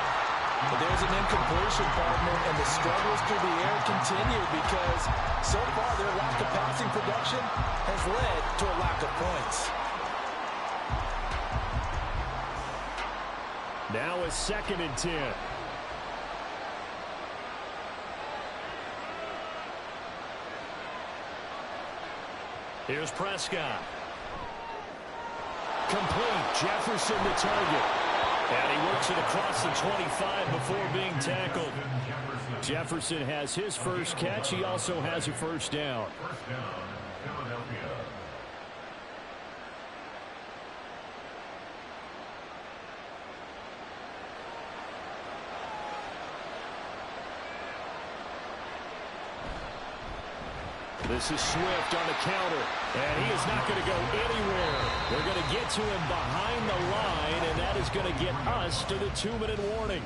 But there's an incompletion, partner, and the struggles through the air continue because so far their lack of passing production has led to a lack of points. Now a 2nd and 10. Here's Prescott. Complete. Jefferson the target. And he works it across the 25 before being tackled. Jefferson has his first catch. He also has a 1st down. First down, Philadelphia. This is Swift on the counter, and he is not going to go anywhere. They're going to get to him behind the line, and that is going to get us to the 2-minute warning.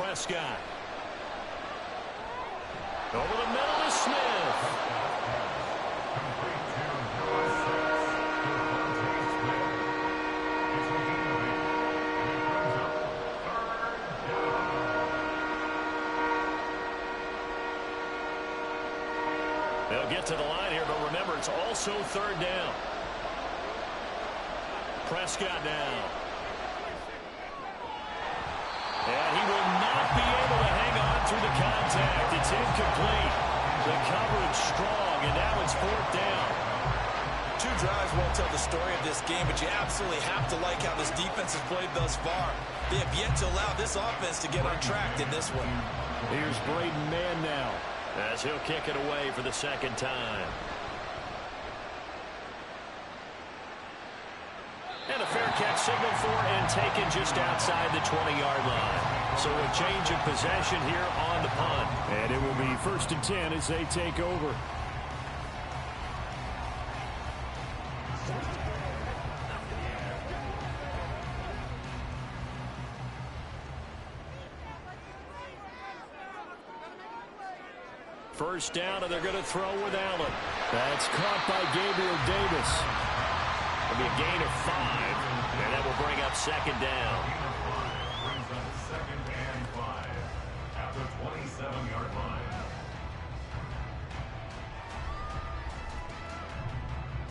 Prescott. Over the middle to Smith. They'll get to the line here, but remember, it's also third down. Prescott now. And he will not be able to hang on through the contact. It's incomplete. The coverage strong, and now it's fourth down. Two drives won't tell the story of this game, but you absolutely have to like how this defense has played thus far. They have yet to allow this offense to get on track in this one. Here's Braden Mann now, as he'll kick it away for the second time. And a fair catch signaled for and taken just outside the 20-yard line. So a change of possession here on the punt. And it will be 1st and 10 as they take over. First down, and they're going to throw with Allen. That's caught by Gabriel Davis. It'll be a gain of 5, and that will bring up second down. Brings up 2nd and 5 at the 27-yard line.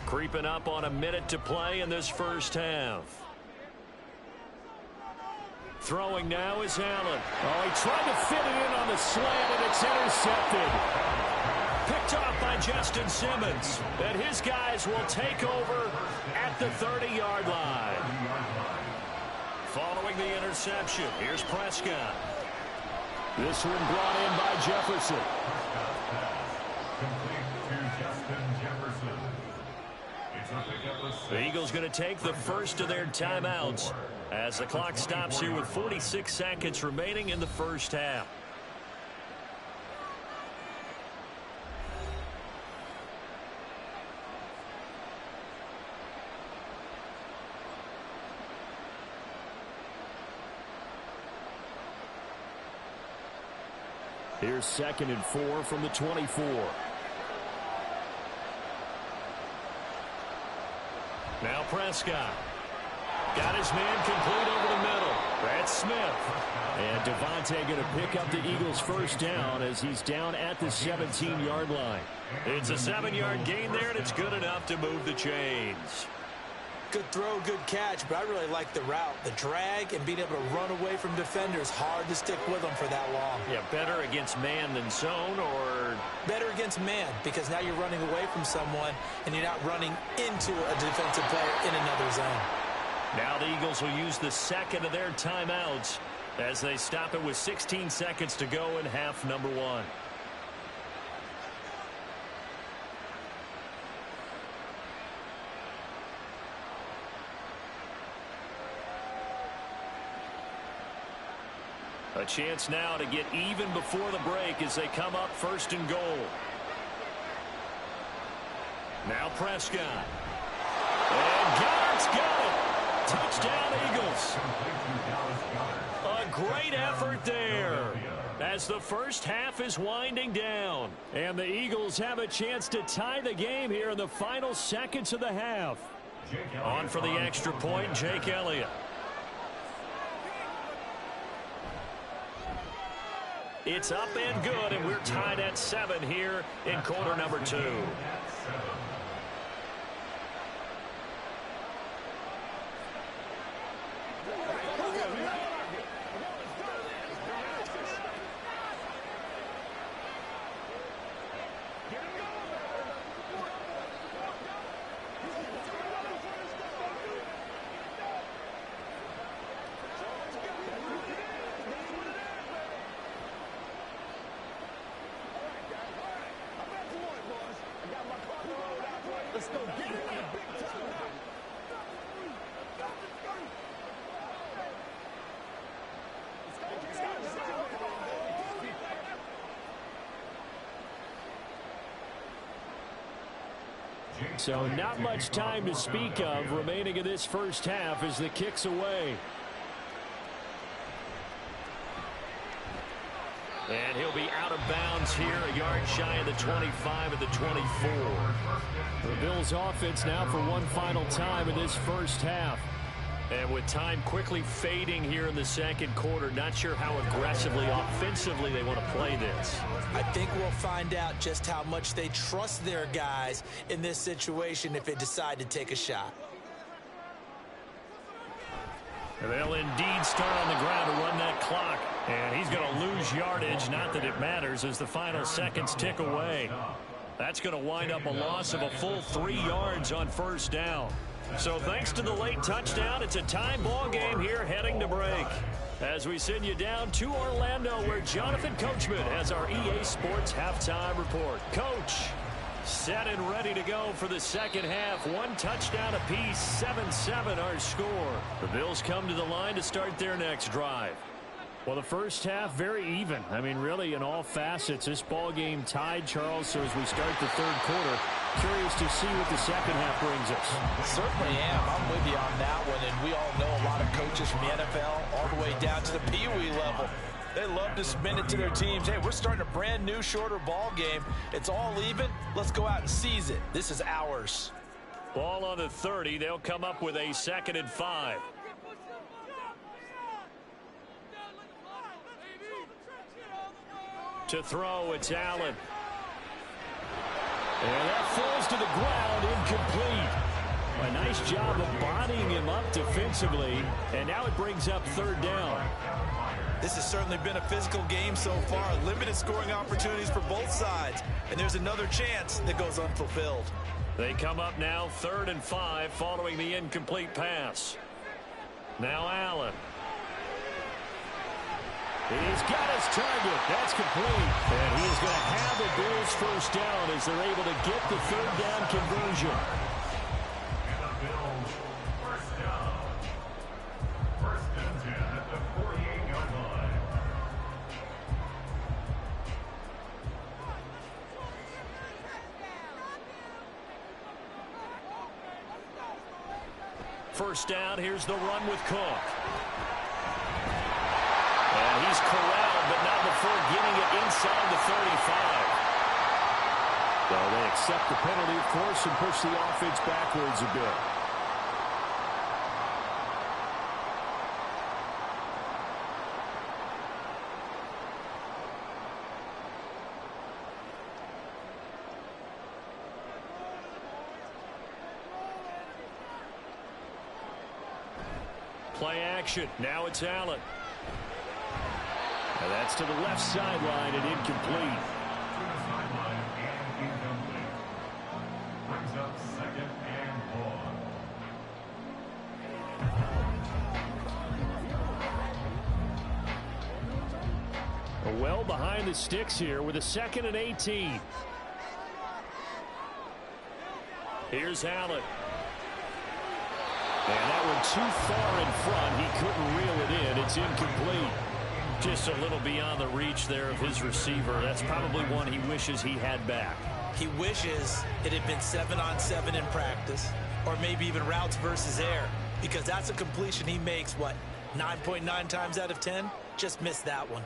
Creeping up on a minute to play in this first half. Throwing now is Allen. Oh, he tried to fit it in on the slant, and it's intercepted. Picked off by Justin Simmons. And his guys will take over at the 30-yard line. Following the interception, here's Prescott. This one brought in by Jefferson. Complete to Justin Jefferson. It's a pickup of 6. The Eagles going to take the first of their timeouts as the clock stops here with 46 seconds remaining in the first half. Here's 2nd and 4 from the 24. Now Prescott. Got his man complete over the middle. That's Smith. And Devontae going to pick up the Eagles' first down as he's down at the 17-yard line. It's a 7-yard gain there, and it's good enough to move the chains. Good throw, good catch, but I really like the route. The drag and being able to run away from defenders, hard to stick with them for that long. Yeah, better against man than zone, or better against man, because now you're running away from someone and you're not running into a defensive player in another zone. Now the Eagles will use the second of their timeouts as they stop it with 16 seconds to go in half number 1. A chance now to get even before the break as they come up 1st and goal. Now Prescott. And Goddard's got it. Touchdown, Eagles. A great effort there as the first half is winding down. And the Eagles have a chance to tie the game here in the final seconds of the half. On for the extra point, Jake Elliott. It's up and good, and we're tied at 7 here in quarter number 2. Let's go get it in the big time. So not much time to speak of remaining in this first half as the kick's away. And he'll be out of bounds here, a yard shy of the 25 at the 24. The Bills offense now for one final time in this first half. And with time quickly fading here in the second quarter, not sure how aggressively, offensively they want to play this. I think we'll find out just how much they trust their guys in this situation if they decide to take a shot. And they'll indeed start on the ground to run that clock. And he's going to lose yardage, not that it matters, as the final seconds tick away. That's going to wind up a loss of a full 3 yards on first down. So thanks to the late touchdown, it's a tie ball game here heading to break. As we send you down to Orlando, where Jonathan Coachman has our EA Sports halftime report. Coach, set and ready to go for the second half. 1 touchdown apiece, 7-7 our score. The Bills come to the line to start their next drive. Well, the first half, very even. I mean, really, in all facets, this ball game tied, Charles. So as we start the third quarter, curious to see what the second half brings us. Certainly am. I'm with you on that one. And we all know a lot of coaches from the NFL all the way down to the Pee Wee level. They love to spin it to their teams. Hey, we're starting a brand new, shorter ball game. It's all even. Let's go out and seize it. This is ours. Ball on the 30. They'll come up with a 2nd and 5. To throw, it's Allen. And that falls to the ground, incomplete. A nice job of bodying him up defensively, and now it brings up 3rd down. This has certainly been a physical game so far. Limited scoring opportunities for both sides. And there's another chance that goes unfulfilled. They come up now 3rd and 5 following the incomplete pass. Now Allen. He's got his target. That's complete. And he is going to have the Bills first down as they're able to get the 3rd down conversion. And the Bills first down. 1st and 10 at the 48-yard line. First down, here's the run with Cook. And he's corralled, but not before getting it inside the 35. Well, they accept the penalty, of course, and push the offense backwards a bit. Play action. Now it's Allen. And that's to the left sideline and incomplete. To the sideline and incomplete. Brings up 2nd and 4. Well behind the sticks here with a 2nd and 18. Here's Allen. And that one too far in front. He couldn't reel it in. It's incomplete. Just a little beyond the reach there of his receiver. That's probably one he wishes he had back. He wishes it had been 7-on-7 in practice, or maybe even routes versus air, because that's a completion he makes, what, 9.9 times out of 10? Just missed that one.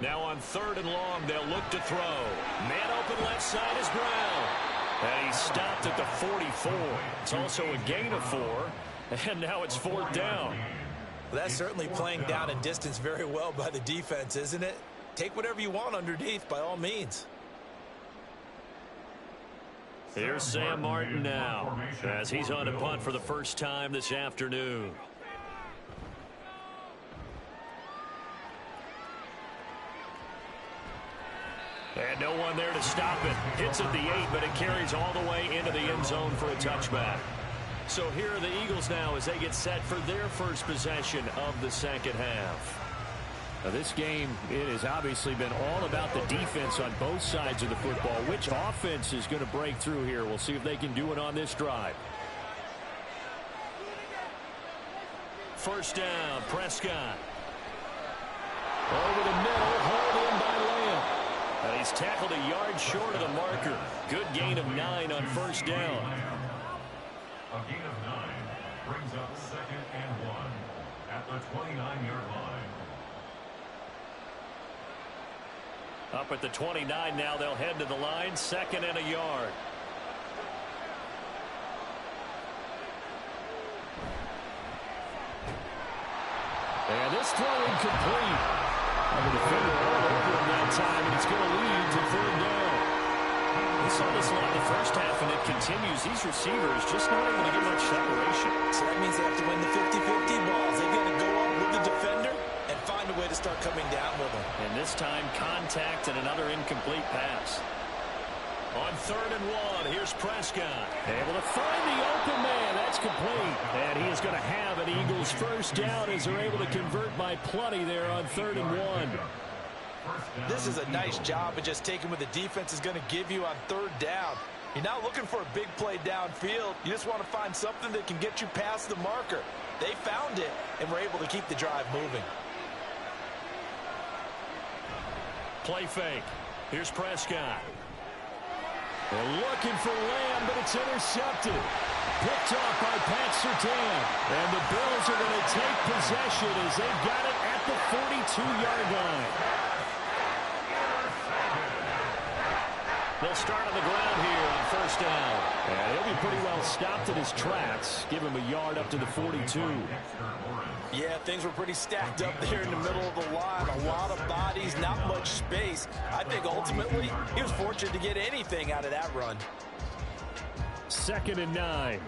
Now on 3rd and long, they'll look to throw. Man open left side is Brown. And he stopped at the 44. It's also a gain of 4. And now it's 4th down. Well, that's certainly playing down and distance very well by the defense, isn't it? Take whatever you want underneath, by all means. Here's Sam Martin now, as he's on to punt for the first time this afternoon. And no one there to stop it. Hits at the 8, but it carries all the way into the end zone for a touchback. So here are the Eagles now as they get set for their first possession of the second half. Now this game, it has obviously been all about the defense on both sides of the football. Which offense is going to break through here? We'll see if they can do it on this drive. First down, Prescott. Over the middle, hauled in by Lamb. And he's tackled a yard short of the marker. Good gain of 9 on first down. A gain of 9 brings up 2nd and 1 at the 29-yard line. Up at the 29 now, they'll head to the line, 2nd and a yard. And this throw incomplete. And the defender all over him that time, and it's going to lead to 3rd down. We saw this a lot in the first half, and it continues. These receivers just not able to get much separation. So that means they have to win the 50-50 balls. They've got to go up with the defender and find a way to start coming down with them. And this time, contact and another incomplete pass. On 3rd and 1, here's Prescott. Able to find the open man. That's complete. And he is going to have an Eagles first down as they're able to convert by plenty there on 3rd and 1. This is a nice job of just taking what the defense is going to give you on 3rd down. You're not looking for a big play downfield. You just want to find something that can get you past the marker. They found it and were able to keep the drive moving. Play fake. Here's Prescott. They're looking for Lamb, but it's intercepted. Picked off by Pat Surtain. And the Bills are going to take possession as they've got it at the 42-yard line. They'll start on the ground here on 1st down. And he'll be pretty well stopped in his tracks. Give him a yard up to the 42. Yeah, things were pretty stacked up there in the middle of the line. A lot of bodies, not much space. I think ultimately he was fortunate to get anything out of that run. 2nd and 9.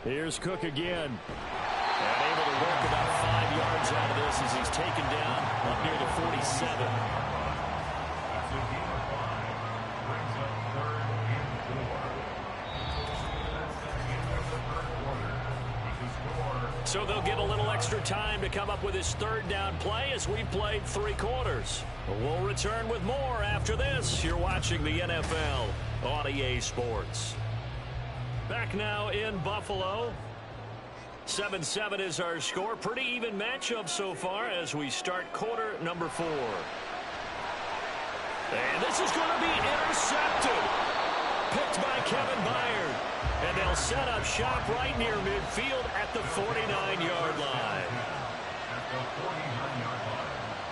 Here's Cook again. And able to work about 5 yards out of this as he's taken down up near the 47. So they'll get a little extra time to come up with his 3rd down play as we've played 3 quarters. We'll return with more after this. You're watching the NFL on EA Sports. Back now in Buffalo. 7-7 is our score. Pretty even matchup so far as we start quarter number 4. And this is going to be intercepted. Picked by Kevin Byard. And they'll set up shop right near midfield at the 49-yard line.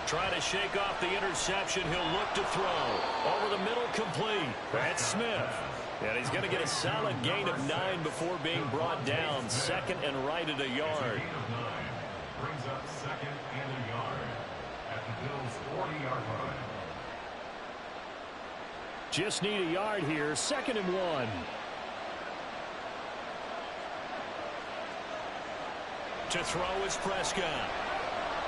Trying to shake off the interception. He'll look to throw. Over the middle, complete. That's Smith. And he's going to get a solid gain of 9 before being brought down. 2nd and right at a yard. Brings up 2nd and a yard at the Bills' 40-yard line. Just need a yard here. 2nd and 1. To throw is Prescott.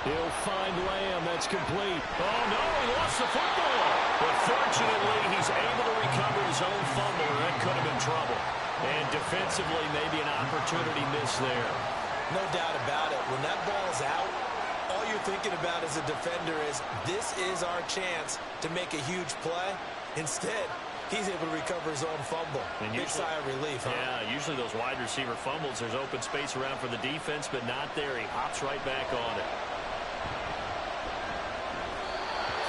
He'll find Lamb. That's complete. Oh, no, he lost the football. But fortunately, he's able to recover his own fumble, or that could have been trouble. And defensively, maybe an opportunity miss there. No doubt about it. When that ball's out, all you're thinking about as a defender is, this is our chance to make a huge play. Instead, he's able to recover his own fumble. Big sigh of relief, huh? Yeah, usually those wide receiver fumbles, there's open space around for the defense, but not there. He hops right back on it.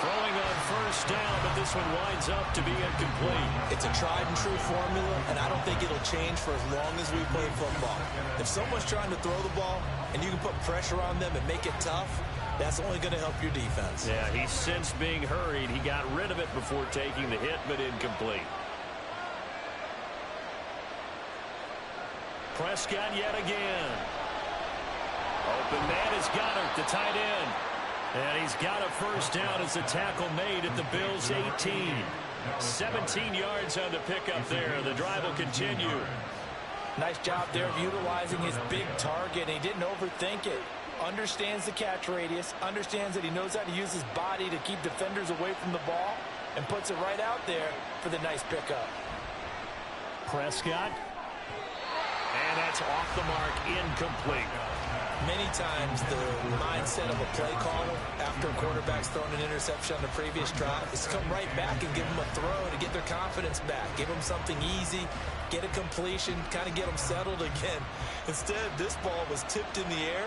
Throwing on 1st down, but this one winds up to be incomplete. It's a tried and true formula, and I don't think it'll change for as long as we play football. If someone's trying to throw the ball and you can put pressure on them and make it tough, that's only going to help your defense. Yeah, he's since being hurried. He got rid of it before taking the hit, but incomplete. Prescott yet again. Open man is Goddard, the tight end. And he's got a first down as the tackle made at the Bills' 18. 17 yards on the pickup there. The drive will continue. Nice job there of utilizing his big target. He didn't overthink it. Understands the catch radius. Understands that he knows how to use his body to keep defenders away from the ball. And puts it right out there for the nice pickup. Prescott. And that's off the mark, incomplete. Many times the mindset of a play caller after a quarterback's thrown an interception on the previous drive is to come right back and give them a throw to get their confidence back. Give them something easy, get a completion, kind of get them settled again. Instead, this ball was tipped in the air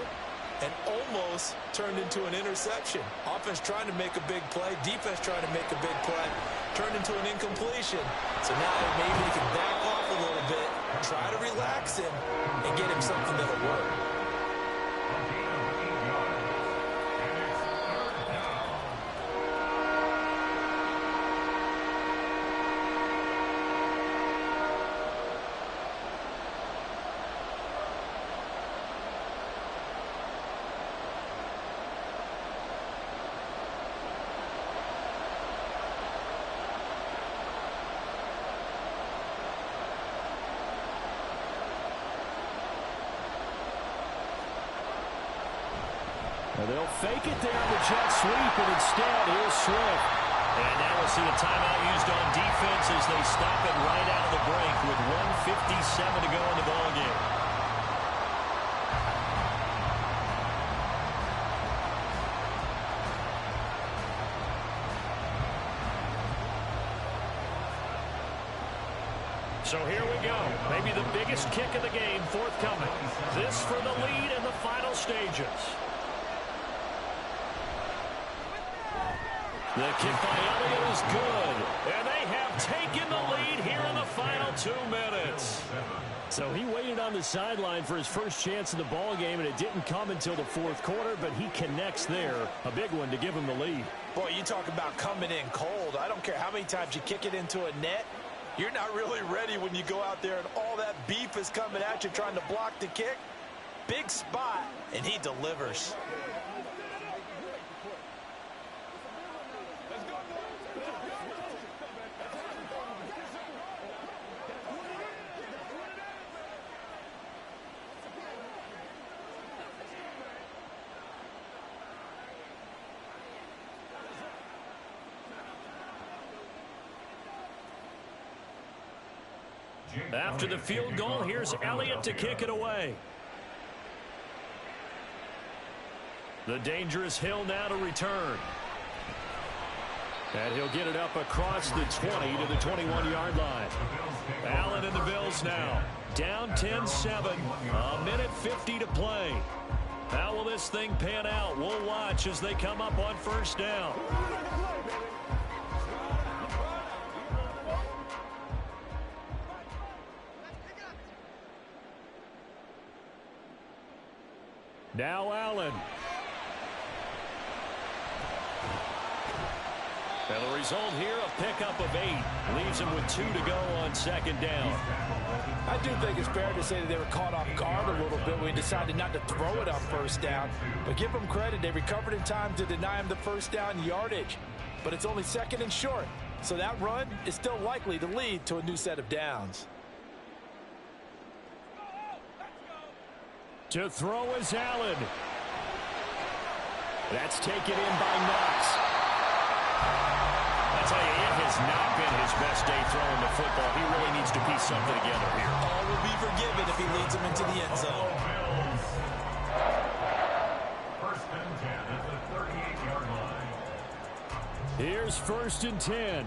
and almost turned into an interception. Offense trying to make a big play, defense trying to make a big play, turned into an incompletion. So now maybe they can back off a little bit, try to relax him, and get him something that'll work. They'll fake it there on the jet sweep, and instead, here's Swift. And now we'll see a timeout used on defense as they stop it right out of the break with 1:57 to go in the ballgame. So here we go. Maybe the biggest kick of the game forthcoming. This for the lead in the final stages. The kick by Elliott is good. And they have taken the lead here in the final 2 minutes. So he waited on the sideline for his first chance in the ballgame, and it didn't come until the fourth quarter, but he connects there. A big one to give him the lead. Boy, you talk about coming in cold. I don't care how many times you kick it into a net. You're not really ready when you go out there and all that beef is coming at you trying to block the kick. Big spot, and he delivers. After the field goal, here's Elliott to kick it away. The dangerous Hill now to return. And he'll get it up across the 20 to the 21-yard line. Allen and the Bills now. Down 10-7. A minute 50 to play. How will this thing pan out? We'll watch as they come up on first down. Now Allen. And the result here, a pickup of 8. Leaves him with 2 to go on second down. I do think it's fair to say that they were caught off guard a little bit when we decided not to throw it on first down. But give them credit. They recovered in time to deny him the first down yardage. But it's only second and short. So that run is still likely to lead to a new set of downs. To throw is Allen. That's taken in by Knox. I tell you, it has not been his best day throwing the football. He really needs to piece something together here. All will be forgiven if he leads them into the end zone. First and 10 at the 38-yard line. Here's first and 10.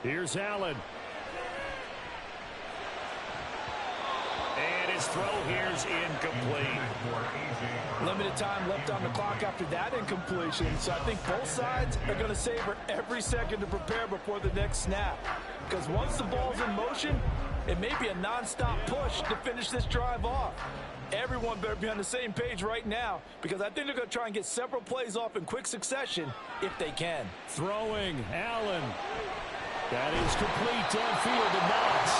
Here's Allen. And his throw here's incomplete. Limited time left on the clock after that incompletion. So I think both sides are going to savor every second to prepare before the next snap. Because once the ball's in motion, it may be a nonstop push to finish this drive off. Everyone better be on the same page right now, because I think they're going to try and get several plays off in quick succession if they can. Throwing, Allen. That is complete downfield to Knox.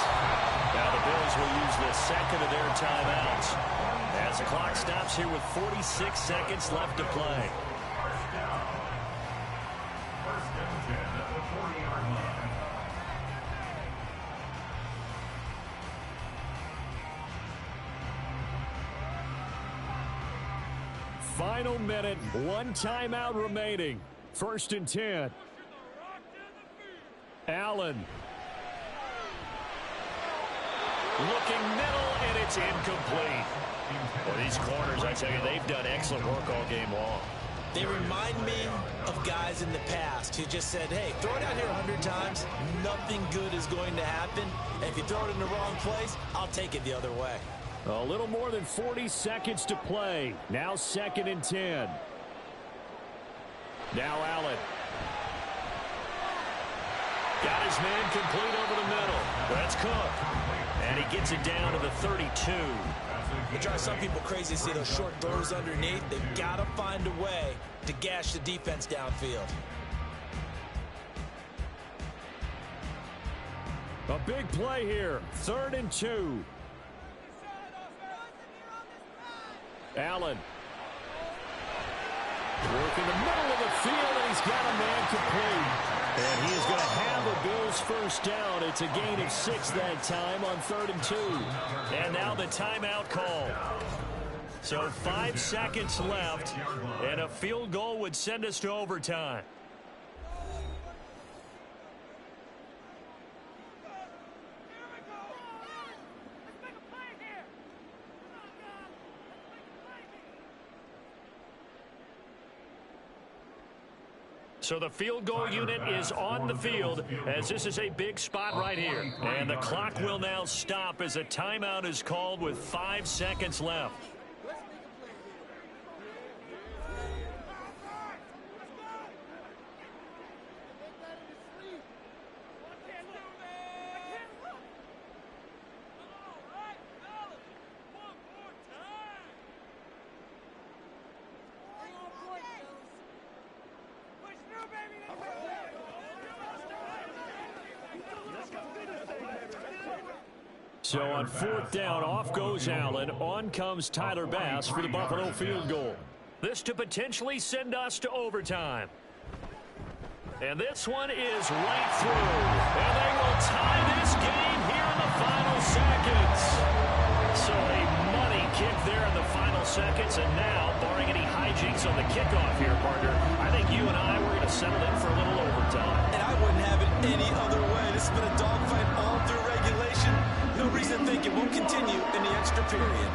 Now the Bills will use the second of their timeouts as the clock stops here with 46 seconds left to play. First and 10 at the 40-yard line. Final minute, 1 timeout remaining. First and 10. Allen. Looking middle, and it's incomplete. Well, these corners, I tell you, they've done excellent work all game long. They remind me of guys in the past who just said, hey, throw it out here 100 times, nothing good is going to happen. And if you throw it in the wrong place, I'll take it the other way. A little more than 40 seconds to play. Now second and 10. Now Allen. Got his man complete over the middle. That's Cook. And he gets it down to the 32. It drives some people crazy to see those short throws underneath. They've got to find a way to gash the defense downfield. A big play here. 3rd and 2. Allen. Working the middle of the field, and he's got a man complete. And he is going to have a Bills first down. It's a gain of 6 that time on 3rd and 2. And now the timeout call. So 5 seconds left, and a field goal would send us to overtime. So the field goal unit is on the field as this is a big spot right here. And the clock will now stop as a timeout is called with 5 seconds left. So on 4th down, off goes Allen. On comes Tyler Bass for the Buffalo field goal. This to potentially send us to overtime. And this one is right through. And they will tie this game here in the final seconds. So a money kick there in the final seconds. And now, barring any hijinks on the kickoff here, partner, I think you and I were going to settle in for a little overtime. And I wouldn't have it any other way. This has been a dogfight all through regulation. No reason to think it won't continue in the extra period.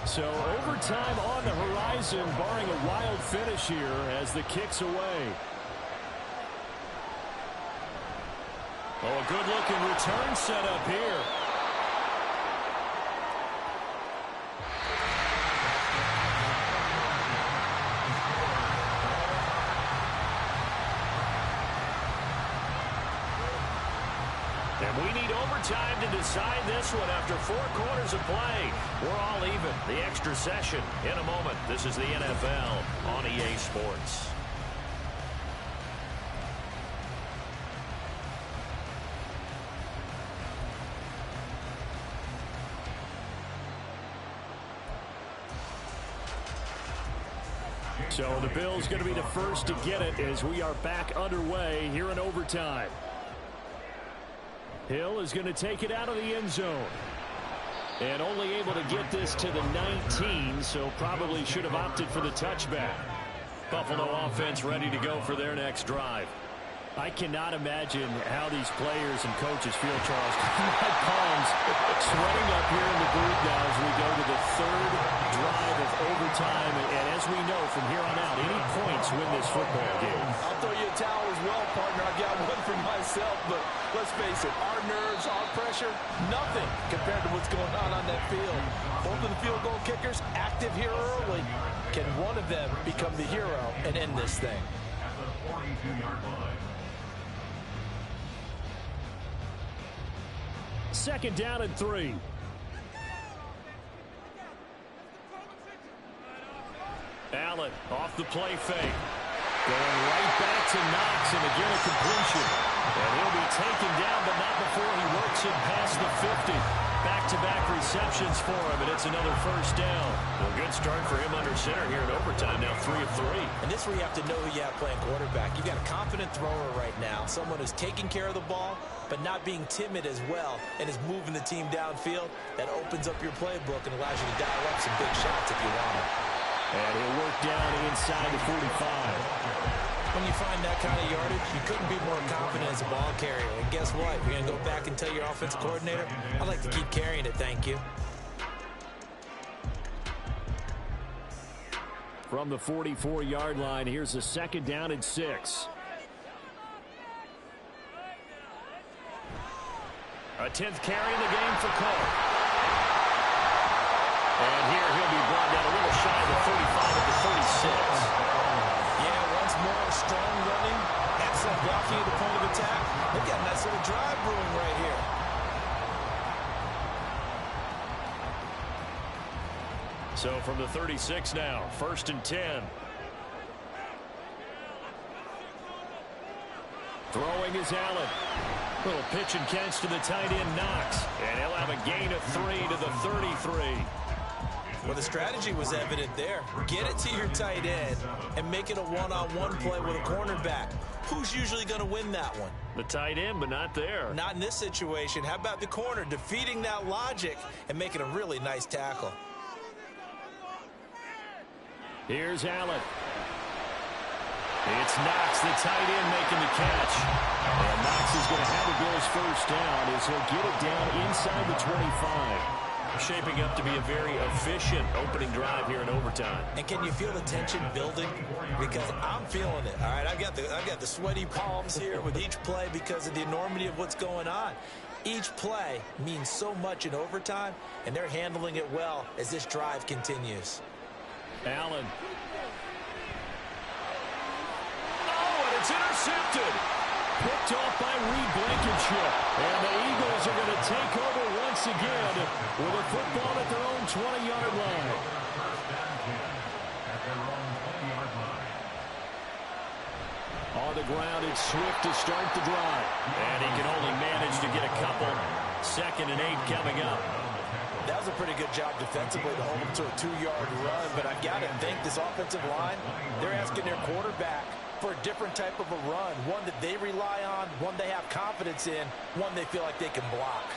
So overtime on the horizon, barring a wild finish here as the kick's away. Oh, a good-looking return set up here. And we need overtime to decide this one after 4 quarters of play. We're all even. The extra session in a moment. This is the NFL on EA Sports. So the Bills going to be the first to get it as we are back underway here in overtime. Hill is going to take it out of the end zone. And only able to get this to the 19, so probably should have opted for the touchback. Buffalo offense ready to go for their next drive. I cannot imagine how these players and coaches feel, Charles. My palms sweating up here in the booth now as we go to the 3rd drive of overtime. And as we know from here on out, any points win this football game. I'll throw you a towel as well, partner. I've got one for myself, but let's face it, our nerves, our pressure, nothing compared to what's going on that field. Both of the field goal kickers active here early. Can one of them become the hero and end this thing? At the 42-yard line. 2nd down and 3. Allen off the play fake. Going right back to Knox, and again a completion. And he'll be taken down, but not before he works it past the 50. Back-to-back receptions for him, and it's another first down. Well, good start for him under center here in overtime, now 3 of 3. And this is where you have to know who you have playing quarterback. You've got a confident thrower right now, someone who's taking care of the ball, but not being timid as well, and is moving the team downfield. That opens up your playbook and allows you to dial up some big shots if you want it. And he'll work down inside the 45. When you find that kind of yardage, you couldn't be more confident as a ball carrier. And guess what? You're going to go back and tell your offensive coordinator, I'd like to keep carrying it, thank you. From the 44-yard line, here's a 2nd down and 6. A 10th carry in the game for Cole. And here he'll be brought down a little shy of the 35 at the 36. Yeah, once more, strong running, excellent blocking at the point of attack. They've got a nice little drive brewing right here. So from the 36 now, 1st and 10. Throwing is Allen. Little pitch and catch to the tight end, Knox. And he'll have a gain of 3 to the 33. Well, the strategy was evident there. Get it to your tight end and make it a one-on-one play with a cornerback. Who's usually going to win that one? The tight end, but not there. Not in this situation. How about the corner defeating that logic and making a really nice tackle? Here's Allen. It's Knox, the tight end, making the catch. And Knox is going to have the Bills first down as he'll get it down inside the 25. Shaping up to be a very efficient opening drive here in overtime. And can you feel the tension building? Because I'm feeling it. All right, I've got the sweaty palms here with each play because of the enormity of what's going on. Each play means so much in overtime, and they're handling it well as this drive continues. Allen. Oh, and it's intercepted. Picked off by Reed Blankenship. And the Eagles are going to take over once again with a football at their own 20-yard line. On the ground, it's Swift to start the drive. And he can only manage to get a couple. 2nd and 8 coming up. That was a pretty good job defensively to hold them to a 2-yard run. But I've got to think this offensive line, they're asking their quarterback for a different type of a run, one that they rely on, one they have confidence in, one they feel like they can block.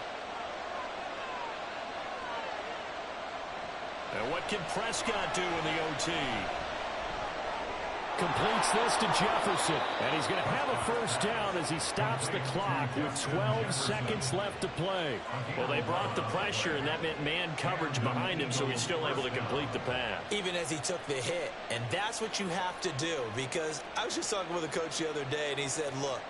And what can Prescott do in the OT? Completes this to Jefferson. And he's going to have a first down as he stops the clock with 12 seconds left to play. Well, they brought the pressure, and that meant man coverage behind him, so he's still able to complete the pass. Even as he took the hit. And that's what you have to do, because I was just talking with a coach the other day, and he said, look,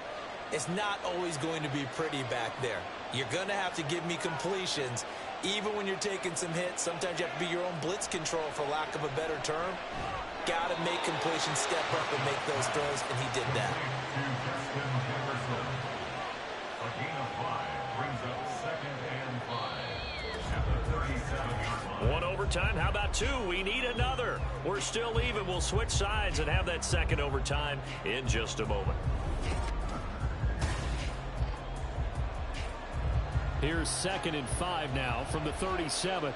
it's not always going to be pretty back there. You're going to have to give me completions. Even when you're taking some hits, sometimes you have to be your own blitz control, for lack of a better term. Got to make completions, step up and make those throws, and he did that. A gain of 5 brings up 2nd and 5 at the 37-yard line. One overtime. How about 2? We need another. We're still even. We'll switch sides and have that second overtime in just a moment. Here's 2nd and 5 now from the 37.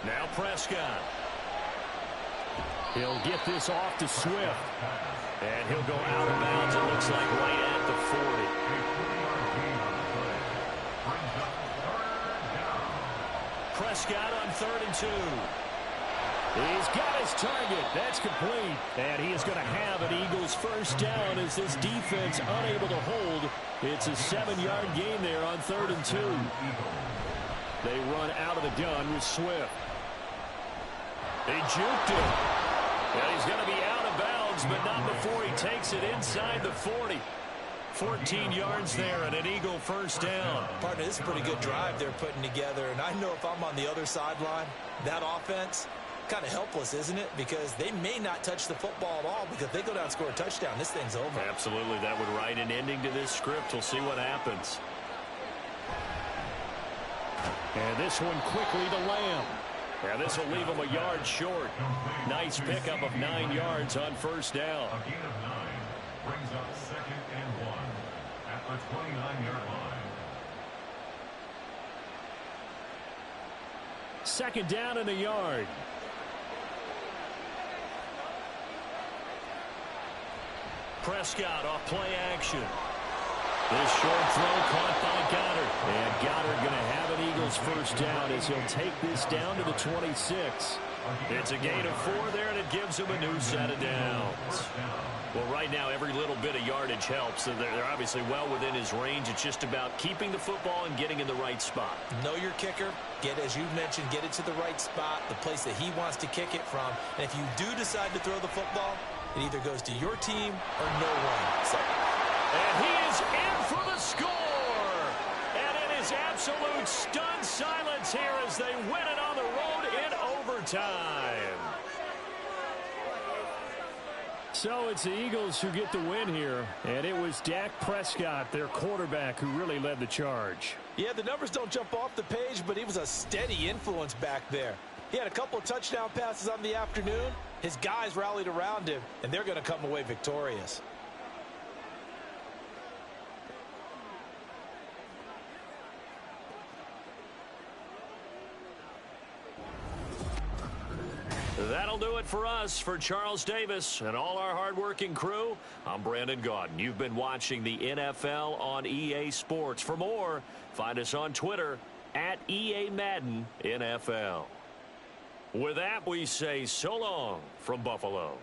Now Prescott. He'll get this off to Swift. And he'll go out of bounds, it looks like, right at the 40. Prescott on 3rd and 2. He's got his target. That's complete. And he is going to have an Eagles first down as this defense unable to hold. It's a 7-yard gain there on 3rd and 2. They run out of the gun with Swift. They juked him. And he's going to be out of bounds, but not before he takes it inside the 40. 14 yards there and an Eagle first down. Partner, this is a pretty good drive they're putting together. And I know if I'm on the other sideline, that offense, kind of helpless, isn't it? Because they may not touch the football at all, because if they go down and score a touchdown, this thing's over. Absolutely. That would write an ending to this script. We'll see what happens. And this one quickly to Lamb. Yeah, this will leave him a yard short. Nice pickup of 9 yards on first down. A gain of 9 brings up 2nd and 1 at the 29-yard line. 2nd down and a yard. Prescott off play action. This short throw caught by Goddard. And Goddard going to have an Eagles first down as he'll take this down to the 26. It's a gain of 4 there, and it gives him a new set of downs. Well, right now, every little bit of yardage helps. So they're obviously well within his range. It's just about keeping the football and getting in the right spot. Know your kicker. Get, as you mentioned, get it to the right spot, the place that he wants to kick it from. And if you do decide to throw the football, it either goes to your team or no one. So. And he is in for the score. And it is absolute stunned silence here as they win it on the road in overtime. So it's the Eagles who get the win here. And it was Dak Prescott, their quarterback, who really led the charge. Yeah, the numbers don't jump off the page, but he was a steady influence back there. He had a couple of touchdown passes on the afternoon. His guys rallied around him, and they're going to come away victorious. That'll do it for us. For Charles Davis and all our hardworking crew, I'm Brandon Gaudin. You've been watching the NFL on EA Sports. For more, find us on Twitter at EA Madden NFL. With that, we say so long from Buffalo.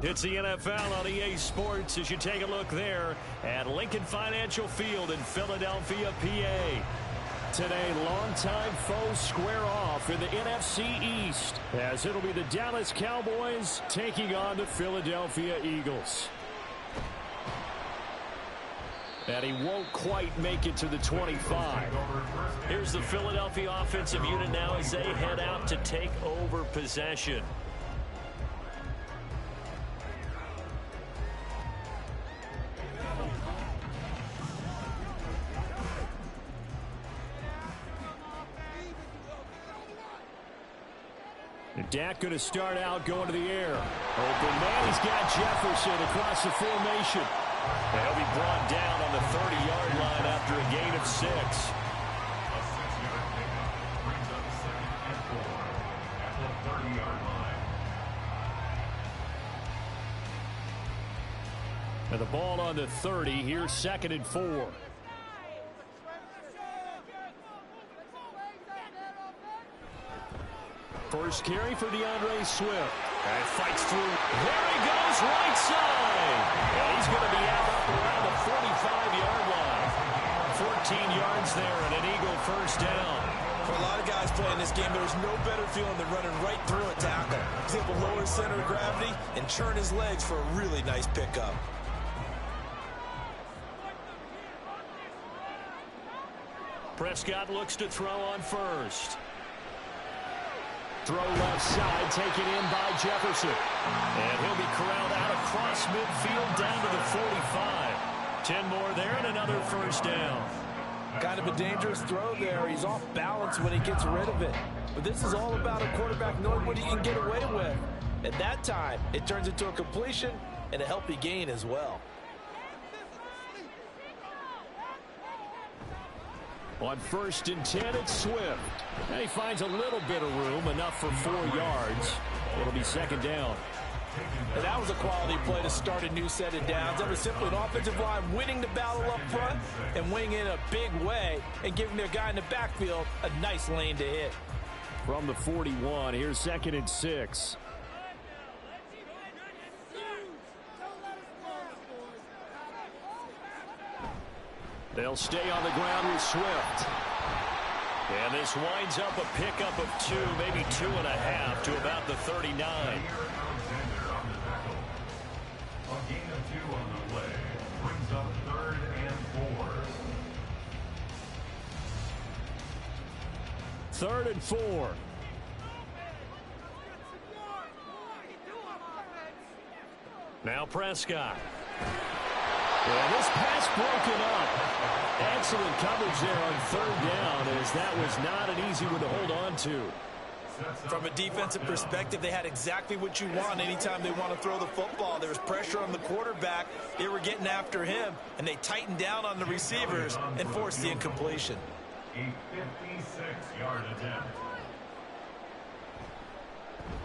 It's the NFL on EA Sports as you take a look there at Lincoln Financial Field in Philadelphia, PA. Today, longtime foes square off in the NFC East as it'll be the Dallas Cowboys taking on the Philadelphia Eagles. And he won't quite make it to the 25. Here's the Philadelphia offensive unit now as they head out to take over possession. Dak going to start out going to the air. Open man, he's got Jefferson across the formation. And he'll be brought down on the 30-yard line after a gain of 6. A 6-yard pickup brings up 2nd and 4 at the 30-yard line. And the ball on the 30. Here's 2nd and 4. First carry for DeAndre Swift. And fights through. There he goes, right side. And he's going to be out up around the 45-yard line. 14 yards there and an Eagle first down. For a lot of guys playing this game, there's no better feeling than running right through a tackle. He's able to lower his center of gravity and churn his legs for a really nice pickup. Prescott looks to throw on first. Throw left side, taken in by Jefferson. And he'll be corralled out across midfield down to the 45. 10 more there and another first down. Kind of a dangerous throw there. He's off balance when he gets rid of it. But this is all about a quarterback knowing what he can get away with. At that time, it turns into a completion and a healthy gain as well. On 1st and 10, it's Swift. And he finds a little bit of room, enough for 4 yards. It'll be 2nd down. And that was a quality play to start a new set of downs. That was simply an offensive line winning the battle up front and winning in a big way and giving their guy in the backfield a nice lane to hit. From the 41, here's 2nd and 6. They'll stay on the ground with Swift. And this winds up a pickup of 2, maybe 2.5 to about the 39. Alexander on the tackle. A gain of 2 on the play brings up 3rd and 4. 3rd and 4. Now Prescott. And this pass broken up. Excellent coverage there on 3rd down, as that was not an easy one to hold on to. From a defensive perspective, they had exactly what you want anytime they want to throw the football. There was pressure on the quarterback. They were getting after him, and they tightened down on the receivers and forced the incompletion. A 56-yard attempt.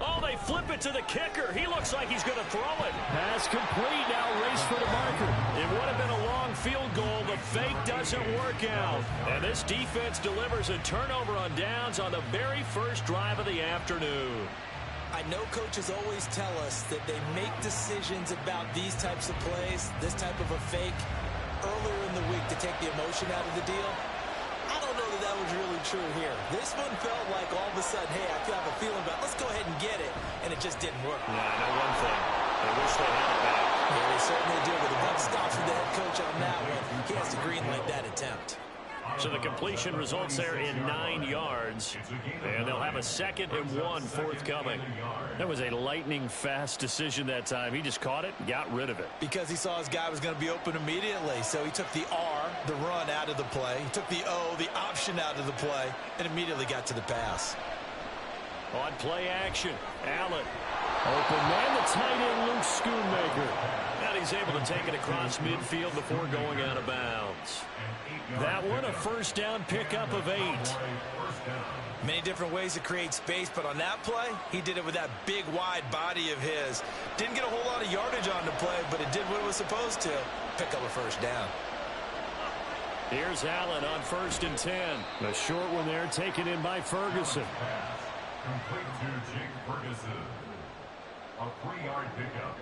Oh, they flip it to the kicker. He looks like he's going to throw it. Pass complete. Now race for the marker. It would have been a long field goal. The fake doesn't work out. And this defense delivers a turnover on downs on the very first drive of the afternoon. I know coaches always tell us that they make decisions about these types of plays, this type of a fake, earlier in the week to take the emotion out of the deal. I don't know that was really true here. This one felt like all of a sudden, hey, I have a feeling about, let's go ahead and get it, and it just didn't work. Yeah, I know one thing. They wish they had it back. Yeah, they certainly do, but the buck stops with the head coach on that one. He has to greenlight that attempt. So the completion results there in 9 yards, and they'll have a 2nd and 1 forthcoming. That was a lightning-fast decision that time. He just caught it, got rid of it. Because he saw his guy was going to be open immediately, so he took the R, the run, out of the play. He took the O, the option, out of the play, and immediately got to the pass. On play action, Allen. Open man, the tight end, Luke Schoonmaker. And he's able to take it across midfield before going out of bounds. That one, a first down pickup of 8. Many different ways to create space, but on that play, he did it with that big, wide body of his. Didn't get a whole lot of yardage on the play, but it did what it was supposed to. Pick up a first down. Here's Allen on 1st and 10. A short one there, taken in by Ferguson. Complete to Jake Ferguson. A 3-yard pickup.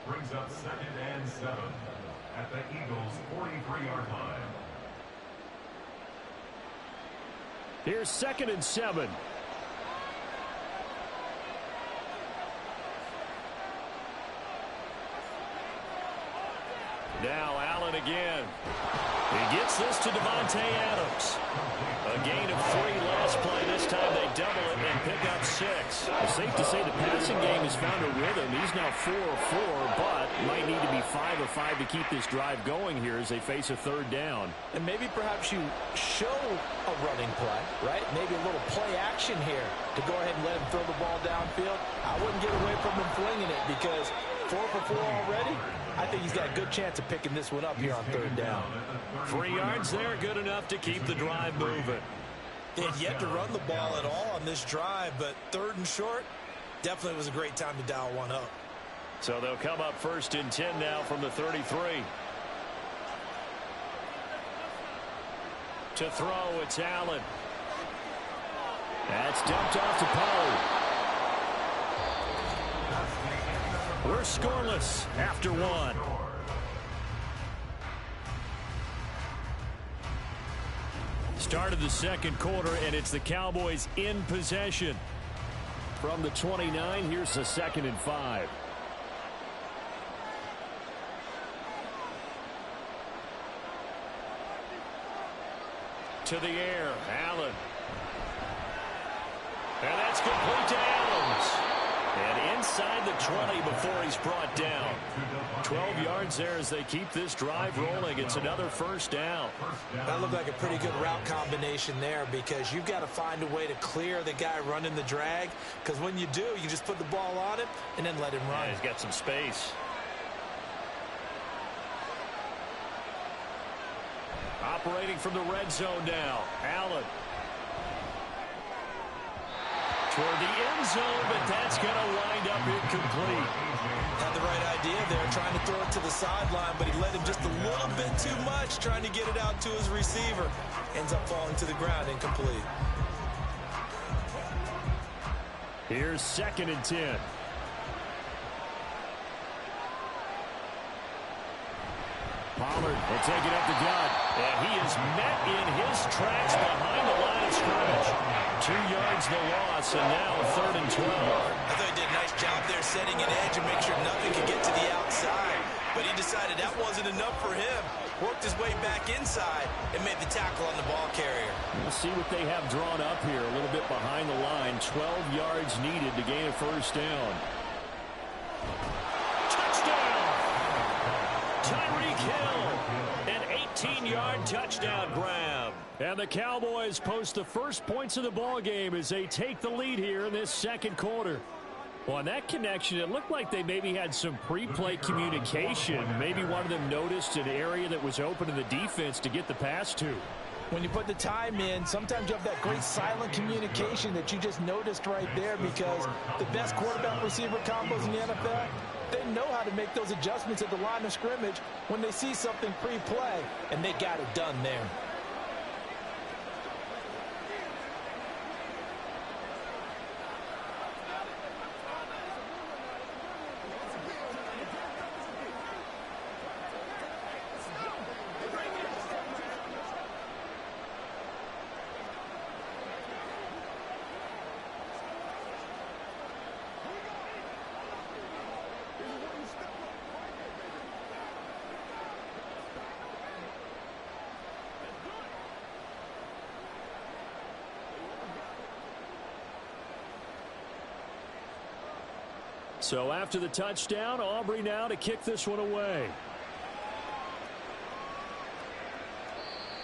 Brings up 2nd and 7 at the Eagles' 43-yard line. Here's 2nd and 7. Now Allen again. He gets this to Davante Adams. A gain of 3 last play. This time they double it and pick up 6. It's safe to say the passing game has found a rhythm. He's now 4 of 4, but might need to be 5 of 5 to keep this drive going here as they face a 3rd down. And maybe perhaps you show a running play, right? Maybe a little play action here to go ahead and let him throw the ball downfield. I wouldn't get away from him flinging it because 4 for 4 already. I think he's got a good chance of picking this one up here on 3rd down. 3 yards there, good enough to keep the drive moving. They had yet to run the ball at all on this drive, but 3rd and short, definitely was a great time to dial one up. So they'll come up 1st and 10 now from the 33. To throw, it's Allen. That's dumped off to Pollard. We're scoreless after 1. Start of the 2nd quarter, and it's the Cowboys in possession. From the 29, here's a 2nd and 5. To the air, Allen. And that's complete to Adams. And inside the 20 before he's brought down. 12 yards there as they keep this drive rolling. It's another 1st down. That looked like a pretty good route combination there because you've got to find a way to clear the guy running the drag. Because when you do, you just put the ball on him and then let him run. Yeah, he's got some space. Operating from the red zone now. Allen. Toward the end zone, but that's going to wind up incomplete. Had the right idea there, trying to throw it to the sideline, but he let him just a little bit too much, trying to get it out to his receiver. Ends up falling to the ground, incomplete. Here's 2nd and 10. Pollard will take it up the gut. And he is met in his tracks behind the line of scrimmage. 2 yards the loss, and now 3rd and 12. I thought he did a nice job there setting an edge and make sure nothing could get to the outside. But he decided that wasn't enough for him. Worked his way back inside and made the tackle on the ball carrier. We'll see what they have drawn up here a little bit behind the line. 12 yards needed to gain a 1st down. Touchdown! Tyreek Hill, an 18-yard touchdown grab. And the Cowboys post the first points of the ball game as they take the lead here in this 2nd quarter. Well, on that connection, it looked like they maybe had some pre-play communication. Maybe one of them noticed an area that was open in the defense to get the pass to. When you put the time in, sometimes you have that great silent communication that you just noticed right there because the best quarterback-receiver combos in the NFL, they know how to make those adjustments at the line of scrimmage when they see something pre-play, and they got it done there. So after the touchdown, Aubrey now to kick this one away.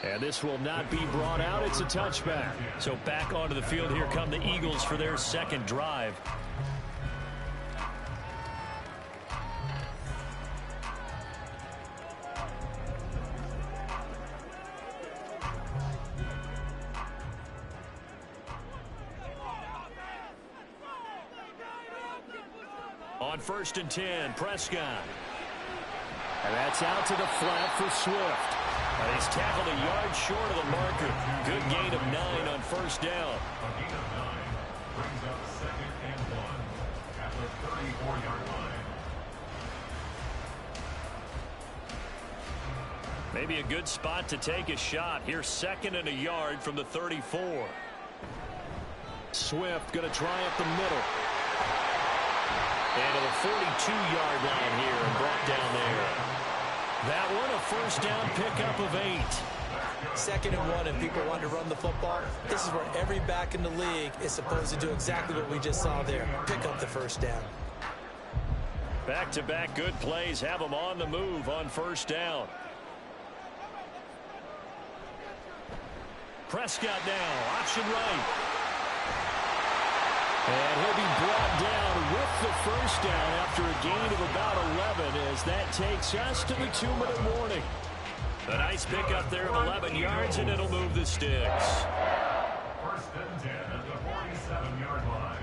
And this will not be brought out. It's a touchback. So back onto the field, here come the Eagles for their 2nd drive. On 1st and 10, Prescott. And that's out to the flat for Swift. And he's tackled a yard short of the marker. Good gain of 9 on 1st down. A gain of 9 brings up 2nd and 1 at the 34-yard line. Maybe a good spot to take a shot. Here's 2nd and a yard from the 34. Swift going to try up the middle. And to the 42-yard line here and brought down there. That one a first down pickup of 8. 2nd and 1, and people want to run the football. This is where every back in the league is supposed to do exactly what we just saw there. Pick up the first down. Back-to-back good plays have them on the move on first down. Prescott now, option right. And he'll be brought down with the first down after a gain of about 11 as that takes us to the 2-minute warning. A nice pickup there of 11 yards, and it'll move the sticks. 1st and 10 at the 47-yard line.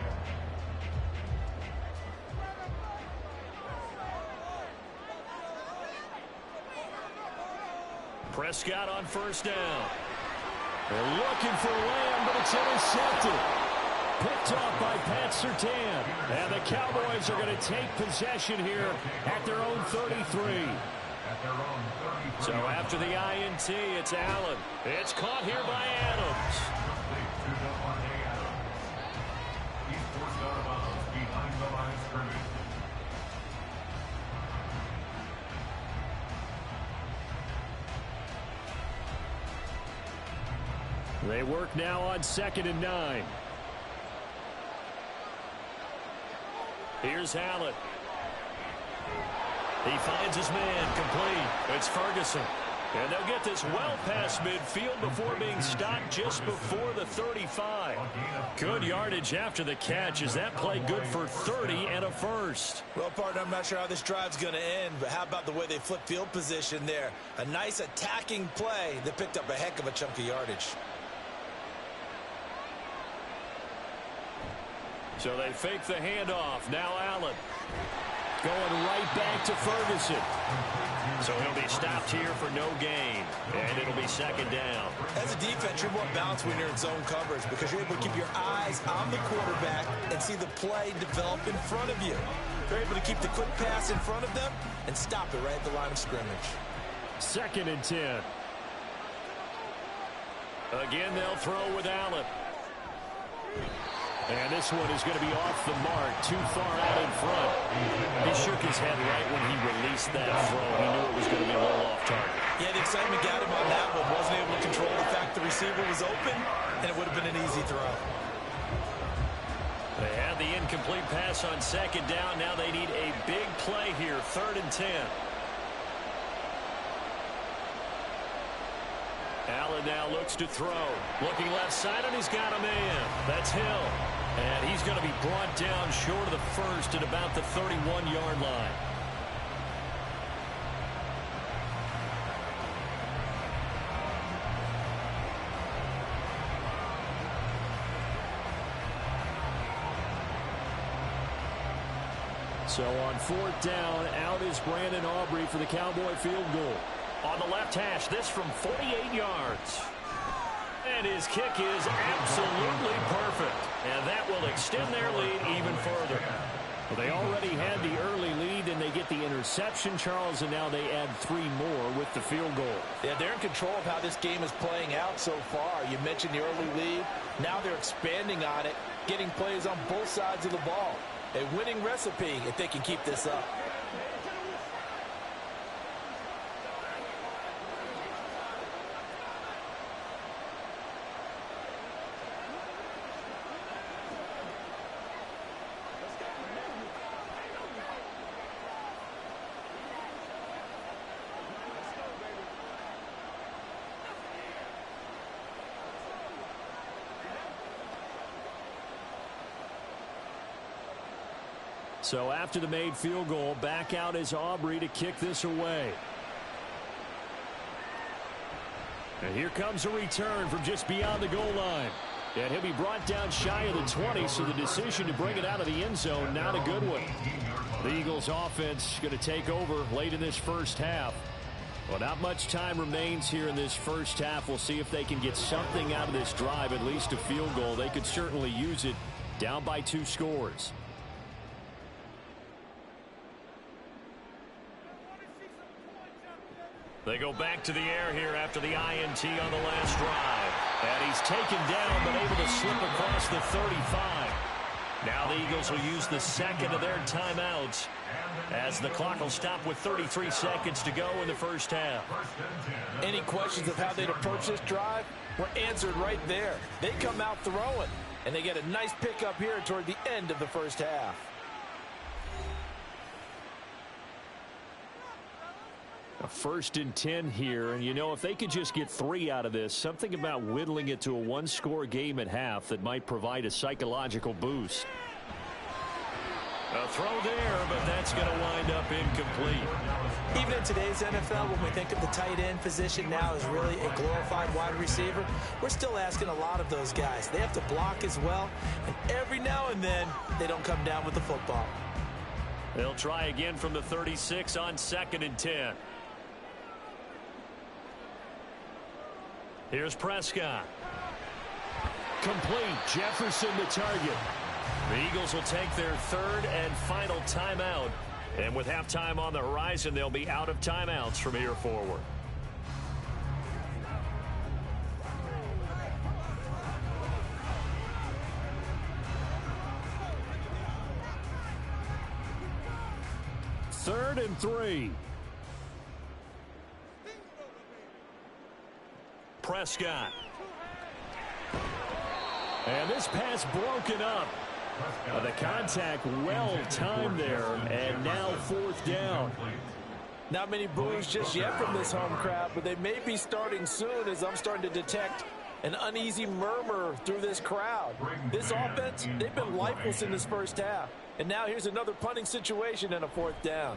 Prescott on first down. They're looking for Lamb, but it's intercepted. Picked off by Pat Surtain. And the Cowboys are going to take possession here at their own 33. So after the INT, it's Allen. It's caught here by Adams. He's forced out of bounds behind the line of scrimmage. They work now on 2nd and 9. Here's Allen. He finds his man complete. It's Ferguson. And they'll get this well past midfield before being stopped just before the 35. Good yardage after the catch. Is that play good for 30 and a first? Well, partner, I'm not sure how this drive's going to end, but how about the way they flip field position there? A nice attacking play that picked up a heck of a chunk of yardage. So they fake the handoff. Now Allen. Going right back to Ferguson. So he'll be stopped here for no gain. And it'll be 2nd down. As a defense, you're more balanced when you're in zone coverage because you're able to keep your eyes on the quarterback and see the play develop in front of you. You're able to keep the quick pass in front of them and stop it right at the line of scrimmage. 2nd and 10. Again, they'll throw with Allen. And this one is going to be off the mark, too far out in front. He shook his head right when he released that throw. He knew it was going to be a little off target. Yeah, the excitement got him on that one. Wasn't able to control the fact the receiver was open, and it would have been an easy throw. They had the incomplete pass on 2nd down. Now they need a big play here, 3rd and 10. Allen now looks to throw. Looking left side, and he's got a man. That's Hill. And he's going to be brought down short of the first at about the 31-yard line. So on 4th down, out is Brandon Aubrey for the Cowboy field goal. On the left hash, this from 48 yards. And his kick is absolutely perfect. And that will extend their lead even further. Well, they already had the early lead, and they get the interception, Charles, and now they add 3 more with the field goal. Yeah, they're in control of how this game is playing out so far. You mentioned the early lead. Now they're expanding on it, getting plays on both sides of the ball. A winning recipe if they can keep this up. So after the made field goal, back out is Aubrey to kick this away. And here comes a return from just beyond the goal line. And he'll be brought down shy of the 20, so the decision to bring it out of the end zone, not a good one. The Eagles offense going to take over late in this first half. Well, not much time remains here in this first half. We'll see if they can get something out of this drive, at least a field goal. They could certainly use it, down by 2 scores. They go back to the air here after the INT on the last drive. And he's taken down, but able to slip across the 35. Now the Eagles will use the second of their timeouts as the clock will stop with 33 seconds to go in the first half. Any questions of how they'd approach this drive were answered right there. They come out throwing, and they get a nice pickup here toward the end of the first half. A 1st and 10 here, and you know, if they could just get 3 out of this, something about whittling it to a one-score game at half that might provide a psychological boost. A throw there, but that's going to wind up incomplete. Even in today's NFL, when we think of the tight end position now as really a glorified wide receiver, we're still asking a lot of those guys. They have to block as well, and every now and then, they don't come down with the football. They'll try again from the 36 on 2nd and 10. Here's Prescott. Complete. Jefferson the target. The Eagles will take their 3rd and final timeout. And with halftime on the horizon, they'll be out of timeouts from here forward. Third and 3. Prescott. And this pass broken up. The contact well timed there, and now 4th down. Not many boos just yet from this home crowd, but they may be starting soon as I'm starting to detect an uneasy murmur through this crowd. This offense, they've been lifeless in this first half. And now here's another punting situation and a 4th down.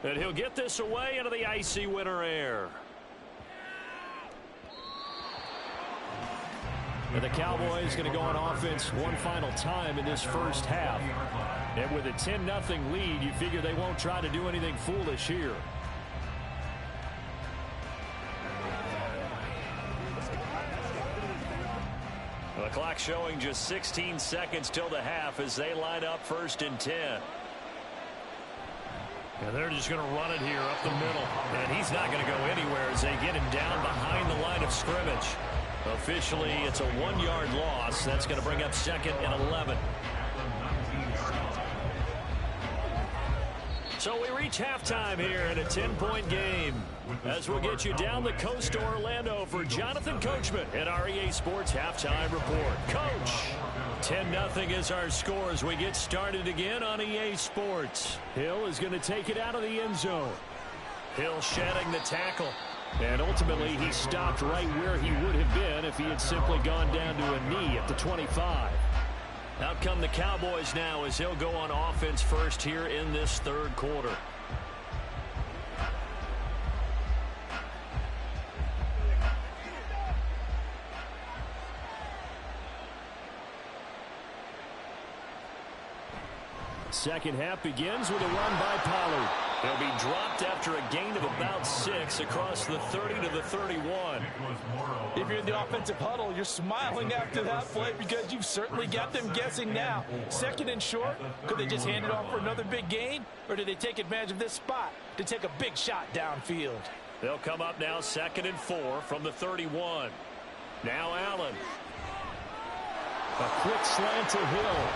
And he'll get this away into the icy winter air. And the Cowboys going to go on offense one final time in this first half. And with a 10-0 lead, you figure they won't try to do anything foolish here. The clock showing just 16 seconds till the half as they line up 1st and 10. And they're just going to run it here up the middle. And he's not going to go anywhere as they get him down behind the line of scrimmage. Officially, it's a 1-yard loss. That's going to bring up 2nd and 11. So we reach halftime here in a 10-point game. As we'll get you down the coast to Orlando for Jonathan Coachman at our EA Sports Halftime Report. Coach, 10-0 is our score as we get started again on EA Sports. Hill is going to take it out of the end zone. Hill shedding the tackle. And ultimately, he stopped right where he would have been if he had simply gone down to a knee at the 25. Out come the Cowboys now as he'll go on offense first here in this 3rd quarter. Second half begins with a run by Pollard. He'll be dropped after a gain of about 6 across the 30 to the 31. If you're in the offensive huddle, you're smiling after that play because you've certainly got them guessing now. 2nd and short, could they just hand it off for another big gain? Or do they take advantage of this spot to take a big shot downfield? They'll come up now 2nd and 4 from the 31. Now Allen. A quick slant to Hill.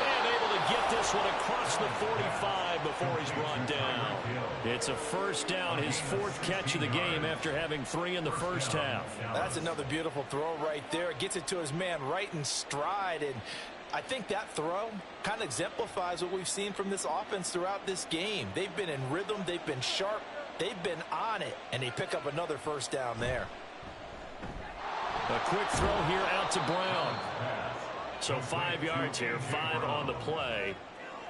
And able to get this one across the 45 before he's brought down. It's a 1st down, his 4th catch of the game after having 3 in the first half. That's another beautiful throw right there. Gets it to his man right in stride. And I think that throw kind of exemplifies what we've seen from this offense throughout this game. They've been in rhythm. They've been sharp. They've been on it. And they pick up another 1st down there. A quick throw here out to Brown. So 5 yards here, 5 on the play,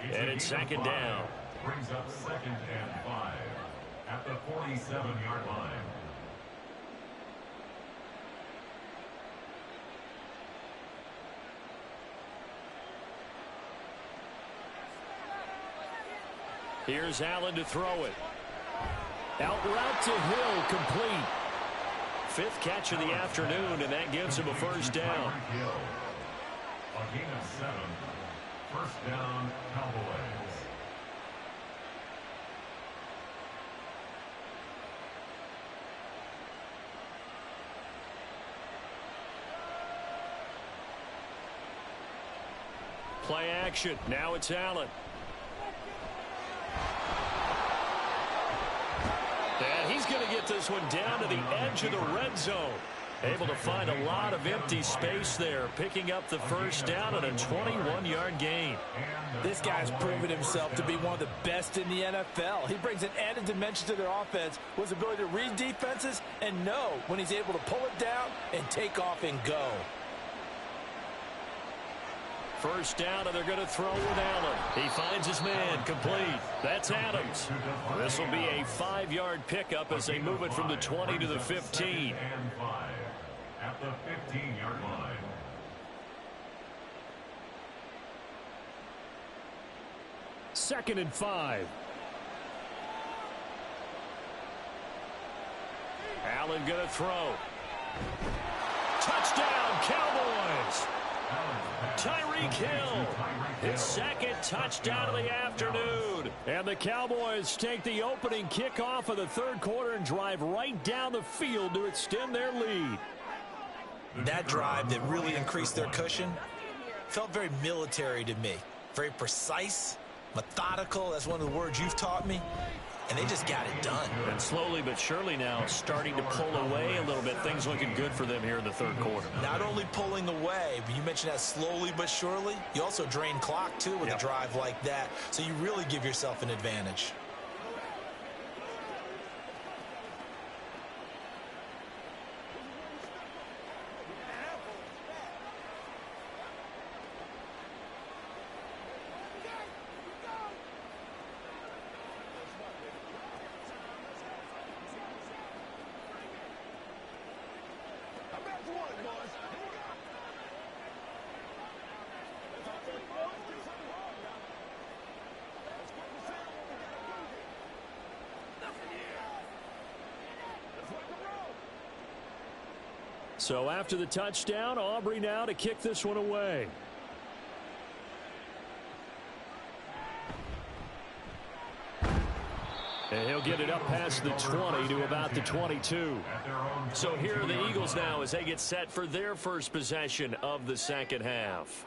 and it's 2nd down. Brings up 2nd and 5 at the 47-yard line. Here's Allen to throw it. Out route to Hill, complete. 5th catch of the afternoon, and that gives him a 1st down. A gain of 7. 1st down, Cowboys. Play action. Now it's Allen. And he's going to get this one down to the edge of the red zone. Able to find a lot of empty space there, picking up the first down and a 21-yard gain. This guy's proven himself to be one of the best in the NFL. He brings an added dimension to their offense with his ability to read defenses and know when he's able to pull it down and take off and go. First down, and they're going to throw with Allen. He finds his man, complete. That's Adams. This will be a 5-yard pickup as they move it from the 20 to the 15. And 5 at the 15-yard line. Second and 5. Allen going to throw. Touchdown, Cowboys! Tyreek Hill, his second touchdown of the afternoon. And the Cowboys take the opening kickoff of the third quarter and drive right down the field to extend their lead. That drive that really increased their cushion felt very military to me. Very precise, methodical. That's one of the words you've taught me. And they just got it done. And slowly but surely now starting to pull away a little bit. Things looking good for them here in the third quarter. Not only pulling away, but you mentioned that slowly but surely. You also drain clock, too, with a drive like that. So you really give yourself an advantage. So after the touchdown, Aubrey now to kick this one away. And he'll get it up past the 20 to about the 22. So here are the Eagles now as they get set for their first possession of the second half.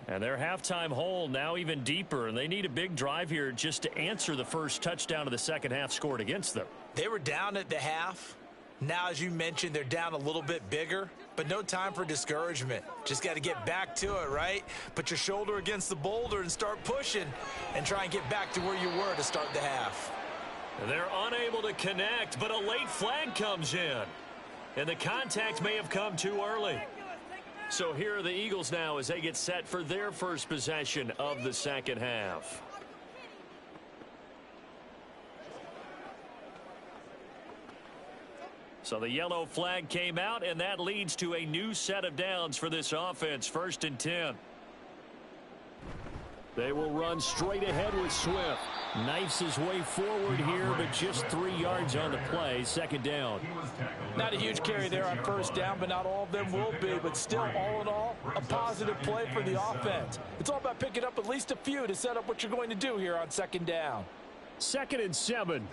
And their halftime hole now even deeper, and they need a big drive here just to answer the first touchdown of the second half scored against them. They were down at the half. Now, as you mentioned, they're down a little bit bigger, but no time for discouragement. Just got to get back to it, right? Put your shoulder against the boulder and start pushing and try and get back to where you were to start the half. They're unable to connect, but a late flag comes in. And the contact may have come too early. So here are the Eagles now as they get set for their first possession of the second half. So the yellow flag came out, and that leads to a new set of downs for this offense. 1st and 10. They will run straight ahead with Swift. Knifes his way forward here, but just 3 yards on the play. Second down. Not a huge carry there on first down, but not all of them will be. But still, all in all, a positive play for the offense. It's all about picking up at least a few to set up what you're going to do here on second down. 2nd and 7.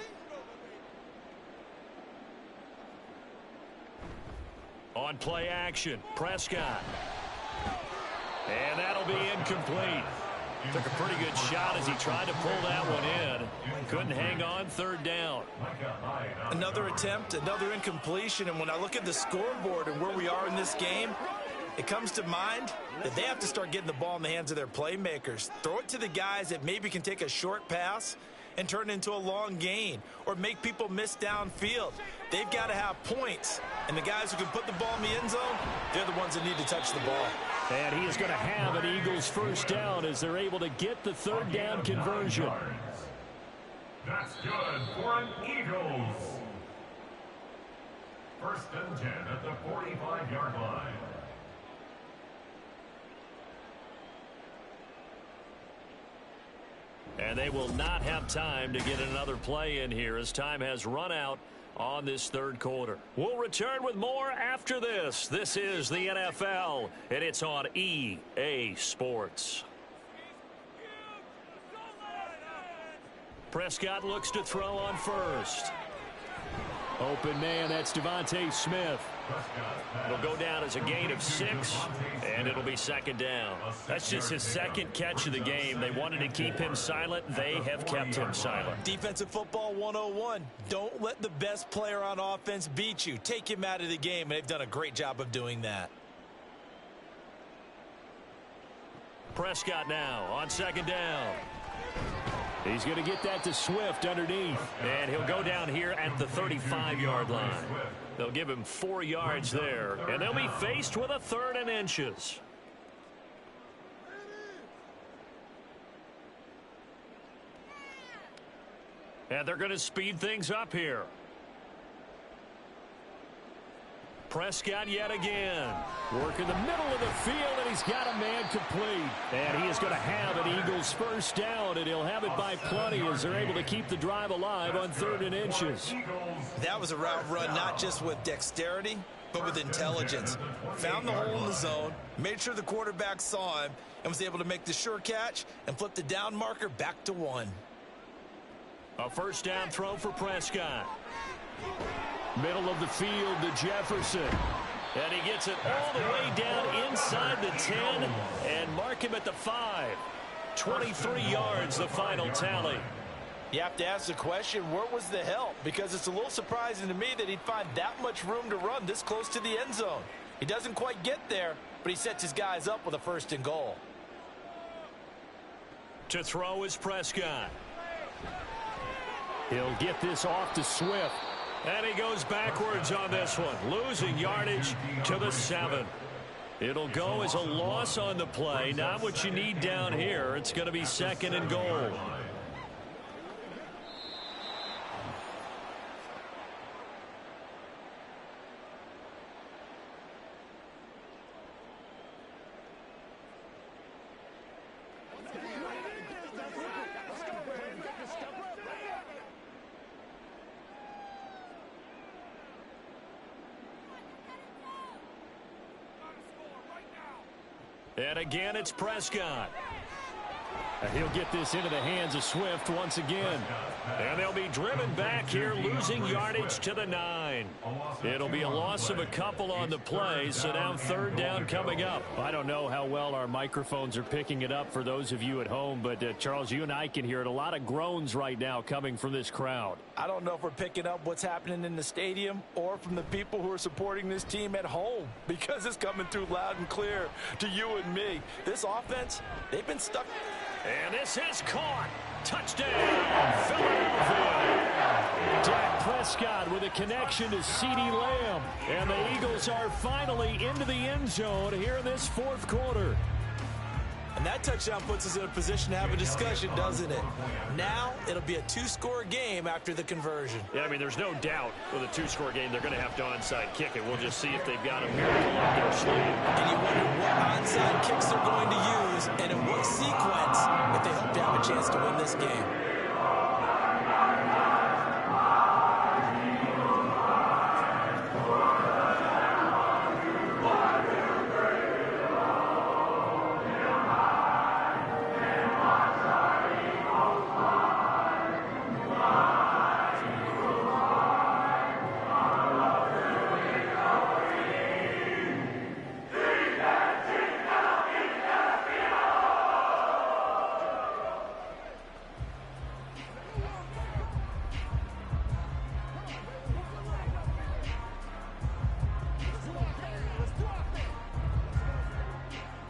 On play action, Prescott. And that'll be incomplete. Took a pretty good shot as he tried to pull that one in. Couldn't hang on. 3rd down. Another attempt, another incompletion. And when I look at the scoreboard and where we are in this game, it comes to mind that they have to start getting the ball in the hands of their playmakers. Throw it to the guys that maybe can take a short pass and turn it into a long gain or make people miss downfield. They've got to have points. And the guys who can put the ball in the end zone, they're the ones that need to touch the ball. And he is going to have an Eagles first down as they're able to get the 3rd down conversion. That's good for an Eagles. 1st and 10 at the 45-yard line. And they will not have time to get another play in here as time has run out on this 3rd quarter. We'll return with more after this. This is the NFL, and it's on EA Sports. Prescott looks to throw on first. Open man, that's Devontae Smith. It'll go down as a gain of 6, and it'll be second down. That's just his second catch of the game. They wanted to keep him silent. They have kept him silent. Defensive football 101. Don't let the best player on offense beat you. Take him out of the game, and they've done a great job of doing that. Prescott now on second down. He's going to get that to Swift underneath. And he'll go down here at the 35-yard line. They'll give him 4 yards there, and they'll be faced with a 3rd and inches. And they're going to speed things up here. Prescott yet again. Work in the middle of the field, and he's got a man complete. And he is going to have an Eagles first down, and he'll have it by plenty as they're able to keep the drive alive on 3rd and inches. That was a route run not just with dexterity, but with intelligence. Found the hole in the zone, made sure the quarterback saw him, and was able to make the sure catch and flip the down marker back to 1. A first down throw for Prescott. Middle of the field to Jefferson. And he gets it all the way down inside the 10 and mark him at the 5. 23 yards, the final tally. You have to ask the question, where was the help? Because it's a little surprising to me that he'd find that much room to run this close to the end zone. He doesn't quite get there, but he sets his guys up with a 1st and goal. To throw is Prescott. He'll get this off to Swift. And he goes backwards on this one, losing yardage to the 7. It'll go as a loss on the play. Not what you need down here. It's going to be 2nd and goal. And again, it's Prescott. And he'll get this into the hands of Swift once again. And they'll be driven back here, losing yardage to the 9. It'll be a loss of a couple on the play, so now 3rd down coming up. I don't know how well our microphones are picking it up for those of you at home, but Charles, you and I can hear it. A lot of groans right now coming from this crowd. I don't know if we're picking up what's happening in the stadium or from the people who are supporting this team at home, because it's coming through loud and clear to you and me. This offense, they've been stuck. And this is caught. Touchdown, Philadelphia. Dak Prescott with a connection to CeeDee Lamb. And the Eagles are finally into the end zone here in this 4th quarter. And that touchdown puts us in a position to have a discussion, doesn't it? Now it'll be a 2-score game after the conversion. Yeah, I mean, there's no doubt with a 2-score game they're going to have to onside kick it. We'll just see if they've got a miracle up their sleeve. And you wonder what onside kicks they're going to use and in what sequence if they hope to have a chance to win this game.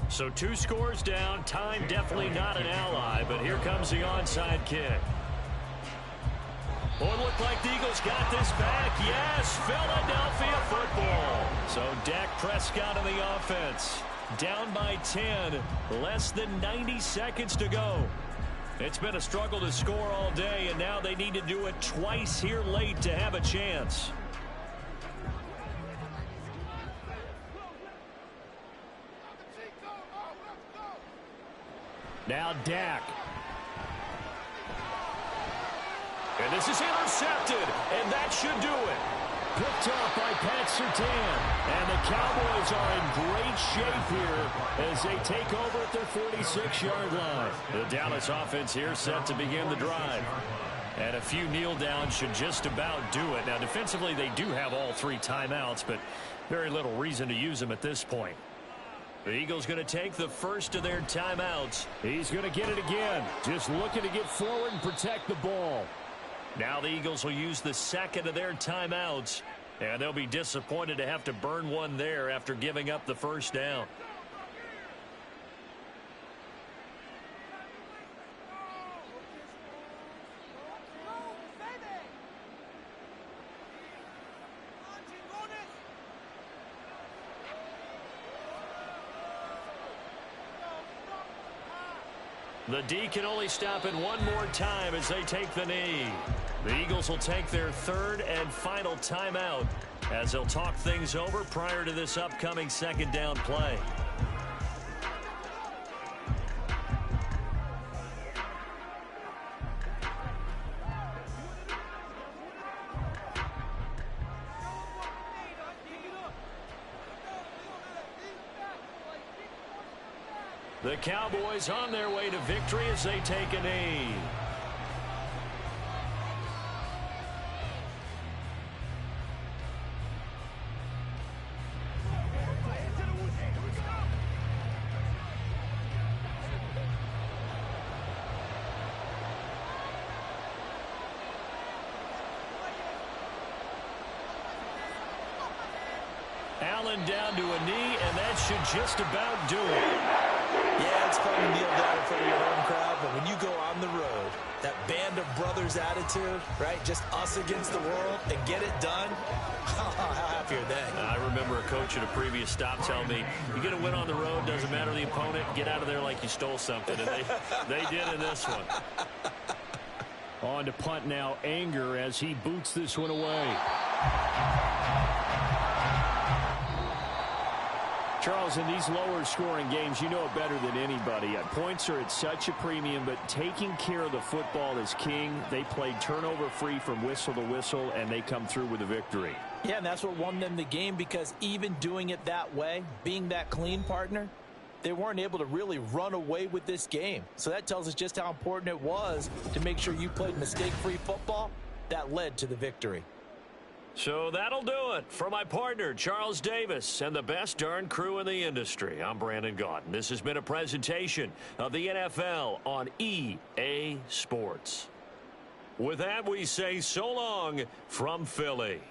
So 2 scores down. Time definitely not an ally, but here comes the onside kick. Boy, it looked like the Eagles got this back. Yes, Philadelphia football. So Dak Prescott on the offense. Down by 10. Less than 90 seconds to go. It's been a struggle to score all day, and now they need to do it twice here late to have a chance. Now Dak. And this is intercepted, and that should do it. Picked off by Pat Surtain. And the Cowboys are in great shape here as they take over at their 46-yard line. The Dallas offense here set to begin the drive. And a few kneel downs should just about do it. Now, defensively, they do have all 3 timeouts, but very little reason to use them at this point. The Eagles going to take the first of their timeouts. He's going to get it again. Just looking to get forward and protect the ball. Now the Eagles will use the second of their timeouts, and they'll be disappointed to have to burn one there after giving up the first down. The D can only stop it one more time as they take the knee. The Eagles will take their third and final timeout as they'll talk things over prior to this upcoming second down play. The Cowboys on their way to victory as they take a knee. Allen down to a knee, and that should just about do it. Yeah, it's fun to kneel down in front of your home crowd, but when you go on the road, that band of brothers attitude, right, just us against the world, and get it done, how happy are they? I remember a coach at a previous stop telling me, you get a win on the road, doesn't matter the opponent, get out of there like you stole something, and they did in this one. On to punt now, Anger as he boots this one away. Charles, in these lower scoring games, you know it better than anybody. Points are at such a premium, but taking care of the football is king. They played turnover free from whistle to whistle, and they come through with a victory. Yeah, and that's what won them the game, because even doing it that way, being that clean, partner, they weren't able to really run away with this game. So that tells us just how important it was to make sure you played mistake-free football. That led to the victory. So that'll do it for my partner, Charles Davis, and the best darn crew in the industry. I'm Brandon Gaudin. This has been a presentation of the NFL on EA Sports. With that, we say so long from Philly.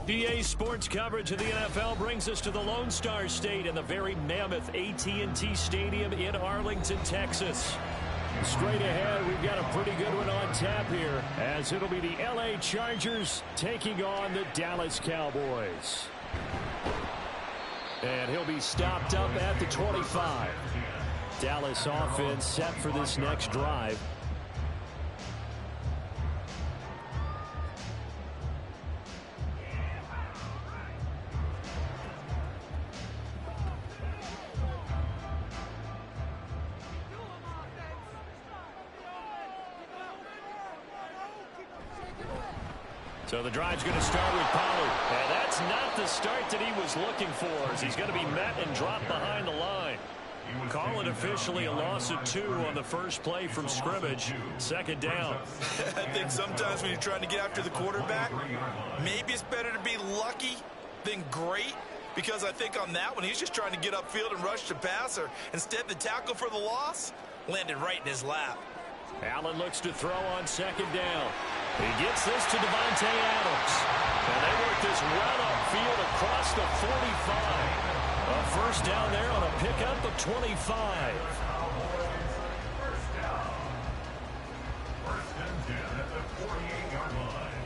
EA Sports coverage of the NFL brings us to the Lone Star State and the very mammoth AT&T Stadium in Arlington, Texas. Straight ahead, we've got a pretty good one on tap here, as it'll be the LA Chargers taking on the Dallas Cowboys. And he'll be stopped up at the 25. Dallas offense set for this next drive. So the drive's going to start with Pollard. And that's not the start that he was looking for, as he's going to be met and dropped behind the line. Call it officially a loss of 2 on the first play from scrimmage. Second down. I think sometimes when you're trying to get after the quarterback, maybe it's better to be lucky than great. Because I think on that one, he's just trying to get upfield and rush the passer. Instead, the tackle for the loss landed right in his lap. Allen looks to throw on second down. He gets this to Davante Adams. And they work this well upfield across the 45. A first down there on a pickup of 25. First and 10 at the 48-yard line.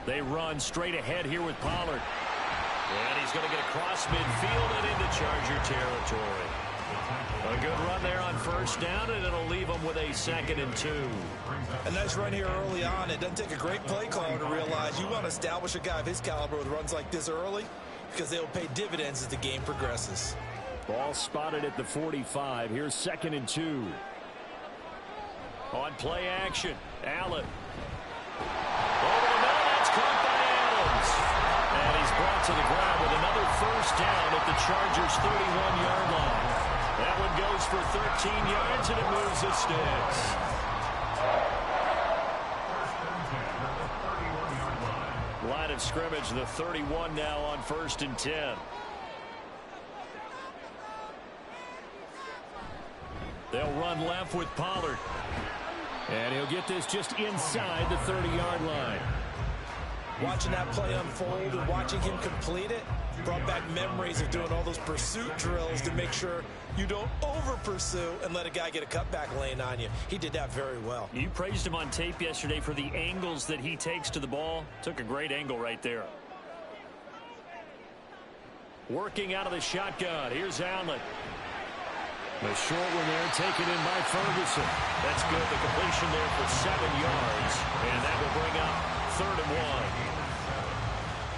They run straight ahead here with Pollard. And he's going to get across midfield and into Charger territory. A good run there on first down, and it'll leave them with a 2nd and 2. A nice run here early on. It doesn't take a great play caller to realize you want to establish a guy of his caliber with runs like this early, because they'll pay dividends as the game progresses. Ball spotted at the 45. Here's 2nd and 2. On play action, Allen. Over the middle, that's caught by Adams. And he's brought to the ground with another first down at the Chargers' 31-yard line. That one goes for 13 yards, and it moves the sticks. Line of scrimmage, the 31 now on 1st and 10. They'll run left with Pollard. And he'll get this just inside the 30-yard line. Watching that play unfold and watching him complete it brought back memories of doing all those pursuit drills to make sure you don't over-pursue and let a guy get a cutback lane on you. He did that very well. You praised him on tape yesterday for the angles that he takes to the ball. Took a great angle right there. Working out of the shotgun. Here's Allen. The short one there taken in by Ferguson. That's good. The completion there for 7 yards. And that will bring up 3rd and 1.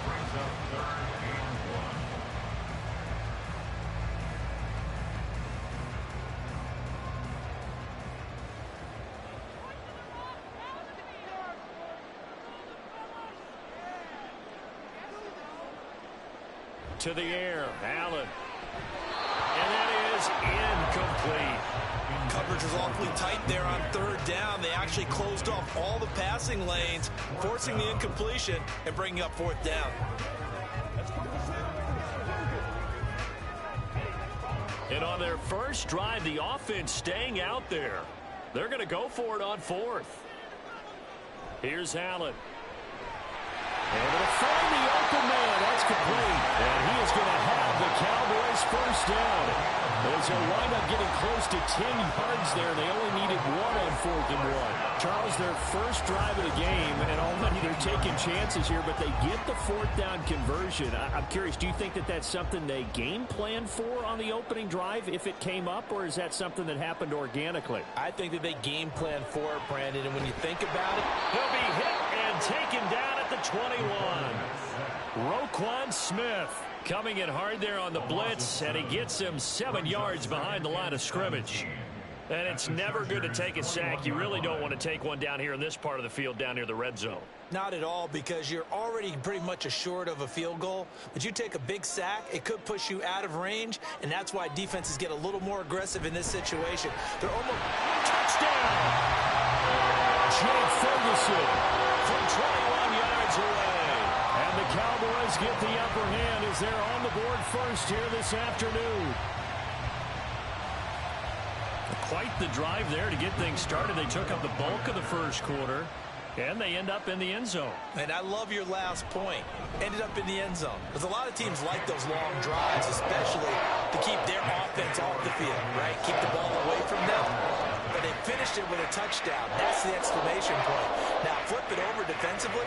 Brings up 3rd and 1. To the air, Allen. And that is incomplete. Coverage was awfully tight there on 3rd down. They actually closed off all the passing lanes, forcing the incompletion and bringing up 4th down. And on their first drive, the offense staying out there. They're going to go for it on 4th. Here's Allen. Able to find the open man. That's complete. And he is going to have the Cowboys first down. As they'll wind up getting close to 10 yards there. They only needed 1 on 4th and 1. Charles, their first drive of the game, and already they're taking chances here, but they get the 4th down conversion. I'm curious, do you think that that's something they game planned for on the opening drive if it came up, or is that something that happened organically? I think that they game planned for it, Brandon, and when you think about it, he'll be hit and taken down at the 21. Roquan Smith coming in hard there on the blitz, and he gets him 7 yards behind the line of scrimmage. And it's never good to take a sack. You really don't want to take one down here in this part of the field down near the red zone. Not at all, because you're already pretty much assured of a field goal. But you take a big sack, it could push you out of range, and that's why defenses get a little more aggressive in this situation. They're almost... Touchdown! Jake Ferguson from 21 yards away. And the Cowboys get the upper hand as they're on the board first here this afternoon. quite the drive there to get things started. They took up the bulk of the first quarter, and they end up in the end zone. And I love your last point. Ended up in the end zone. Because a lot of teams like those long drives, especially to keep their offense off the field, right? Keep the ball away from them. But they finished it with a touchdown. That's the exclamation point. Now, flip it over defensively.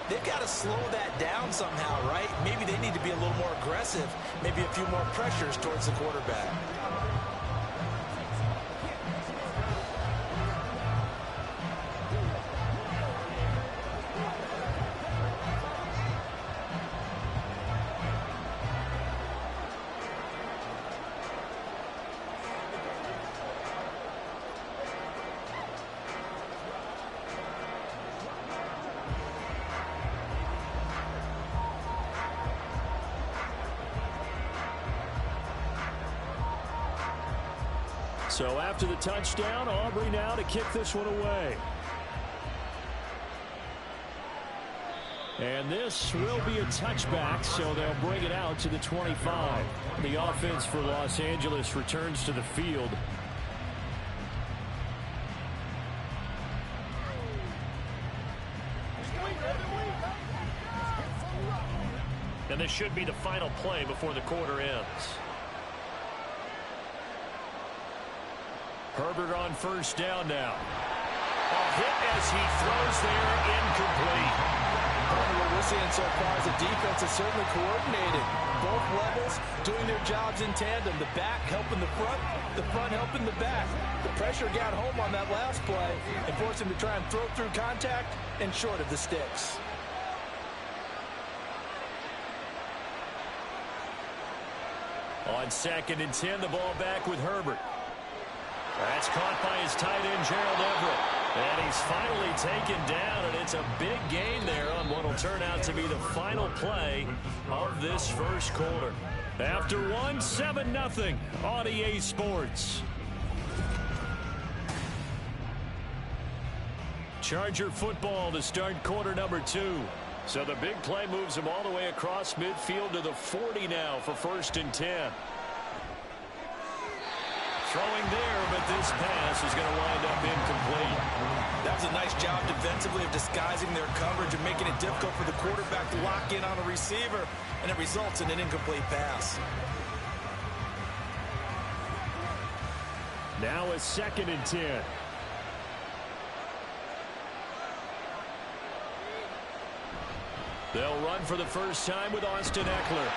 They've got to slow that down somehow, right? Maybe they need to be a little more aggressive. Maybe a few more pressures towards the quarterback. So after the touchdown, Aubrey now to kick this one away. And this will be a touchback, so they'll bring it out to the 25. The offense for Los Angeles returns to the field. And this should be the final play before the quarter ends. Herbert on first down now. A hit as he throws there, incomplete. What we're seeing so far is the defense is certainly coordinated. Both levels doing their jobs in tandem. The back helping the front helping the back. The pressure got home on that last play and forced him to try and throw through contact and short of the sticks. On 2nd and 10, the ball back with Herbert. That's caught by his tight end, Gerald Everett. And he's finally taken down, and it's a big gain there on what will turn out to be the final play of this first quarter. After one, 7-0 on EA Sports. Charger football to start quarter number 2. So the big play moves them all the way across midfield to the 40 now for 1st and 10. Throwing there, but this pass is going to wind up incomplete. That was a nice job defensively of disguising their coverage and making it difficult for the quarterback to lock in on a receiver, and it results in an incomplete pass. Now a 2nd and 10. They'll run for the first time with Austin Eckler.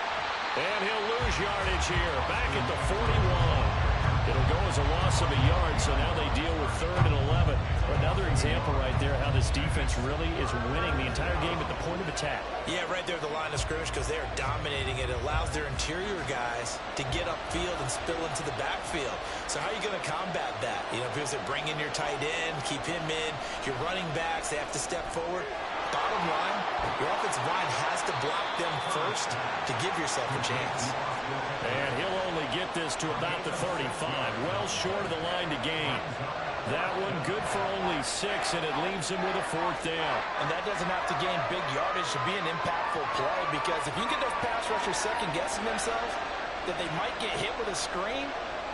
And he'll lose yardage here, back at the 41. It'll go as a loss of a yard, so now they deal with 3rd and 11. Another example right there how this defense really is winning the entire game at the point of attack. Yeah, right there at the line of scrimmage because they are dominating it. It allows their interior guys to get upfield and spill into the backfield. So how are you going to combat that? You know, because they bring in your tight end, keep him in. Your running backs, they have to step forward. Bottom line, your offensive line has to block them first to give yourself a chance. And he'll only get this to about the 35, well short of the line to gain. That one good for only 6, and it leaves him with a 4th down. And that doesn't have to gain big yardage to be an impactful play, because if you get those pass rushers second-guessing themselves that they might get hit with a screen,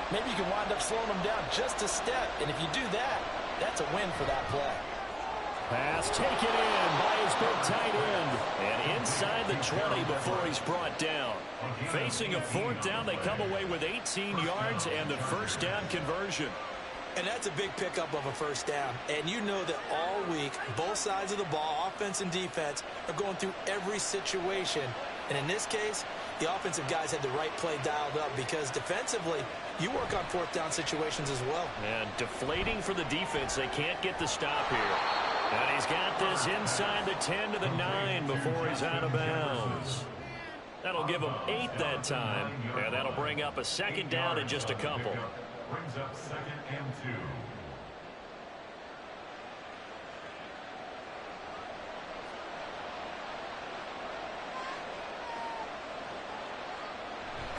maybe you can wind up slowing them down just a step. And if you do that, that's a win for that play. Pass taken in by his big tight end. And inside the 20 before he's brought down. Facing a 4th down, they come away with 18 yards and the first down conversion. And that's a big pickup of a first down. And you know that all week, both sides of the ball, offense and defense, are going through every situation. And in this case, the offensive guys had the right play dialed up because defensively, you work on 4th down situations as well. And deflating for the defense. They can't get the stop here. And he's got this inside the 10 to the 9 before he's out of bounds. That'll give him 8 that time. And that'll bring up a 2nd down in just a couple. Brings up 2nd and 2.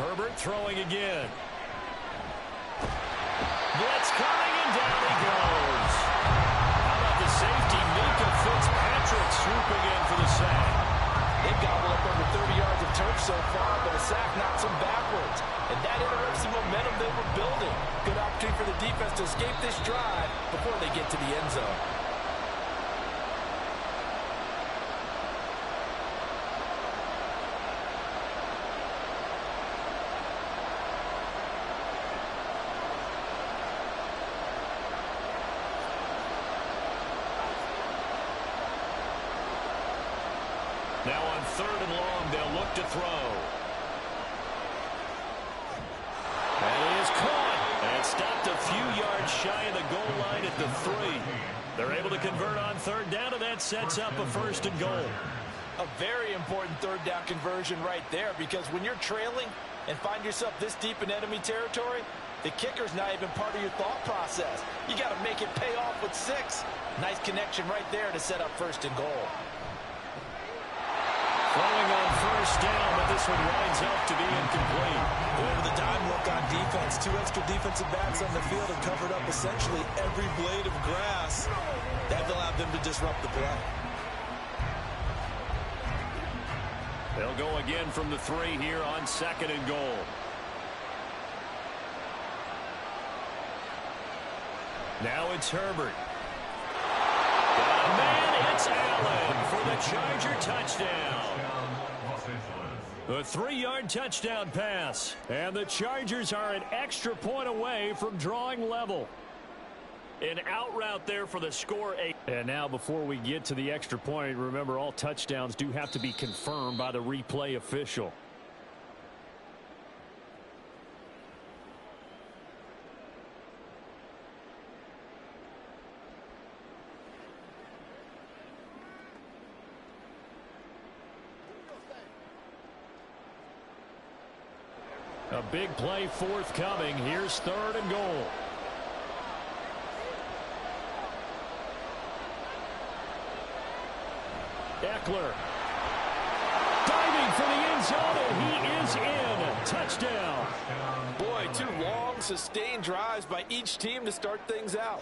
Herbert throwing again. Blitz coming, and down he goes. How about the safety, Mika Fitzpatrick, swooping in for the sack. They've gobbled up over 30 yards of turf so far, but a sack knocks them backwards. And that interrupts the momentum they were building. Good opportunity opportunity for the defense to escape this drive before they get to the end zone. Now on 3rd and long, they'll look to throw. And it is caught. And stopped a few yards shy of the goal line at the 3. They're able to convert on 3rd down, and that sets up a 1st and goal. A very important 3rd down conversion right there, because when you're trailing and find yourself this deep in enemy territory, the kicker's not even part of your thought process. You got to make it pay off with 6. Nice connection right there to set up 1st and goal. Throwing on 1st down, but this one winds up to be incomplete. Over the dime look on defense. 2 extra defensive backs on the field have covered up essentially every blade of grass. That allowed them to disrupt the play. They'll go again from the 3 here on 2nd and goal. Now it's Herbert. Man, it's Allen for the Charger touchdown. A 3-yard touchdown pass. And the Chargers are an extra point away from drawing level. An out route there for the score. And now before we get to the extra point, remember all touchdowns do have to be confirmed by the replay official. A big play forthcoming. Here's 3rd and goal. Eckler. Diving for the end zone, and he is in. Touchdown. Boy, 2 long, sustained drives by each team to start things out.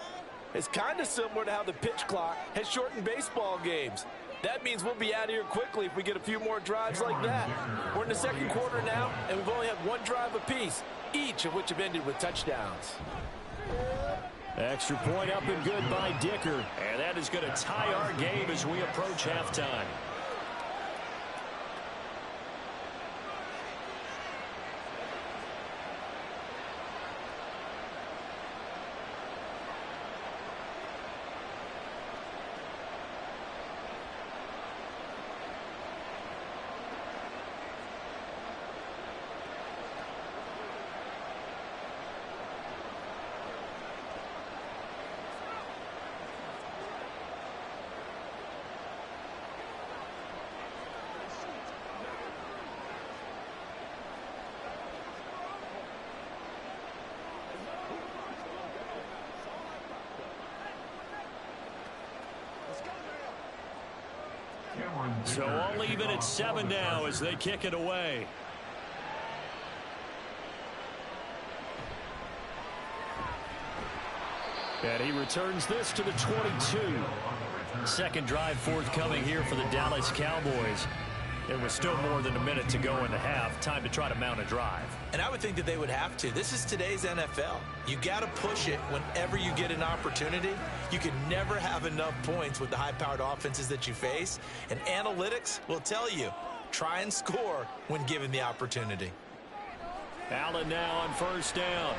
It's kind of similar to how the pitch clock has shortened baseball games. That means we'll be out of here quickly if we get a few more drives like that. We're in the 2nd quarter now, and we've only had 1 drive apiece, each of which have ended with touchdowns. Extra point up and good by Dicker. And that is going to tie our game as we approach halftime. So all even at 7 now as they kick it away. And he returns this to the 22. 2nd drive forthcoming here for the Dallas Cowboys. It was still more than a minute to go in the half. Time to try to mount a drive. And I would think that they would have to. This is today's NFL. You got to push it whenever you get an opportunity. You can never have enough points with the high-powered offenses that you face. And analytics will tell you, try and score when given the opportunity. Allen now on 1st down.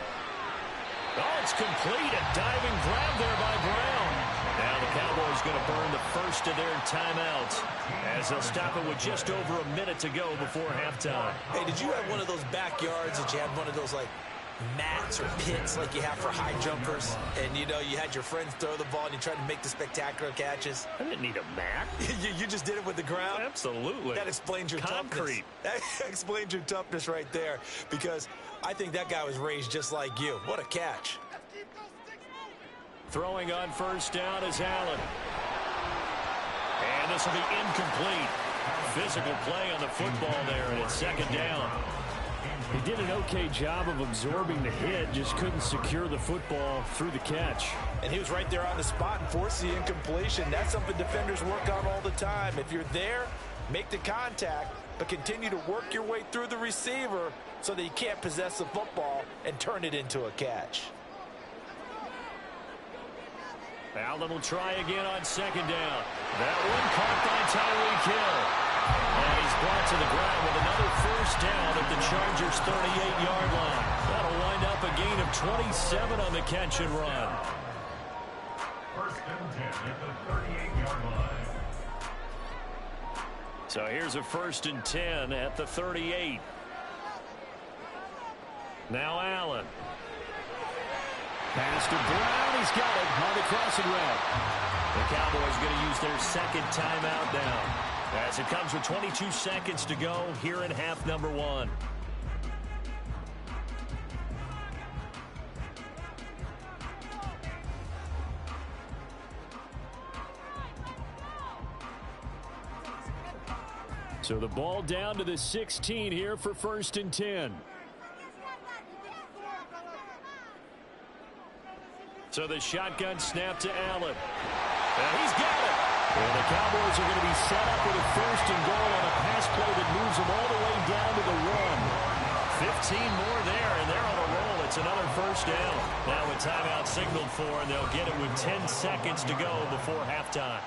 Oh, it's complete. A diving grab there by Brown. Now the Cowboys going to burn the first of their timeouts as they'll stop it with just over a minute to go before halftime. Hey, did you have one of those backyards that you had one of those, like, mats or pits like you have for high jumpers? And, you know, you had your friends throw the ball and you tried to make the spectacular catches? I didn't need a mat. You just did it with the ground? Absolutely. That explains your concrete. Toughness. That explains your toughness right there, because I think that guy was raised just like you. What a catch. Throwing on 1st down is Allen. And this will be incomplete. Physical play on the football there, and it's 2nd down. He did an okay job of absorbing the hit, just couldn't secure the football through the catch. And he was right there on the spot and forced the incompletion. That's something defenders work on all the time. If you're there, make the contact, but continue to work your way through the receiver so that he can't possess the football and turn it into a catch. Allen will try again on second down. That one caught by Tyreek Hill. And he's brought to the ground with another first down at the Chargers' 38-yard line. That'll wind up a gain of 27 on the catch and run. First and 10 at the 38-yard line. So here's a first and 10 at the 38. Now Allen. Pass to Brown. He's got it on the crossing route. The Cowboys going to use their second timeout now, as it comes with 22 seconds to go here in half number 1. So the ball down to the 16 here for first and 10. So the shotgun snap to Allen. And he's got it. And the Cowboys are going to be set up with a first and goal on a pass play that moves them all the way down to the 1. 15 more there, and they're on a roll. It's another first down. Now with timeout signaled for, and they'll get it with 10 seconds to go before halftime.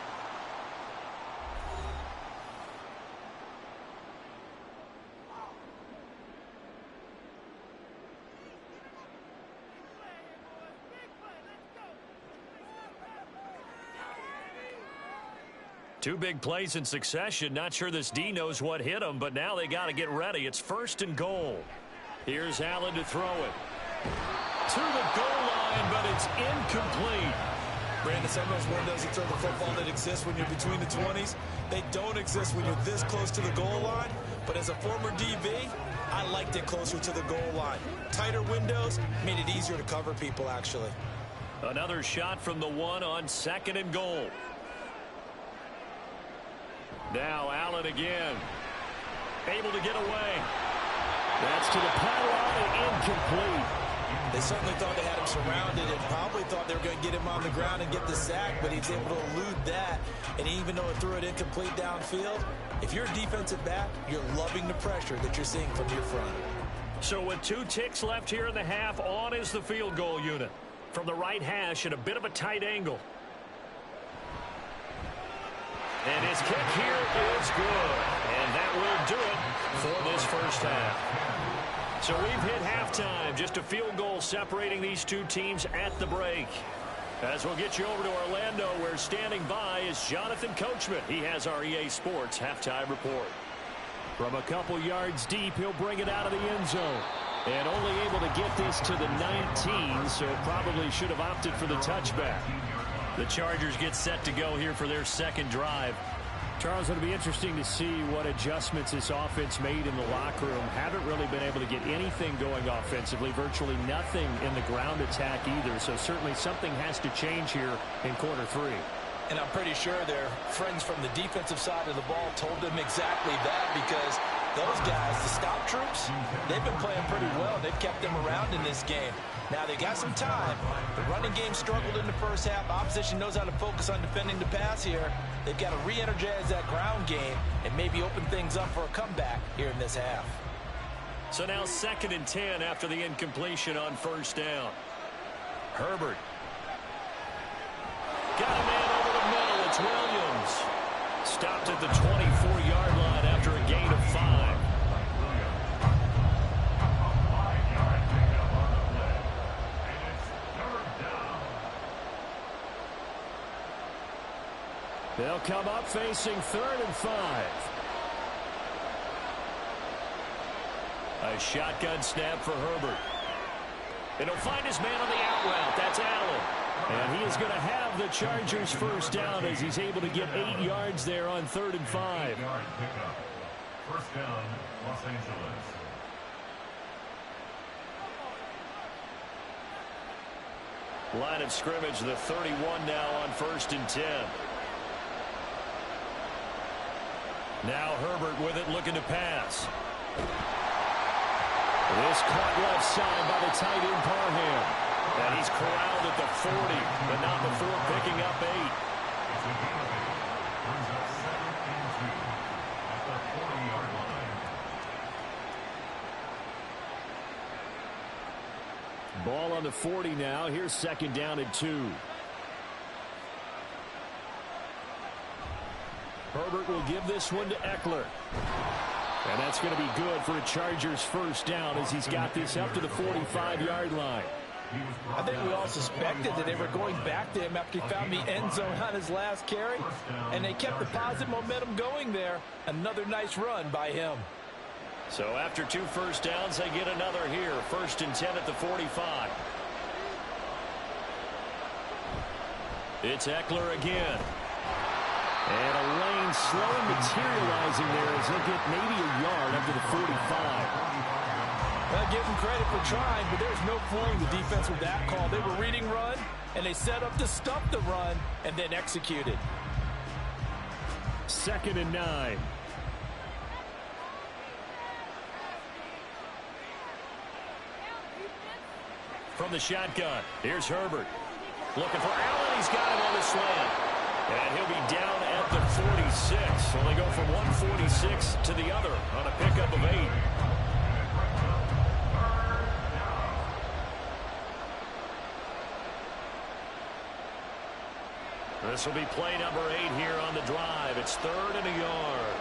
Two big plays in succession. Not sure this D knows what hit him, but now they got to get ready. It's first and goal. Here's Allen to throw it. To the goal line, but it's incomplete. Brandon, some of those windows to throw the football that exist when you're between the 20s, they don't exist when you're this close to the goal line. But as a former DB, I liked it closer to the goal line. Tighter windows made it easier to cover people, actually. Another shot from the 1 on second and goal. Now Allen again. Able to get away. That's to the pylon and incomplete. They certainly thought they had him surrounded and probably thought they were going to get him on the ground and get the sack, but he's able to elude that. And even though it threw it incomplete downfield, if you're a defensive back, you're loving the pressure that you're seeing from your front. So with 2 ticks left here in the half, on is the field goal unit. From the right hash at a bit of a tight angle. And his kick here is good. And that will do it for this first half. So we've hit halftime. Just a field goal separating these two teams at the break. As we'll get you over to Orlando, where standing by is Jonathan Coachman. He has our EA Sports halftime report. From a couple yards deep, he'll bring it out of the end zone. And only able to get this to the 19, so probably should have opted for the touchback. The Chargers get set to go here for their second drive. Charles, it'll be interesting to see what adjustments this offense made in the locker room. Haven't really been able to get anything going offensively. Virtually nothing in the ground attack either. So certainly something has to change here in quarter 3. And I'm pretty sure their friends from the defensive side of the ball told them exactly that, because those guys, the stop troops, they've been playing pretty well. They've kept them around in this game. Now, they got some time. The running game struggled in the first half. Opposition knows how to focus on defending the pass here. They've got to re-energize that ground game and maybe open things up for a comeback here in this half. So now 2nd and 10 after the incompletion on first down. Herbert. Got a man over the middle. It's Williams. Stopped at the 24-yard line after a gain of 5. They'll come up facing 3rd and 5. A shotgun snap for Herbert. And he'll find his man on the out route. That's Allen. And he is going to have the Chargers first down as he's able to get 8 yards there on 3rd and 5. 8-yard pickup. First down, Los Angeles. Line of scrimmage, the 31 now on 1st and 10. Now Herbert with it, looking to pass. This caught left side by the tight end Parham. And he's corralled at the 40, but not before picking up 8. It's a gain of 8. Brings up 2nd and 2 at the 40-yard line. Ball on the 40 now. Here's 2nd down and 2. Herbert will give this one to Eckler. And that's going to be good for a Chargers first down as he's got this up to the 45-yard line. I think we all suspected that they were going back to him after he found the end zone on his last carry, and they kept the positive momentum going there. Another nice run by him. So after 2 first downs, they get another here. 1st and 10 at the 45. It's Eckler again. And a lane slowly materializing there as he'll get maybe a yard up to the 45. I'll give them credit for trying, but there's no fooling the defense with that call. They were reading run, and they set up to stop the run and then executed. 2nd and 9. From the shotgun, here's Herbert. Looking for Allen. He's got him on the slant. And he'll be down at the 46. So they go from 146 to the other on a pickup of 8. This will be play number 8 here on the drive. It's 3rd and a yard.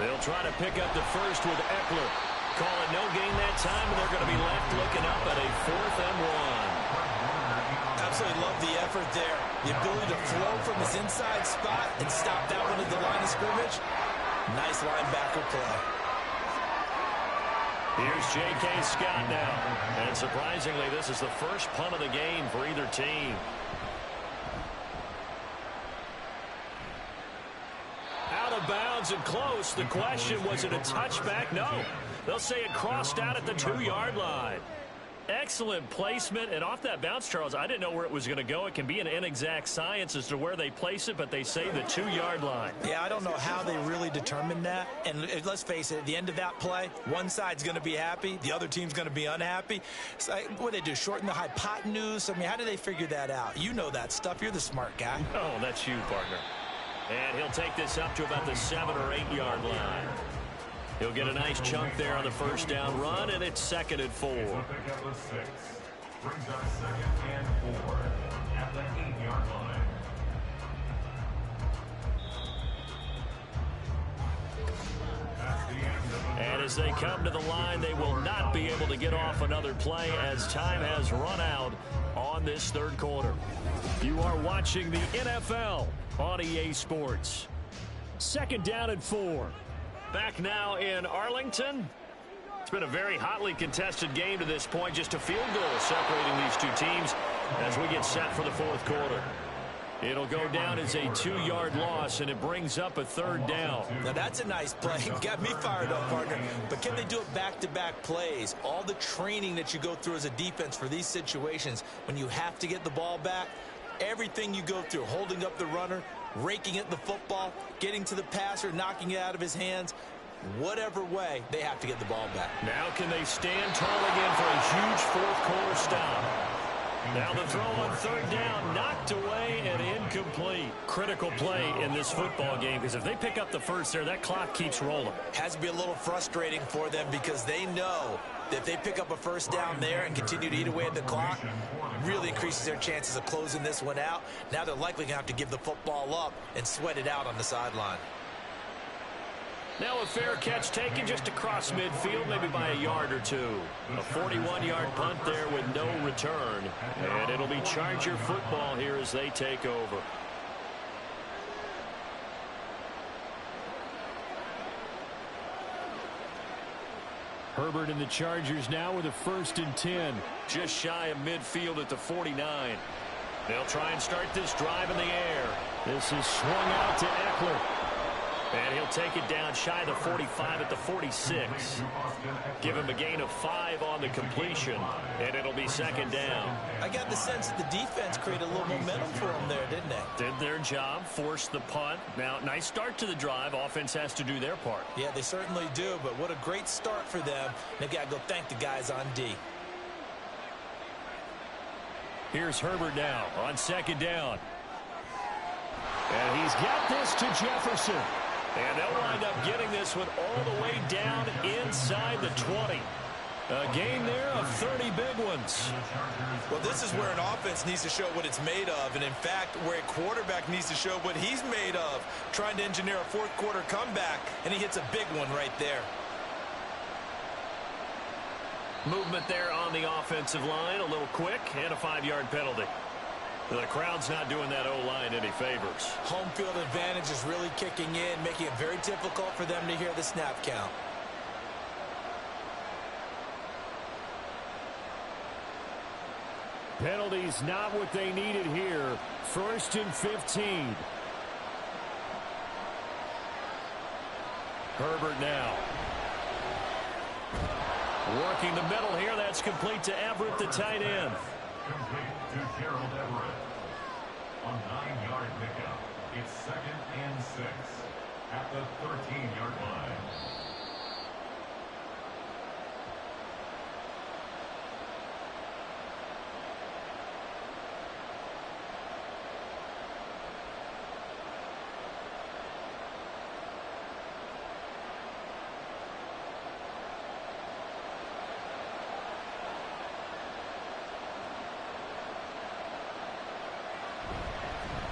They'll try to pick up the first with Eckler. Call it no gain that time, and they're going to be left looking up at a 4th and 1. Absolutely love the effort there. The ability to flow from his inside spot and stop that one at the line of scrimmage. Nice linebacker play. Here's J.K. Scott now. And surprisingly, this is the first punt of the game for either team. Out of bounds and close. The question, was it a touchback? No. They'll say it crossed out at the 2-yard line. Excellent placement, and off that bounce, Charles, I didn't know where it was going to go. It can be an inexact science as to where they place it, but they say the 2-yard line. Yeah, I don't know how they really determined that. And let's face it, at the end of that play, one side's going to be happy, the other team's going to be unhappy. So, what do they do, shorten the hypotenuse? I mean, how do they figure that out? You know that stuff. You're the smart guy. Oh, that's you, partner. And he'll take this up to about the 7 or 8 yard line. He'll get a nice chunk there on the first down run, and it's 2nd and 4. Brings up 2nd and 4 at the 8-yard line. And as they come to the line, they will not be able to get off another play as time has run out on this 3rd quarter. You are watching the NFL on EA Sports. 2nd down and 4. Back now in Arlington. It's been a very hotly contested game to this point. Just a field goal separating these two teams as we get set for the 4th quarter. It'll go down as a 2-yard loss, and it brings up a 3rd down. Now, that's a nice play. Got me fired up, partner. But can they do it back-to-back plays? All the training that you go through as a defense for these situations, when you have to get the ball back, everything you go through, holding up the runner, raking at the football, getting to the passer, knocking it out of his hands, whatever way, they have to get the ball back. Now can they stand tall again for a huge 4th quarter stop? Now the throw on 3rd down, knocked away and incomplete. Critical play in this football game, because if they pick up the first there, that clock keeps rolling. Has to be a little frustrating for them because they know that if they pick up a first down there and continue to eat away at the clock, really increases their chances of closing this one out. Now they're likely going to have to give the football up and sweat it out on the sideline. Now a fair catch taken just across midfield, maybe by a yard or 2. A 41-yard punt there with no return. And it'll be Charger football here as they take over. Herbert and the Chargers now with a 1st and 10. Just shy of midfield at the 49. They'll try and start this drive in the air. This is swung out to Eckler. And he'll take it down shy of the 45 at the 46. Give him a gain of 5 on the completion, and it'll be 2nd down. I got the sense that the defense created a little momentum for them there, didn't they? Did their job, forced the punt. Now, nice start to the drive. Offense has to do their part. Yeah, they certainly do, but what a great start for them. They've got to go thank the guys on D. Here's Herbert now on 2nd down. And he's got this to Jefferson. And they'll wind up getting this one all the way down inside the 20. A gain there of 30 big ones. Well, this is where an offense needs to show what it's made of, and in fact, where a quarterback needs to show what he's made of, trying to engineer a fourth-quarter comeback, and he hits a big one right there. Movement there on the offensive line, a little quick, and a 5-yard penalty. The crowd's not doing that O-line any favors. Home field advantage is really kicking in, making it very difficult for them to hear the snap count. Penalties not what they needed here. 1st and 15. Herbert now. Working the middle here. That's complete to Everett, the tight end. Complete to Gerald Everett. On 9-yard pickup. It's 2nd and 6 at the 13-yard line.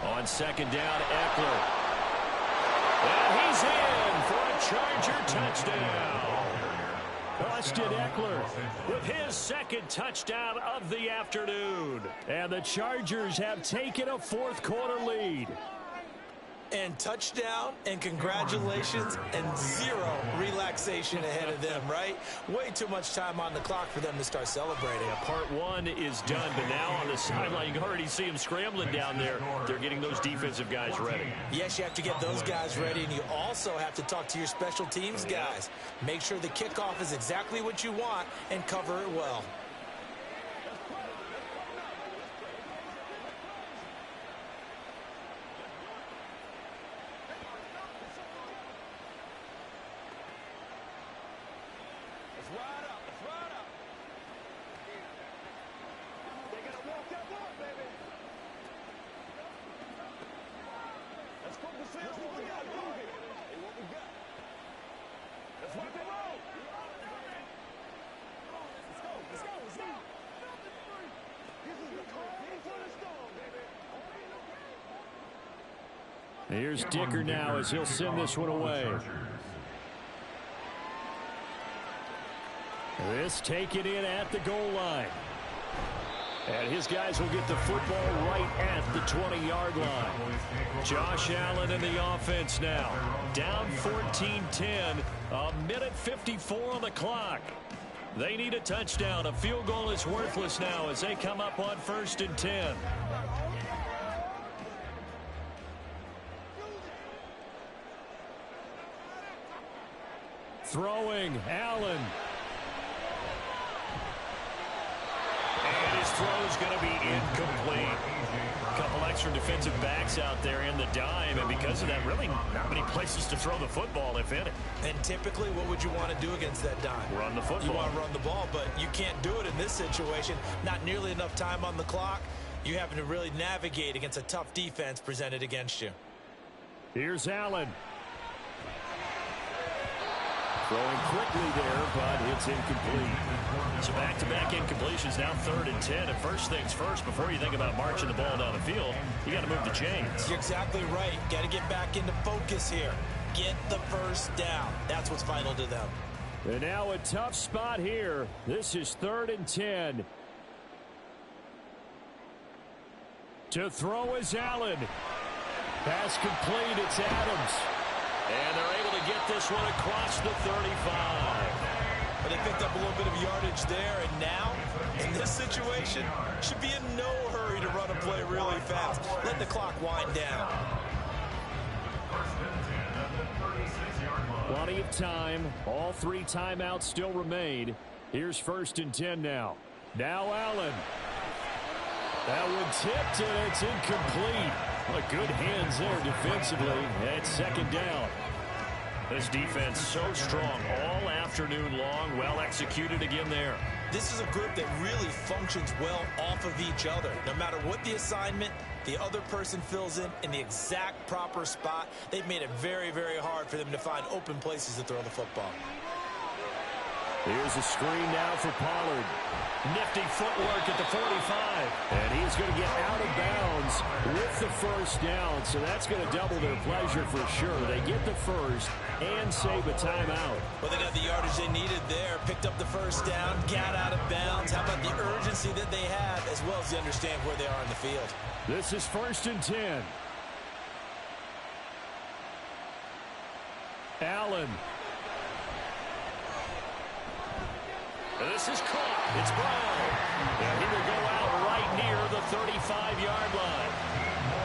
On 2nd down, Eckler. And he's in for a Charger touchdown. Austin Eckler with his 2nd touchdown of the afternoon. And the Chargers have taken a 4th-quarter lead. And touchdown, and congratulations, and 0 relaxation ahead of them, right? Way too much time on the clock for them to start celebrating. Part 1 is done, but now on the sideline, you can already see them scrambling down there. They're getting those defensive guys ready. Yes, you have to get those guys ready, and you also have to talk to your special teams guys. Make sure the kickoff is exactly what you want and cover it well. Here's Dicker now as he'll send this one away. This taken in at the goal line. And his guys will get the football right at the 20-yard line. Josh Allen in the offense now. Down 14-10. A minute 54 on the clock. They need a touchdown. A field goal is worthless now as they come up on 1st and 10. Throwing, Allen. And his throw is going to be incomplete. A couple extra defensive backs out there in the dime, and because of that, really not many places to throw the football, if any. And typically, what would you want to do against that dime? Run the football. You want to run the ball, but you can't do it in this situation. Not nearly enough time on the clock. You having to really navigate against a tough defense presented against you. Here's Allen. Throwing quickly there, but it's incomplete. So back-to-back incompletions, now 3rd and 10. And first things first, before you think about marching the ball down the field, you got to move the chains. You're exactly right. Got to get back into focus here. Get the first down. That's what's vital to them. And now a tough spot here. This is 3rd and 10. To throw is Allen. Pass complete. It's Adams. And they're able to get this one across the 35. But they picked up a little bit of yardage there, and now, in this situation, should be in no hurry to run a play really fast. Let the clock wind down. Plenty of time. All 3 timeouts still remain. Here's 1st and 10 now. Now Allen. That one tipped, and it's incomplete. What good hands there defensively. At 2nd down. This defense so strong all afternoon long. Well executed again there. This is a group that really functions well off of each other. No matter what the assignment, the other person fills in the exact proper spot. They've made it very, very hard for them to find open places to throw the football. Here's a screen now for Pollard. Nifty footwork at the 45. And he's going to get out of bounds with the first down. So that's going to double their pleasure for sure. They get the first and save a timeout. Well, they got the yardage they needed there. Picked up the first down, got out of bounds. How about the urgency that they have, as well as they understand where they are in the field? This is 1st and 10. Allen. This is caught. It's Brown. And he will go out right near the 35-yard line.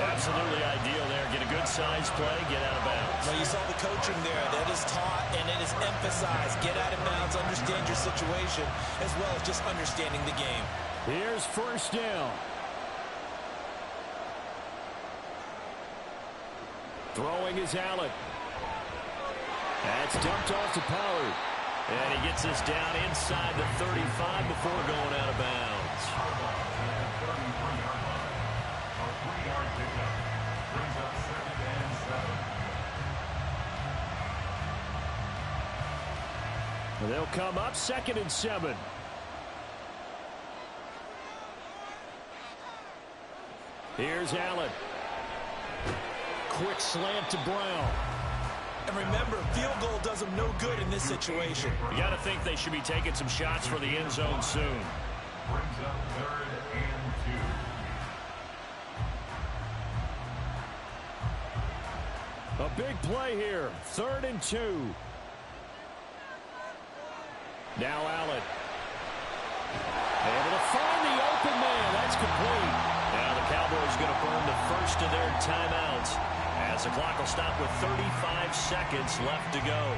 Absolutely ideal there. Get a good size play, get out of bounds. Well, you saw the coaching there. That is taught and it is emphasized. Get out of bounds, understand your situation, as well as just understanding the game. Here's 1st down. Throwing is Allen. That's dumped off to Pollard. And he gets us down inside the 35 before going out of bounds. They'll come up 2nd and 7. Here's Allen. Quick slant to Brown. And remember, field goal does them no good in this situation. You got to think they should be taking some shots for the end zone soon. Brings up 3rd and 2. A big play here. 3rd and 2. Now Allen. Able to find the open man. That's complete. Now the Cowboys going to burn the first of their timeouts, as the clock will stop with 35 seconds left to go.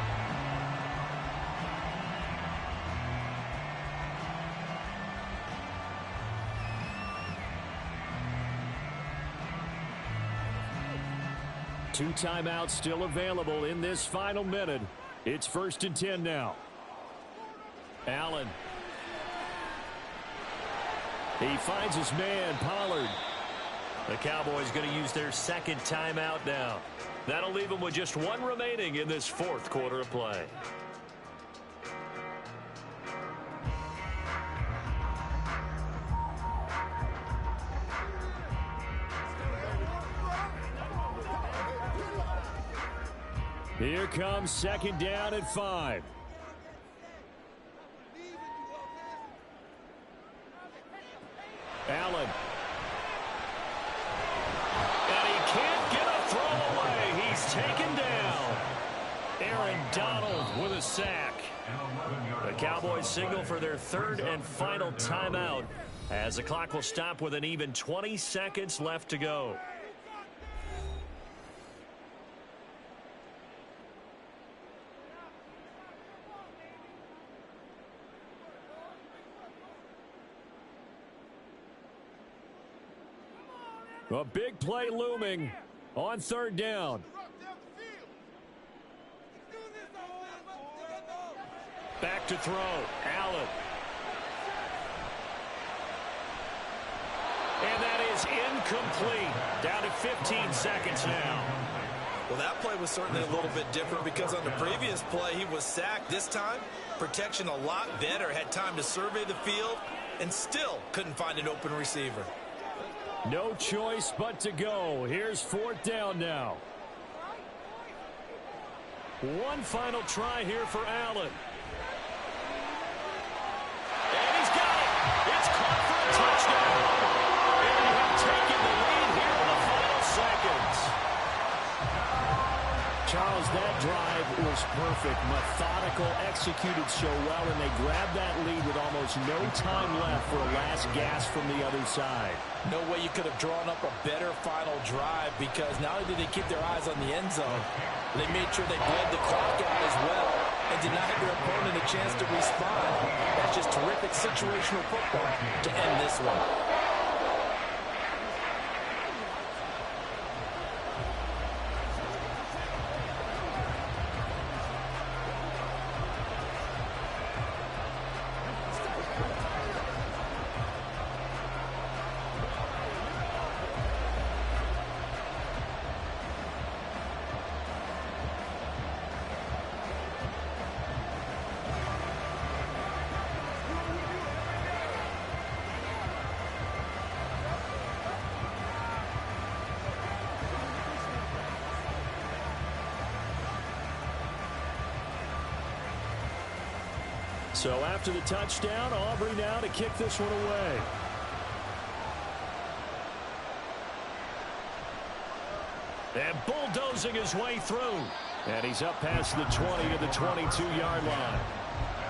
Two timeouts still available in this final minute. It's 1st and 10 now. Allen. He finds his man, Pollard. The Cowboys going to use their second timeout now. That'll leave them with just one remaining in this 4th quarter of play. Here comes 2nd down and 5. Allen. And he can't get a throw away. He's taken down. Aaron Donald with a sack. The Cowboys signal for their 3rd and final timeout, as the clock will stop with an even 20 seconds left to go. A big play looming on 3rd down. Back to throw. Allen. And that is incomplete. Down to 15 seconds now. Well, that play was certainly a little bit different because on the previous play, he was sacked. This time, protection a lot better. Had time to survey the field and still couldn't find an open receiver. No choice but to go. Here's 4th down now. One final try here for Allen. And he's got it. It's caught for a touchdown. And they have taken the lead here in the final seconds. Charles, that drive was perfect. Methodical, executed so well, and they grabbed that lead with almost no time left for a last gasp from the other side. No way you could have drawn up a better final drive, because not only did they keep their eyes on the end zone, they made sure they bled the clock out as well and denied their opponent a chance to respond. That's just terrific situational football to end this one. So after the touchdown, Aubrey now to kick this one away. And bulldozing his way through. And he's up past the 20 to the 22-yard line.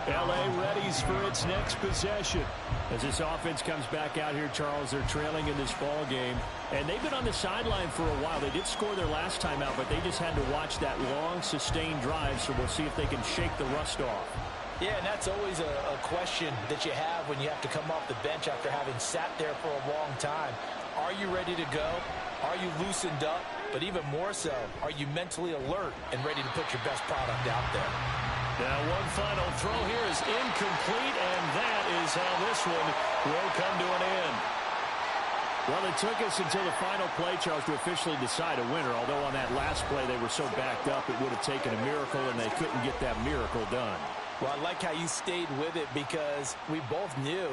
L.A. readies for its next possession. As this offense comes back out here, Charles, they're trailing in this ball game. And they've been on the sideline for a while. They did score their last time out, but they just had to watch that long, sustained drive. So we'll see if they can shake the rust off. Yeah, and that's always a question that you have when you have to come off the bench after having sat there for a long time. Are you ready to go? Are you loosened up? But even more so, are you mentally alert and ready to put your best product out there? Now one final throw here is incomplete, and that is how this one will come to an end. Well, it took us until the final play, Charles, to officially decide a winner. Although on that last play they were so backed up it would have taken a miracle, and they couldn't get that miracle done. Well, I like how you stayed with it because we both knew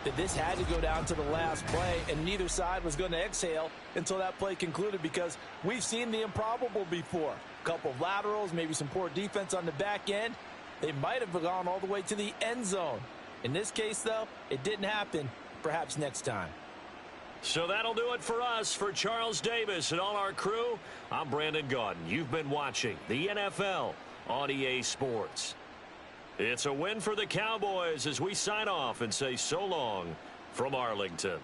that this had to go down to the last play, and neither side was going to exhale until that play concluded because we've seen the improbable before. A couple of laterals, maybe some poor defense on the back end. They might have gone all the way to the end zone. In this case, though, it didn't happen. Perhaps next time. So that'll do it for us. For Charles Davis and all our crew, I'm Brandon Gaudin. You've been watching the NFL on EA Sports. It's a win for the Cowboys as we sign off and say so long from Arlington.